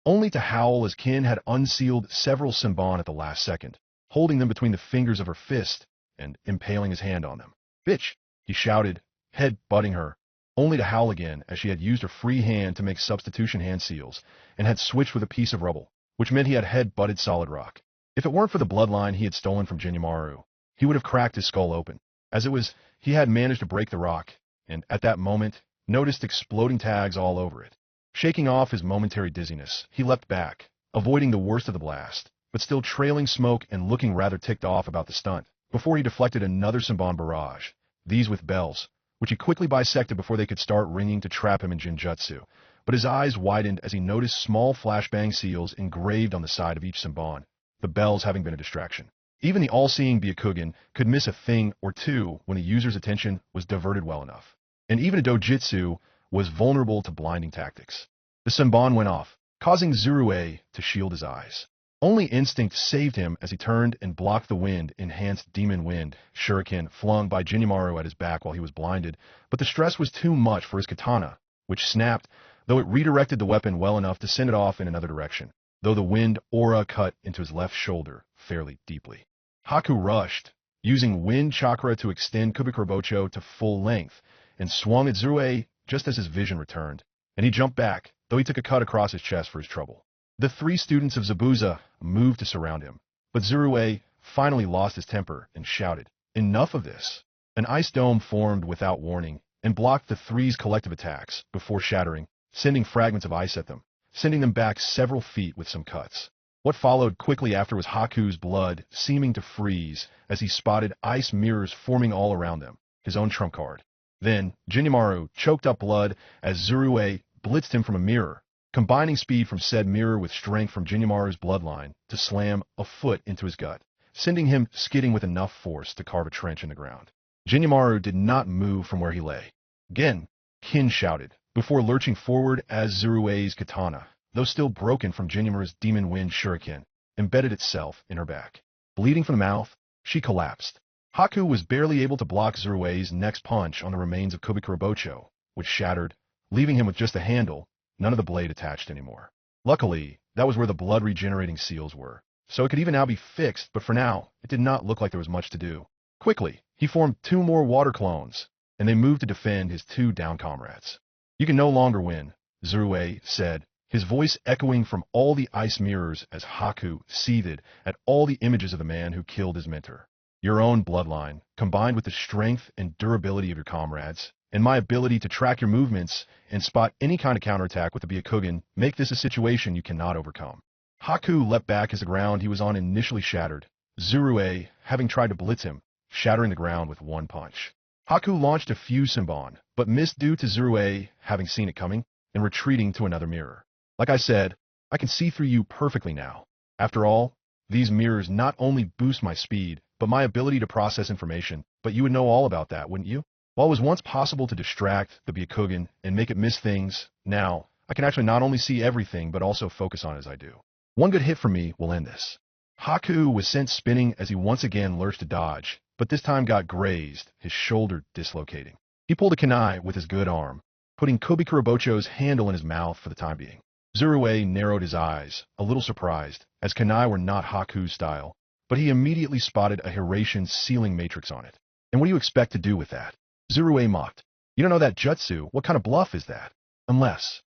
Only to howl as Kin had unsealed several Sunbon at the last second, holding them between the fingers of her fist and impaling his hand on them. "Bitch!" he shouted, head butting her, only to howl again as she had used her free hand to make substitution hand seals and had switched with a piece of rubble, which meant he had head butted solid rock. If it weren't for the bloodline he had stolen from Jinmaru, he would have cracked his skull open. As it was, he had managed to break the rock, and at that moment, noticed exploding tags all over it. Shaking off his momentary dizziness, he leapt back, avoiding the worst of the blast, but still trailing smoke and looking rather ticked off about the stunt, before he deflected another Sunbon barrage, these with bells, which he quickly bisected before they could start ringing to trap him in Jinjutsu, but his eyes widened as he noticed small flashbang seals engraved on the side of each Sunbon, the bells having been a distraction. Even the all-seeing Byakugan could miss a thing or two when the user's attention was diverted well enough, and even a dojutsu was vulnerable to blinding tactics. The Sunbon went off, causing Zurue to shield his eyes. Only instinct saved him as he turned and blocked the wind-enhanced demon wind shuriken flung by Jinmaru at his back while he was blinded, but the stress was too much for his katana, which snapped, though it redirected the weapon well enough to send it off in another direction, though the wind aura cut into his left shoulder fairly deeply. Haku rushed, using wind chakra to extend Kubikurobocho to full length, and swung at Zurue just as his vision returned, and he jumped back, though he took a cut across his chest for his trouble. The three students of Zabuza moved to surround him, but Zurue finally lost his temper and shouted, "Enough of this!" An ice dome formed without warning and blocked the three's collective attacks before shattering, sending fragments of ice at them, sending them back several feet with some cuts. What followed quickly after was Haku's blood seeming to freeze as he spotted ice mirrors forming all around them, his own trump card. Then, Jinmaru choked up blood as Zurue blitzed him from a mirror, combining speed from said mirror with strength from Jinmaru's bloodline to slam a foot into his gut, sending him skidding with enough force to carve a trench in the ground. Jinmaru did not move from where he lay. "Again!" Kin shouted, before lurching forward as Zurue's katana, though still broken from Jinmaru's demon wind shuriken, embedded itself in her back. Bleeding from the mouth, she collapsed. Haku was barely able to block Zurue's next punch on the remains of Kubikurobocho, which shattered, leaving him with just a handle, none of the blade attached anymore. Luckily, that was where the blood-regenerating seals were, so it could even now be fixed, but for now, it did not look like there was much to do. Quickly, he formed two more water clones, and they moved to defend his two down comrades. "You can no longer win," Zurue said, his voice echoing from all the ice mirrors as Haku seethed at all the images of the man who killed his mentor. "Your own bloodline, combined with the strength and durability of your comrades, and my ability to track your movements and spot any kind of counterattack with the Byakugan, make this a situation you cannot overcome." Haku leapt back as the ground he was on initially shattered, Zurue having tried to blitz him, shattering the ground with one punch. Haku launched a few Sunbon, but missed due to Zurue having seen it coming and retreating to another mirror. "Like I said, I can see through you perfectly now. After all, these mirrors not only boost my speed, but my ability to process information, but you would know all about that, wouldn't you? While it was once possible to distract the Byakugan and make it miss things, now I can actually not only see everything, but also focus on it as I do. One good hit from me will end this." Haku was sent spinning as he once again lurched to dodge, but this time got grazed, his shoulder dislocating. He pulled a kunai with his good arm, putting Kubikurobocho's handle in his mouth for the time being. Zurue narrowed his eyes, a little surprised, as kunai were not Haku's style, but he immediately spotted a Hiratian sealing matrix on it. "And what do you expect to do with that?" Zurue mocked. You don't know that jutsu? What kind of bluff is that? Unless.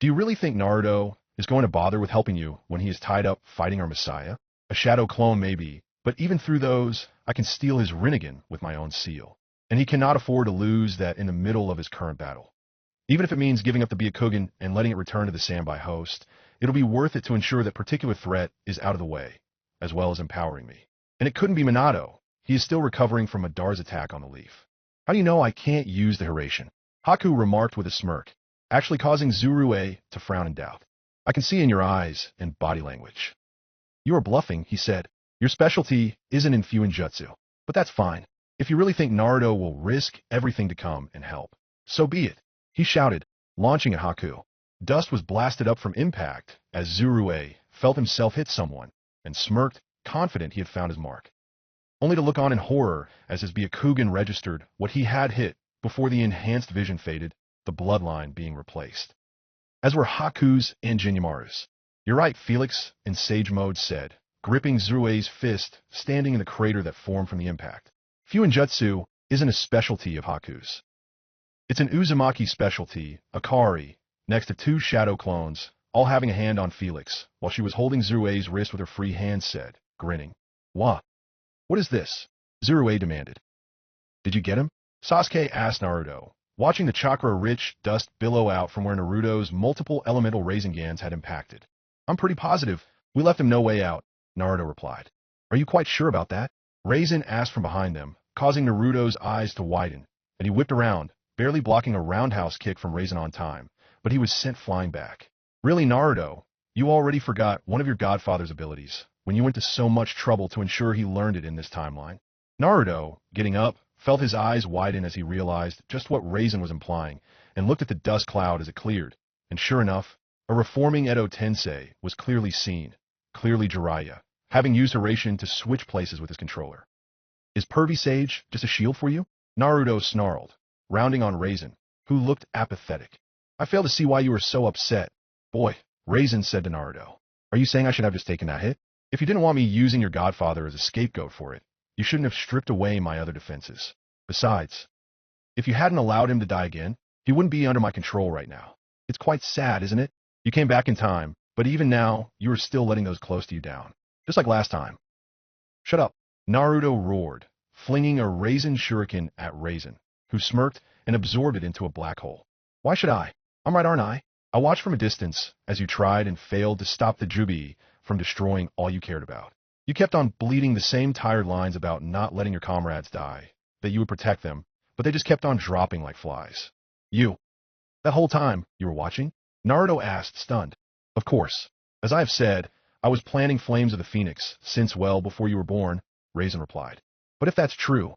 Do you really think Naruto is going to bother with helping you when he is tied up fighting our Messiah? A shadow clone maybe, but even through those, I can steal his Rinnegan with my own seal. And he cannot afford to lose that in the middle of his current battle. Even if it means giving up the Byakugan and letting it return to the Sanbai host, it'll be worth it to ensure that particular threat is out of the way, as well as empowering me. And it couldn't be Minato. He is still recovering from Madar's attack on the leaf. How do you know I can't use the Hiraishin? Haku remarked with a smirk, actually causing Zurue to frown in doubt. I can see in your eyes and body language. You are bluffing, he said. Your specialty isn't in Fuin Jutsu. But that's fine. If you really think Naruto will risk everything to come and help, so be it. He shouted, launching at Haku. Dust was blasted up from impact as Zurue felt himself hit someone and smirked, confident he had found his mark. Only to look on in horror as his Byakugan registered what he had hit before the enhanced vision faded, the bloodline being replaced. As were Haku's and Jinyamuru's. You're right, Felix, in sage mode said, gripping Zurue's fist standing in the crater that formed from the impact. Fuin Jutsu isn't a specialty of Haku's. It's an Uzumaki specialty, Akari, next to two shadow clones, all having a hand on Felix, while she was holding Zurue's wrist with her free hand said, grinning. What? What is this? Zurue demanded. Did you get him? Sasuke asked Naruto, watching the chakra-rich dust billow out from where Naruto's multiple elemental Raisengans had impacted. I'm pretty positive. We left him no way out, Naruto replied. Are you quite sure about that? Raisin asked from behind them, causing Naruto's eyes to widen, and he whipped around, barely blocking a roundhouse kick from Raisin on time, but he was sent flying back. Really, Naruto, you already forgot one of your godfather's abilities when you went to so much trouble to ensure he learned it in this timeline. Naruto, getting up, felt his eyes widen as he realized just what Raisin was implying, and looked at the dust cloud as it cleared, and sure enough, a reforming Edo Tensei was clearly seen, clearly Jiraiya, having used Hiraishin to switch places with his controller. Is Pervy Sage just a shield for you? Naruto snarled, rounding on Raisin, who looked apathetic. I fail to see why you were so upset. Boy, Raisin said to Naruto, are you saying I should have just taken that hit? If you didn't want me using your godfather as a scapegoat for it, you shouldn't have stripped away my other defenses. Besides, if you hadn't allowed him to die again, he wouldn't be under my control right now. It's quite sad, isn't it? You came back in time, but even now, you are still letting those close to you down. Just like last time. Shut up, Naruto roared, flinging a Raisin shuriken at Raisin, who smirked and absorbed it into a black hole. Why should I? I'm right, aren't I? I watched from a distance as you tried and failed to stop the Juubi from destroying all you cared about. You kept on bleeding the same tired lines about not letting your comrades die, that you would protect them, but they just kept on dropping like flies. That whole time, you were watching? Naruto asked, stunned. Of course. As I have said, I was planning Flames of the Phoenix since well before you were born, Raisin replied. But if that's true,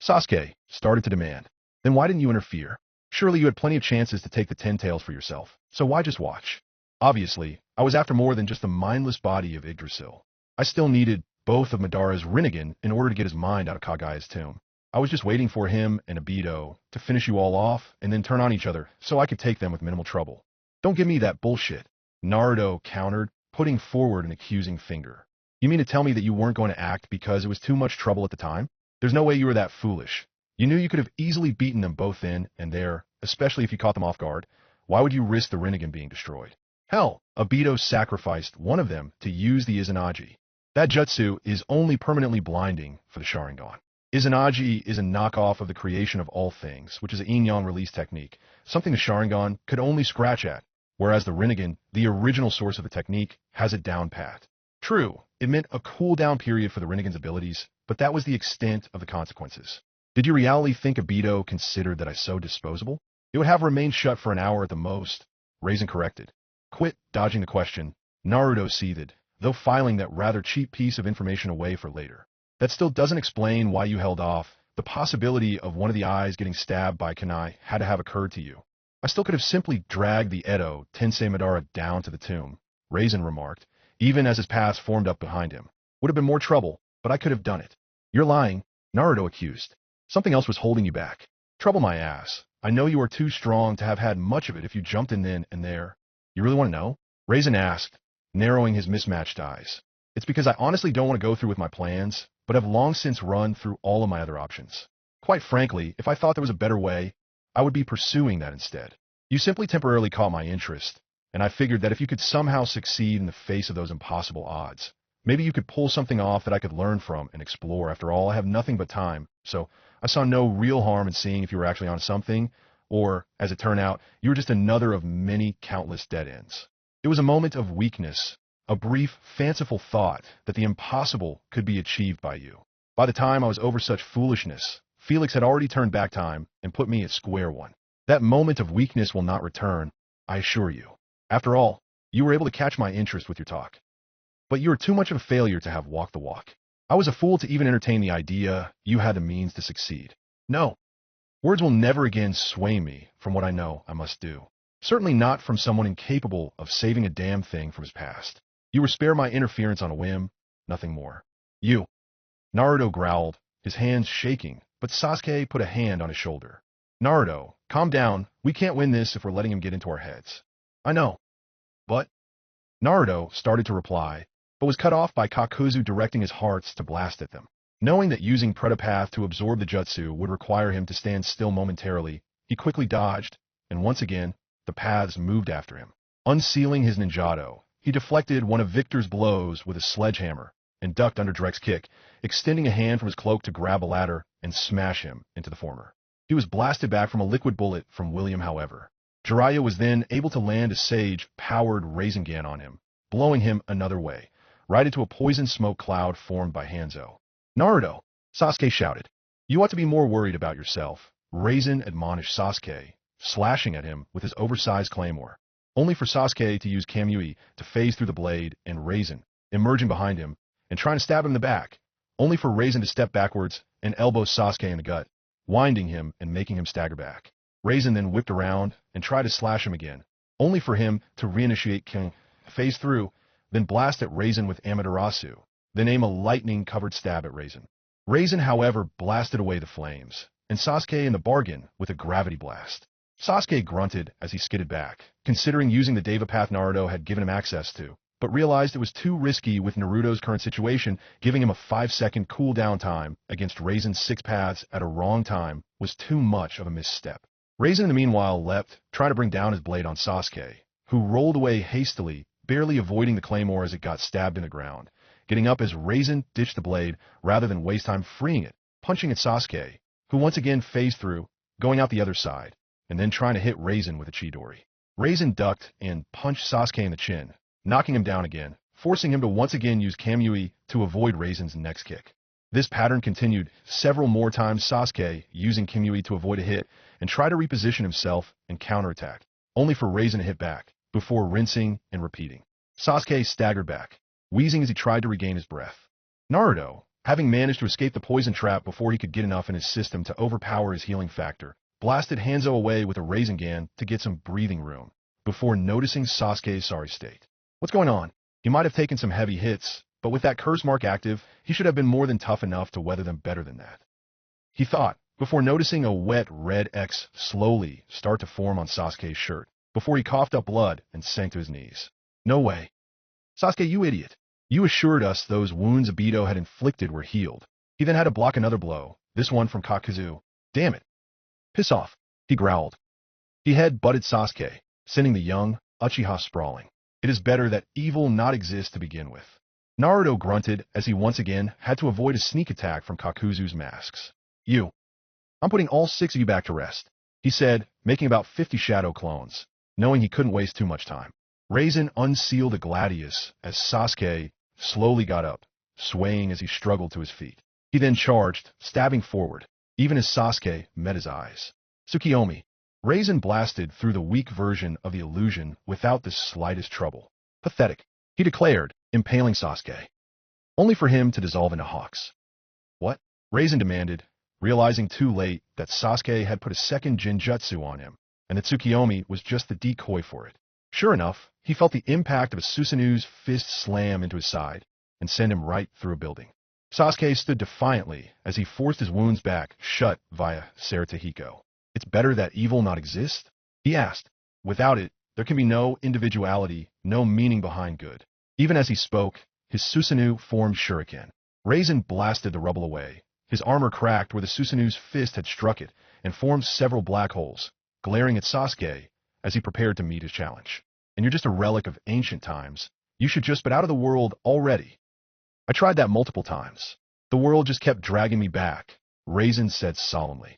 Sasuke started to demand, then why didn't you interfere? Surely you had plenty of chances to take the 10 tails for yourself, so why just watch? Obviously, I was after more than just the mindless body of Yggdrasil. I still needed both of Madara's Rinnegan in order to get his mind out of Kagaya's tomb. I was just waiting for him and Obito to finish you all off and then turn on each other so I could take them with minimal trouble. Don't give me that bullshit, Naruto countered, putting forward an accusing finger. You mean to tell me that you weren't going to act because it was too much trouble at the time? There's no way you were that foolish. You knew you could have easily beaten them both in and there, especially if you caught them off guard. Why would you risk the Rinnegan being destroyed? Hell, Obito sacrificed one of them to use the Izanagi. That jutsu is only permanently blinding for the Sharingan. Izanagi is a knockoff of the creation of all things, which is an yin-yang release technique, something the Sharingan could only scratch at, whereas the Rinnegan, the original source of the technique, has it down pat. True, it meant a cooldown period for the Rinnegan's abilities, but that was the extent of the consequences. Did you really think Obito considered that I so disposable? It would have remained shut for an hour at the most, Raisin corrected. Quit dodging the question, Naruto seethed, though filing that rather cheap piece of information away for later. That still doesn't explain why you held off. The possibility of one of the eyes getting stabbed by Kunai had to have occurred to you. I still could have simply dragged the Edo Tensei Madara down to the tomb, Raisin remarked, even as his path formed up behind him. Would have been more trouble, but I could have done it. You're lying, Naruto accused. Something else was holding you back. Trouble my ass. I know you are too strong to have had much of it if you jumped in then and there. You really want to know? Raisin asked, narrowing his mismatched eyes. It's because I honestly don't want to go through with my plans, but have long since run through all of my other options. Quite frankly, if I thought there was a better way, I would be pursuing that instead. You simply temporarily caught my interest, and I figured that if you could somehow succeed in the face of those impossible odds, maybe you could pull something off that I could learn from and explore. After all, I have nothing but time, so I saw no real harm in seeing if you were actually on something, or, as it turned out, you were just another of many countless dead ends. It was a moment of weakness, a brief, fanciful thought that the impossible could be achieved by you. By the time I was over such foolishness, Felix had already turned back time and put me at square one. That moment of weakness will not return, I assure you. After all, you were able to catch my interest with your talk. But you were too much of a failure to have walked the walk. I was a fool to even entertain the idea you had the means to succeed. No, words will never again sway me from what I know I must do. Certainly not from someone incapable of saving a damn thing from his past. You were spared my interference on a whim, nothing more. You. Naruto growled, his hands shaking, but Sasuke put a hand on his shoulder. Naruto, calm down. We can't win this if we're letting him get into our heads. I know. But Naruto started to reply, but was cut off by Kakuzu directing his hearts to blast at them. Knowing that using Predapath to absorb the jutsu would require him to stand still momentarily, he quickly dodged, and once again, the paths moved after him. Unsealing his ninjato, he deflected one of Victor's blows with a sledgehammer and ducked under Drek's kick, extending a hand from his cloak to grab a ladder and smash him into the former. He was blasted back from a liquid bullet from William, however. Jiraiya was then able to land a Sage-powered Rasengan on him, blowing him another way, right into a poison smoke cloud formed by Hanzo. Naruto, Sasuke shouted. You ought to be more worried about yourself, Raisin admonished Sasuke, slashing at him with his oversized claymore, only for Sasuke to use Kamui to phase through the blade and Raisin, emerging behind him and trying to stab him in the back, only for Raisin to step backwards and elbow Sasuke in the gut, winding him and making him stagger back. Raisin then whipped around and tried to slash him again, only for him to reinitiate King, phase through, then blast at Raisin with Amaterasu, then aim a lightning-covered stab at Raisin. Raisin, however, blasted away the flames, and Sasuke in the bargain with a gravity blast. Sasuke grunted as he skidded back, considering using the Deva Path Naruto had given him access to, but realized it was too risky with Naruto's current situation. Giving him a 5-second cooldown time against Raisin's 6 paths at a wrong time was too much of a misstep. Raisin in the meanwhile leapt, trying to bring down his blade on Sasuke, who rolled away hastily, barely avoiding the claymore as it got stabbed in the ground, getting up as Raisin ditched the blade rather than waste time freeing it, punching at Sasuke, who once again phased through, going out the other side, and then trying to hit Raisin with a Chidori. Raisin ducked and punched Sasuke in the chin, knocking him down again, forcing him to once again use Kamui to avoid Raisin's next kick. This pattern continued several more times, Sasuke using Kamui to avoid a hit and try to reposition himself and counterattack, only for Raisin to hit back, before rinsing and repeating. Sasuke staggered back, wheezing as he tried to regain his breath. Naruto, having managed to escape the poison trap before he could get enough in his system to overpower his healing factor, blasted Hanzo away with a Rasengan to get some breathing room, before noticing Sasuke's sorry state. What's going on? He might have taken some heavy hits, but with that curse mark active, he should have been more than tough enough to weather them better than that. He thought, before noticing a wet red X slowly start to form on Sasuke's shirt, before he coughed up blood and sank to his knees. No way. Sasuke, you idiot. You assured us those wounds Obito had inflicted were healed. He then had to block another blow, this one from Kakuzu. Damn it. Piss off, he growled. He head-butted Sasuke, sending the young Uchiha sprawling. It is better that evil not exist to begin with. Naruto grunted as he once again had to avoid a sneak attack from Kakuzu's masks. I'm putting all 6 of you back to rest, he said, making about 50 shadow clones, knowing he couldn't waste too much time. Raisin unsealed a gladius as Sasuke slowly got up, swaying as he struggled to his feet. He then charged, stabbing forward, even as Sasuke met his eyes. Tsukiyomi. Raisin blasted through the weak version of the illusion without the slightest trouble. Pathetic, he declared, impaling Sasuke, only for him to dissolve into hawks. What? Raisin demanded, realizing too late that Sasuke had put a second Jinjutsu on him, and that Tsukiyomi was just the decoy for it. Sure enough, he felt the impact of a Susanu's fist slam into his side and send him right through a building. Sasuke stood defiantly as he forced his wounds back shut via Saratahiko. It's better that evil not exist? He asked. Without it, there can be no individuality, no meaning behind good. Even as he spoke, his Susanu formed shuriken. Raisin blasted the rubble away, His armor cracked where the Susanu's fist had struck it and formed several black holes, glaring at Sasuke as he prepared to meet his challenge. And you're just a relic of ancient times. You should just be out of the world already. I tried that multiple times. The world just kept dragging me back, Raisin said solemnly.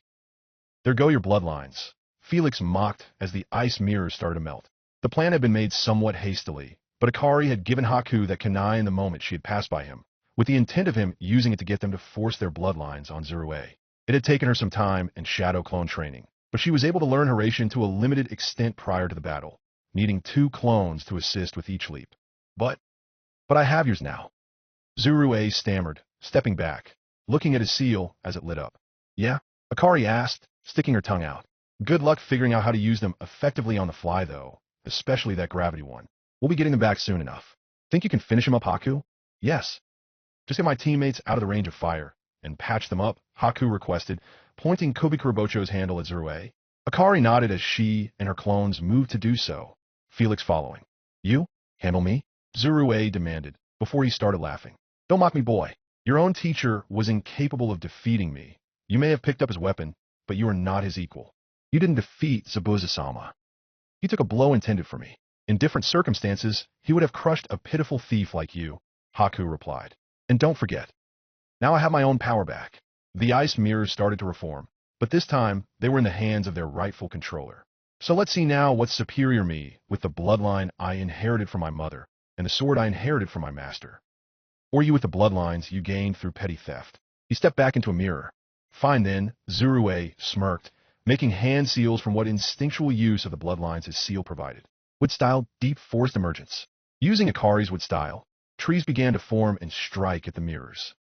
There go your bloodlines, Felix mocked as the ice mirrors started to melt. The plan had been made somewhat hastily, but Akari had given Haku that kunai in the moment she had passed by him, with the intent of him using it to get them to force their bloodlines on Zurue. It had taken her some time and shadow clone training, but she was able to learn Haracian to a limited extent prior to the battle, needing 2 clones to assist with each leap. But I have yours now. Zurue stammered, stepping back, looking at his seal as it lit up. Yeah? Akari asked, sticking her tongue out. Good luck figuring out how to use them effectively on the fly, though, especially that gravity one. We'll be getting them back soon enough. Think you can finish him up, Haku? Yes. Just get my teammates out of the range of fire and patch them up, Haku requested, pointing Kubikurobocho's handle at Zurue. Akari nodded as she and her clones moved to do so, Felix following. You? Handle me? Zurue demanded, before he started laughing. Don't mock me, boy. Your own teacher was incapable of defeating me. You may have picked up his weapon, but you are not his equal. You didn't defeat Zabuza-sama. He took a blow intended for me. In different circumstances, he would have crushed a pitiful thief like you, Haku replied. And don't forget, now I have my own power back. The ice mirrors started to reform, but this time they were in the hands of their rightful controller. So let's see now what's superior me with the bloodline I inherited from my mother and the sword I inherited from my master. Or you with the bloodlines you gained through petty theft. He stepped back into a mirror. Fine then, Zurue smirked, making hand seals from what instinctual use of the bloodlines his seal provided. Wood-style deep forest emergence. Using Akari's wood style, trees began to form and strike at the mirrors,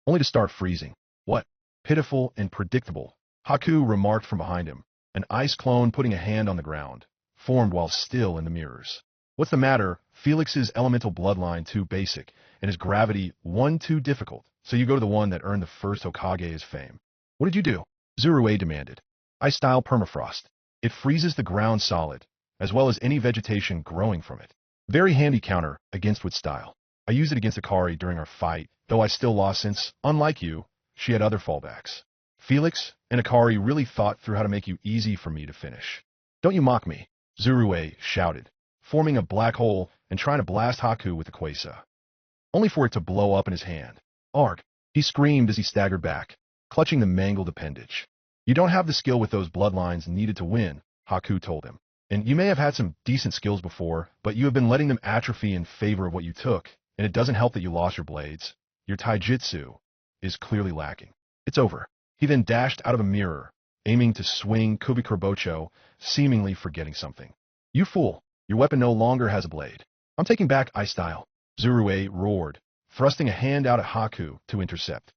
only to start freezing. What? Pitiful and predictable, Haku remarked from behind him. An ice clone putting a hand on the ground, formed while still in the mirrors. What's the matter? Felix's elemental bloodline too basic, and his gravity one too difficult, so you go to the one that earned the first Hokage's fame. What did you do? Zurue demanded. Ice-style permafrost. It freezes the ground solid, as well as any vegetation growing from it. Very handy counter against wood style. I used it against Akari during our fight, though I still lost since, unlike you, she had other fallbacks. Felix and Akari really thought through how to make you easy for me to finish. Don't you mock me, Zurue shouted, forming a black hole and trying to blast Haku with the Quasa, only for it to blow up in his hand. Arg! He screamed as he staggered back, clutching the mangled appendage. You don't have the skill with those bloodlines needed to win, Haku told him. And you may have had some decent skills before, but you have been letting them atrophy in favor of what you took, and it doesn't help that you lost your blades. Your taijutsu is clearly lacking. It's over. He then dashed out of a mirror, aiming to swing Kubikurobocho, seemingly forgetting something. You fool! Your weapon no longer has a blade. I'm taking back ice style, Zurue roared, thrusting a hand out at Haku to intercept,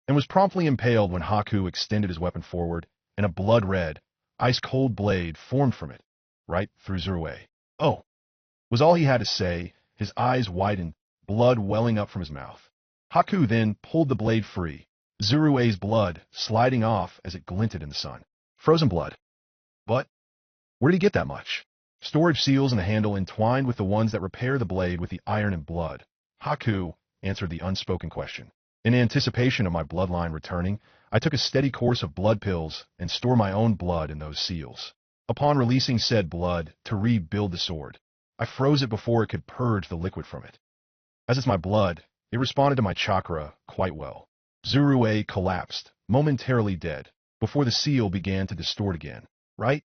and was promptly impaled when Haku extended his weapon forward, and a blood-red, ice-cold blade formed from it, right through Zurue. Oh! Was all he had to say, his eyes widened, blood welling up from his mouth. Haku then pulled the blade free, Zurue's blood sliding off as it glinted in the sun. Frozen blood. But where did he get that much? Storage seals in the handle entwined with the ones that repair the blade with the iron and blood. Haku answered the unspoken question. In anticipation of my bloodline returning, I took a steady course of blood pills and stored my own blood in those seals. Upon releasing said blood to rebuild the sword, I froze it before it could purge the liquid from it. As it's my blood, it responded to my chakra quite well. Zurue collapsed, momentarily dead, before the seal began to distort again. Right?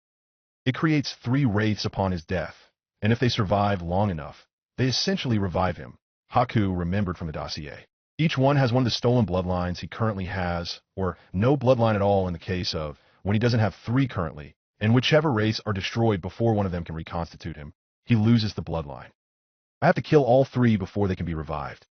It creates 3 wraiths upon his death, and if they survive long enough, they essentially revive him, Haku remembered from the dossier. Each one has one of the stolen bloodlines he currently has, or no bloodline at all in the case of when he doesn't have 3 currently, and whichever wraiths are destroyed before one of them can reconstitute him, he loses the bloodline. I have to kill all 3 before they can be revived.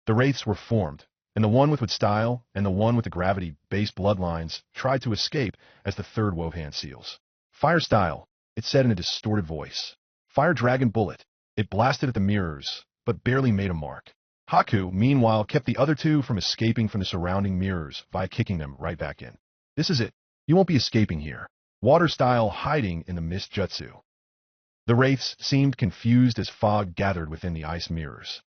The wraiths were formed, and the one with style and the one with the gravity-based bloodlines tried to escape as the third wove hand seals. Fire style, it said in a distorted voice. Fire dragon bullet. It blasted at the mirrors, but barely made a mark. Haku, meanwhile, kept the other 2 from escaping from the surrounding mirrors by kicking them right back in. This is it. You won't be escaping here. Water style hiding in the mist jutsu. The wraiths seemed confused as fog gathered within the ice mirrors.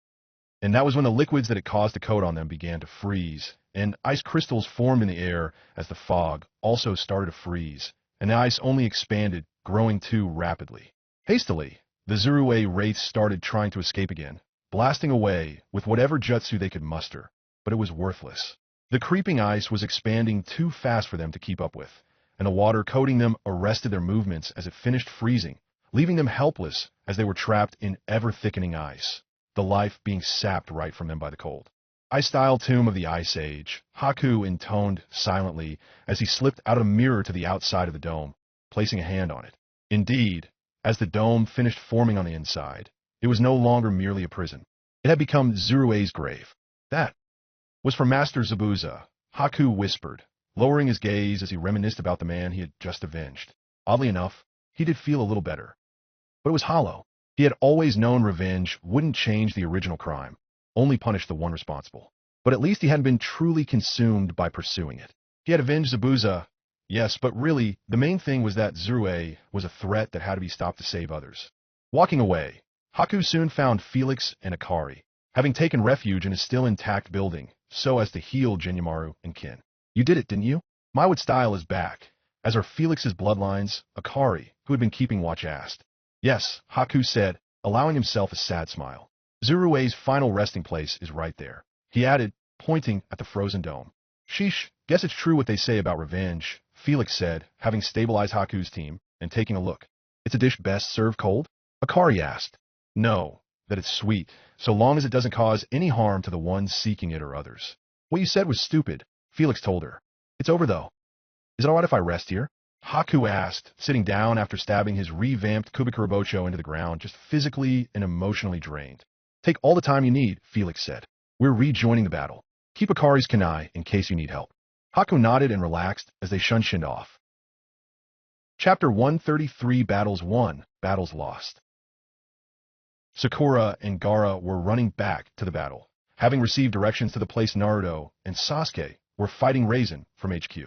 And that was when the liquids that had caused the coat on them began to freeze and ice crystals formed in the air as the fog also started to freeze, and the ice only expanded, growing too rapidly. Hastily, the Zurue wraiths started trying to escape again, blasting away with whatever jutsu they could muster, but it was worthless. The creeping ice was expanding too fast for them to keep up with, and the water coating them arrested their movements as it finished freezing, leaving them helpless as they were trapped in ever-thickening ice, the life being sapped right from them by the cold. Ice-style tomb of the Ice Age, Haku intoned silently as he slipped out of a mirror to the outside of the dome, placing a hand on it. Indeed, as the dome finished forming on the inside, it was no longer merely a prison. It had become Zurue's grave. That was for Master Zabuza, Haku whispered, lowering his gaze as he reminisced about the man he had just avenged. Oddly enough, he did feel a little better. But it was hollow. He had always known revenge wouldn't change the original crime, only punish the one responsible. But at least he hadn't been truly consumed by pursuing it. He had avenged Zabuza, yes, but really, the main thing was that Zurue was a threat that had to be stopped to save others. Walking away, Haku soon found Felix and Akari, having taken refuge in a still intact building, so as to heal Genimaru and Kin. You did it, didn't you? Maiwood style is back, as are Felix's bloodlines, Akari, who had been keeping watch, asked. Yes, Haku said, allowing himself a sad smile. Zurue's final resting place is right there, he added, pointing at the frozen dome. Sheesh, guess it's true what they say about revenge, Felix said, having stabilized Haku's team, and taking a look. It's a dish best served cold? Akari asked. No, that it's sweet, so long as it doesn't cause any harm to the ones seeking it or others. What you said was stupid, Felix told her. It's over though. Is it alright if I rest here? Haku asked, sitting down after stabbing his revamped Kubikurabocho into the ground, just physically and emotionally drained. Take all the time you need, Felix said. We're rejoining the battle. Keep Akari's kunai in case you need help. Haku nodded and relaxed as they shunshined off. Chapter 133 Battles Won, Battles Lost. Sakura and Gaara were running back to the battle, having received directions to the place Naruto and Sasuke were fighting Raisin from HQ.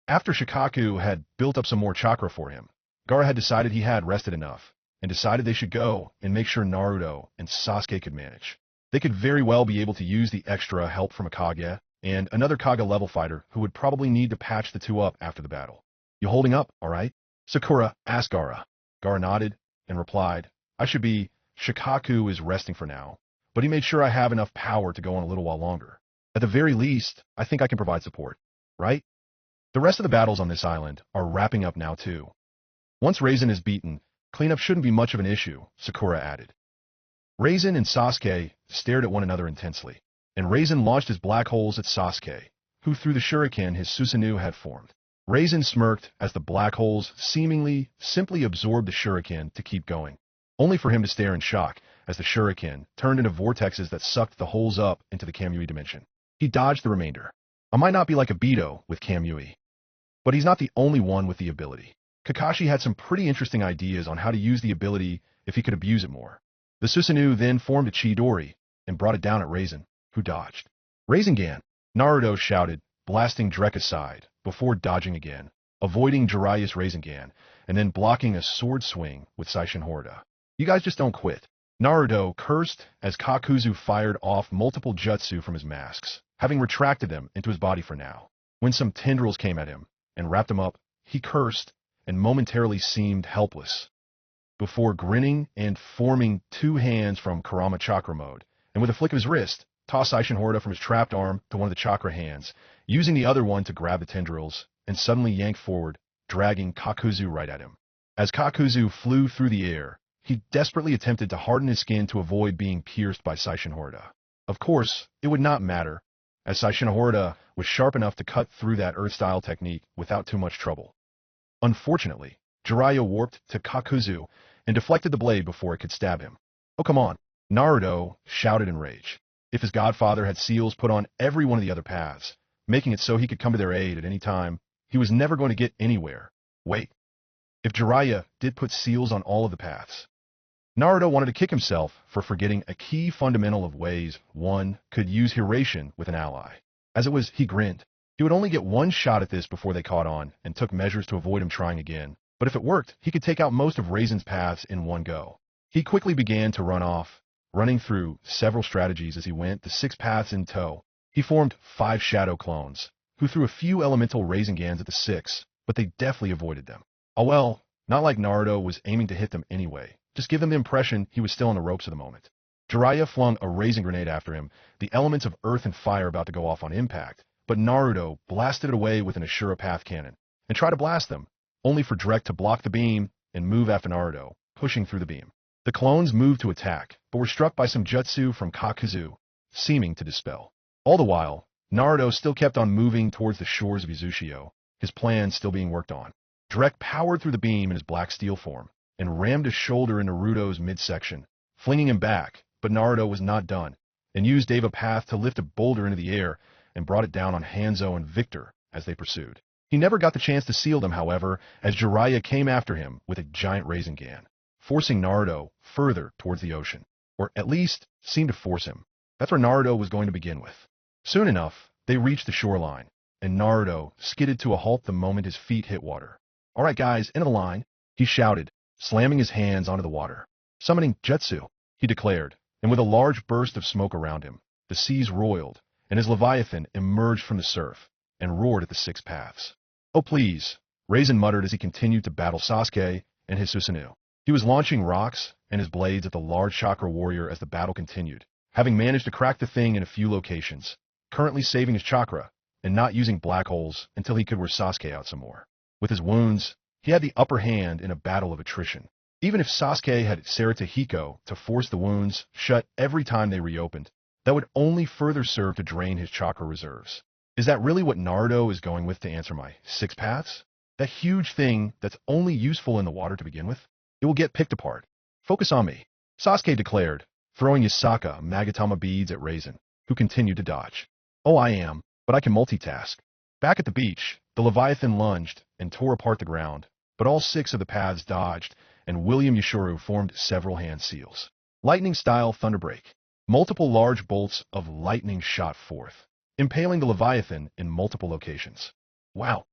After Shikaku had built up some more chakra for him, Gaara had decided he had rested enough, and decided they should go and make sure Naruto and Sasuke could manage. They could very well be able to use the extra help from a Kage and another Kage level fighter who would probably need to patch the two up after the battle. You holding up, alright? Sakura asked Gaara. Gaara nodded and replied, I should be. Shikaku is resting for now, but he made sure I have enough power to go on a little while longer. At the very least, I think I can provide support, right? The rest of the battles on this island are wrapping up now too. Once Raisin is beaten, cleanup shouldn't be much of an issue, Sakura added. Raisin and Sasuke stared at one another intensely, and Raisin launched his black holes at Sasuke, who threw the shuriken his Susanoo had formed. Raisin smirked as the black holes seemingly simply absorbed the shuriken to keep going, only for him to stare in shock as the shuriken turned into vortexes that sucked the holes up into the Kamui dimension. He dodged the remainder. I might not be like a Beto with Kamui, but he's not the only one with the ability. Kakashi had some pretty interesting ideas on how to use the ability if he could abuse it more. The Susanoo then formed a Chidori and brought it down at Raisin, who dodged. Rasengan, Naruto shouted, blasting Drek aside before dodging again, avoiding Jiraiya's Rasengan, and then blocking a sword swing with Seishin Horda. You guys just don't quit. Naruto cursed as Kakuzu fired off multiple jutsu from his masks, having retracted them into his body for now. When some tendrils came at him and wrapped him up, he cursed and momentarily seemed helpless, before grinning and forming two hands from Karama Chakra mode, and with a flick of his wrist, tossed Seishin Horda from his trapped arm to one of the chakra hands, using the other one to grab the tendrils, and suddenly yanked forward, dragging Kakuzu right at him. As Kakuzu flew through the air, he desperately attempted to harden his skin to avoid being pierced by Seishin Horda. Of course, it would not matter, as Seishin Horda was sharp enough to cut through that earth-style technique without too much trouble. Unfortunately, Jiraiya warped to Kakuzu and deflected the blade before it could stab him. Oh come on, Naruto shouted in rage. If his godfather had seals put on every one of the other paths, making it so he could come to their aid at any time, he was never going to get anywhere. Wait, if Jiraiya did put seals on all of the paths? Naruto wanted to kick himself for forgetting a key fundamental of ways one could use Hiration with an ally. As it was, he grinned. He would only get one shot at this before they caught on and took measures to avoid him trying again. But if it worked, he could take out most of Raisin's paths in one go. He quickly began to run off, running through several strategies as he went, the 6 paths in tow, He formed 5 shadow clones, who threw a few elemental Razengans at the 6, but they deftly avoided them. Oh well, not like Naruto was aiming to hit them anyway, just give them the impression he was still on the ropes at the moment. Jiraiya flung a Razing Grenade after him, the elements of earth and fire about to go off on impact, but Naruto blasted it away with an Ashura Path Cannon, and tried to blast them, only for Drek to block the beam and move after Naruto, pushing through the beam. The clones moved to attack, but were struck by some jutsu from Kakuzu, seeming to dispel. All the while, Naruto still kept on moving towards the shores of Izushio, his plan still being worked on. Drek powered through the beam in his black steel form, and rammed his shoulder in Naruto's midsection, flinging him back, but Naruto was not done, and used Deva Path to lift a boulder into the air and brought it down on Hanzo and Victor as they pursued. He never got the chance to seal them, however, as Jiraiya came after him with a giant Rasengan, forcing Naruto further towards the ocean, or at least seemed to force him. That's where Naruto was going to begin with. Soon enough, they reached the shoreline, and Naruto skidded to a halt the moment his feet hit water. "All right, guys, into the line," he shouted, slamming his hands onto the water. "Summoning Jutsu," he declared, and with a large burst of smoke around him, the seas roiled, and his Leviathan emerged from the surf and roared at the 6 paths. "Oh, please," Raisin muttered as he continued to battle Sasuke and his Susanoo. He was launching rocks and his blades at the large chakra warrior as the battle continued, having managed to crack the thing in a few locations, currently saving his chakra and not using black holes until he could wear Sasuke out some more. With his wounds, he had the upper hand in a battle of attrition. Even if Sasuke had Saratohiko to force the wounds shut every time they reopened, that would only further serve to drain his chakra reserves. Is that really what Naruto is going with to answer my 6 paths? That huge thing that's only useful in the water to begin with? It will get picked apart. "Focus on me," Sasuke declared, throwing his Saka Magatama beads at Raisin, who continued to dodge. "Oh, I am, but I can multitask." Back at the beach, the Leviathan lunged and tore apart the ground, but all 6 of the paths dodged, and William Yashuru formed several hand seals. Lightning-style thunderbreak. Multiple large bolts of lightning shot forth, impaling the Leviathan in multiple locations. "Wow,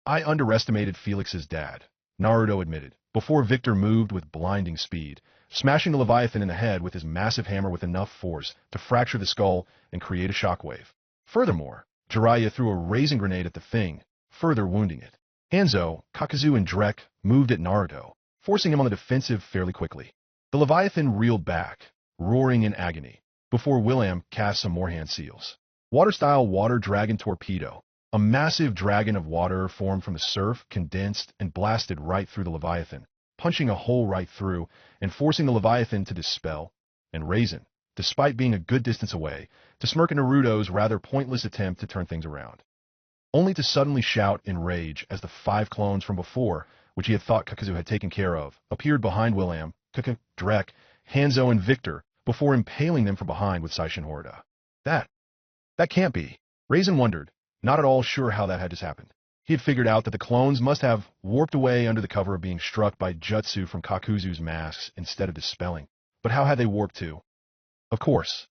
I underestimated Felix's dad," Naruto admitted, before Victor moved with blinding speed, smashing the Leviathan in the head with his massive hammer with enough force to fracture the skull and create a shockwave. Furthermore, Jiraiya threw a Razing Grenade at the thing, further wounding it. Hanzo, Kakuzu, and Drek moved at Naruto, forcing him on the defensive fairly quickly. The Leviathan reeled back, roaring in agony, before William cast some more hand seals. Water-style Water Dragon Torpedo. A massive dragon of water formed from the surf, condensed, and blasted right through the Leviathan, punching a hole right through and forcing the Leviathan to dispel, and Raisin, despite being a good distance away, to smirk at Naruto's rather pointless attempt to turn things around. Only to suddenly shout in rage as the 5 clones from before, which he had thought Kakuzu had taken care of, appeared behind William, Drek, Hanzo, and Victor before impaling them from behind with Seishin Horda. That can't be. Raisin wondered, not at all sure how that had just happened. He had figured out that the clones must have warped away under the cover of being struck by jutsu from Kakuzu's masks instead of dispelling. But how had they warped to? Of course,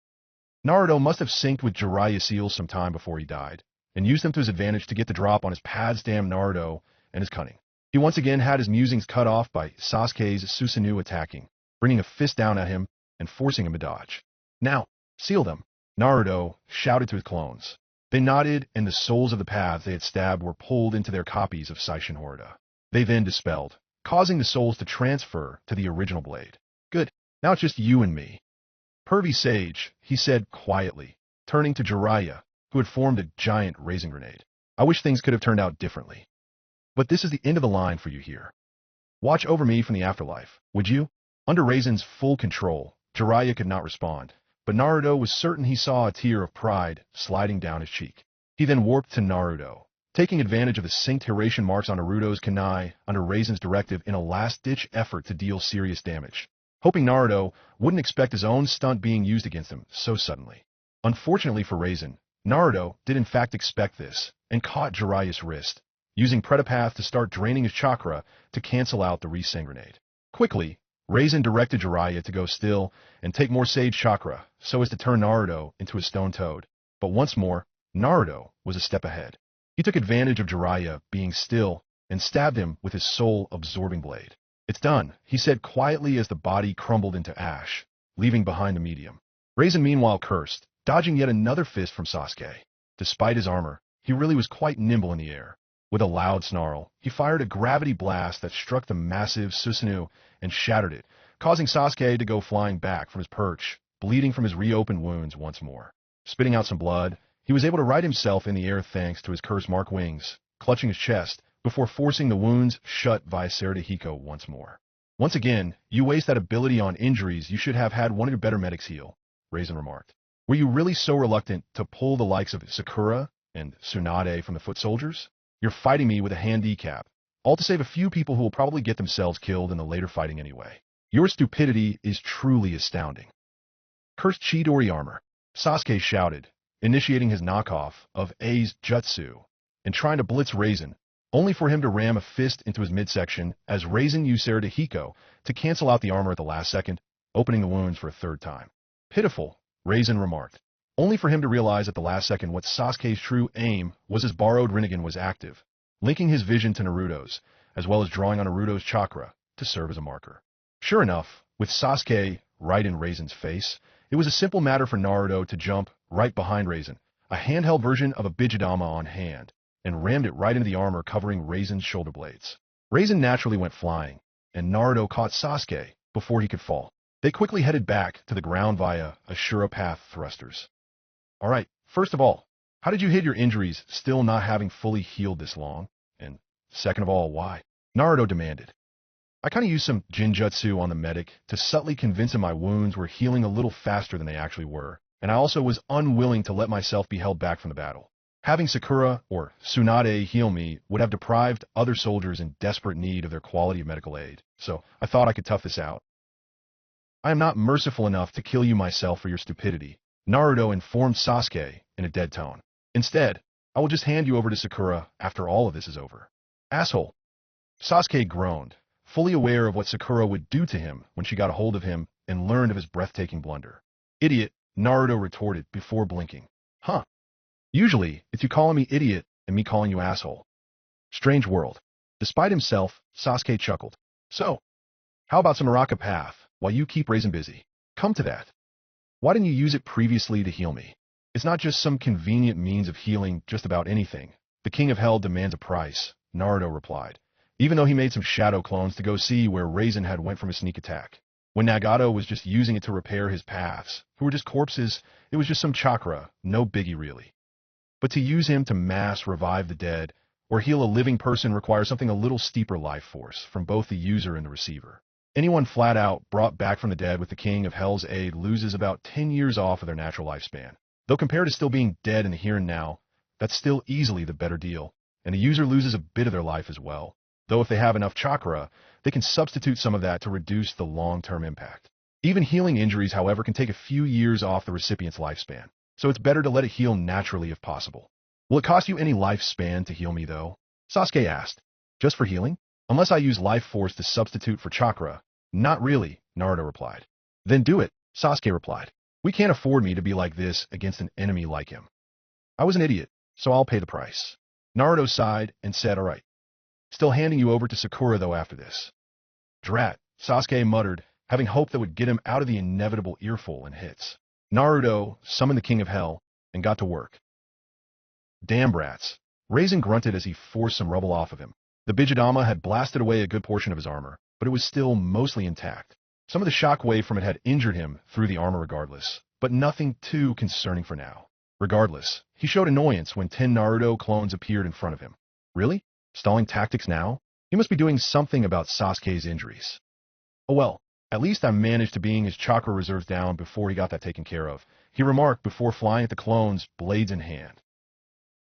Naruto must have synced with Jiraiya seals some time before he died, and used them to his advantage to get the drop on his pads. Damn Naruto and his cunning. He once again had his musings cut off by Sasuke's Susanoo attacking, bringing a fist down at him and forcing him to dodge. "Now, seal them," Naruto shouted to his clones. They nodded, and the souls of the paths they had stabbed were pulled into their copies of Seishin Horda. They then dispelled, causing the souls to transfer to the original blade. "Good, now it's just you and me." "Pervy Sage," he said quietly, turning to Jiraiya, who had formed a giant Razing Grenade. "I wish things could have turned out differently. But this is the end of the line for you here. Watch over me from the afterlife, would you?" Under Raisin's full control, Jiraiya could not respond, but Naruto was certain he saw a tear of pride sliding down his cheek. He then warped to Naruto, taking advantage of the synced Hiraishin marks on Naruto's kunai under Raisin's directive in a last-ditch effort to deal serious damage, hoping Naruto wouldn't expect his own stunt being used against him so suddenly. Unfortunately for Raisin, Naruto did in fact expect this, and caught Jiraiya's wrist, using Predapath to start draining his chakra to cancel out the Rasen Grenade. Quickly, Raisin directed Jiraiya to go still and take more Sage Chakra so as to turn Naruto into a stone toad. But once more, Naruto was a step ahead. He took advantage of Jiraiya being still and stabbed him with his soul-absorbing blade. "It's done," he said quietly as the body crumbled into ash, leaving behind the medium. Raisin meanwhile cursed, dodging yet another fist from Sasuke. Despite his armor, he really was quite nimble in the air. With a loud snarl, he fired a gravity blast that struck the massive Susanoo and shattered it, causing Sasuke to go flying back from his perch, bleeding from his reopened wounds once more. Spitting out some blood, he was able to right himself in the air thanks to his curse-marked wings, clutching his chest, before forcing the wounds shut via Hiko once more. Once again, you waste that ability on injuries you should have had one of your better medics heal, Raisin remarked. Were you really so reluctant to pull the likes of Sakura and Tsunade from the foot soldiers? You're fighting me with a handicap, all to save a few people who will probably get themselves killed in the later fighting anyway. Your stupidity is truly astounding. Cursed Chidori armor, Sasuke shouted, initiating his knockoff of A's jutsu and trying to blitz Raisin, only for him to ram a fist into his midsection as Raisin used Hiko to cancel out the armor at the last second, opening the wounds for a third time. Pitiful, Raisin remarked, only for him to realize at the last second what Sasuke's true aim was as borrowed Rinnegan was active, linking his vision to Naruto's, as well as drawing on Naruto's chakra to serve as a marker. Sure enough, with Sasuke right in Raisin's face, it was a simple matter for Naruto to jump right behind Raisin, a handheld version of a Bijidama on hand, and rammed it right into the armor covering Raisin's shoulder blades. Raisin naturally went flying, and Naruto caught Sasuke before he could fall. They quickly headed back to the ground via Ashura Path thrusters. Alright, first of all, how did you hit your injuries still not having fully healed this long? And second of all, why? Naruto demanded. I kinda used some Jinjutsu on the medic to subtly convince him my wounds were healing a little faster than they actually were, and I also was unwilling to let myself be held back from the battle. Having Sakura or Tsunade heal me would have deprived other soldiers in desperate need of their quality of medical aid, so I thought I could tough this out. I am not merciful enough to kill you myself for your stupidity, Naruto informed Sasuke in a dead tone. Instead, I will just hand you over to Sakura after all of this is over. Asshole. Sasuke groaned, fully aware of what Sakura would do to him when she got a hold of him and learned of his breathtaking blunder. Idiot, Naruto retorted before blinking. Huh. Usually, it's you calling me idiot and me calling you asshole. Strange world. Despite himself, Sasuke chuckled. So, how about some Araka Path while you keep Raisin busy? Come to that. Why didn't you use it previously to heal me? It's not just some convenient means of healing just about anything. The King of Hell demands a price, Naruto replied, even though he made some shadow clones to go see where Raisin had went from a sneak attack. When Nagato was just using it to repair his paths, who were just corpses, it was just some chakra, no biggie really. But to use him to mass revive the dead or heal a living person requires something a little steeper life force from both the user and the receiver. Anyone flat out brought back from the dead with the King of Hell's aid loses about 10 years off of their natural lifespan. Though compared to still being dead in the here and now, that's still easily the better deal, and the user loses a bit of their life as well. Though if they have enough chakra, they can substitute some of that to reduce the long-term impact. Even healing injuries, however, can take a few years off the recipient's lifespan, so it's better to let it heal naturally if possible. Will it cost you any lifespan to heal me, though? Sasuke asked. Just for healing? Unless I use life force to substitute for chakra. Not really, Naruto replied. Then do it, Sasuke replied. We can't afford me to be like this against an enemy like him. I was an idiot, so I'll pay the price. Naruto sighed and said, alright. Still handing you over to Sakura, though, after this. Drat, Sasuke muttered, having hope that would get him out of the inevitable earful and hits. Naruto summoned the King of Hell and got to work. Damn brats. Raisin grunted as he forced some rubble off of him. The Bijidama had blasted away a good portion of his armor, but it was still mostly intact. Some of the shockwave from it had injured him through the armor regardless, but nothing too concerning for now. Regardless, he showed annoyance when 10 Naruto clones appeared in front of him. Really? Stalling tactics now? He must be doing something about Sasuke's injuries. Oh well, at least I managed to bring his chakra reserves down before he got that taken care of, he remarked before flying at the clones, blades in hand.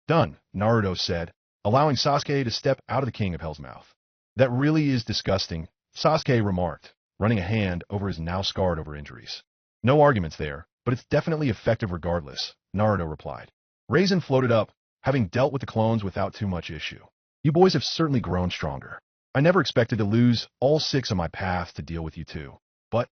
Done, Naruto said, allowing Sasuke to step out of the King of Hell's mouth. That really is disgusting, Sasuke remarked, running a hand over his now scarred over injuries. No arguments there, but it's definitely effective regardless, Naruto replied. Raisin floated up, having dealt with the clones without too much issue. You boys have certainly grown stronger. I never expected to lose all 6 of my paths to deal with you two. But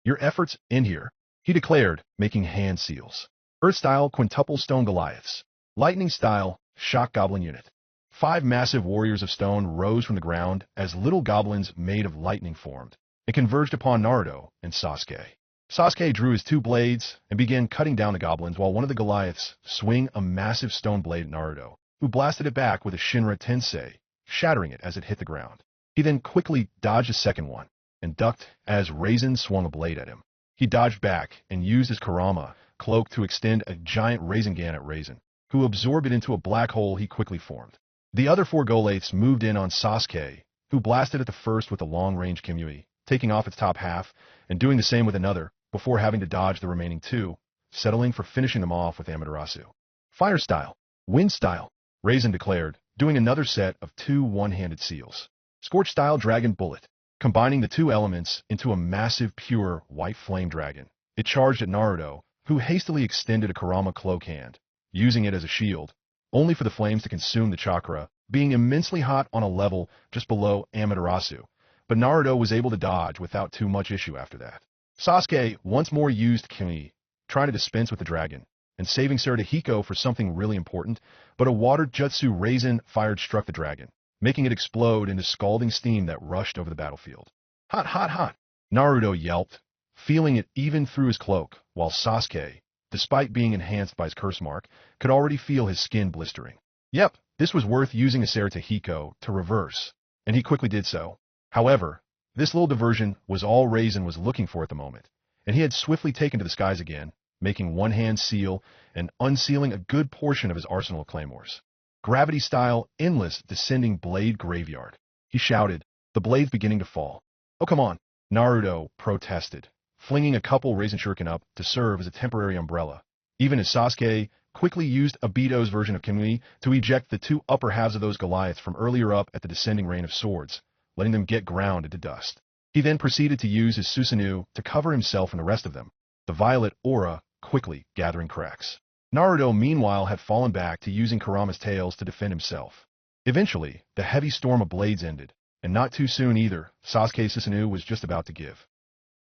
your efforts in here, he declared, making hand seals. Earth-style quintuple stone Goliaths. Lightning-style shock goblin unit. 5 massive warriors of stone rose from the ground as little goblins made of lightning formed and converged upon Naruto and Sasuke. Sasuke drew his two blades and began cutting down the goblins while one of the Goliaths swung a massive stone blade at Naruto, who blasted it back with a Shinra Tensei, shattering it as it hit the ground. He then quickly dodged a second one and ducked as Raisin swung a blade at him. He dodged back and used his Kurama cloak to extend a giant Rasengan at Raisin, who absorbed it into a black hole he quickly formed. The other four Goliaths moved in on Sasuke, who blasted at the first with a long-range Kimui, taking off its top half and doing the same with another before having to dodge the remaining two, settling for finishing them off with Amaterasu. Fire style, wind style, Raisin declared, doing another set of two one-handed seals. Scorch style dragon bullet, combining the two elements into a massive pure white flame dragon. It charged at Naruto, who hastily extended a Kurama cloak hand, using it as a shield, only for the flames to consume the chakra, being immensely hot on a level just below Amaterasu. But Naruto was able to dodge without too much issue after that. Sasuke once more used Kimi, trying to dispense with the dragon, and saving Sarada for something really important, but a water jutsu Raisin fired struck the dragon, making it explode into scalding steam that rushed over the battlefield. Hot, hot, hot! Naruto yelped, feeling it even through his cloak, while Sasuke, despite being enhanced by his curse mark, could already feel his skin blistering. Yep, this was worth using a Sarada to reverse, and he quickly did so. However, this little diversion was all Raisin was looking for at the moment, and he had swiftly taken to the skies again, making one-hand seal and unsealing a good portion of his arsenal of claymores. Gravity-style, endless, descending blade graveyard. He shouted, the blades beginning to fall. Oh, come on, Naruto protested, flinging a couple Raisin shuriken up to serve as a temporary umbrella, even as Sasuke quickly used Obito's version of Kimui to eject the two upper halves of those Goliaths from earlier up at the descending rain of swords, letting them get ground into dust. He then proceeded to use his Susanoo to cover himself and the rest of them, the violet aura quickly gathering cracks. Naruto, meanwhile, had fallen back to using Kurama's tails to defend himself. Eventually, the heavy storm of blades ended, and not too soon either. Sasuke's Susanoo was just about to give,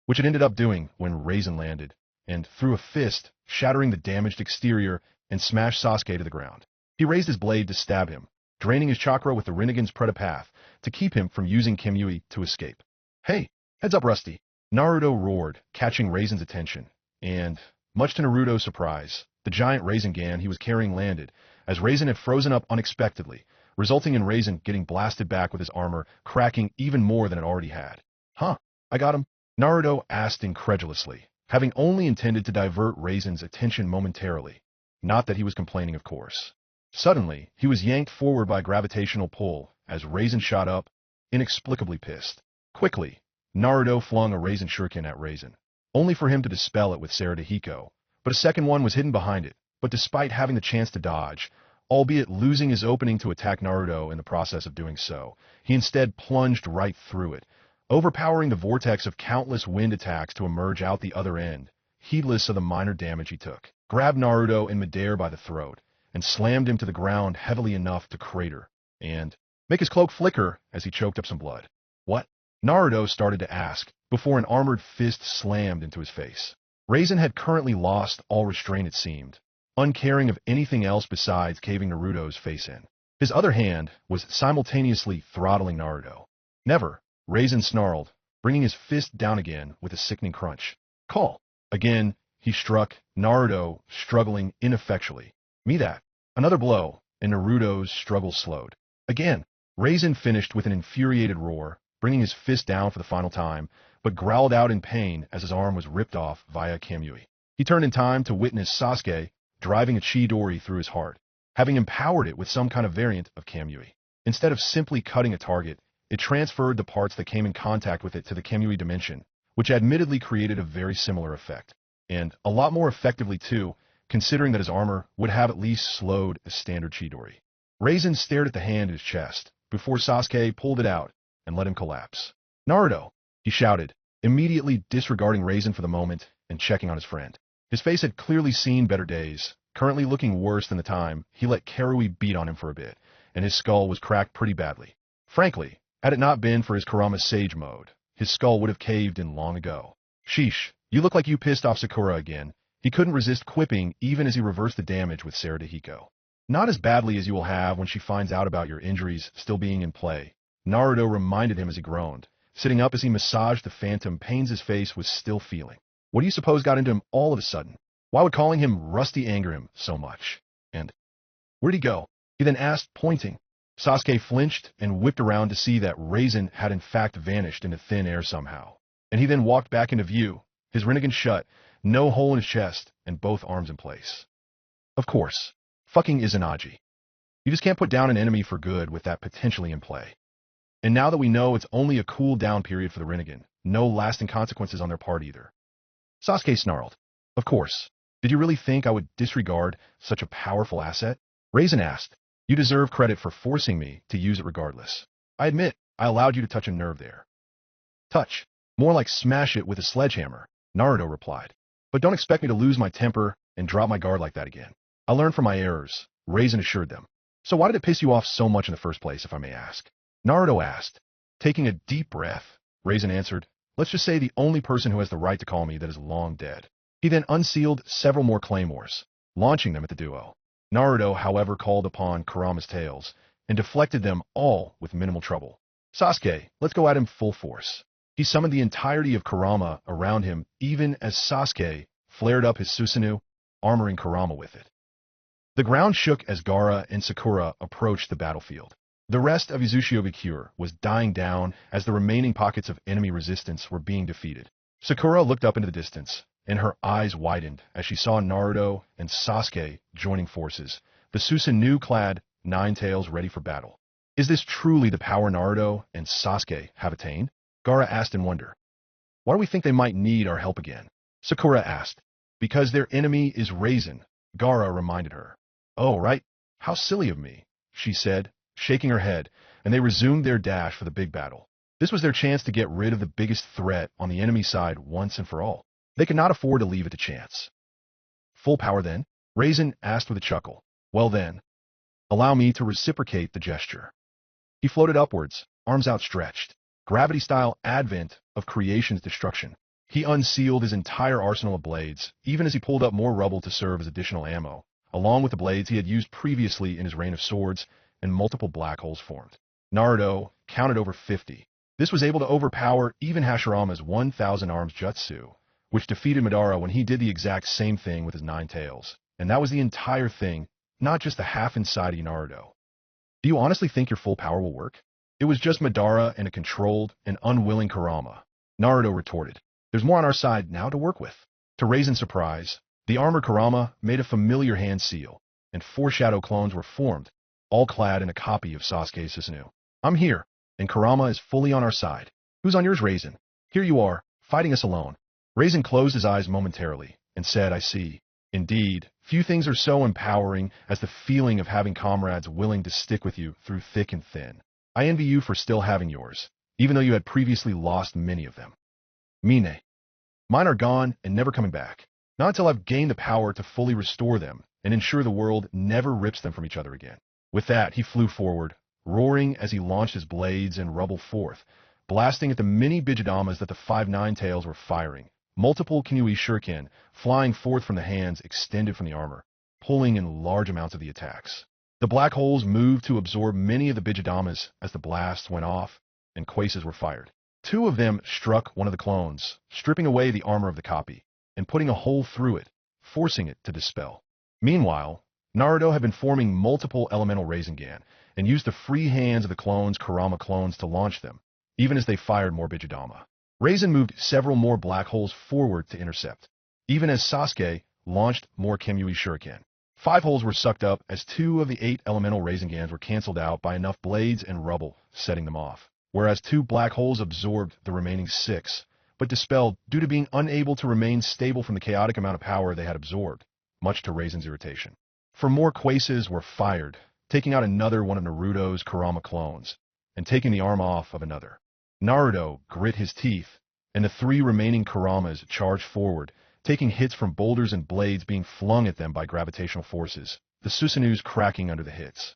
which it ended up doing when Raisin landed, and threw a fist, shattering the damaged exterior and smashed Sasuke to the ground. He raised his blade to stab him, draining his chakra with the Rinnegan's Predapath to keep him from using Kimui to escape. Hey, heads up, Rusty! Naruto roared, catching Raisin's attention, and, much to Naruto's surprise, the giant Rasengan he was carrying landed, as Raisin had frozen up unexpectedly, resulting in Raisin getting blasted back with his armor, cracking even more than it already had. Huh, I got him? Naruto asked incredulously, having only intended to divert Raisin's attention momentarily. Not that he was complaining, of course. Suddenly, he was yanked forward by gravitational pull as Raisin shot up, inexplicably pissed. Quickly, Naruto flung a Raisin shuriken at Raisin, only for him to dispel it with Sarada, but a second one was hidden behind it. But despite having the chance to dodge, albeit losing his opening to attack Naruto in the process of doing so, he instead plunged right through it, overpowering the vortex of countless wind attacks to emerge out the other end, heedless of the minor damage he took. Grabbed Naruto in midair by the throat, and slammed him to the ground heavily enough to crater, and make his cloak flicker as he choked up some blood. What? Naruto started to ask, before an armored fist slammed into his face. Raisin had currently lost all restraint, it seemed, uncaring of anything else besides caving Naruto's face in. His other hand was simultaneously throttling Naruto. Never, Raisin snarled, bringing his fist down again with a sickening crunch. Call! Again, he struck, Naruto struggling ineffectually. Me that. Another blow, and Naruto's struggle slowed. Again, Raisin finished with an infuriated roar, bringing his fist down for the final time, but growled out in pain as his arm was ripped off via Kamui. He turned in time to witness Sasuke driving a Chidori through his heart, having empowered it with some kind of variant of Kamui. Instead of simply cutting a target, it transferred the parts that came in contact with it to the Kamui dimension, which admittedly created a very similar effect. And a lot more effectively too, considering that his armor would have at least slowed a standard Chidori. Raisin stared at the hand in his chest, before Sasuke pulled it out and let him collapse. Naruto! He shouted, immediately disregarding Raisin for the moment and checking on his friend. His face had clearly seen better days, currently looking worse than the time he let Karui beat on him for a bit, and his skull was cracked pretty badly. Frankly, had it not been for his Kurama Sage mode, his skull would have caved in long ago. Sheesh, you look like you pissed off Sakura again. He couldn't resist quipping even as he reversed the damage with Sarada. Not as badly as you will have when she finds out about your injuries still being in play, Naruto reminded him as he groaned, sitting up as he massaged the phantom pains his face was still feeling. What do you suppose got into him all of a sudden? Why would calling him Rusty anger him so much? And where'd he go? He then asked, pointing. Sasuke flinched and whipped around to see that Raisin had in fact vanished into thin air somehow. And he then walked back into view, his Rinnegan shut, no hole in his chest, and both arms in place. Of course, fucking Izanagi. You just can't put down an enemy for good with that potentially in play. And now that we know it's only a cool down period for the Rinnegan, no lasting consequences on their part either. Sasuke snarled. Of course. Did you really think I would disregard such a powerful asset? Raisin asked. You deserve credit for forcing me to use it regardless. I admit, I allowed you to touch a nerve there. Touch. More like smash it with a sledgehammer, Naruto replied. But don't expect me to lose my temper and drop my guard like that again. I learned from my errors, Raisin assured them. So why did it piss you off so much in the first place, if I may ask? Naruto asked. Taking a deep breath, Raisin answered, let's just say the only person who has the right to call me that is long dead. He then unsealed several more claymores, launching them at the duo. Naruto, however, called upon Kurama's tails and deflected them all with minimal trouble. Sasuke, let's go at him full force. He summoned the entirety of Kurama around him, even as Sasuke flared up his Susanoo, armoring Kurama with it. The ground shook as Gaara and Sakura approached the battlefield. The rest of Izushiobikure was dying down as the remaining pockets of enemy resistance were being defeated. Sakura looked up into the distance, and her eyes widened as she saw Naruto and Sasuke joining forces, the Susanoo-clad Nine Tails ready for battle. Is this truly the power Naruto and Sasuke have attained? Gaara asked in wonder. Why do we think they might need our help again? Sakura asked. Because their enemy is Raisin, Gaara reminded her. Oh, right. How silly of me, she said, shaking her head, and they resumed their dash for the big battle. This was their chance to get rid of the biggest threat on the enemy side once and for all. They could not afford to leave it to chance. Full power then? Raisin asked with a chuckle. Well then, allow me to reciprocate the gesture. He floated upwards, arms outstretched. Gravity-style advent of creation's destruction. He unsealed his entire arsenal of blades, even as he pulled up more rubble to serve as additional ammo, along with the blades he had used previously in his reign of swords, and multiple black holes formed. Naruto counted over 50. This was able to overpower even Hashirama's 1,000 arms jutsu, which defeated Madara when he did the exact same thing with his 9 tails. And that was the entire thing, not just the half-inside Naruto. Do you honestly think your full power will work? It was just Madara and a controlled and unwilling Kurama. Naruto retorted. There's more on our side now to work with. To Raisin's surprise, the armored Kurama made a familiar hand seal, and 4 shadow clones were formed, all clad in a copy of Sasuke's Susanoo. I'm here, and Kurama is fully on our side. Who's on yours, Raisin? Here you are, fighting us alone. Raisin closed his eyes momentarily and said, I see. Indeed, few things are so empowering as the feeling of having comrades willing to stick with you through thick and thin. I envy you for still having yours, even though you had previously lost many of them. Mine. Mine are gone and never coming back. Not until I've gained the power to fully restore them and ensure the world never rips them from each other again. With that, he flew forward, roaring as he launched his blades and rubble forth, blasting at the many Bijidamas that the 5 Nine Tails were firing. Multiple Kinui Shuriken flying forth from the hands extended from the armor, pulling in large amounts of the attacks. The black holes moved to absorb many of the Bijidamas as the blasts went off and quases were fired. 2 of them struck one of the clones, stripping away the armor of the copy and putting a hole through it, forcing it to dispel. Meanwhile, Naruto had been forming multiple elemental Rasengan and used the free hands of the clones Kurama clones to launch them, even as they fired more Bijidama. Raisin moved several more black holes forward to intercept, even as Sasuke launched more Kimui Shuriken. 5 holes were sucked up as 2 of the 8 elemental Rasengans were cancelled out by enough blades and rubble, setting them off, whereas 2 black holes absorbed the remaining 6, but dispelled due to being unable to remain stable from the chaotic amount of power they had absorbed, much to Raisin's irritation. 4 more quases were fired, taking out another one of Naruto's Kurama clones, and taking the arm off of another. Naruto grit his teeth, and the 3 remaining Kuramas charged forward, taking hits from boulders and blades being flung at them by gravitational forces, the Susanoos cracking under the hits.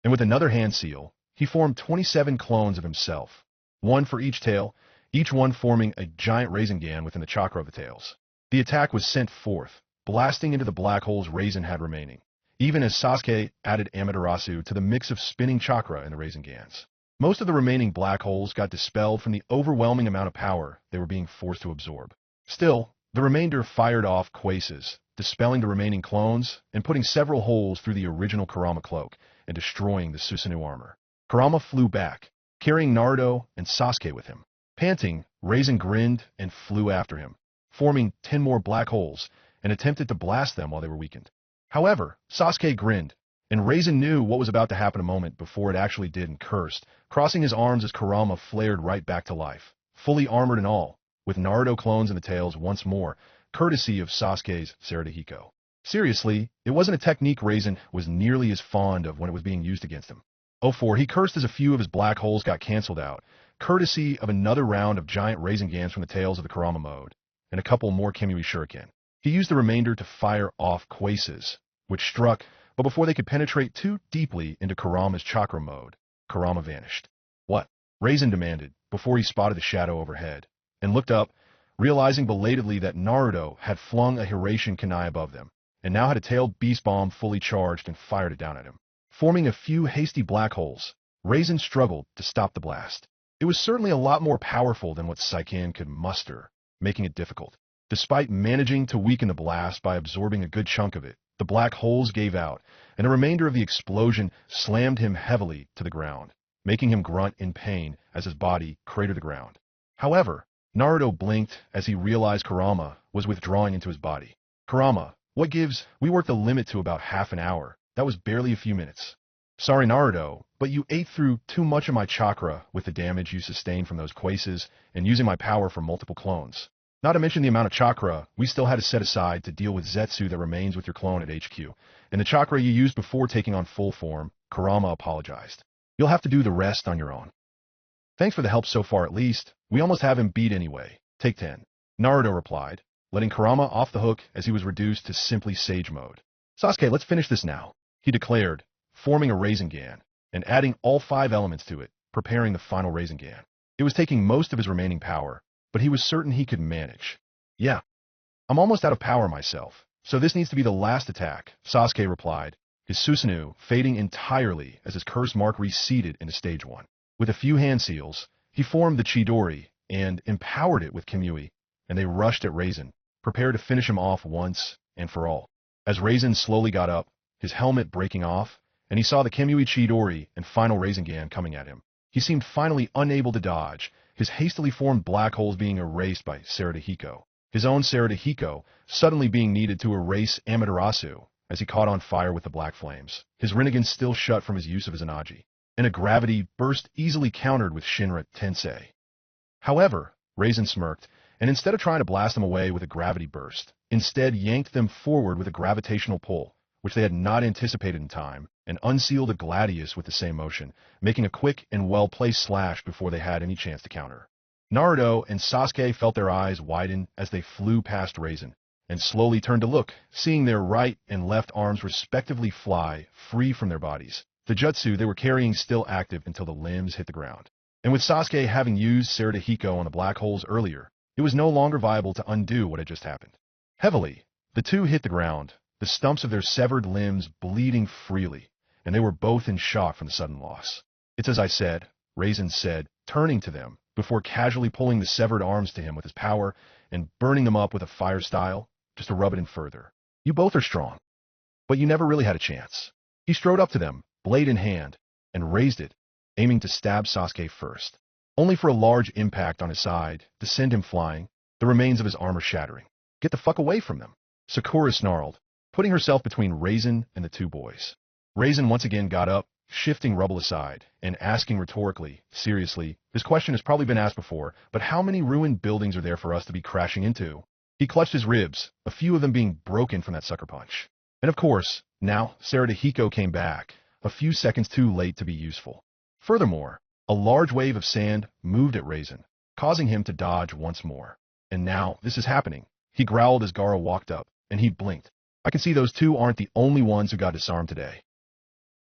And with another hand seal, he formed 27 clones of himself, 1 for each tail, each one forming a giant Rasengan within the chakra of the tails. The attack was sent forth, blasting into the black holes Raisin had remaining, even as Sasuke added Amaterasu to the mix of spinning chakra in the Rasengans. Most of the remaining black holes got dispelled from the overwhelming amount of power they were being forced to absorb. Still, The remainder fired off quasars, dispelling the remaining clones and putting several holes through the original Kurama cloak and destroying the Susanoo armor. Kurama flew back, carrying Naruto and Sasuke with him. Panting, Raisin grinned and flew after him, forming 10 more black holes, and attempted to blast them while they were weakened. However, Sasuke grinned, and Raisin knew what was about to happen a moment before it actually did and cursed, crossing his arms as Kurama flared right back to life, fully armored and all, with Naruto clones in the tails once more, courtesy of Sasuke's Sarada. Seriously, it wasn't a technique Raisin was nearly as fond of when it was being used against him. Oh, for he cursed as a few of his black holes got cancelled out, courtesy of another round of giant Raisin Gans from the tails of the Kurama mode, and a couple more Kamui Shuriken. He used the remainder to fire off quasars, which struck, but before they could penetrate too deeply into Kurama's chakra mode, Kurama vanished. What? Raisin demanded, before he spotted the shadow overhead, and looked up, realizing belatedly that Naruto had flung a Hiraishin Kunai above them, and now had a tailed beast bomb fully charged and fired it down at him. Forming a few hasty black holes, Raisin struggled to stop the blast. It was certainly a lot more powerful than what Saiken could muster, making it difficult. Despite managing to weaken the blast by absorbing a good chunk of it, the black holes gave out, and a remainder of the explosion slammed him heavily to the ground, making him grunt in pain as his body cratered the ground. However, Naruto blinked as he realized Kurama was withdrawing into his body. Kurama, what gives? We worked the limit to about half an hour. That was barely a few minutes. Sorry, Naruto, but you ate through too much of my chakra with the damage you sustained from those quasars and using my power for multiple clones. Not to mention the amount of chakra we still had to set aside to deal with Zetsu that remains with your clone at HQ, and the chakra you used before taking on full form. Kurama apologized. You'll have to do the rest on your own. Thanks for the help so far at least. We almost have him beat anyway. Take 10. Naruto replied, letting Kurama off the hook as he was reduced to simply Sage mode. Sasuke, let's finish this now, he declared, forming a Rasengan, and adding all 5 elements to it, preparing the final Rasengan. It was taking most of his remaining power, but he was certain he could manage. Yeah, I'm almost out of power myself, so this needs to be the last attack, Sasuke replied, his Susanoo fading entirely as his curse mark receded into stage 1. With a few hand seals, he formed the Chidori and empowered it with Kamui, and they rushed at Raisin, prepared to finish him off once and for all. As Raisin slowly got up, his helmet breaking off, and he saw the Kamui Chidori and final Rasengan coming at him, he seemed finally unable to dodge, his hastily formed black holes being erased by Sarada, his own Sarada suddenly being needed to erase Amaterasu as he caught on fire with the black flames, his Rinnegan still shut from his use of his Anaji, and a gravity burst easily countered with Shinra Tensei. However, Raisin smirked, and instead of trying to blast them away with a gravity burst, instead yanked them forward with a gravitational pull, which they had not anticipated in time, and unsealed a Gladius with the same motion, making a quick and well-placed slash before they had any chance to counter. Naruto and Sasuke felt their eyes widen as they flew past Raisin, and slowly turned to look, seeing their right and left arms respectively fly free from their bodies, the jutsu they were carrying still active until the limbs hit the ground. And with Sasuke having used Sarada on the black holes earlier, it was no longer viable to undo what had just happened. Heavily, the two hit the ground, the stumps of their severed limbs bleeding freely, and they were both in shock from the sudden loss. It's as I said, Raisin said, turning to them, before casually pulling the severed arms to him with his power and burning them up with a fire style, just to rub it in further. You both are strong, but you never really had a chance. He strode up to them, blade in hand, and raised it, aiming to stab Sasuke first, only for a large impact on his side to send him flying, the remains of his armor shattering. Get the fuck away from them, Sakura snarled, putting herself between Raisin and the two boys. Raisin once again got up, shifting rubble aside, and asking rhetorically, seriously, this question has probably been asked before, but how many ruined buildings are there for us to be crashing into? He clutched his ribs, a few of them being broken from that sucker punch. And of course, now Sarada came back, a few seconds too late to be useful. Furthermore, a large wave of sand moved at Raisin, causing him to dodge once more. And now this is happening. He growled as Gaara walked up, and he blinked. I can see those two aren't the only ones who got disarmed today.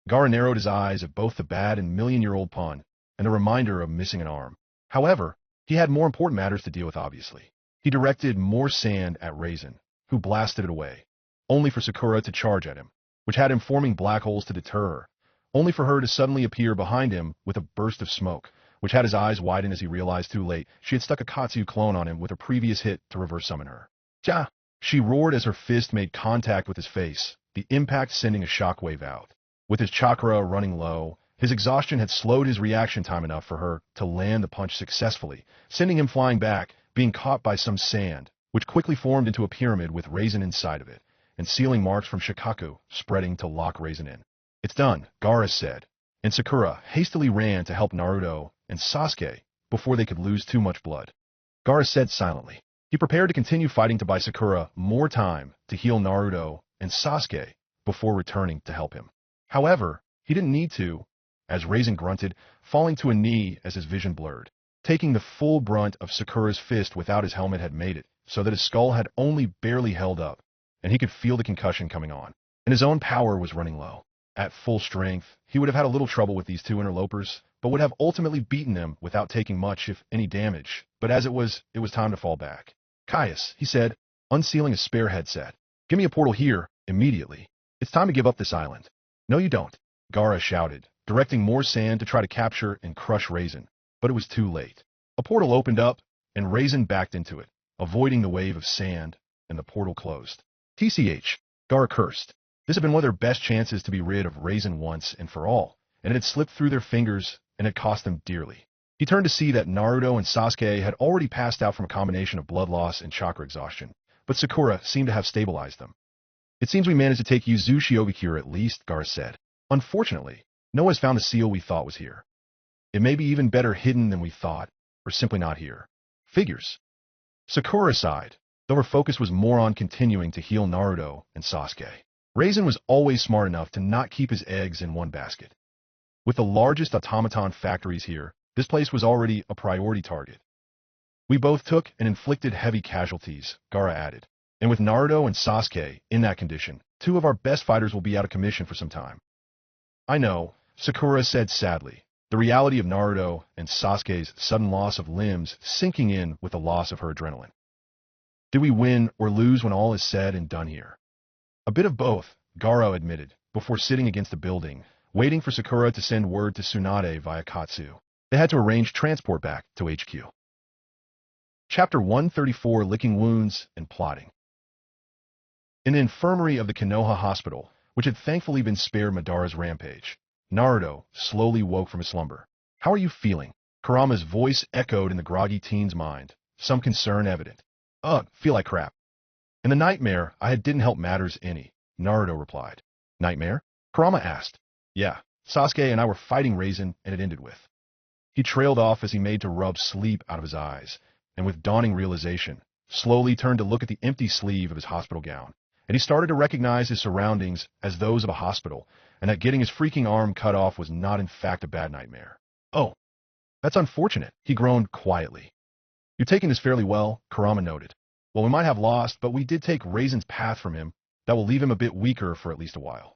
Gaara narrowed his eyes at both the bad and million-year-old pun, and the reminder of missing an arm. However, he had more important matters to deal with, obviously. He directed more sand at Raisin, who blasted it away, only for Sakura to charge at him, which had him forming black holes to deter her, only for her to suddenly appear behind him with a burst of smoke, which had his eyes widen as he realized too late she had stuck a Katsu clone on him with a previous hit to reverse summon her. Ja! She roared as her fist made contact with his face, the impact sending a shockwave out. With his chakra running low, his exhaustion had slowed his reaction time enough for her to land the punch successfully, sending him flying back, being caught by some sand, which quickly formed into a pyramid with Raisin inside of it, and sealing marks from Shikaku spreading to lock Raisin in. It's done, Gaara said, and Sakura hastily ran to help Naruto and Sasuke before they could lose too much blood. Gaara said silently. He prepared to continue fighting to buy Sakura more time to heal Naruto and Sasuke before returning to help him. However, he didn't need to, as Raisin grunted, falling to a knee as his vision blurred. Taking the full brunt of Sakura's fist without his helmet had made it, so that his skull had only barely held up, and he could feel the concussion coming on, and his own power was running low. At full strength, he would have had a little trouble with these two interlopers, but would have ultimately beaten them without taking much, if any, damage. But as it was time to fall back. Caius, he said, unsealing a spare headset. Give me a portal here, immediately. It's time to give up this island. No you don't, Gaara shouted, directing more sand to try to capture and crush Raisin. But it was too late. A portal opened up, and Raisin backed into it, avoiding the wave of sand, and the portal closed. TCH, Gaara cursed. This had been one of their best chances to be rid of Raisin once and for all, and it had slipped through their fingers, and had cost them dearly. He turned to see that Naruto and Sasuke had already passed out from a combination of blood loss and chakra exhaustion, but Sakura seemed to have stabilized them. It seems we managed to take Yuzushi over here at least, Gaara said. Unfortunately, no one's found the seal we thought was here. It may be even better hidden than we thought, or simply not here. Figures. Sakura sighed, though her focus was more on continuing to heal Naruto and Sasuke. Raisin was always smart enough to not keep his eggs in one basket. With the largest automaton factories here, this place was already a priority target. We both took and inflicted heavy casualties, Gaara added. And with Naruto and Sasuke in that condition, two of our best fighters will be out of commission for some time. I know, Sakura said sadly, the reality of Naruto and Sasuke's sudden loss of limbs sinking in with the loss of her adrenaline. Did we win or lose when all is said and done here? A bit of both, Gaara admitted, before sitting against the building, waiting for Sakura to send word to Tsunade via Katsu. They had to arrange transport back to HQ. Chapter 134, Licking Wounds and Plotting. In the infirmary of the Konoha Hospital, which had thankfully been spared Madara's rampage, Naruto slowly woke from his slumber. How are you feeling? Kurama's voice echoed in the groggy teen's mind, some concern evident. Ugh, feel like crap. In the nightmare, I didn't help matters any, Naruto replied. Nightmare? Kurama asked. Yeah, Sasuke and I were fighting Raisin, and it ended with. He trailed off as he made to rub sleep out of his eyes, and with dawning realization, slowly turned to look at the empty sleeve of his hospital gown, and he started to recognize his surroundings as those of a hospital, and that getting his freaking arm cut off was not in fact a bad nightmare. Oh, that's unfortunate, he groaned quietly. You're taking this fairly well, Kurama noted. Well, we might have lost, but we did take Raisin's path from him. That will leave him a bit weaker for at least a while.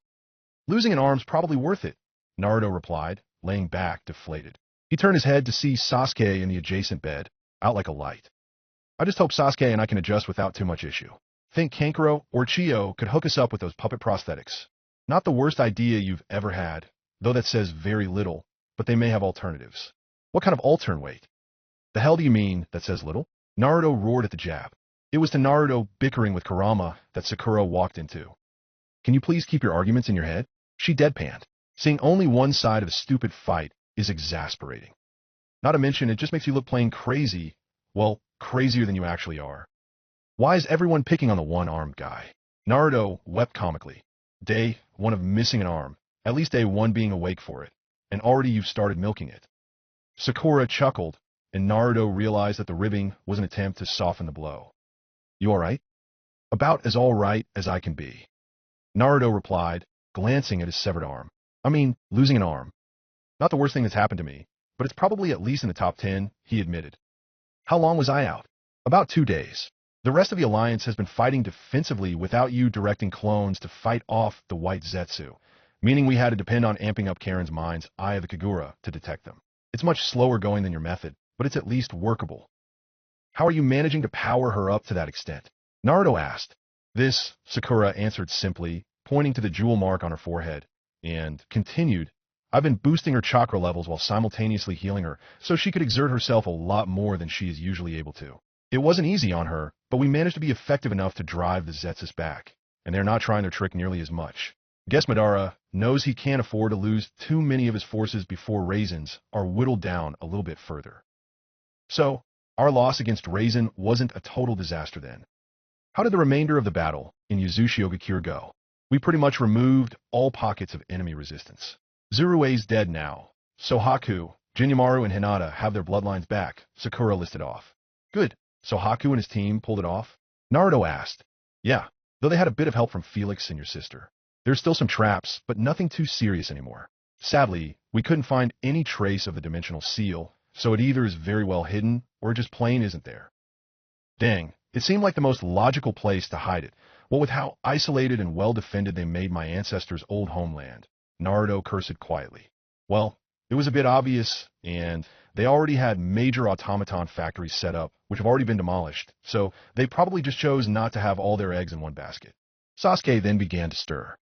Losing an arm's probably worth it, Naruto replied, laying back deflated. He turned his head to see Sasuke in the adjacent bed, out like a light. I just hope Sasuke and I can adjust without too much issue. Think Kankuro or Chiyo could hook us up with those puppet prosthetics. Not the worst idea you've ever had, though that says very little, but they may have alternatives. What kind of altern weight? The hell do you mean, that says little? Naruto roared at the jab. It was to Naruto bickering with Kurama that Sakura walked into. Can you please keep your arguments in your head? She deadpanned. Seeing only one side of a stupid fight is exasperating. Not to mention, it just makes you look plain crazy. Well, crazier than you actually are. Why is everyone picking on the one-armed guy? Naruto wept comically. Day 1 of missing an arm, at least day 1 being awake for it, and already you've started milking it. Sakura chuckled, and Naruto realized that the ribbing was an attempt to soften the blow. You alright? About as alright as I can be, Naruto replied, glancing at his severed arm. I mean, losing an arm. Not the worst thing that's happened to me, but it's probably at least in the top 10, he admitted. How long was I out? About 2 days. The rest of the Alliance has been fighting defensively without you directing clones to fight off the White Zetsu, meaning we had to depend on amping up Karen's mind's Eye of the Kagura to detect them. It's much slower going than your method, but it's at least workable. How are you managing to power her up to that extent? Naruto asked. This, Sakura answered simply, pointing to the jewel mark on her forehead, and continued, I've been boosting her chakra levels while simultaneously healing her, so she could exert herself a lot more than she is usually able to. It wasn't easy on her, but we managed to be effective enough to drive the Zetsus back, and they're not trying their trick nearly as much. Guess Madara knows he can't afford to lose too many of his forces before Raisins are whittled down a little bit further. So, our loss against Raisin wasn't a total disaster then. How did the remainder of the battle in Uzushiogakure go? We pretty much removed all pockets of enemy resistance. Zurue's dead now, so Haku, Jinyomaru, and Hinata have their bloodlines back, Sakura listed off. Good, so Haku and his team pulled it off? Naruto asked. Yeah, though they had a bit of help from Felix and your sister. There's still some traps, but nothing too serious anymore. Sadly, we couldn't find any trace of the dimensional seal, so it either is very well hidden or it just plain isn't there. Dang, it seemed like the most logical place to hide it, what with how isolated and well defended they made my ancestors' old homeland. Naruto cursed quietly. Well, it was a bit obvious, and they already had major automaton factories set up, which have already been demolished, so they probably just chose not to have all their eggs in one basket. Sasuke then began to stir.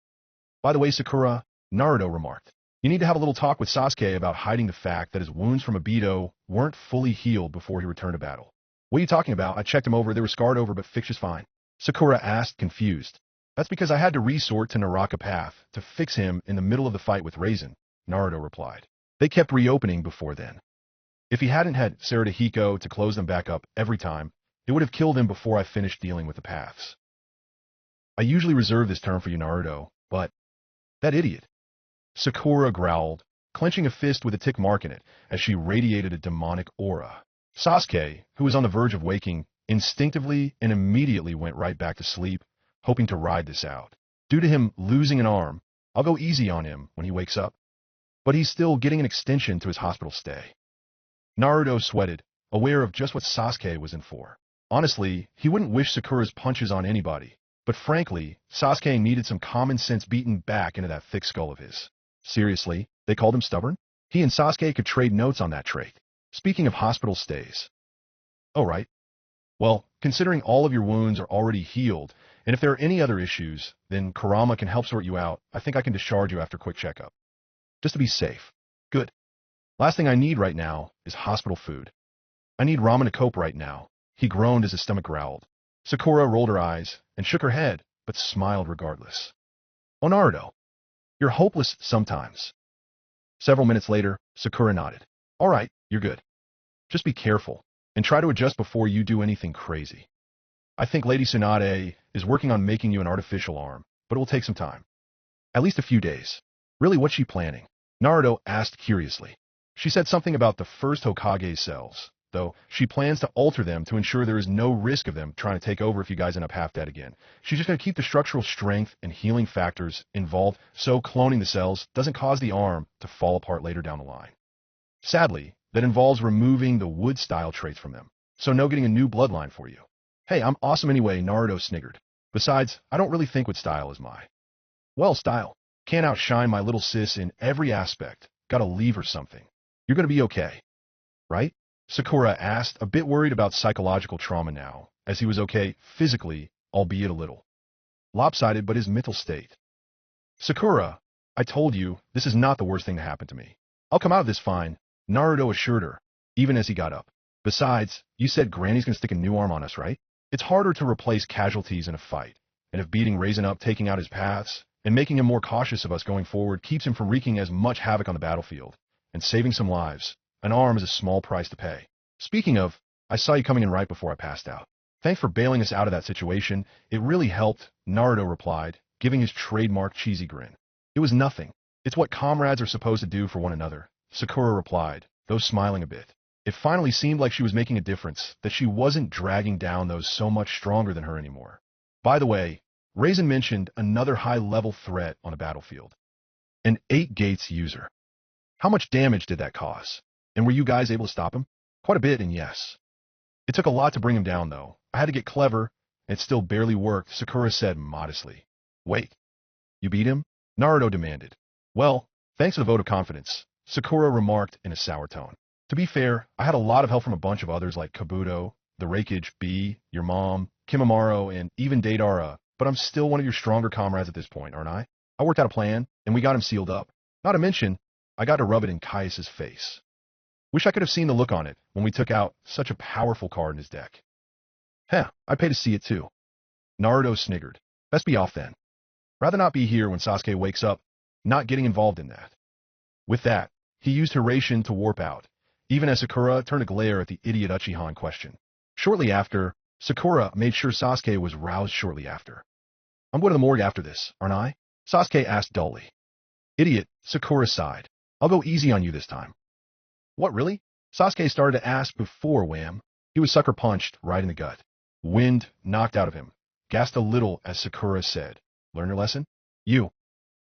By the way, Sakura, Naruto remarked, you need to have a little talk with Sasuke about hiding the fact that his wounds from Obito weren't fully healed before he returned to battle. What are you talking about? I checked him over, they were scarred over, but fixed just fine. Sakura asked, confused. That's because I had to resort to Naraka Path to fix him in the middle of the fight with Raisin, Naruto replied. They kept reopening before then. If he hadn't had Sarada to close them back up every time, it would have killed him before I finished dealing with the paths. I usually reserve this term for you, Naruto, but that idiot. Sakura growled, clenching a fist with a tick mark in it as she radiated a demonic aura. Sasuke, who was on the verge of waking, instinctively and immediately went right back to sleep, hoping to ride this out. Due to him losing an arm, I'll go easy on him when he wakes up. But he's still getting an extension to his hospital stay. Naruto sweated, aware of just what Sasuke was in for. Honestly, he wouldn't wish Sakura's punches on anybody, but frankly, Sasuke needed some common sense beaten back into that thick skull of his. Seriously, they called him stubborn? He and Sasuke could trade notes on that trait. Speaking of hospital stays. Oh, right. Well, considering all of your wounds are already healed, and if there are any other issues, then Kurama can help sort you out. I think I can discharge you after a quick checkup. Just to be safe. Good. Last thing I need right now is hospital food. I need ramen to cope right now. He groaned as his stomach growled. Sakura rolled her eyes and shook her head, but smiled regardless. Oh, Naruto, you're hopeless sometimes. Several minutes later, Sakura nodded. All right, you're good. Just be careful, and try to adjust before you do anything crazy. I think Lady Tsunade is working on making you an artificial arm, but it will take some time. At least a few days. Really, what's she planning? Naruto asked curiously. She said something about the first Hokage's cells, though she plans to alter them to ensure there is no risk of them trying to take over if you guys end up half dead again. She's just going to keep the structural strength and healing factors involved so cloning the cells doesn't cause the arm to fall apart later down the line. Sadly, that involves removing the wood-style traits from them, so no getting a new bloodline for you. Hey, I'm awesome anyway, Naruto sniggered. Besides, I don't really think wood style is my. Well, style. Can't outshine my little sis in every aspect. Gotta leave her something. You're gonna be okay. Right? Sakura asked, a bit worried about psychological trauma now, as he was okay physically, albeit a little lopsided, but his mental state. Sakura, I told you, this is not the worst thing to happen to me. I'll come out of this fine, Naruto assured her, even as he got up. Besides, you said Granny's gonna stick a new arm on us, right? It's harder to replace casualties in a fight, and if beating Raisin up, taking out his paths, and making him more cautious of us going forward keeps him from wreaking as much havoc on the battlefield, and saving some lives, an arm is a small price to pay. Speaking of, I saw you coming in right before I passed out. Thanks for bailing us out of that situation. It really helped, Naruto replied, giving his trademark cheesy grin. It was nothing. It's what comrades are supposed to do for one another, Sakura replied, though smiling a bit. It finally seemed like she was making a difference, that she wasn't dragging down those so much stronger than her anymore. By the way, Raisin mentioned another high-level threat on a battlefield. An 8 Gates user. How much damage did that cause? And were you guys able to stop him? Quite a bit, and yes. It took a lot to bring him down, though. I had to get clever, and it still barely worked, Sakura said modestly. Wait, you beat him? Naruto demanded. Well, thanks to the vote of confidence, Sakura remarked in a sour tone. To be fair, I had a lot of help from a bunch of others like Kabuto, the Raikage, B, your mom, Kimimaro, and even Deidara, but I'm still one of your stronger comrades at this point, aren't I? I worked out a plan, and we got him sealed up. Not to mention, I got to rub it in Caius's face. Wish I could have seen the look on it when we took out such a powerful card in his deck. Heh, I'd pay to see it too. Naruto sniggered. Best be off then. Rather not be here when Sasuke wakes up, not getting involved in that. With that, he used Hiraishin to warp out, even as Sakura turned a glare at the idiot Uchiha in question. Shortly after, Sakura made sure Sasuke was roused shortly after. I'm going to the morgue after this, aren't I? Sasuke asked dully. Idiot, Sakura sighed. I'll go easy on you this time. What, really? Sasuke started to ask before wham. He was sucker punched right in the gut. Wind knocked out of him. Gasped a little as Sakura said, Learn your lesson? You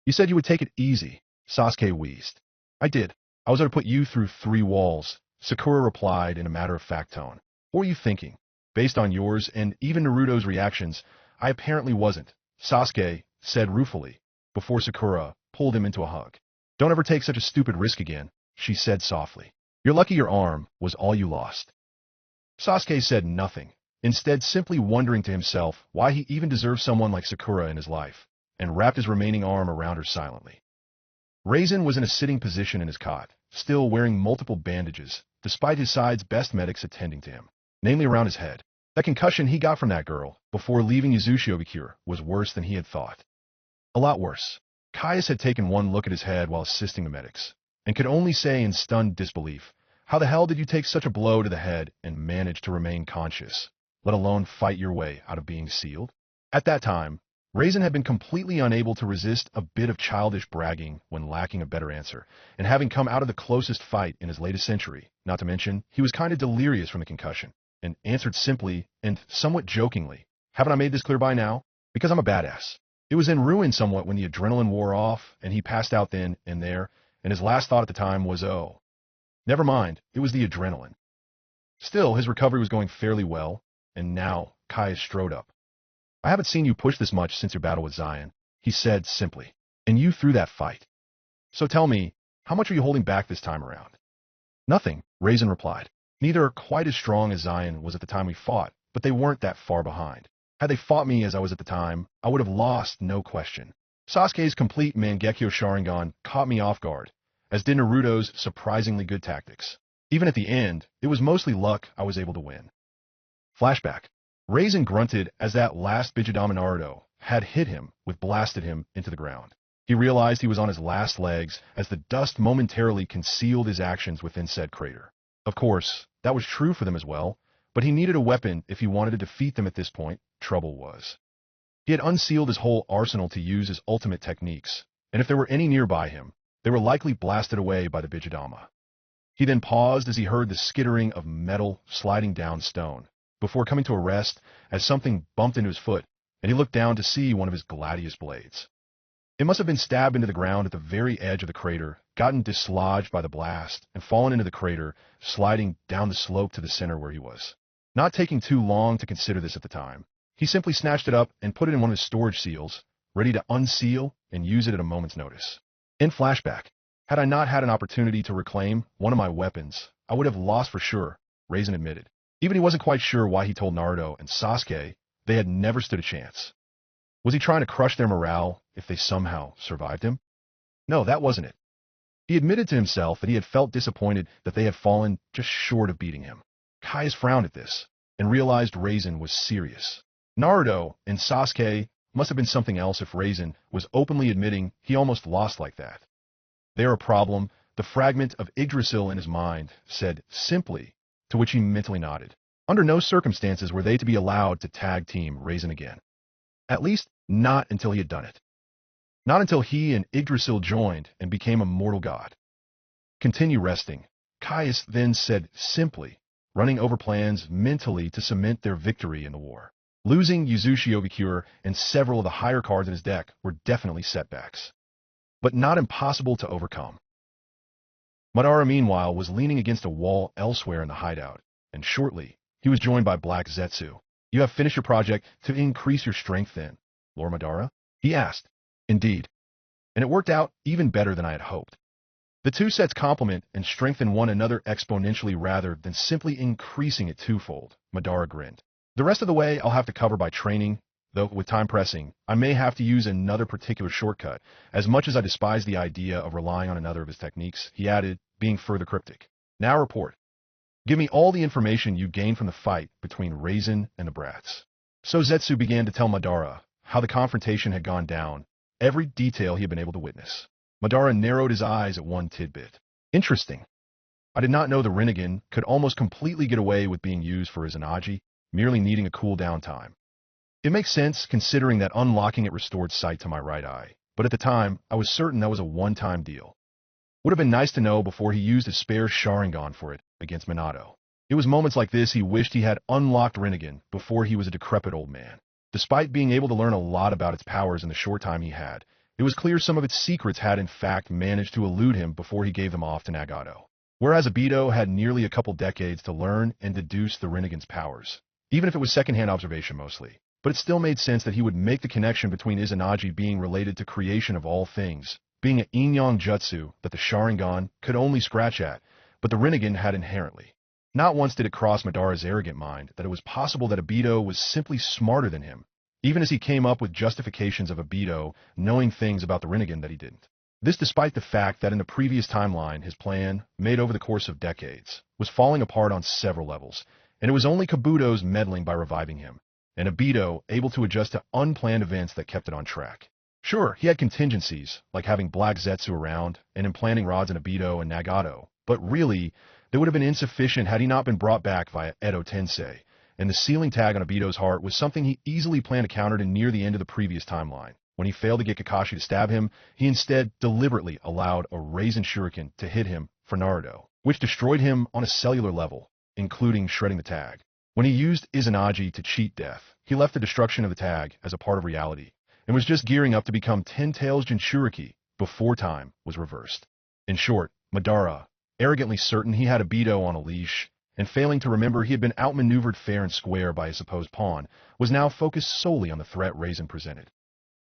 said you would take it easy, Sasuke wheezed. I did. I was going to put you through 3 walls, Sakura replied in a matter-of-fact tone. What were you thinking? Based on yours and even Naruto's reactions, I apparently wasn't, Sasuke said ruefully, before Sakura pulled him into a hug. Don't ever take such a stupid risk again, she said softly. You're lucky your arm was all you lost. Sasuke said nothing, instead simply wondering to himself why he even deserved someone like Sakura in his life, and wrapped his remaining arm around her silently. Raisin was in a sitting position in his cot, still wearing multiple bandages, despite his side's best medics attending to him, namely around his head. That concussion he got from that girl before leaving Uzushiobikure was worse than he had thought. A lot worse. Caius had taken one look at his head while assisting the medics, and could only say in stunned disbelief, how the hell did you take such a blow to the head and manage to remain conscious, let alone fight your way out of being sealed? At that time, Raisin had been completely unable to resist a bit of childish bragging when lacking a better answer, and having come out of the closest fight in his latest century, not to mention, he was kind of delirious from the concussion, and answered simply and somewhat jokingly, haven't I made this clear by now? Because I'm a badass. It was in ruin somewhat when the adrenaline wore off, and he passed out then and there, and his last thought at the time was, oh. Never mind, it was the adrenaline. Still, his recovery was going fairly well, and now Caius strode up. I haven't seen you push this much since your battle with Zion, he said simply, and you threw that fight. So tell me, how much are you holding back this time around? Nothing, Raisin replied. Neither are quite as strong as Zion was at the time we fought, but they weren't that far behind. Had they fought me as I was at the time, I would have lost, no question. Sasuke's complete Mangekyo Sharingan caught me off guard, as did Naruto's surprisingly good tactics. Even at the end, it was mostly luck I was able to win. Flashback. Raisin grunted as that last Bijidama Naruto had hit him with blasted him into the ground. He realized he was on his last legs as the dust momentarily concealed his actions within said crater. Of course, that was true for them as well, but he needed a weapon if he wanted to defeat them at this point. Trouble was, he had unsealed his whole arsenal to use his ultimate techniques, and if there were any nearby him, they were likely blasted away by the Bijidama. He then paused as he heard the skittering of metal sliding down stone, before coming to a rest as something bumped into his foot, and he looked down to see one of his gladius blades. It must have been stabbed into the ground at the very edge of the crater, gotten dislodged by the blast, and fallen into the crater, sliding down the slope to the center where he was. Not taking too long to consider this at the time, he simply snatched it up and put it in one of his storage seals, ready to unseal and use it at a moment's notice. In flashback, had I not had an opportunity to reclaim one of my weapons, I would have lost for sure, Raisin admitted. Even he wasn't quite sure why he told Naruto and Sasuke they had never stood a chance. Was he trying to crush their morale if they somehow survived him? No, that wasn't it. He admitted to himself that he had felt disappointed that they had fallen just short of beating him. Caius frowned at this and realized Raisin was serious. Naruto and Sasuke must have been something else if Raisin was openly admitting he almost lost like that. They're a problem, the fragment of Yggdrasil in his mind said simply, to which he mentally nodded. Under no circumstances were they to be allowed to tag team Raisin again. At least, not until he had done it. Not until he and Yggdrasil joined and became a mortal god. Continue resting, Caius then said simply, running over plans mentally to cement their victory in the war. Losing Uzushiobikure and several of the higher cards in his deck were definitely setbacks, but not impossible to overcome. Madara, meanwhile, was leaning against a wall elsewhere in the hideout, and shortly, he was joined by Black Zetsu. You have finished your project to increase your strength then, Lord Madara? He asked. Indeed. And it worked out even better than I had hoped. The two sets complement and strengthen one another exponentially rather than simply increasing it twofold, Madara grinned. The rest of the way I'll have to cover by training, though with time pressing, I may have to use another particular shortcut. As much as I despise the idea of relying on another of his techniques, he added, being further cryptic. Now report. Give me all the information you gained from the fight between Raisin and the brats. So Zetsu began to tell Madara how the confrontation had gone down, every detail he had been able to witness. Madara narrowed his eyes at one tidbit. Interesting. I did not know the Rinnegan could almost completely get away with being used for Izanagi, merely needing a cool-down time. It makes sense considering that unlocking it restored sight to my right eye, but at the time, I was certain that was a one-time deal. Would have been nice to know before he used his spare Sharingan for it against Minato. It was moments like this he wished he had unlocked Rinnegan before he was a decrepit old man. Despite being able to learn a lot about its powers in the short time he had, it was clear some of its secrets had in fact managed to elude him before he gave them off to Nagato. Whereas Obito had nearly a couple decades to learn and deduce the Rinnegan's powers, even if it was secondhand observation mostly. But it still made sense that he would make the connection between Izanagi being related to creation of all things, being an Yin-Yang jutsu that the Sharingan could only scratch at, but the Rinnegan had inherently. Not once did it cross Madara's arrogant mind that it was possible that Obito was simply smarter than him, even as he came up with justifications of Obito knowing things about the Rinnegan that he didn't. This despite the fact that in the previous timeline his plan, made over the course of decades, was falling apart on several levels, and it was only Kabuto's meddling by reviving him, and Obito able to adjust to unplanned events that kept it on track. Sure, he had contingencies, like having Black Zetsu around and implanting rods in Obito and Nagato, but really, they would have been insufficient had he not been brought back via Edo Tensei, and the sealing tag on Obito's heart was something he easily planned to counter near the end of the previous timeline. When he failed to get Kakashi to stab him, he instead deliberately allowed a Raisin Shuriken to hit him for Naruto, which destroyed him on a cellular level, including shredding the tag. When he used Izanagi to cheat death, he left the destruction of the tag as a part of reality, and was just gearing up to become Ten Tails Jinchuriki before time was reversed. In short, Madara, arrogantly certain he had Obito on a leash, and failing to remember he had been outmaneuvered fair and square by his supposed pawn, was now focused solely on the threat Raisin presented,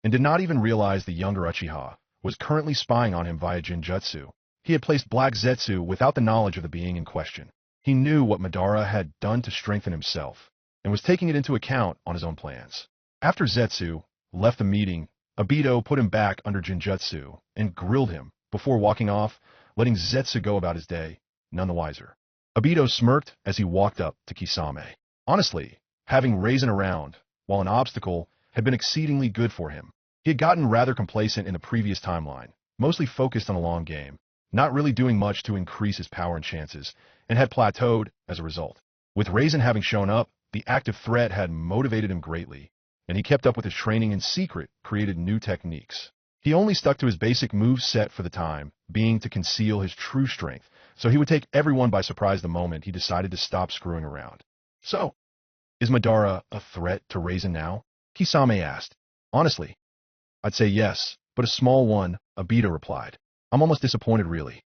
and did not even realize the younger Uchiha was currently spying on him via Jinjutsu. He had placed Black Zetsu without the knowledge of the being in question. He knew what Madara had done to strengthen himself, and was taking it into account on his own plans. After Zetsu left the meeting, Obito put him back under Jinjutsu and grilled him before walking off, letting Zetsu go about his day, none the wiser. Obito smirked as he walked up to Kisame. Honestly, having Raisin around, while an obstacle, had been exceedingly good for him. He had gotten rather complacent in the previous timeline, mostly focused on the long game, not really doing much to increase his power and chances, and had plateaued as a result. With Raisin having shown up, the active threat had motivated him greatly, and he kept up with his training in secret, created new techniques. He only stuck to his basic move set for the time, being to conceal his true strength, so he would take everyone by surprise the moment he decided to stop screwing around. So, is Madara a threat to Raisin now? Kisame asked. Honestly, I'd say yes, but a small one, Obito replied. I'm almost disappointed really.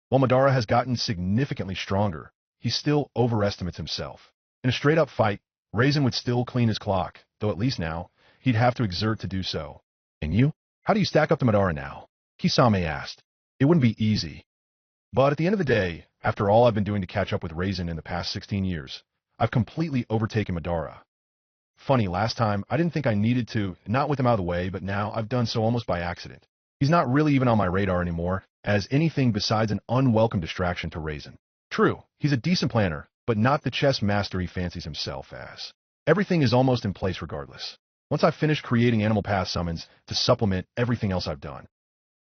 While Madara has gotten significantly stronger, he still overestimates himself. In a straight-up fight, Raisin would still clean his clock, though at least now, he'd have to exert to do so. And you? How do you stack up to Madara now? Kisame asked. It wouldn't be easy. But at the end of the day, after all I've been doing to catch up with Raisin in the past 16 years, I've completely overtaken Madara. Funny, last time, I didn't think I needed to, not with him out of the way, but now I've done so almost by accident. He's not really even on my radar anymore, as anything besides an unwelcome distraction to Raisin. True, he's a decent planner, but not the chess master he fancies himself as. Everything is almost in place regardless. Once I've finished creating Animal Pass summons to supplement everything else I've done,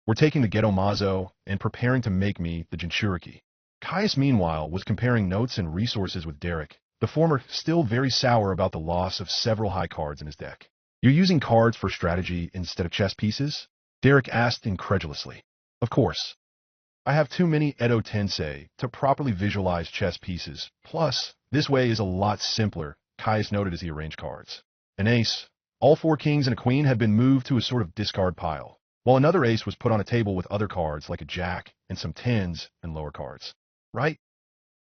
we're taking the Geto Mazo and preparing to make me the Jinchuriki. Caius, meanwhile, was comparing notes and resources with Derek, the former still very sour about the loss of several high cards in his deck. You're using cards for strategy instead of chess pieces? Derek asked incredulously. Of course. I have too many Edo Tensei to properly visualize chess pieces. Plus, this way is a lot simpler, Caius noted as he arranged cards. An ace, all 4 kings and a queen had been moved to a sort of discard pile, while another ace was put on a table with other cards like a jack and some tens and lower cards. Right?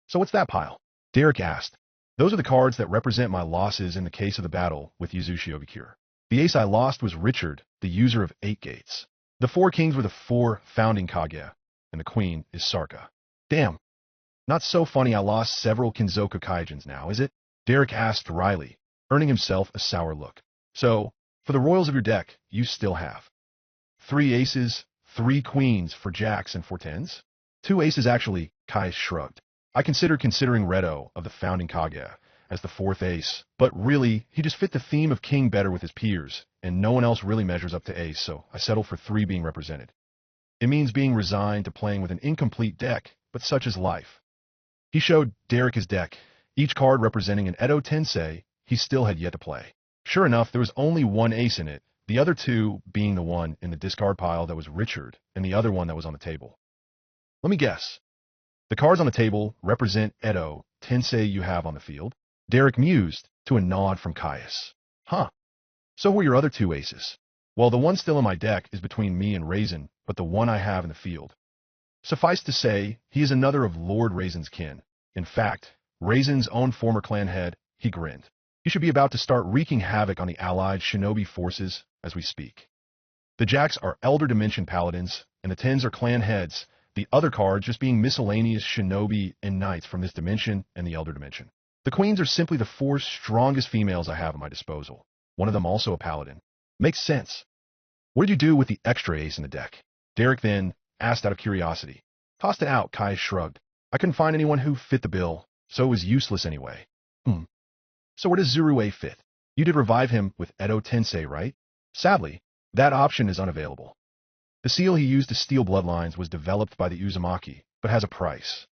So what's that pile? Derek asked. Those are the cards that represent my losses in the case of the battle with Yuzushin Obikure. The ace I lost was Richard, the user of 8 gates. The 4 kings were the 4 founding Kage, and the queen is Sarka. Damn. Not so funny I lost several Kinzoku Kaijins now, is it? Derek asked wryly, earning himself a sour look. So, for the royals of your deck, you still have 3 aces, 3 queens for jacks and 4 tens? 2 aces actually, Caius shrugged. I considering Redo of the founding Kage as the fourth ace, but really, he just fit the theme of king better with his peers, and no one else really measures up to ace, so I settled for 3 being represented. It means being resigned to playing with an incomplete deck, but such is life. He showed Derek his deck, each card representing an Edo Tensei he still had yet to play. Sure enough, there was only one ace in it, the other 2 being the one in the discard pile that was Richard, and the other one that was on the table. Let me guess. The cards on the table represent Edo Tensei you have on the field. Derek mused to a nod from Caius. Huh. So were your other 2 aces. Well, the one still in my deck is between me and Raisin, but the one I have in the field. Suffice to say, he is another of Lord Raisin's kin. In fact, Raisin's own former clan head, he grinned. He should be about to start wreaking havoc on the allied shinobi forces as we speak. The jacks are Elder Dimension paladins, and the 10s are clan heads, the other cards just being miscellaneous shinobi and knights from this dimension and the Elder Dimension. The queens are simply the 4 strongest females I have at my disposal. One of them also a paladin. Makes sense. What did you do with the extra ace in the deck? Derek then asked out of curiosity. Tossed it out, Kai shrugged. I couldn't find anyone who fit the bill, so it was useless anyway. So where does Zurue fit? You did revive him with Edo Tensei, right? Sadly, that option is unavailable. The seal he used to steal bloodlines was developed by the Uzumaki, but has a price.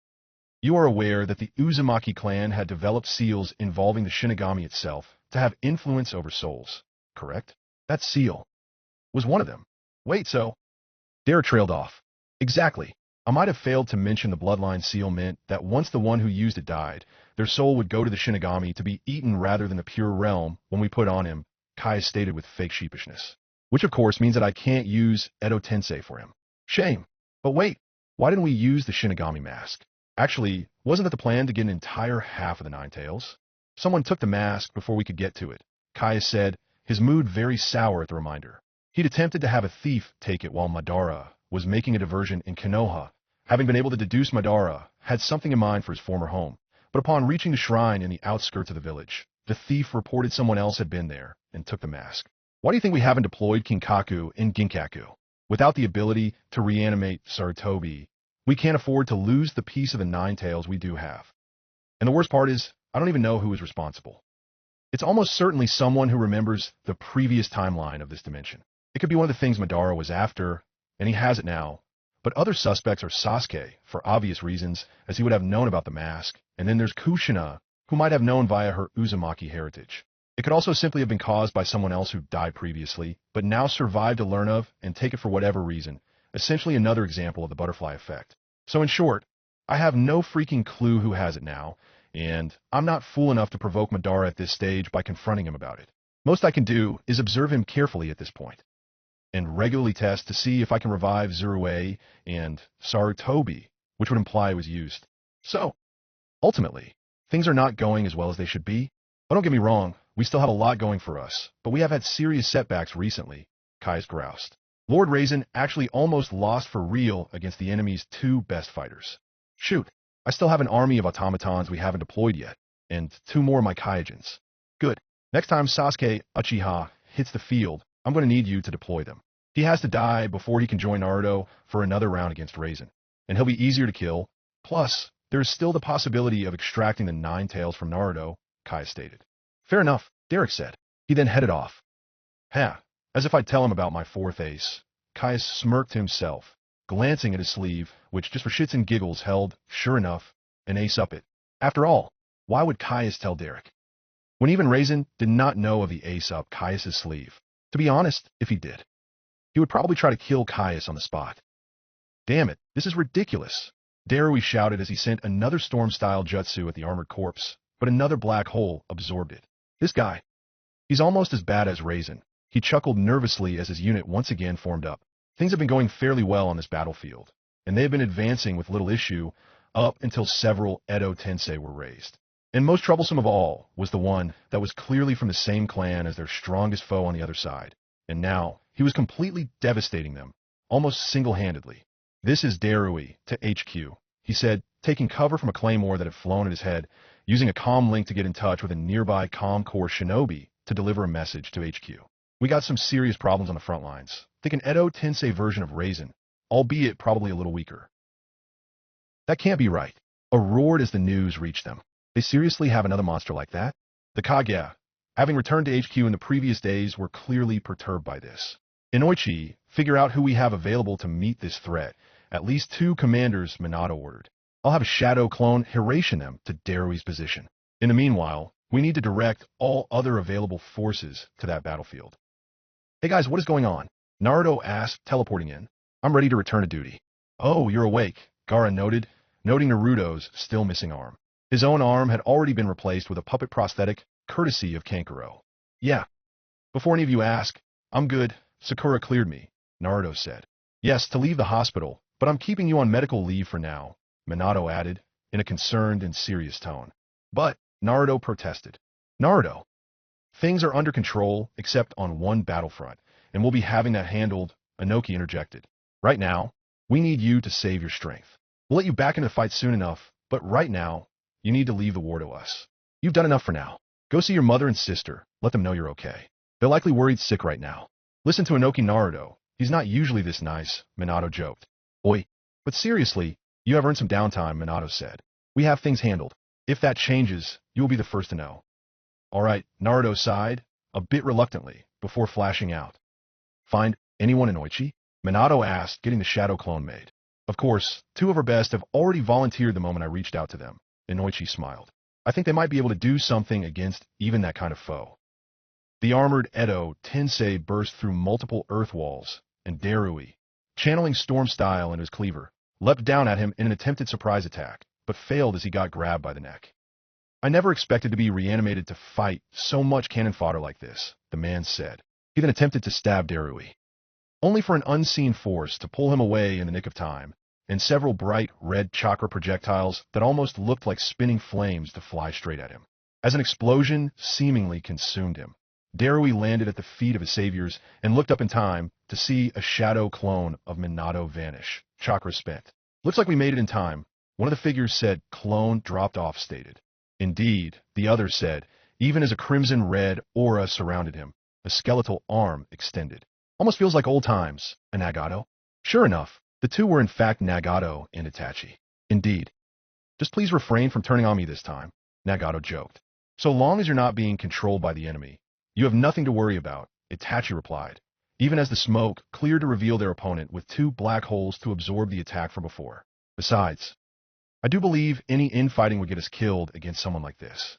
You are aware that the Uzumaki clan had developed seals involving the Shinigami itself to have influence over souls, correct? That seal was one of them. Wait, so? Derek trailed off. Exactly. I might have failed to mention the bloodline seal meant that once the one who used it died, their soul would go to the Shinigami to be eaten rather than the pure realm when we put on him, Kai stated with fake sheepishness. Which of course means that I can't use Edo Tensei for him. Shame. But wait, why didn't we use the Shinigami mask? Actually, wasn't it the plan to get an entire half of the 9 tails? Someone took the mask before we could get to it, Kai said, his mood very sour at the reminder. He'd attempted to have a thief take it while Madara was making a diversion in Konoha. Having been able to deduce Madara had something in mind for his former home, but upon reaching the shrine in the outskirts of the village, the thief reported someone else had been there and took the mask. Why do you think we haven't deployed Kinkaku in Ginkaku? Without the ability to reanimate Sarutobi, we can't afford to lose the piece of the 9 tails we do have. And the worst part is, I don't even know who is responsible. It's almost certainly someone who remembers the previous timeline of this dimension. It could be one of the things Madara was after, and he has it now. But other suspects are Sasuke, for obvious reasons, as he would have known about the mask, and then there's Kushina, who might have known via her Uzumaki heritage. It could also simply have been caused by someone else who died previously, but now survived to learn of and take it for whatever reason, essentially another example of the butterfly effect. So in short, I have no freaking clue who has it now, and I'm not fool enough to provoke Madara at this stage by confronting him about it. Most I can do is observe him carefully at this point, and regularly test to see if I can revive Zurue and Sarutobi, which would imply it was used. So, ultimately, things are not going as well as they should be. But don't get me wrong, we still have a lot going for us, but we have had serious setbacks recently, Kai's groused. Lord Raisin actually almost lost for real against the enemy's 2 best fighters. Shoot, I still have an army of automatons we haven't deployed yet, and 2 more of my Kaijins. Good. Next time Sasuke Uchiha hits the field, I'm going to need you to deploy them. He has to die before he can join Naruto for another round against Raisin, and he'll be easier to kill. Plus, there is still the possibility of extracting the 9 tails from Naruto, Kai stated. Fair enough, Derek said. He then headed off. As if I'd tell him about my 4th ace. Kai smirked to himself, glancing at his sleeve, which just for shits and giggles held, sure enough, an ace up it. After all, why would Caius tell Derek? When even Raisin did not know of the ace up Caius' sleeve. To be honest, if he did, he would probably try to kill Caius on the spot. Damn it, this is ridiculous. Darui shouted as he sent another storm-style jutsu at the armored corpse, but another black hole absorbed it. This guy, he's almost as bad as Raisin. He chuckled nervously as his unit once again formed up. Things have been going fairly well on this battlefield, and they have been advancing with little issue up until several Edo Tensei were raised. And most troublesome of all was the one that was clearly from the same clan as their strongest foe on the other side. And now, he was completely devastating them, almost single-handedly. This is Darui to HQ, he said, taking cover from a claymore that had flown at his head, using a comm link to get in touch with a nearby comm core shinobi to deliver a message to HQ. We got some serious problems on the front lines. Think an Edo Tensei version of Raisin, albeit probably a little weaker. That can't be right. roared as the news reached them. They seriously have another monster like that? The Kage, having returned to HQ in the previous days, were clearly perturbed by this. Inoichi, figure out who we have available to meet this threat. At least 2 commanders, Minato ordered. I'll have a shadow clone Hiraition them to Darui's position. In the meanwhile, we need to direct all other available forces to that battlefield. Hey guys, what is going on? Naruto asked, teleporting in. I'm ready to return to duty. Oh, you're awake, Gaara noted, noting Naruto's still missing arm. His own arm had already been replaced with a puppet prosthetic, courtesy of Kankuro. Yeah. Before any of you ask, I'm good. Sakura cleared me, Naruto said. Yes, to leave the hospital, but I'm keeping you on medical leave for now, Minato added, in a concerned and serious tone. But, Naruto protested. Naruto, things are under control except on one battlefront, and we'll be having that handled, Inoki interjected. Right now, we need you to save your strength. We'll let you back into the fight soon enough, but right now, you need to leave the war to us. You've done enough for now. Go see your mother and sister, let them know you're okay. They're likely worried sick right now. Listen to Inoki Naruto, he's not usually this nice, Minato joked. Oi, but seriously, you have earned some downtime, Minato said. We have things handled. If that changes, you will be the first to know. Alright, Naruto sighed, a bit reluctantly, before flashing out. Find anyone in Inoichi? Minato asked, getting the shadow clone made. Of course, 2 of our best have already volunteered the moment I reached out to them. Inoichi smiled. I think they might be able to do something against even that kind of foe. The armored Edo Tensei burst through multiple earth walls, and Darui, channeling storm style into his cleaver, leapt down at him in an attempted surprise attack, but failed as he got grabbed by the neck. I never expected to be reanimated to fight so much cannon fodder like this, the man said. He then attempted to stab Darui, only for an unseen force to pull him away in the nick of time, and several bright red chakra projectiles that almost looked like spinning flames to fly straight at him. As an explosion seemingly consumed him, Darui landed at the feet of his saviors and looked up in time to see a shadow clone of Minato vanish, chakra spent. Looks like we made it in time. One of the figures said, clone dropped off stated. Indeed, the other said, even as a crimson-red aura surrounded him, a skeletal arm extended. Almost feels like old times, a Nagato. Sure enough, the 2 were in fact Nagato and Itachi. Indeed. Just please refrain from turning on me this time, Nagato joked. So long as you're not being controlled by the enemy, you have nothing to worry about, Itachi replied, even as the smoke cleared to reveal their opponent with 2 black holes to absorb the attack from before. Besides, I do believe any infighting would get us killed against someone like this.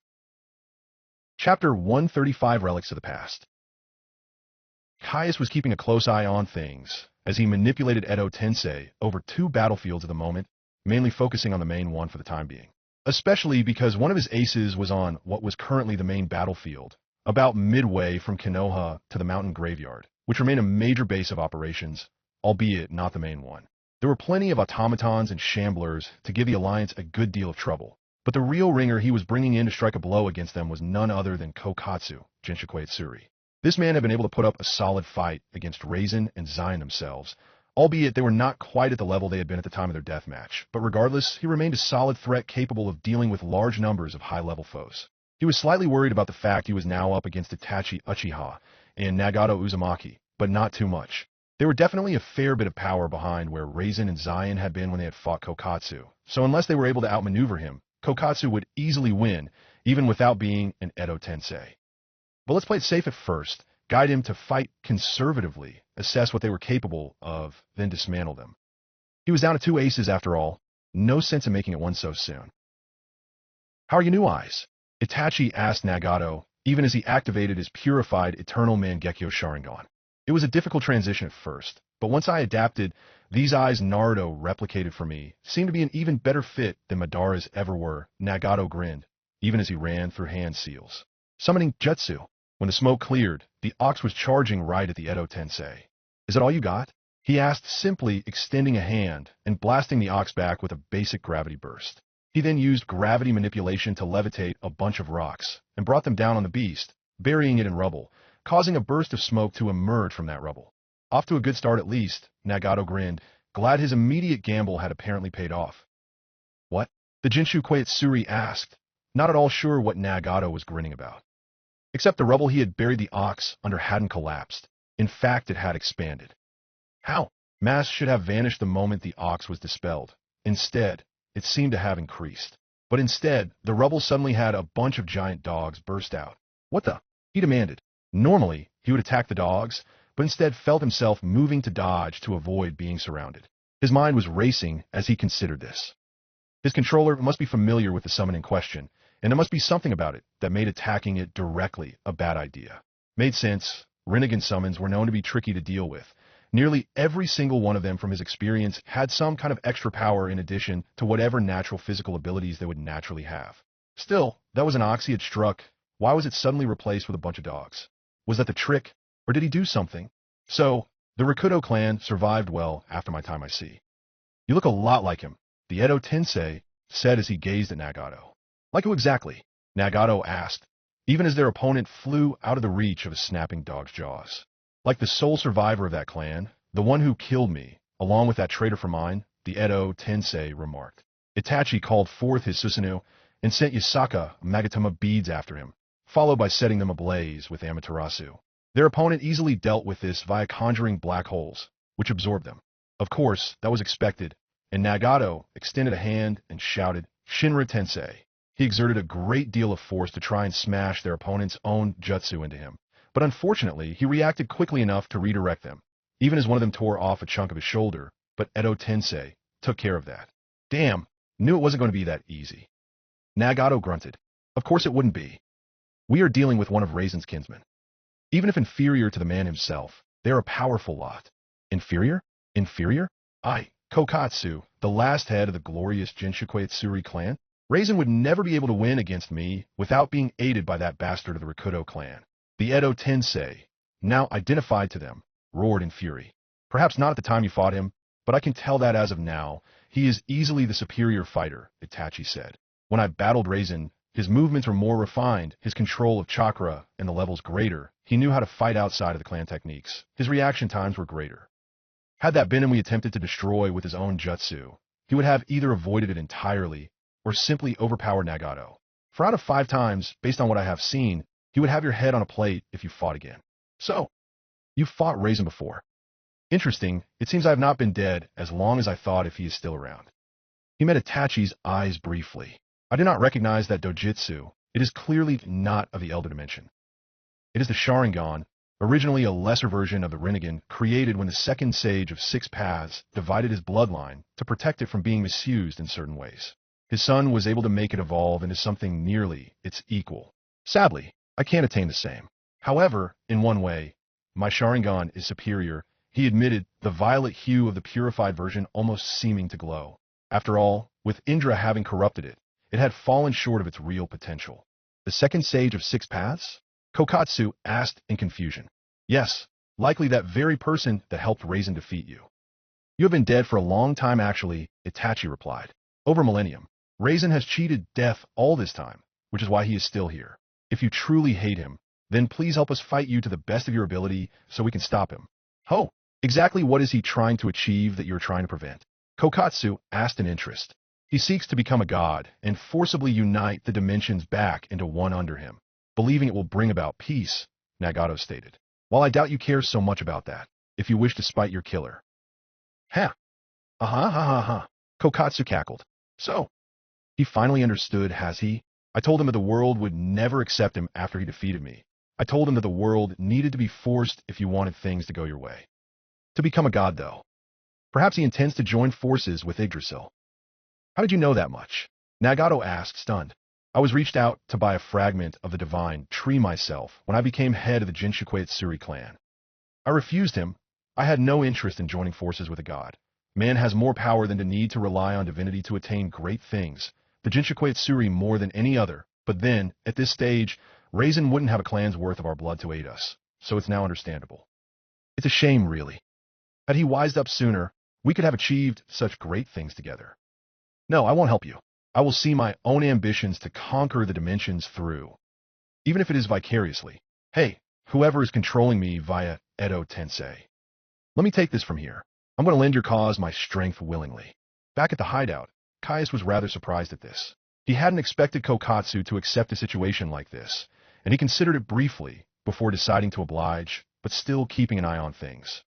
Chapter 135 Relics of the Past. Caius was keeping a close eye on things as he manipulated Edo Tensei over 2 battlefields at the moment, mainly focusing on the main one for the time being. Especially because one of his aces was on what was currently the main battlefield, about midway from Konoha to the mountain graveyard, which remained a major base of operations, albeit not the main one. There were plenty of automatons and shamblers to give the Alliance a good deal of trouble, but the real ringer he was bringing in to strike a blow against them was none other than Kokatsu, Jinchukui Tsuri. This man had been able to put up a solid fight against Raisin and Zion themselves, albeit they were not quite at the level they had been at the time of their death match, but regardless, he remained a solid threat capable of dealing with large numbers of high-level foes. He was slightly worried about the fact he was now up against Itachi Uchiha and Nagato Uzumaki, but not too much. They were definitely a fair bit of power behind where Raisin and Zion had been when they had fought Kokatsu, so unless they were able to outmaneuver him, Kokatsu would easily win, even without being an Edo Tensei. But let's play it safe at first, guide him to fight conservatively, assess what they were capable of, then dismantle them. He was down to 2 aces after all, no sense in making it one so soon. How are your new eyes? Itachi asked Nagato, even as he activated his purified Eternal Mangekyo Sharingan. It was a difficult transition at first, but once I adapted, these eyes Naruto replicated for me seemed to be an even better fit than Madara's ever were, Nagato grinned, even as he ran through hand seals. Summoning Jutsu. When the smoke cleared, the ox was charging right at the Edo Tensei. Is that all you got? He asked, simply extending a hand and blasting the ox back with a basic gravity burst. He then used gravity manipulation to levitate a bunch of rocks and brought them down on the beast, burying it in rubble, causing a burst of smoke to emerge from that rubble. Off to a good start at least, Nagato grinned, glad his immediate gamble had apparently paid off. What? The Jinchukui Tsuri asked, not at all sure what Nagato was grinning about. Except the rubble he had buried the ox under hadn't collapsed. In fact, it had expanded. How? Mass should have vanished the moment the ox was dispelled. Instead, it seemed to have increased. But instead, the rubble suddenly had a bunch of giant dogs burst out. What the? He demanded. Normally, he would attack the dogs, but instead felt himself moving to dodge to avoid being surrounded. His mind was racing as he considered this. His controller must be familiar with the summon in question, and there must be something about it that made attacking it directly a bad idea. Made sense. Rinnegan summons were known to be tricky to deal with. Nearly every single one of them from his experience had some kind of extra power in addition to whatever natural physical abilities they would naturally have. Still, that was an ox he had struck. Why was it suddenly replaced with a bunch of dogs? Was that the trick, or did he do something? So, the Rakuto clan survived well after my time I see. You look a lot like him, the Edo Tensei said as he gazed at Nagato. Like who exactly? Nagato asked, even as their opponent flew out of the reach of a snapping dog's jaws. Like the sole survivor of that clan, the one who killed me, along with that traitor for mine, the Edo Tensei remarked. Itachi called forth his Susanoo and sent Yasaka Magatama beads after him, followed by setting them ablaze with Amaterasu. Their opponent easily dealt with this via conjuring black holes, which absorbed them. Of course, that was expected, and Nagato extended a hand and shouted, Shinra Tensei. He exerted a great deal of force to try and smash their opponent's own jutsu into him, but unfortunately, he reacted quickly enough to redirect them, even as one of them tore off a chunk of his shoulder, but Edo Tensei took care of that. Damn, knew it wasn't going to be that easy. Nagato grunted. Of course it wouldn't be. We are dealing with one of Raisin's kinsmen. Even if inferior to the man himself, they are a powerful lot. Inferior? Inferior? Kokatsu, the last head of the glorious Jinchukui clan? Raisin would never be able to win against me without being aided by that bastard of the Rakuto clan. The Edo Tensei, now identified to them, roared in fury. Perhaps not at the time you fought him, but I can tell that as of now, he is easily the superior fighter, Itachi said. When I battled Raisin, his movements were more refined, his control of chakra and the levels greater. He knew how to fight outside of the clan techniques. His reaction times were greater. Had that been him we attempted to destroy with his own jutsu, he would have either avoided it entirely or simply overpowered Nagato. For out of 5 times, based on what I have seen, he would have your head on a plate if you fought again. So, you've fought Raisin before. Interesting, it seems I have not been dead as long as I thought if he is still around. He met Itachi's eyes briefly. I did not recognize that dojutsu. It is clearly not of the Elder Dimension. It is the Sharingan, originally a lesser version of the Rinnegan, created when the second sage of 6 paths divided his bloodline to protect it from being misused in certain ways. His son was able to make it evolve into something nearly its equal. Sadly, I can't attain the same. However, in one way, my Sharingan is superior. He admitted, the violet hue of the purified version almost seeming to glow. After all, with Indra having corrupted it, it had fallen short of its real potential. The second sage of 6 paths? Kokatsu asked in confusion. Yes, likely that very person that helped Raisin defeat you. You have been dead for a long time actually, Itachi replied. Over millennium. Raisin has cheated death all this time, which is why he is still here. If you truly hate him, then please help us fight you to the best of your ability so we can stop him. Oh, exactly what is he trying to achieve that you're trying to prevent? Kokatsu asked in interest. He seeks to become a god and forcibly unite the dimensions back into one under him, believing it will bring about peace, Nagato stated. While I doubt you care so much about that, if you wish to spite your killer. Ha! Kokatsu cackled. So, he finally understood, has he? I told him that the world would never accept him after he defeated me. I told him that the world needed to be forced if you wanted things to go your way. To become a god, though. Perhaps he intends to join forces with Yggdrasil. How did you know that much? Nagato asked, stunned. I was reached out to by a fragment of the divine tree myself when I became head of the Jinchukui clan. I refused him. I had no interest in joining forces with a god. Man has more power than to need to rely on divinity to attain great things. The Jinchukui more than any other, but then, at this stage, Raisin wouldn't have a clan's worth of our blood to aid us, so it's now understandable. It's a shame, really. Had he wised up sooner, we could have achieved such great things together. No, I won't help you. I will see my own ambitions to conquer the dimensions through, even if it is vicariously. Hey, whoever is controlling me via Edo Tensei. Let me take this from here. I'm going to lend your cause my strength willingly. Back at the hideout, Caius was rather surprised at this. He hadn't expected Kokatsu to accept a situation like this, and he considered it briefly before deciding to oblige, but still keeping an eye on things.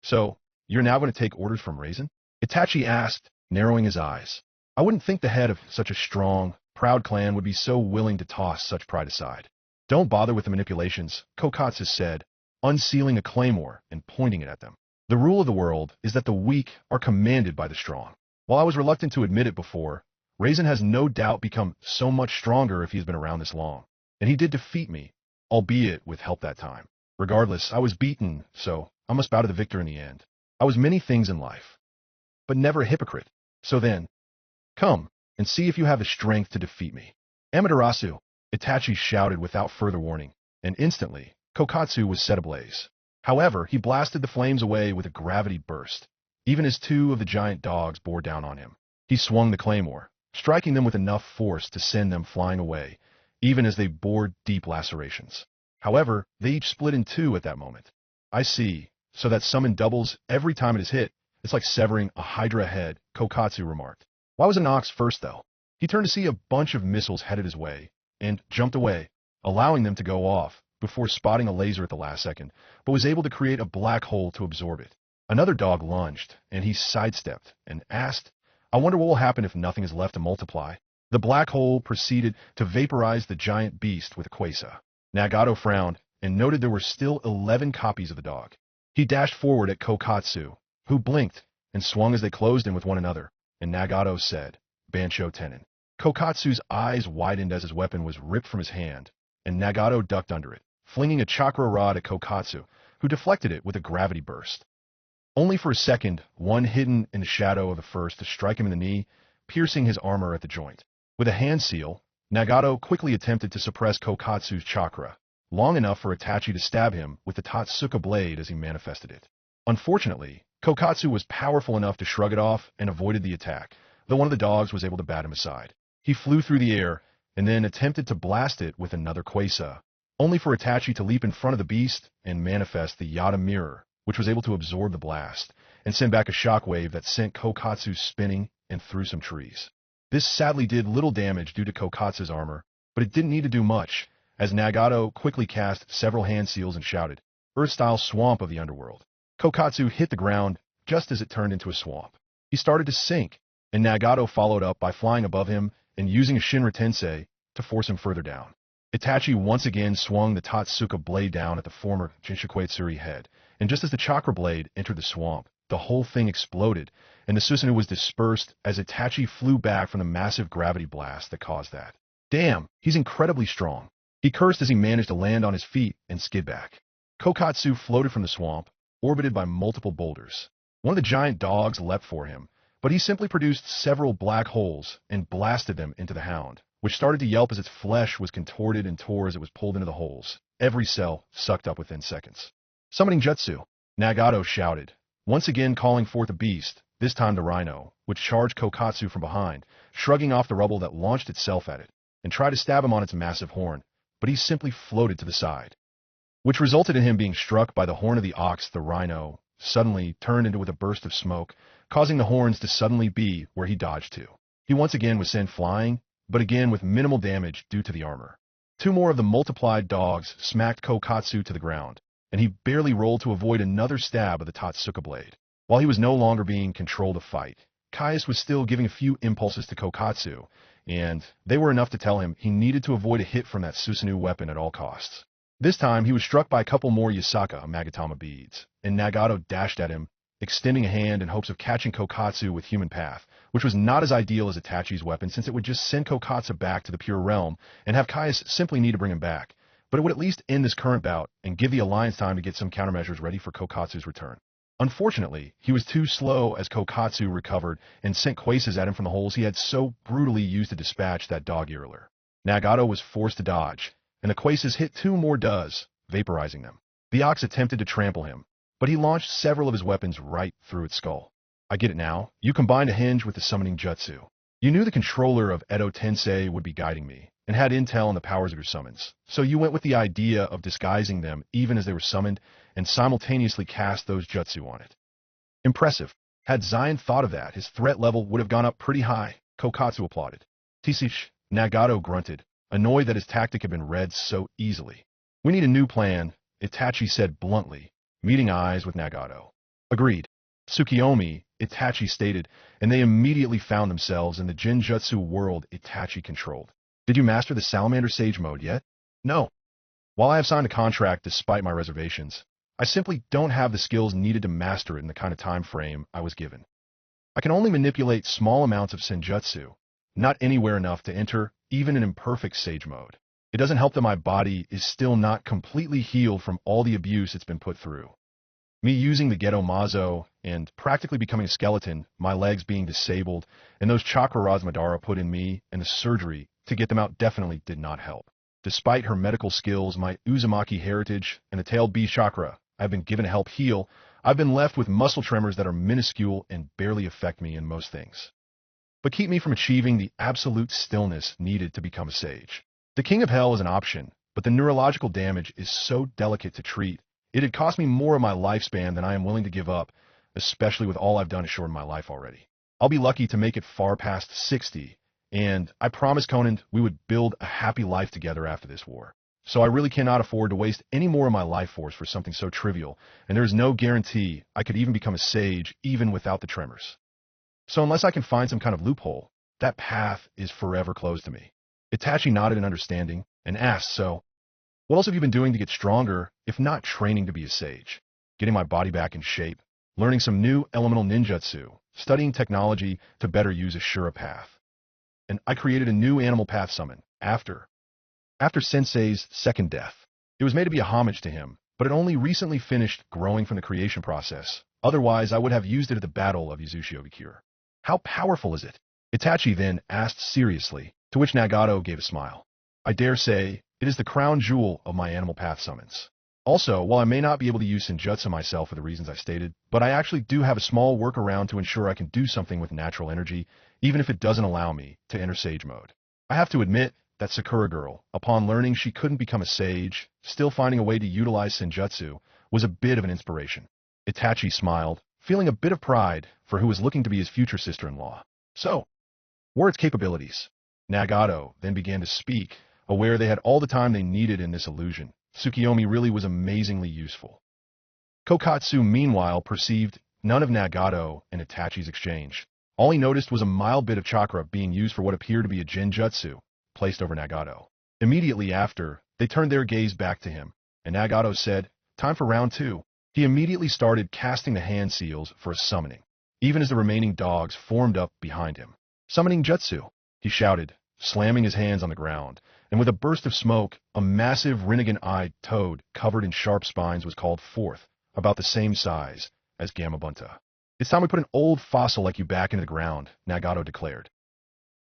So, you're now going to take orders from Raisin? Itachi asked, narrowing his eyes. I wouldn't think the head of such a strong, proud clan would be so willing to toss such pride aside. Don't bother with the manipulations, Kokatsu said, unsealing a claymore and pointing it at them. The rule of the world is that the weak are commanded by the strong. While I was reluctant to admit it before, Raisin has no doubt become so much stronger if he's been around this long. And he did defeat me, albeit with help that time. Regardless, I was beaten, so I must bow to the victor in the end. I was many things in life, but never a hypocrite. So then, come and see if you have the strength to defeat me. Amaterasu, Itachi shouted without further warning, and instantly, Kokatsu was set ablaze. However, he blasted the flames away with a gravity burst, even as two of the giant dogs bore down on him. He swung the claymore, striking them with enough force to send them flying away, even as they bore deep lacerations. However, they each split in two at that moment. I see, so that summon doubles every time it is hit. It's like severing a hydra head, Kokatsu remarked. Why was an ox first, though? He turned to see a bunch of missiles headed his way, and jumped away, allowing them to go off, before spotting a laser at the last second, but was able to create a black hole to absorb it. Another dog lunged, and he sidestepped, and asked, I wonder what will happen if nothing is left to multiply. The black hole proceeded to vaporize the giant beast with a quasar. Nagato frowned, and noted there were still 11 copies of the dog. He dashed forward at Kokatsu, who blinked, and swung as they closed in with one another, and Nagato said, Bansho Tenin. Kokatsu's eyes widened as his weapon was ripped from his hand, and Nagato ducked under it, flinging a chakra rod at Kokatsu, who deflected it with a gravity burst. Only for a second, one hidden in the shadow of the first to strike him in the knee, piercing his armor at the joint. With a hand seal, Nagato quickly attempted to suppress Kokatsu's chakra, long enough for Itachi to stab him with the Totsuka blade as he manifested it. Unfortunately, Kokatsu was powerful enough to shrug it off and avoided the attack, though one of the dogs was able to bat him aside. He flew through the air, and then attempted to blast it with another quasar, only for Itachi to leap in front of the beast and manifest the Yata mirror, which was able to absorb the blast, and send back a shockwave that sent Kokatsu spinning and through some trees. This sadly did little damage due to Kokatsu's armor, but it didn't need to do much, as Nagato quickly cast several hand seals and shouted, Earth-style swamp of the underworld. Kokatsu hit the ground just as it turned into a swamp. He started to sink, and Nagato followed up by flying above him and using a Shinra Tensei to force him further down. Itachi once again swung the Totsuka blade down at the former Jinshikwetsuri head, and just as the chakra blade entered the swamp, the whole thing exploded, and the Susanoo was dispersed as Itachi flew back from the massive gravity blast that caused that. Damn, he's incredibly strong. He cursed as he managed to land on his feet and skid back. Kokatsu floated from the swamp, orbited by multiple boulders. One of the giant dogs leapt for him, but he simply produced several black holes and blasted them into the hound, which started to yelp as its flesh was contorted and tore as it was pulled into the holes, every cell sucked up within seconds. Summoning Jutsu, Nagato shouted, once again calling forth a beast, this time the rhino, which charged Kokatsu from behind, shrugging off the rubble that launched itself at it, and tried to stab him on its massive horn, but he simply floated to the side, which resulted in him being struck by the horn of the ox. The rhino suddenly turned into with a burst of smoke, causing the horns to suddenly be where he dodged to. He once again was sent flying, but again with minimal damage due to the armor. Two more of the multiplied dogs smacked Kokatsu to the ground, and he barely rolled to avoid another stab of the Totsuka blade. While he was no longer being controlled to fight, Caius was still giving a few impulses to Kokatsu, and they were enough to tell him he needed to avoid a hit from that Susanoo weapon at all costs. This time, he was struck by a couple more Yasaka Magatama beads, and Nagato dashed at him, extending a hand in hopes of catching Kokatsu with Human Path, which was not as ideal as Itachi's weapon since it would just send Kokatsu back to the Pure Realm and have Caius simply need to bring him back, but it would at least end this current bout and give the Alliance time to get some countermeasures ready for Kokatsu's return. Unfortunately, he was too slow as Kokatsu recovered and sent quasars at him from the holes he had so brutally used to dispatch that dog earlier. Nagato was forced to dodge, and the quasars hit two more does, vaporizing them. The ox attempted to trample him, but he launched several of his weapons right through its skull. I get it now. You combined a hinge with the summoning jutsu. You knew the controller of Edo Tensei would be guiding me, and had intel on the powers of your summons, so you went with the idea of disguising them even as they were summoned, and simultaneously cast those jutsu on it. Impressive. Had Zion thought of that, his threat level would have gone up pretty high, Kokatsu applauded. Tisish, Nagato grunted, annoyed that his tactic had been read so easily. We need a new plan, Itachi said bluntly, meeting eyes with Nagato. Agreed. Tsukiyomi, Itachi stated, and they immediately found themselves in the Jinjutsu world Itachi controlled. Did you master the Salamander Sage mode yet? No. While I have signed a contract despite my reservations, I simply don't have the skills needed to master it in the kind of time frame I was given. I can only manipulate small amounts of senjutsu, not anywhere enough to enter even an imperfect sage mode. It doesn't help that my body is still not completely healed from all the abuse it's been put through. Me using the Geto Mazo and practically becoming a skeleton, my legs being disabled, and those chakra rods Madara put in me and the surgery to get them out definitely did not help. Despite her medical skills, my Uzumaki heritage, and the tailed bee chakra I've been given to help heal, I've been left with muscle tremors that are minuscule and barely affect me in most things, but keep me from achieving the absolute stillness needed to become a sage. The King of Hell is an option, but the neurological damage is so delicate to treat, it had cost me more of my lifespan than I am willing to give up, especially with all I've done to shorten my life already. I'll be lucky to make it far past 60, and I promised Conan we would build a happy life together after this war. So I really cannot afford to waste any more of my life force for something so trivial, and there is no guarantee I could even become a sage even without the tremors. So unless I can find some kind of loophole, that path is forever closed to me. Itachi nodded in understanding and asked, so, what else have you been doing to get stronger, if not training to be a sage? Getting my body back in shape, learning some new elemental ninjutsu, studying technology to better use Ashura path. And I created a new animal path summon, after Sensei's second death. It was made to be a homage to him, but it only recently finished growing from the creation process. Otherwise, I would have used it at the Battle of Uzushiobikure. How powerful is it? Itachi then asked seriously, to which Nagato gave a smile. I dare say, it is the crown jewel of my animal path summons. Also, while I may not be able to use Senjutsu myself for the reasons I stated, but I actually do have a small workaround to ensure I can do something with natural energy, even if it doesn't allow me to enter sage mode. I have to admit that Sakura girl, upon learning she couldn't become a sage, still finding a way to utilize Senjutsu, was a bit of an inspiration. Itachi smiled, feeling a bit of pride for who was looking to be his future sister-in-law. So, were its capabilities? Nagato then began to speak, aware they had all the time they needed in this illusion. Tsukiyomi really was amazingly useful. Kokatsu, meanwhile, perceived none of Nagato and Itachi's exchange. All he noticed was a mild bit of chakra being used for what appeared to be a Jinjutsu, placed over Nagato. Immediately after, they turned their gaze back to him, and Nagato said, time for round 2. He immediately started casting the hand seals for a summoning, even as the remaining dogs formed up behind him. Summoning Jutsu, he shouted, slamming his hands on the ground, and with a burst of smoke, a massive Rinnegan-eyed toad covered in sharp spines was called forth, about the same size as Gamabunta. It's time we put an old fossil like you back into the ground, Nagato declared.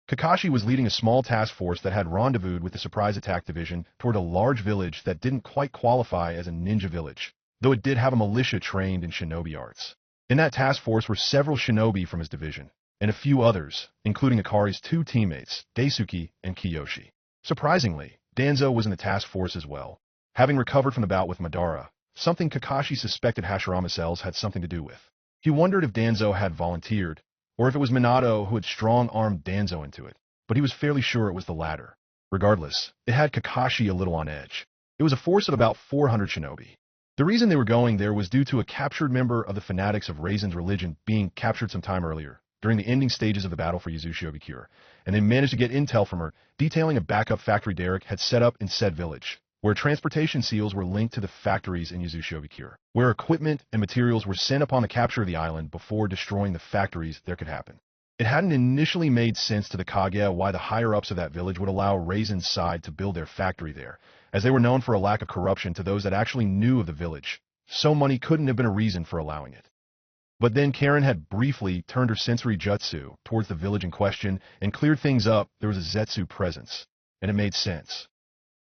Kakashi was leading a small task force that had rendezvoused with the surprise attack division toward a large village that didn't quite qualify as a ninja village, though it did have a militia trained in shinobi arts. In that task force were several shinobi from his division, and a few others, including Akari's 2 teammates, Daisuke and Kiyoshi. Surprisingly, Danzo was in the task force as well, having recovered from the bout with Madara, something Kakashi suspected Hashirama cells had something to do with. He wondered if Danzo had volunteered, or if it was Minato who had strong-armed Danzo into it, but he was fairly sure it was the latter. Regardless, it had Kakashi a little on edge. It was a force of about 400 shinobi. The reason they were going there was due to a captured member of the fanatics of Raisin's religion being captured some time earlier, during the ending stages of the battle for Uzushiobikure, and they managed to get intel from her, detailing a backup factory Derek had set up in said village, where transportation seals were linked to the factories in Uzushiobikure, where equipment and materials were sent upon the capture of the island before destroying the factories there could happen. It hadn't initially made sense to the Kage why the higher-ups of that village would allow Raisin's side to build their factory there, as they were known for a lack of corruption to those that actually knew of the village, so money couldn't have been a reason for allowing it. But then Karen had briefly turned her sensory jutsu towards the village in question and cleared things up. There was a Zetsu presence, and it made sense.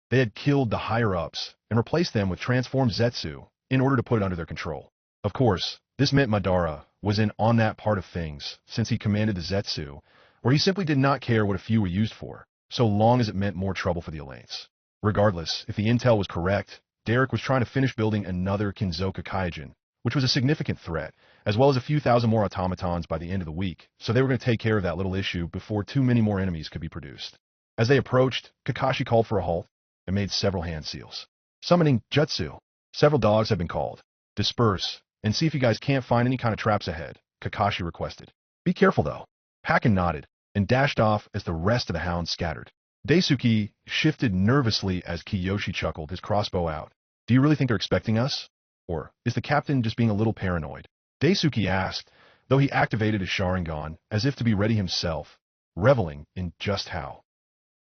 They had killed the higher-ups and replaced them with transformed Zetsu in order to put it under their control. Of course, this meant Madara was in on that part of things, since he commanded the Zetsu, where he simply did not care what a few were used for, so long as it meant more trouble for the Alliance. Regardless, if the intel was correct, Derek was trying to finish building another Kinzoku Kaijin, which was a significant threat, as well as a few thousand more automatons by the end of the week, so they were going to take care of that little issue before too many more enemies could be produced. As they approached, Kakashi called for a halt and made several hand seals. Summoning Jutsu. Several dogs had been called. Disperse, and see if you guys can't find any kind of traps ahead, Kakashi requested. Be careful though. Pakken nodded and dashed off as the rest of the hounds scattered. Daisuke shifted nervously as Kiyoshi chuckled, his crossbow out. Do you really think they're expecting us? Or is the captain just being a little paranoid? Daisuke asked, though he activated his Sharingan as if to be ready himself, reveling in just how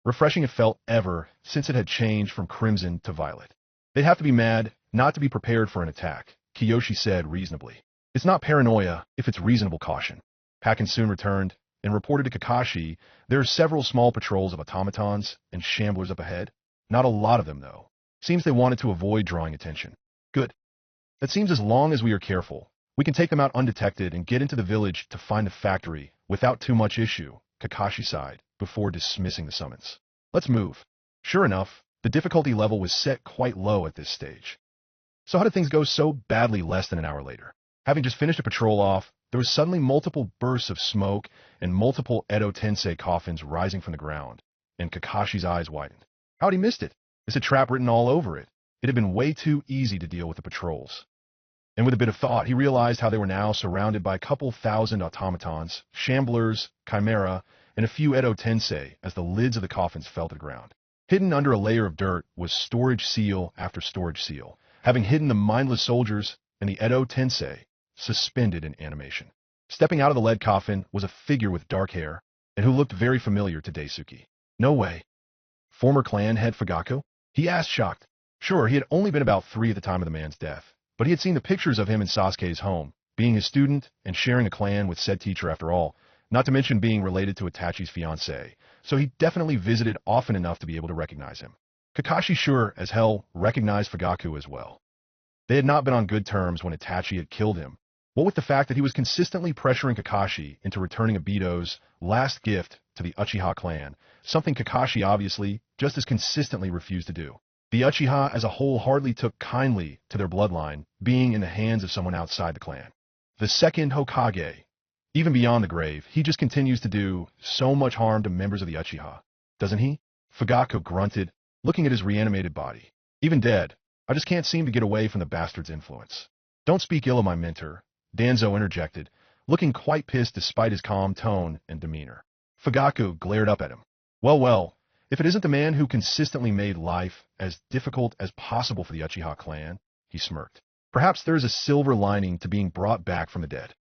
refreshing it felt ever since it had changed from crimson to violet. They'd have to be mad not to be prepared for an attack, Kiyoshi said reasonably. It's not paranoia if it's reasonable caution. Pakken soon returned and reported to Kakashi there are several small patrols of automatons and shamblers up ahead. Not a lot of them, though. Seems they wanted to avoid drawing attention. Good. That seems as long as we are careful, we can take them out undetected and get into the village to find the factory without too much issue, Kakashi sighed before dismissing the summons. Let's move. Sure enough, the difficulty level was set quite low at this stage. So how did things go so badly less than an hour later? Having just finished a patrol off, there was suddenly multiple bursts of smoke and multiple Edo Tensei coffins rising from the ground, and Kakashi's eyes widened. How'd he missed it? This had trap written all over it. It had been way too easy to deal with the patrols. And with a bit of thought, he realized how they were now surrounded by a couple thousand automatons, shamblers, chimera, and a few Edo Tensei as the lids of the coffins fell to the ground. Hidden under a layer of dirt was storage seal after storage seal, having hidden the mindless soldiers and the Edo Tensei, suspended in animation. Stepping out of the lead coffin was a figure with dark hair, and who looked very familiar to Daisuke. No way. Former clan head Fugaku? He asked, shocked. Sure, he had only been about 3 at the time of the man's death, but he had seen the pictures of him in Sasuke's home, being his student and sharing a clan with said teacher after all, not to mention being related to Itachi's fiancée, so he definitely visited often enough to be able to recognize him. Kakashi sure as hell recognized Fugaku as well. They had not been on good terms when Itachi had killed him. What with the fact that he was consistently pressuring Kakashi into returning Obito's last gift to the Uchiha clan, something Kakashi obviously just as consistently refused to do. The Uchiha as a whole hardly took kindly to their bloodline being in the hands of someone outside the clan. The second Hokage, even beyond the grave, he just continues to do so much harm to members of the Uchiha, doesn't he? Fugaku grunted, looking at his reanimated body. Even dead, I just can't seem to get away from the bastard's influence. Don't speak ill of my mentor, Danzo interjected, looking quite pissed despite his calm tone and demeanor. Fugaku glared up at him. Well, if it isn't the man who consistently made life as difficult as possible for the Uchiha clan, he smirked. Perhaps there is a silver lining to being brought back from the dead.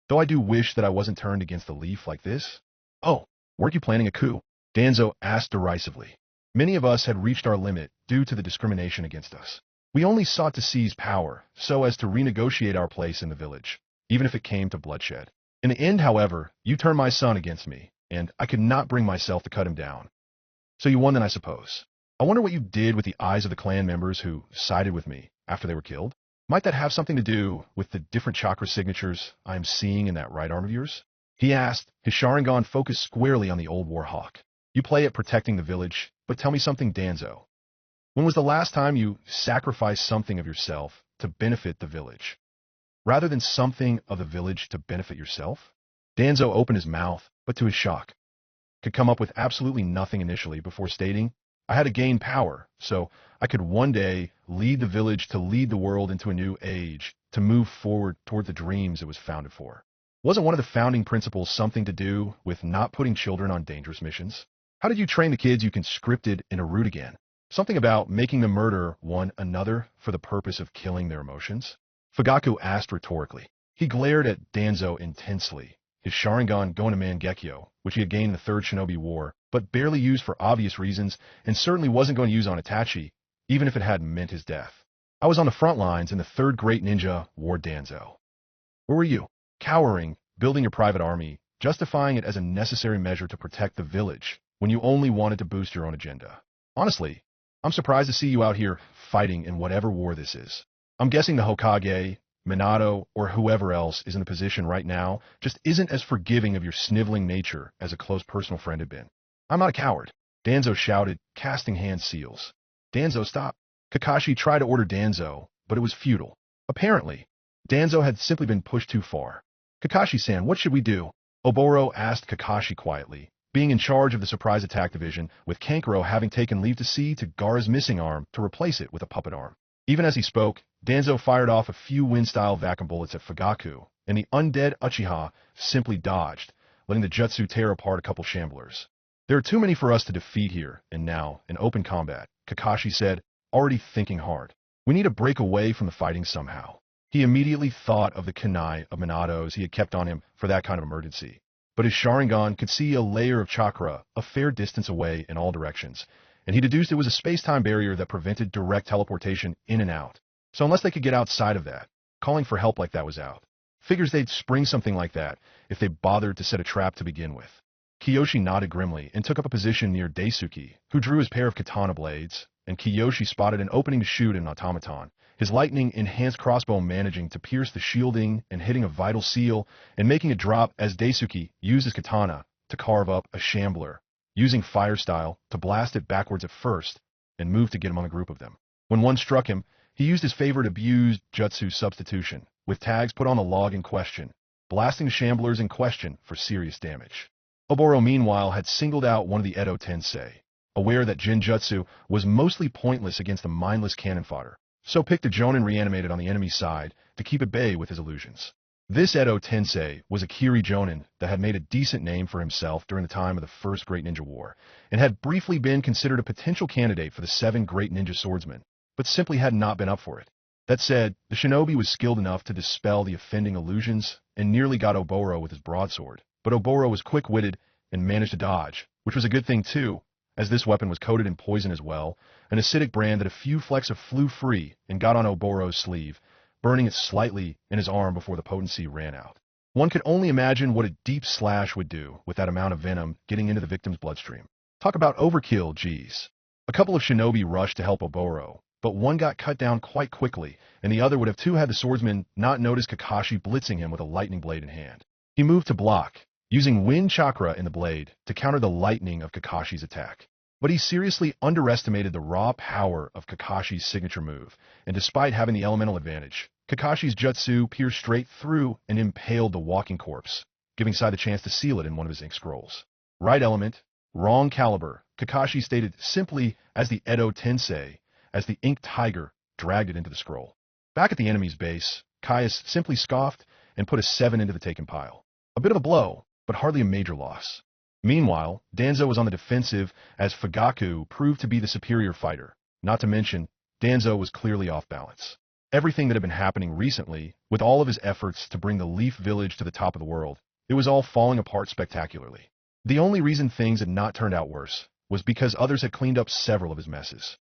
Though I do wish that I wasn't turned against the leaf like this. Oh, weren't you planning a coup? Danzo asked derisively. Many of us had reached our limit due to the discrimination against us. We only sought to seize power so as to renegotiate our place in the village, even if it came to bloodshed. In the end, however, you turned my son against me, and I could not bring myself to cut him down. So you won then, I suppose. I wonder what you did with the eyes of the clan members who sided with me after they were killed. Might that have something to do with the different chakra signatures I am seeing in that right arm of yours? He asked, his Sharingan focused squarely on the old war hawk. You play at protecting the village, but tell me something, Danzo. When was the last time you sacrificed something of yourself to benefit the village, rather than something of the village to benefit yourself? Danzo opened his mouth, but to his shock, could come up with absolutely nothing initially before stating, I had to gain power, so I could one day lead the village to lead the world into a new age, to move forward toward the dreams it was founded for. Wasn't one of the founding principles something to do with not putting children on dangerous missions? How did you train the kids you conscripted in a route again? Something about making them murder one another for the purpose of killing their emotions? Fugaku asked rhetorically. He glared at Danzo intensely, his Sharingan Goemon Mangekyo, which he had gained in the Third Shinobi War, but barely used for obvious reasons, and certainly wasn't going to use on Itachi, even if it had meant his death. I was on the front lines in the Third Great Ninja War, Danzo. Where were you? Cowering, building your private army, justifying it as a necessary measure to protect the village, when you only wanted to boost your own agenda. Honestly, I'm surprised to see you out here fighting in whatever war this is. I'm guessing the Hokage, Minato, or whoever else is in the position right now just isn't as forgiving of your sniveling nature as a close personal friend had been. I'm not a coward, Danzo shouted, casting hand seals. Danzo, stop. Kakashi tried to order Danzo, but it was futile. Apparently, Danzo had simply been pushed too far. Kakashi-san, what should we do? Oboro asked Kakashi quietly, being in charge of the surprise attack division, with Kankuro having taken leave to see to Gaara's missing arm to replace it with a puppet arm. Even as he spoke, Danzo fired off a few wind-style vacuum bullets at Fugaku, and the undead Uchiha simply dodged, letting the jutsu tear apart a couple shamblers. There are too many for us to defeat here and now in open combat, Kakashi said, already thinking hard. We need to break away from the fighting somehow. He immediately thought of the kunai of Minato's he had kept on him for that kind of emergency. But his Sharingan could see a layer of chakra a fair distance away in all directions, and he deduced it was a space-time barrier that prevented direct teleportation in and out. So unless they could get outside of that, calling for help like that was out. Figures they'd spring something like that if they bothered to set a trap to begin with. Kiyoshi nodded grimly and took up a position near Daisuke, who drew his pair of katana blades, and Kiyoshi spotted an opening to shoot an automaton, his lightning-enhanced crossbow managing to pierce the shielding and hitting a vital seal and making it drop as Daisuke used his katana to carve up a shambler, using fire style to blast it backwards at first and move to get him on a group of them. When one struck him, he used his favorite abused jutsu substitution, with tags put on the log in question, blasting the shamblers in question for serious damage. Oboro, meanwhile, had singled out one of the Edo Tensei, aware that Jinjutsu was mostly pointless against the mindless cannon fodder, so picked a Jonin reanimated on the enemy's side to keep at bay with his illusions. This Edo Tensei was a Kiri Jonin that had made a decent name for himself during the time of the First Great Ninja War, and had briefly been considered a potential candidate for the 7 Great Ninja Swordsmen, but simply had not been up for it. That said, the shinobi was skilled enough to dispel the offending illusions and nearly got Oboro with his broadsword, but Oboro was quick-witted and managed to dodge, which was a good thing too, as this weapon was coated in poison as well, an acidic brand that a few flecks of flew free and got on Oboro's sleeve, burning it slightly in his arm before the potency ran out. One could only imagine what a deep slash would do with that amount of venom getting into the victim's bloodstream. Talk about overkill, geez. A couple of shinobi rushed to help Oboro, but one got cut down quite quickly, and the other would have too had the swordsman not noticed Kakashi blitzing him with a lightning blade in hand. He moved to block, using wind chakra in the blade to counter the lightning of Kakashi's attack. But he seriously underestimated the raw power of Kakashi's signature move, and despite having the elemental advantage, Kakashi's jutsu pierced straight through and impaled the walking corpse, giving Sai the chance to seal it in one of his ink scrolls. Right element, wrong caliber, Kakashi stated simply as the Edo Tensei, as the ink tiger dragged it into the scroll. Back at the enemy's base, Caius simply scoffed and put a 7 into the taken pile. A bit of a blow, but hardly a major loss. Meanwhile, Danzo was on the defensive as Fugaku proved to be the superior fighter. Not to mention, Danzo was clearly off balance. Everything that had been happening recently, with all of his efforts to bring the Leaf Village to the top of the world, it was all falling apart spectacularly. The only reason things had not turned out worse was because others had cleaned up several of his messes.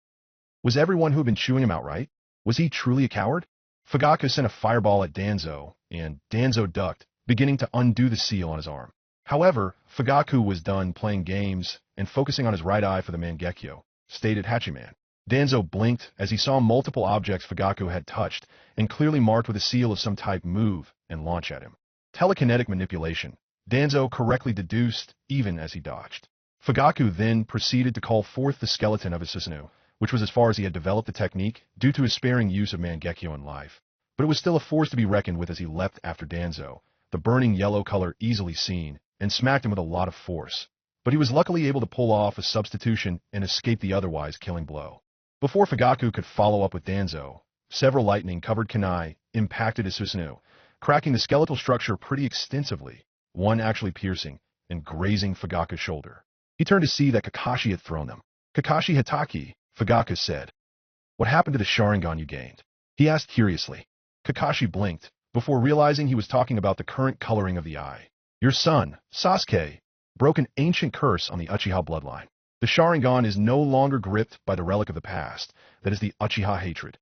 Was everyone who had been chewing him out right? Was he truly a coward? Fugaku sent a fireball at Danzo, and Danzo ducked, beginning to undo the seal on his arm. However, Fugaku was done playing games and focusing on his right eye for the Mangekyo, stated Hachiman. Danzo blinked as he saw multiple objects Fugaku had touched and clearly marked with a seal of some type move and launch at him. Telekinetic manipulation, Danzo correctly deduced even as he dodged. Fugaku then proceeded to call forth the skeleton of his Susanoo, which was as far as he had developed the technique due to his sparing use of Mangekyo in life. But it was still a force to be reckoned with as he leapt after Danzo, the burning yellow color easily seen, and smacked him with a lot of force. But he was luckily able to pull off a substitution and escape the otherwise killing blow. Before Fugaku could follow up with Danzo, several lightning-covered kunai impacted his Susanoo, cracking the skeletal structure pretty extensively, one actually piercing and grazing Fugaku's shoulder. He turned to see that Kakashi had thrown them. Kakashi Hitaki, Fugaku said. What happened to the Sharingan you gained? He asked curiously. Kakashi blinked, before realizing he was talking about the current coloring of the eye. Your son, Sasuke, broke an ancient curse on the Uchiha bloodline. The Sharingan is no longer gripped by the relic of the past, that is the Uchiha hatred.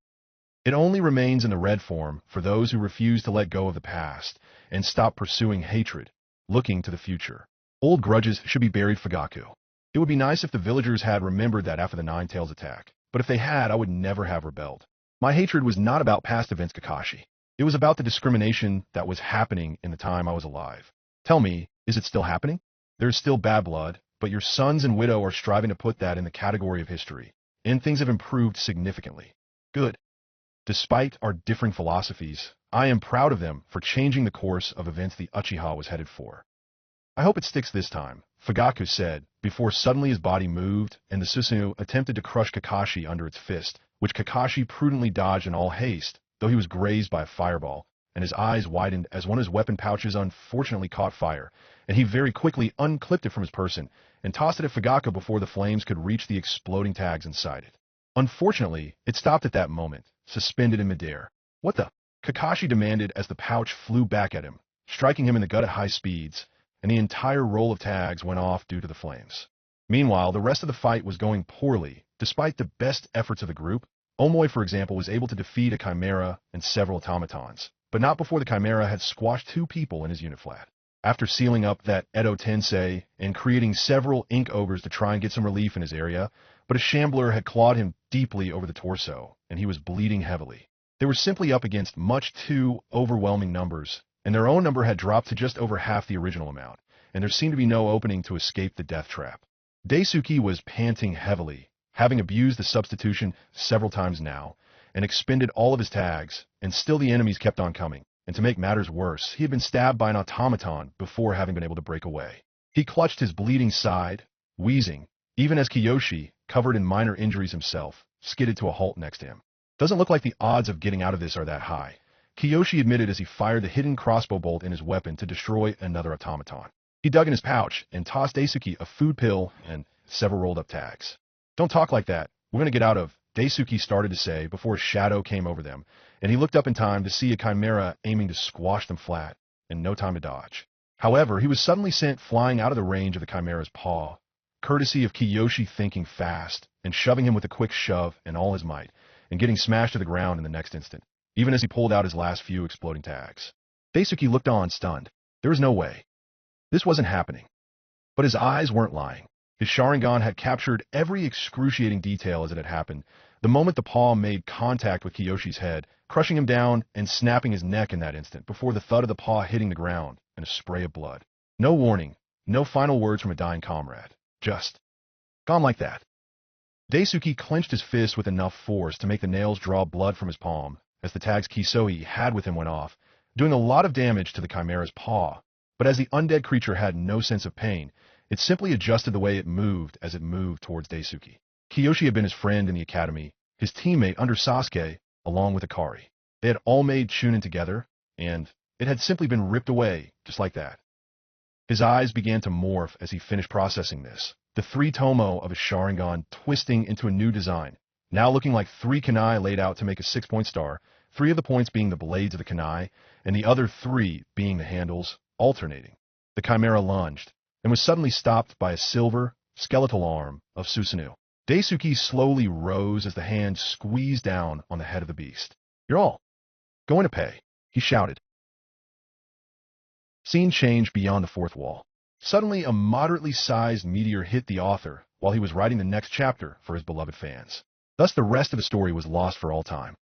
It only remains in the red form for those who refuse to let go of the past and stop pursuing hatred, looking to the future. Old grudges should be buried, Fugaku. It would be nice if the villagers had remembered that after the Nine-Tails attack, but if they had, I would never have rebelled. My hatred was not about past events, Kakashi. It was about the discrimination that was happening in the time I was alive. Tell me, is it still happening? There is still bad blood, but your sons and widow are striving to put that in the category of history, and things have improved significantly. Good. Despite our differing philosophies, I am proud of them for changing the course of events the Uchiha was headed for. I hope it sticks this time, Fugaku said, before suddenly his body moved and the Susanoo attempted to crush Kakashi under its fist, which Kakashi prudently dodged in all haste, though he was grazed by a fireball, and his eyes widened as one of his weapon pouches unfortunately caught fire, and he very quickly unclipped it from his person and tossed it at Fugaka before the flames could reach the exploding tags inside it. Unfortunately, it stopped at that moment, suspended in midair. What the? Kakashi demanded as the pouch flew back at him, striking him in the gut at high speeds, and the entire roll of tags went off due to the flames. Meanwhile, the rest of the fight was going poorly. Despite the best efforts of the group, Omoi, for example, was able to defeat a Chimera and several automatons, but not before the Chimera had squashed 2 people in his unit flat. After sealing up that Edo Tensei and creating several ink ogres to try and get some relief in his area, but a shambler had clawed him deeply over the torso, and he was bleeding heavily. They were simply up against much too overwhelming numbers, and their own number had dropped to just over half the original amount, and there seemed to be no opening to escape the death trap. Daisuke was panting heavily, having abused the substitution several times now, and expended all of his tags, and still the enemies kept on coming. And to make matters worse, he had been stabbed by an automaton before having been able to break away. He clutched his bleeding side, wheezing, even as Kiyoshi, covered in minor injuries himself, skidded to a halt next to him. Doesn't look like the odds of getting out of this are that high, Kiyoshi admitted as he fired the hidden crossbow bolt in his weapon to destroy another automaton. He dug in his pouch and tossed Daisuke a food pill and several rolled-up tags. "Don't talk like that. We're going to get out of," Daisuke started to say before a shadow came over them, and he looked up in time to see a chimera aiming to squash them flat, and no time to dodge. However, he was suddenly sent flying out of the range of the chimera's paw, courtesy of Kiyoshi thinking fast and shoving him with a quick shove and all his might, and getting smashed to the ground in the next instant, even as he pulled out his last few exploding tags. Daisuke looked on, stunned. There was no way. This wasn't happening. But his eyes weren't lying. His Sharingan had captured every excruciating detail as it had happened, the moment the paw made contact with Kiyoshi's head, crushing him down and snapping his neck in that instant before the thud of the paw hitting the ground and a spray of blood. No warning, no final words from a dying comrade. Just gone like that. Daisuke clenched his fist with enough force to make the nails draw blood from his palm as the tags Kisoi had with him went off, doing a lot of damage to the chimera's paw. But as the undead creature had no sense of pain, it simply adjusted the way it moved as it moved towards Daisuke. Kiyoshi had been his friend in the academy, his teammate under Sasuke, along with Akari. They had all made Chunin together, and it had simply been ripped away, just like that. His eyes began to morph as he finished processing this, the 3 tomo of his Sharingan twisting into a new design, now looking like 3 kunai laid out to make a 6-point star, 3 of the points being the blades of the kunai, and the other 3 being the handles, alternating. The chimera lunged, and was suddenly stopped by a silver, skeletal arm of Susanoo. Daisuke slowly rose as the hand squeezed down on the head of the beast. "You're all going to pay," he shouted. Scene changed beyond the 4th wall. Suddenly, a moderately sized meteor hit the author while he was writing the next chapter for his beloved fans. Thus, the rest of the story was lost for all time.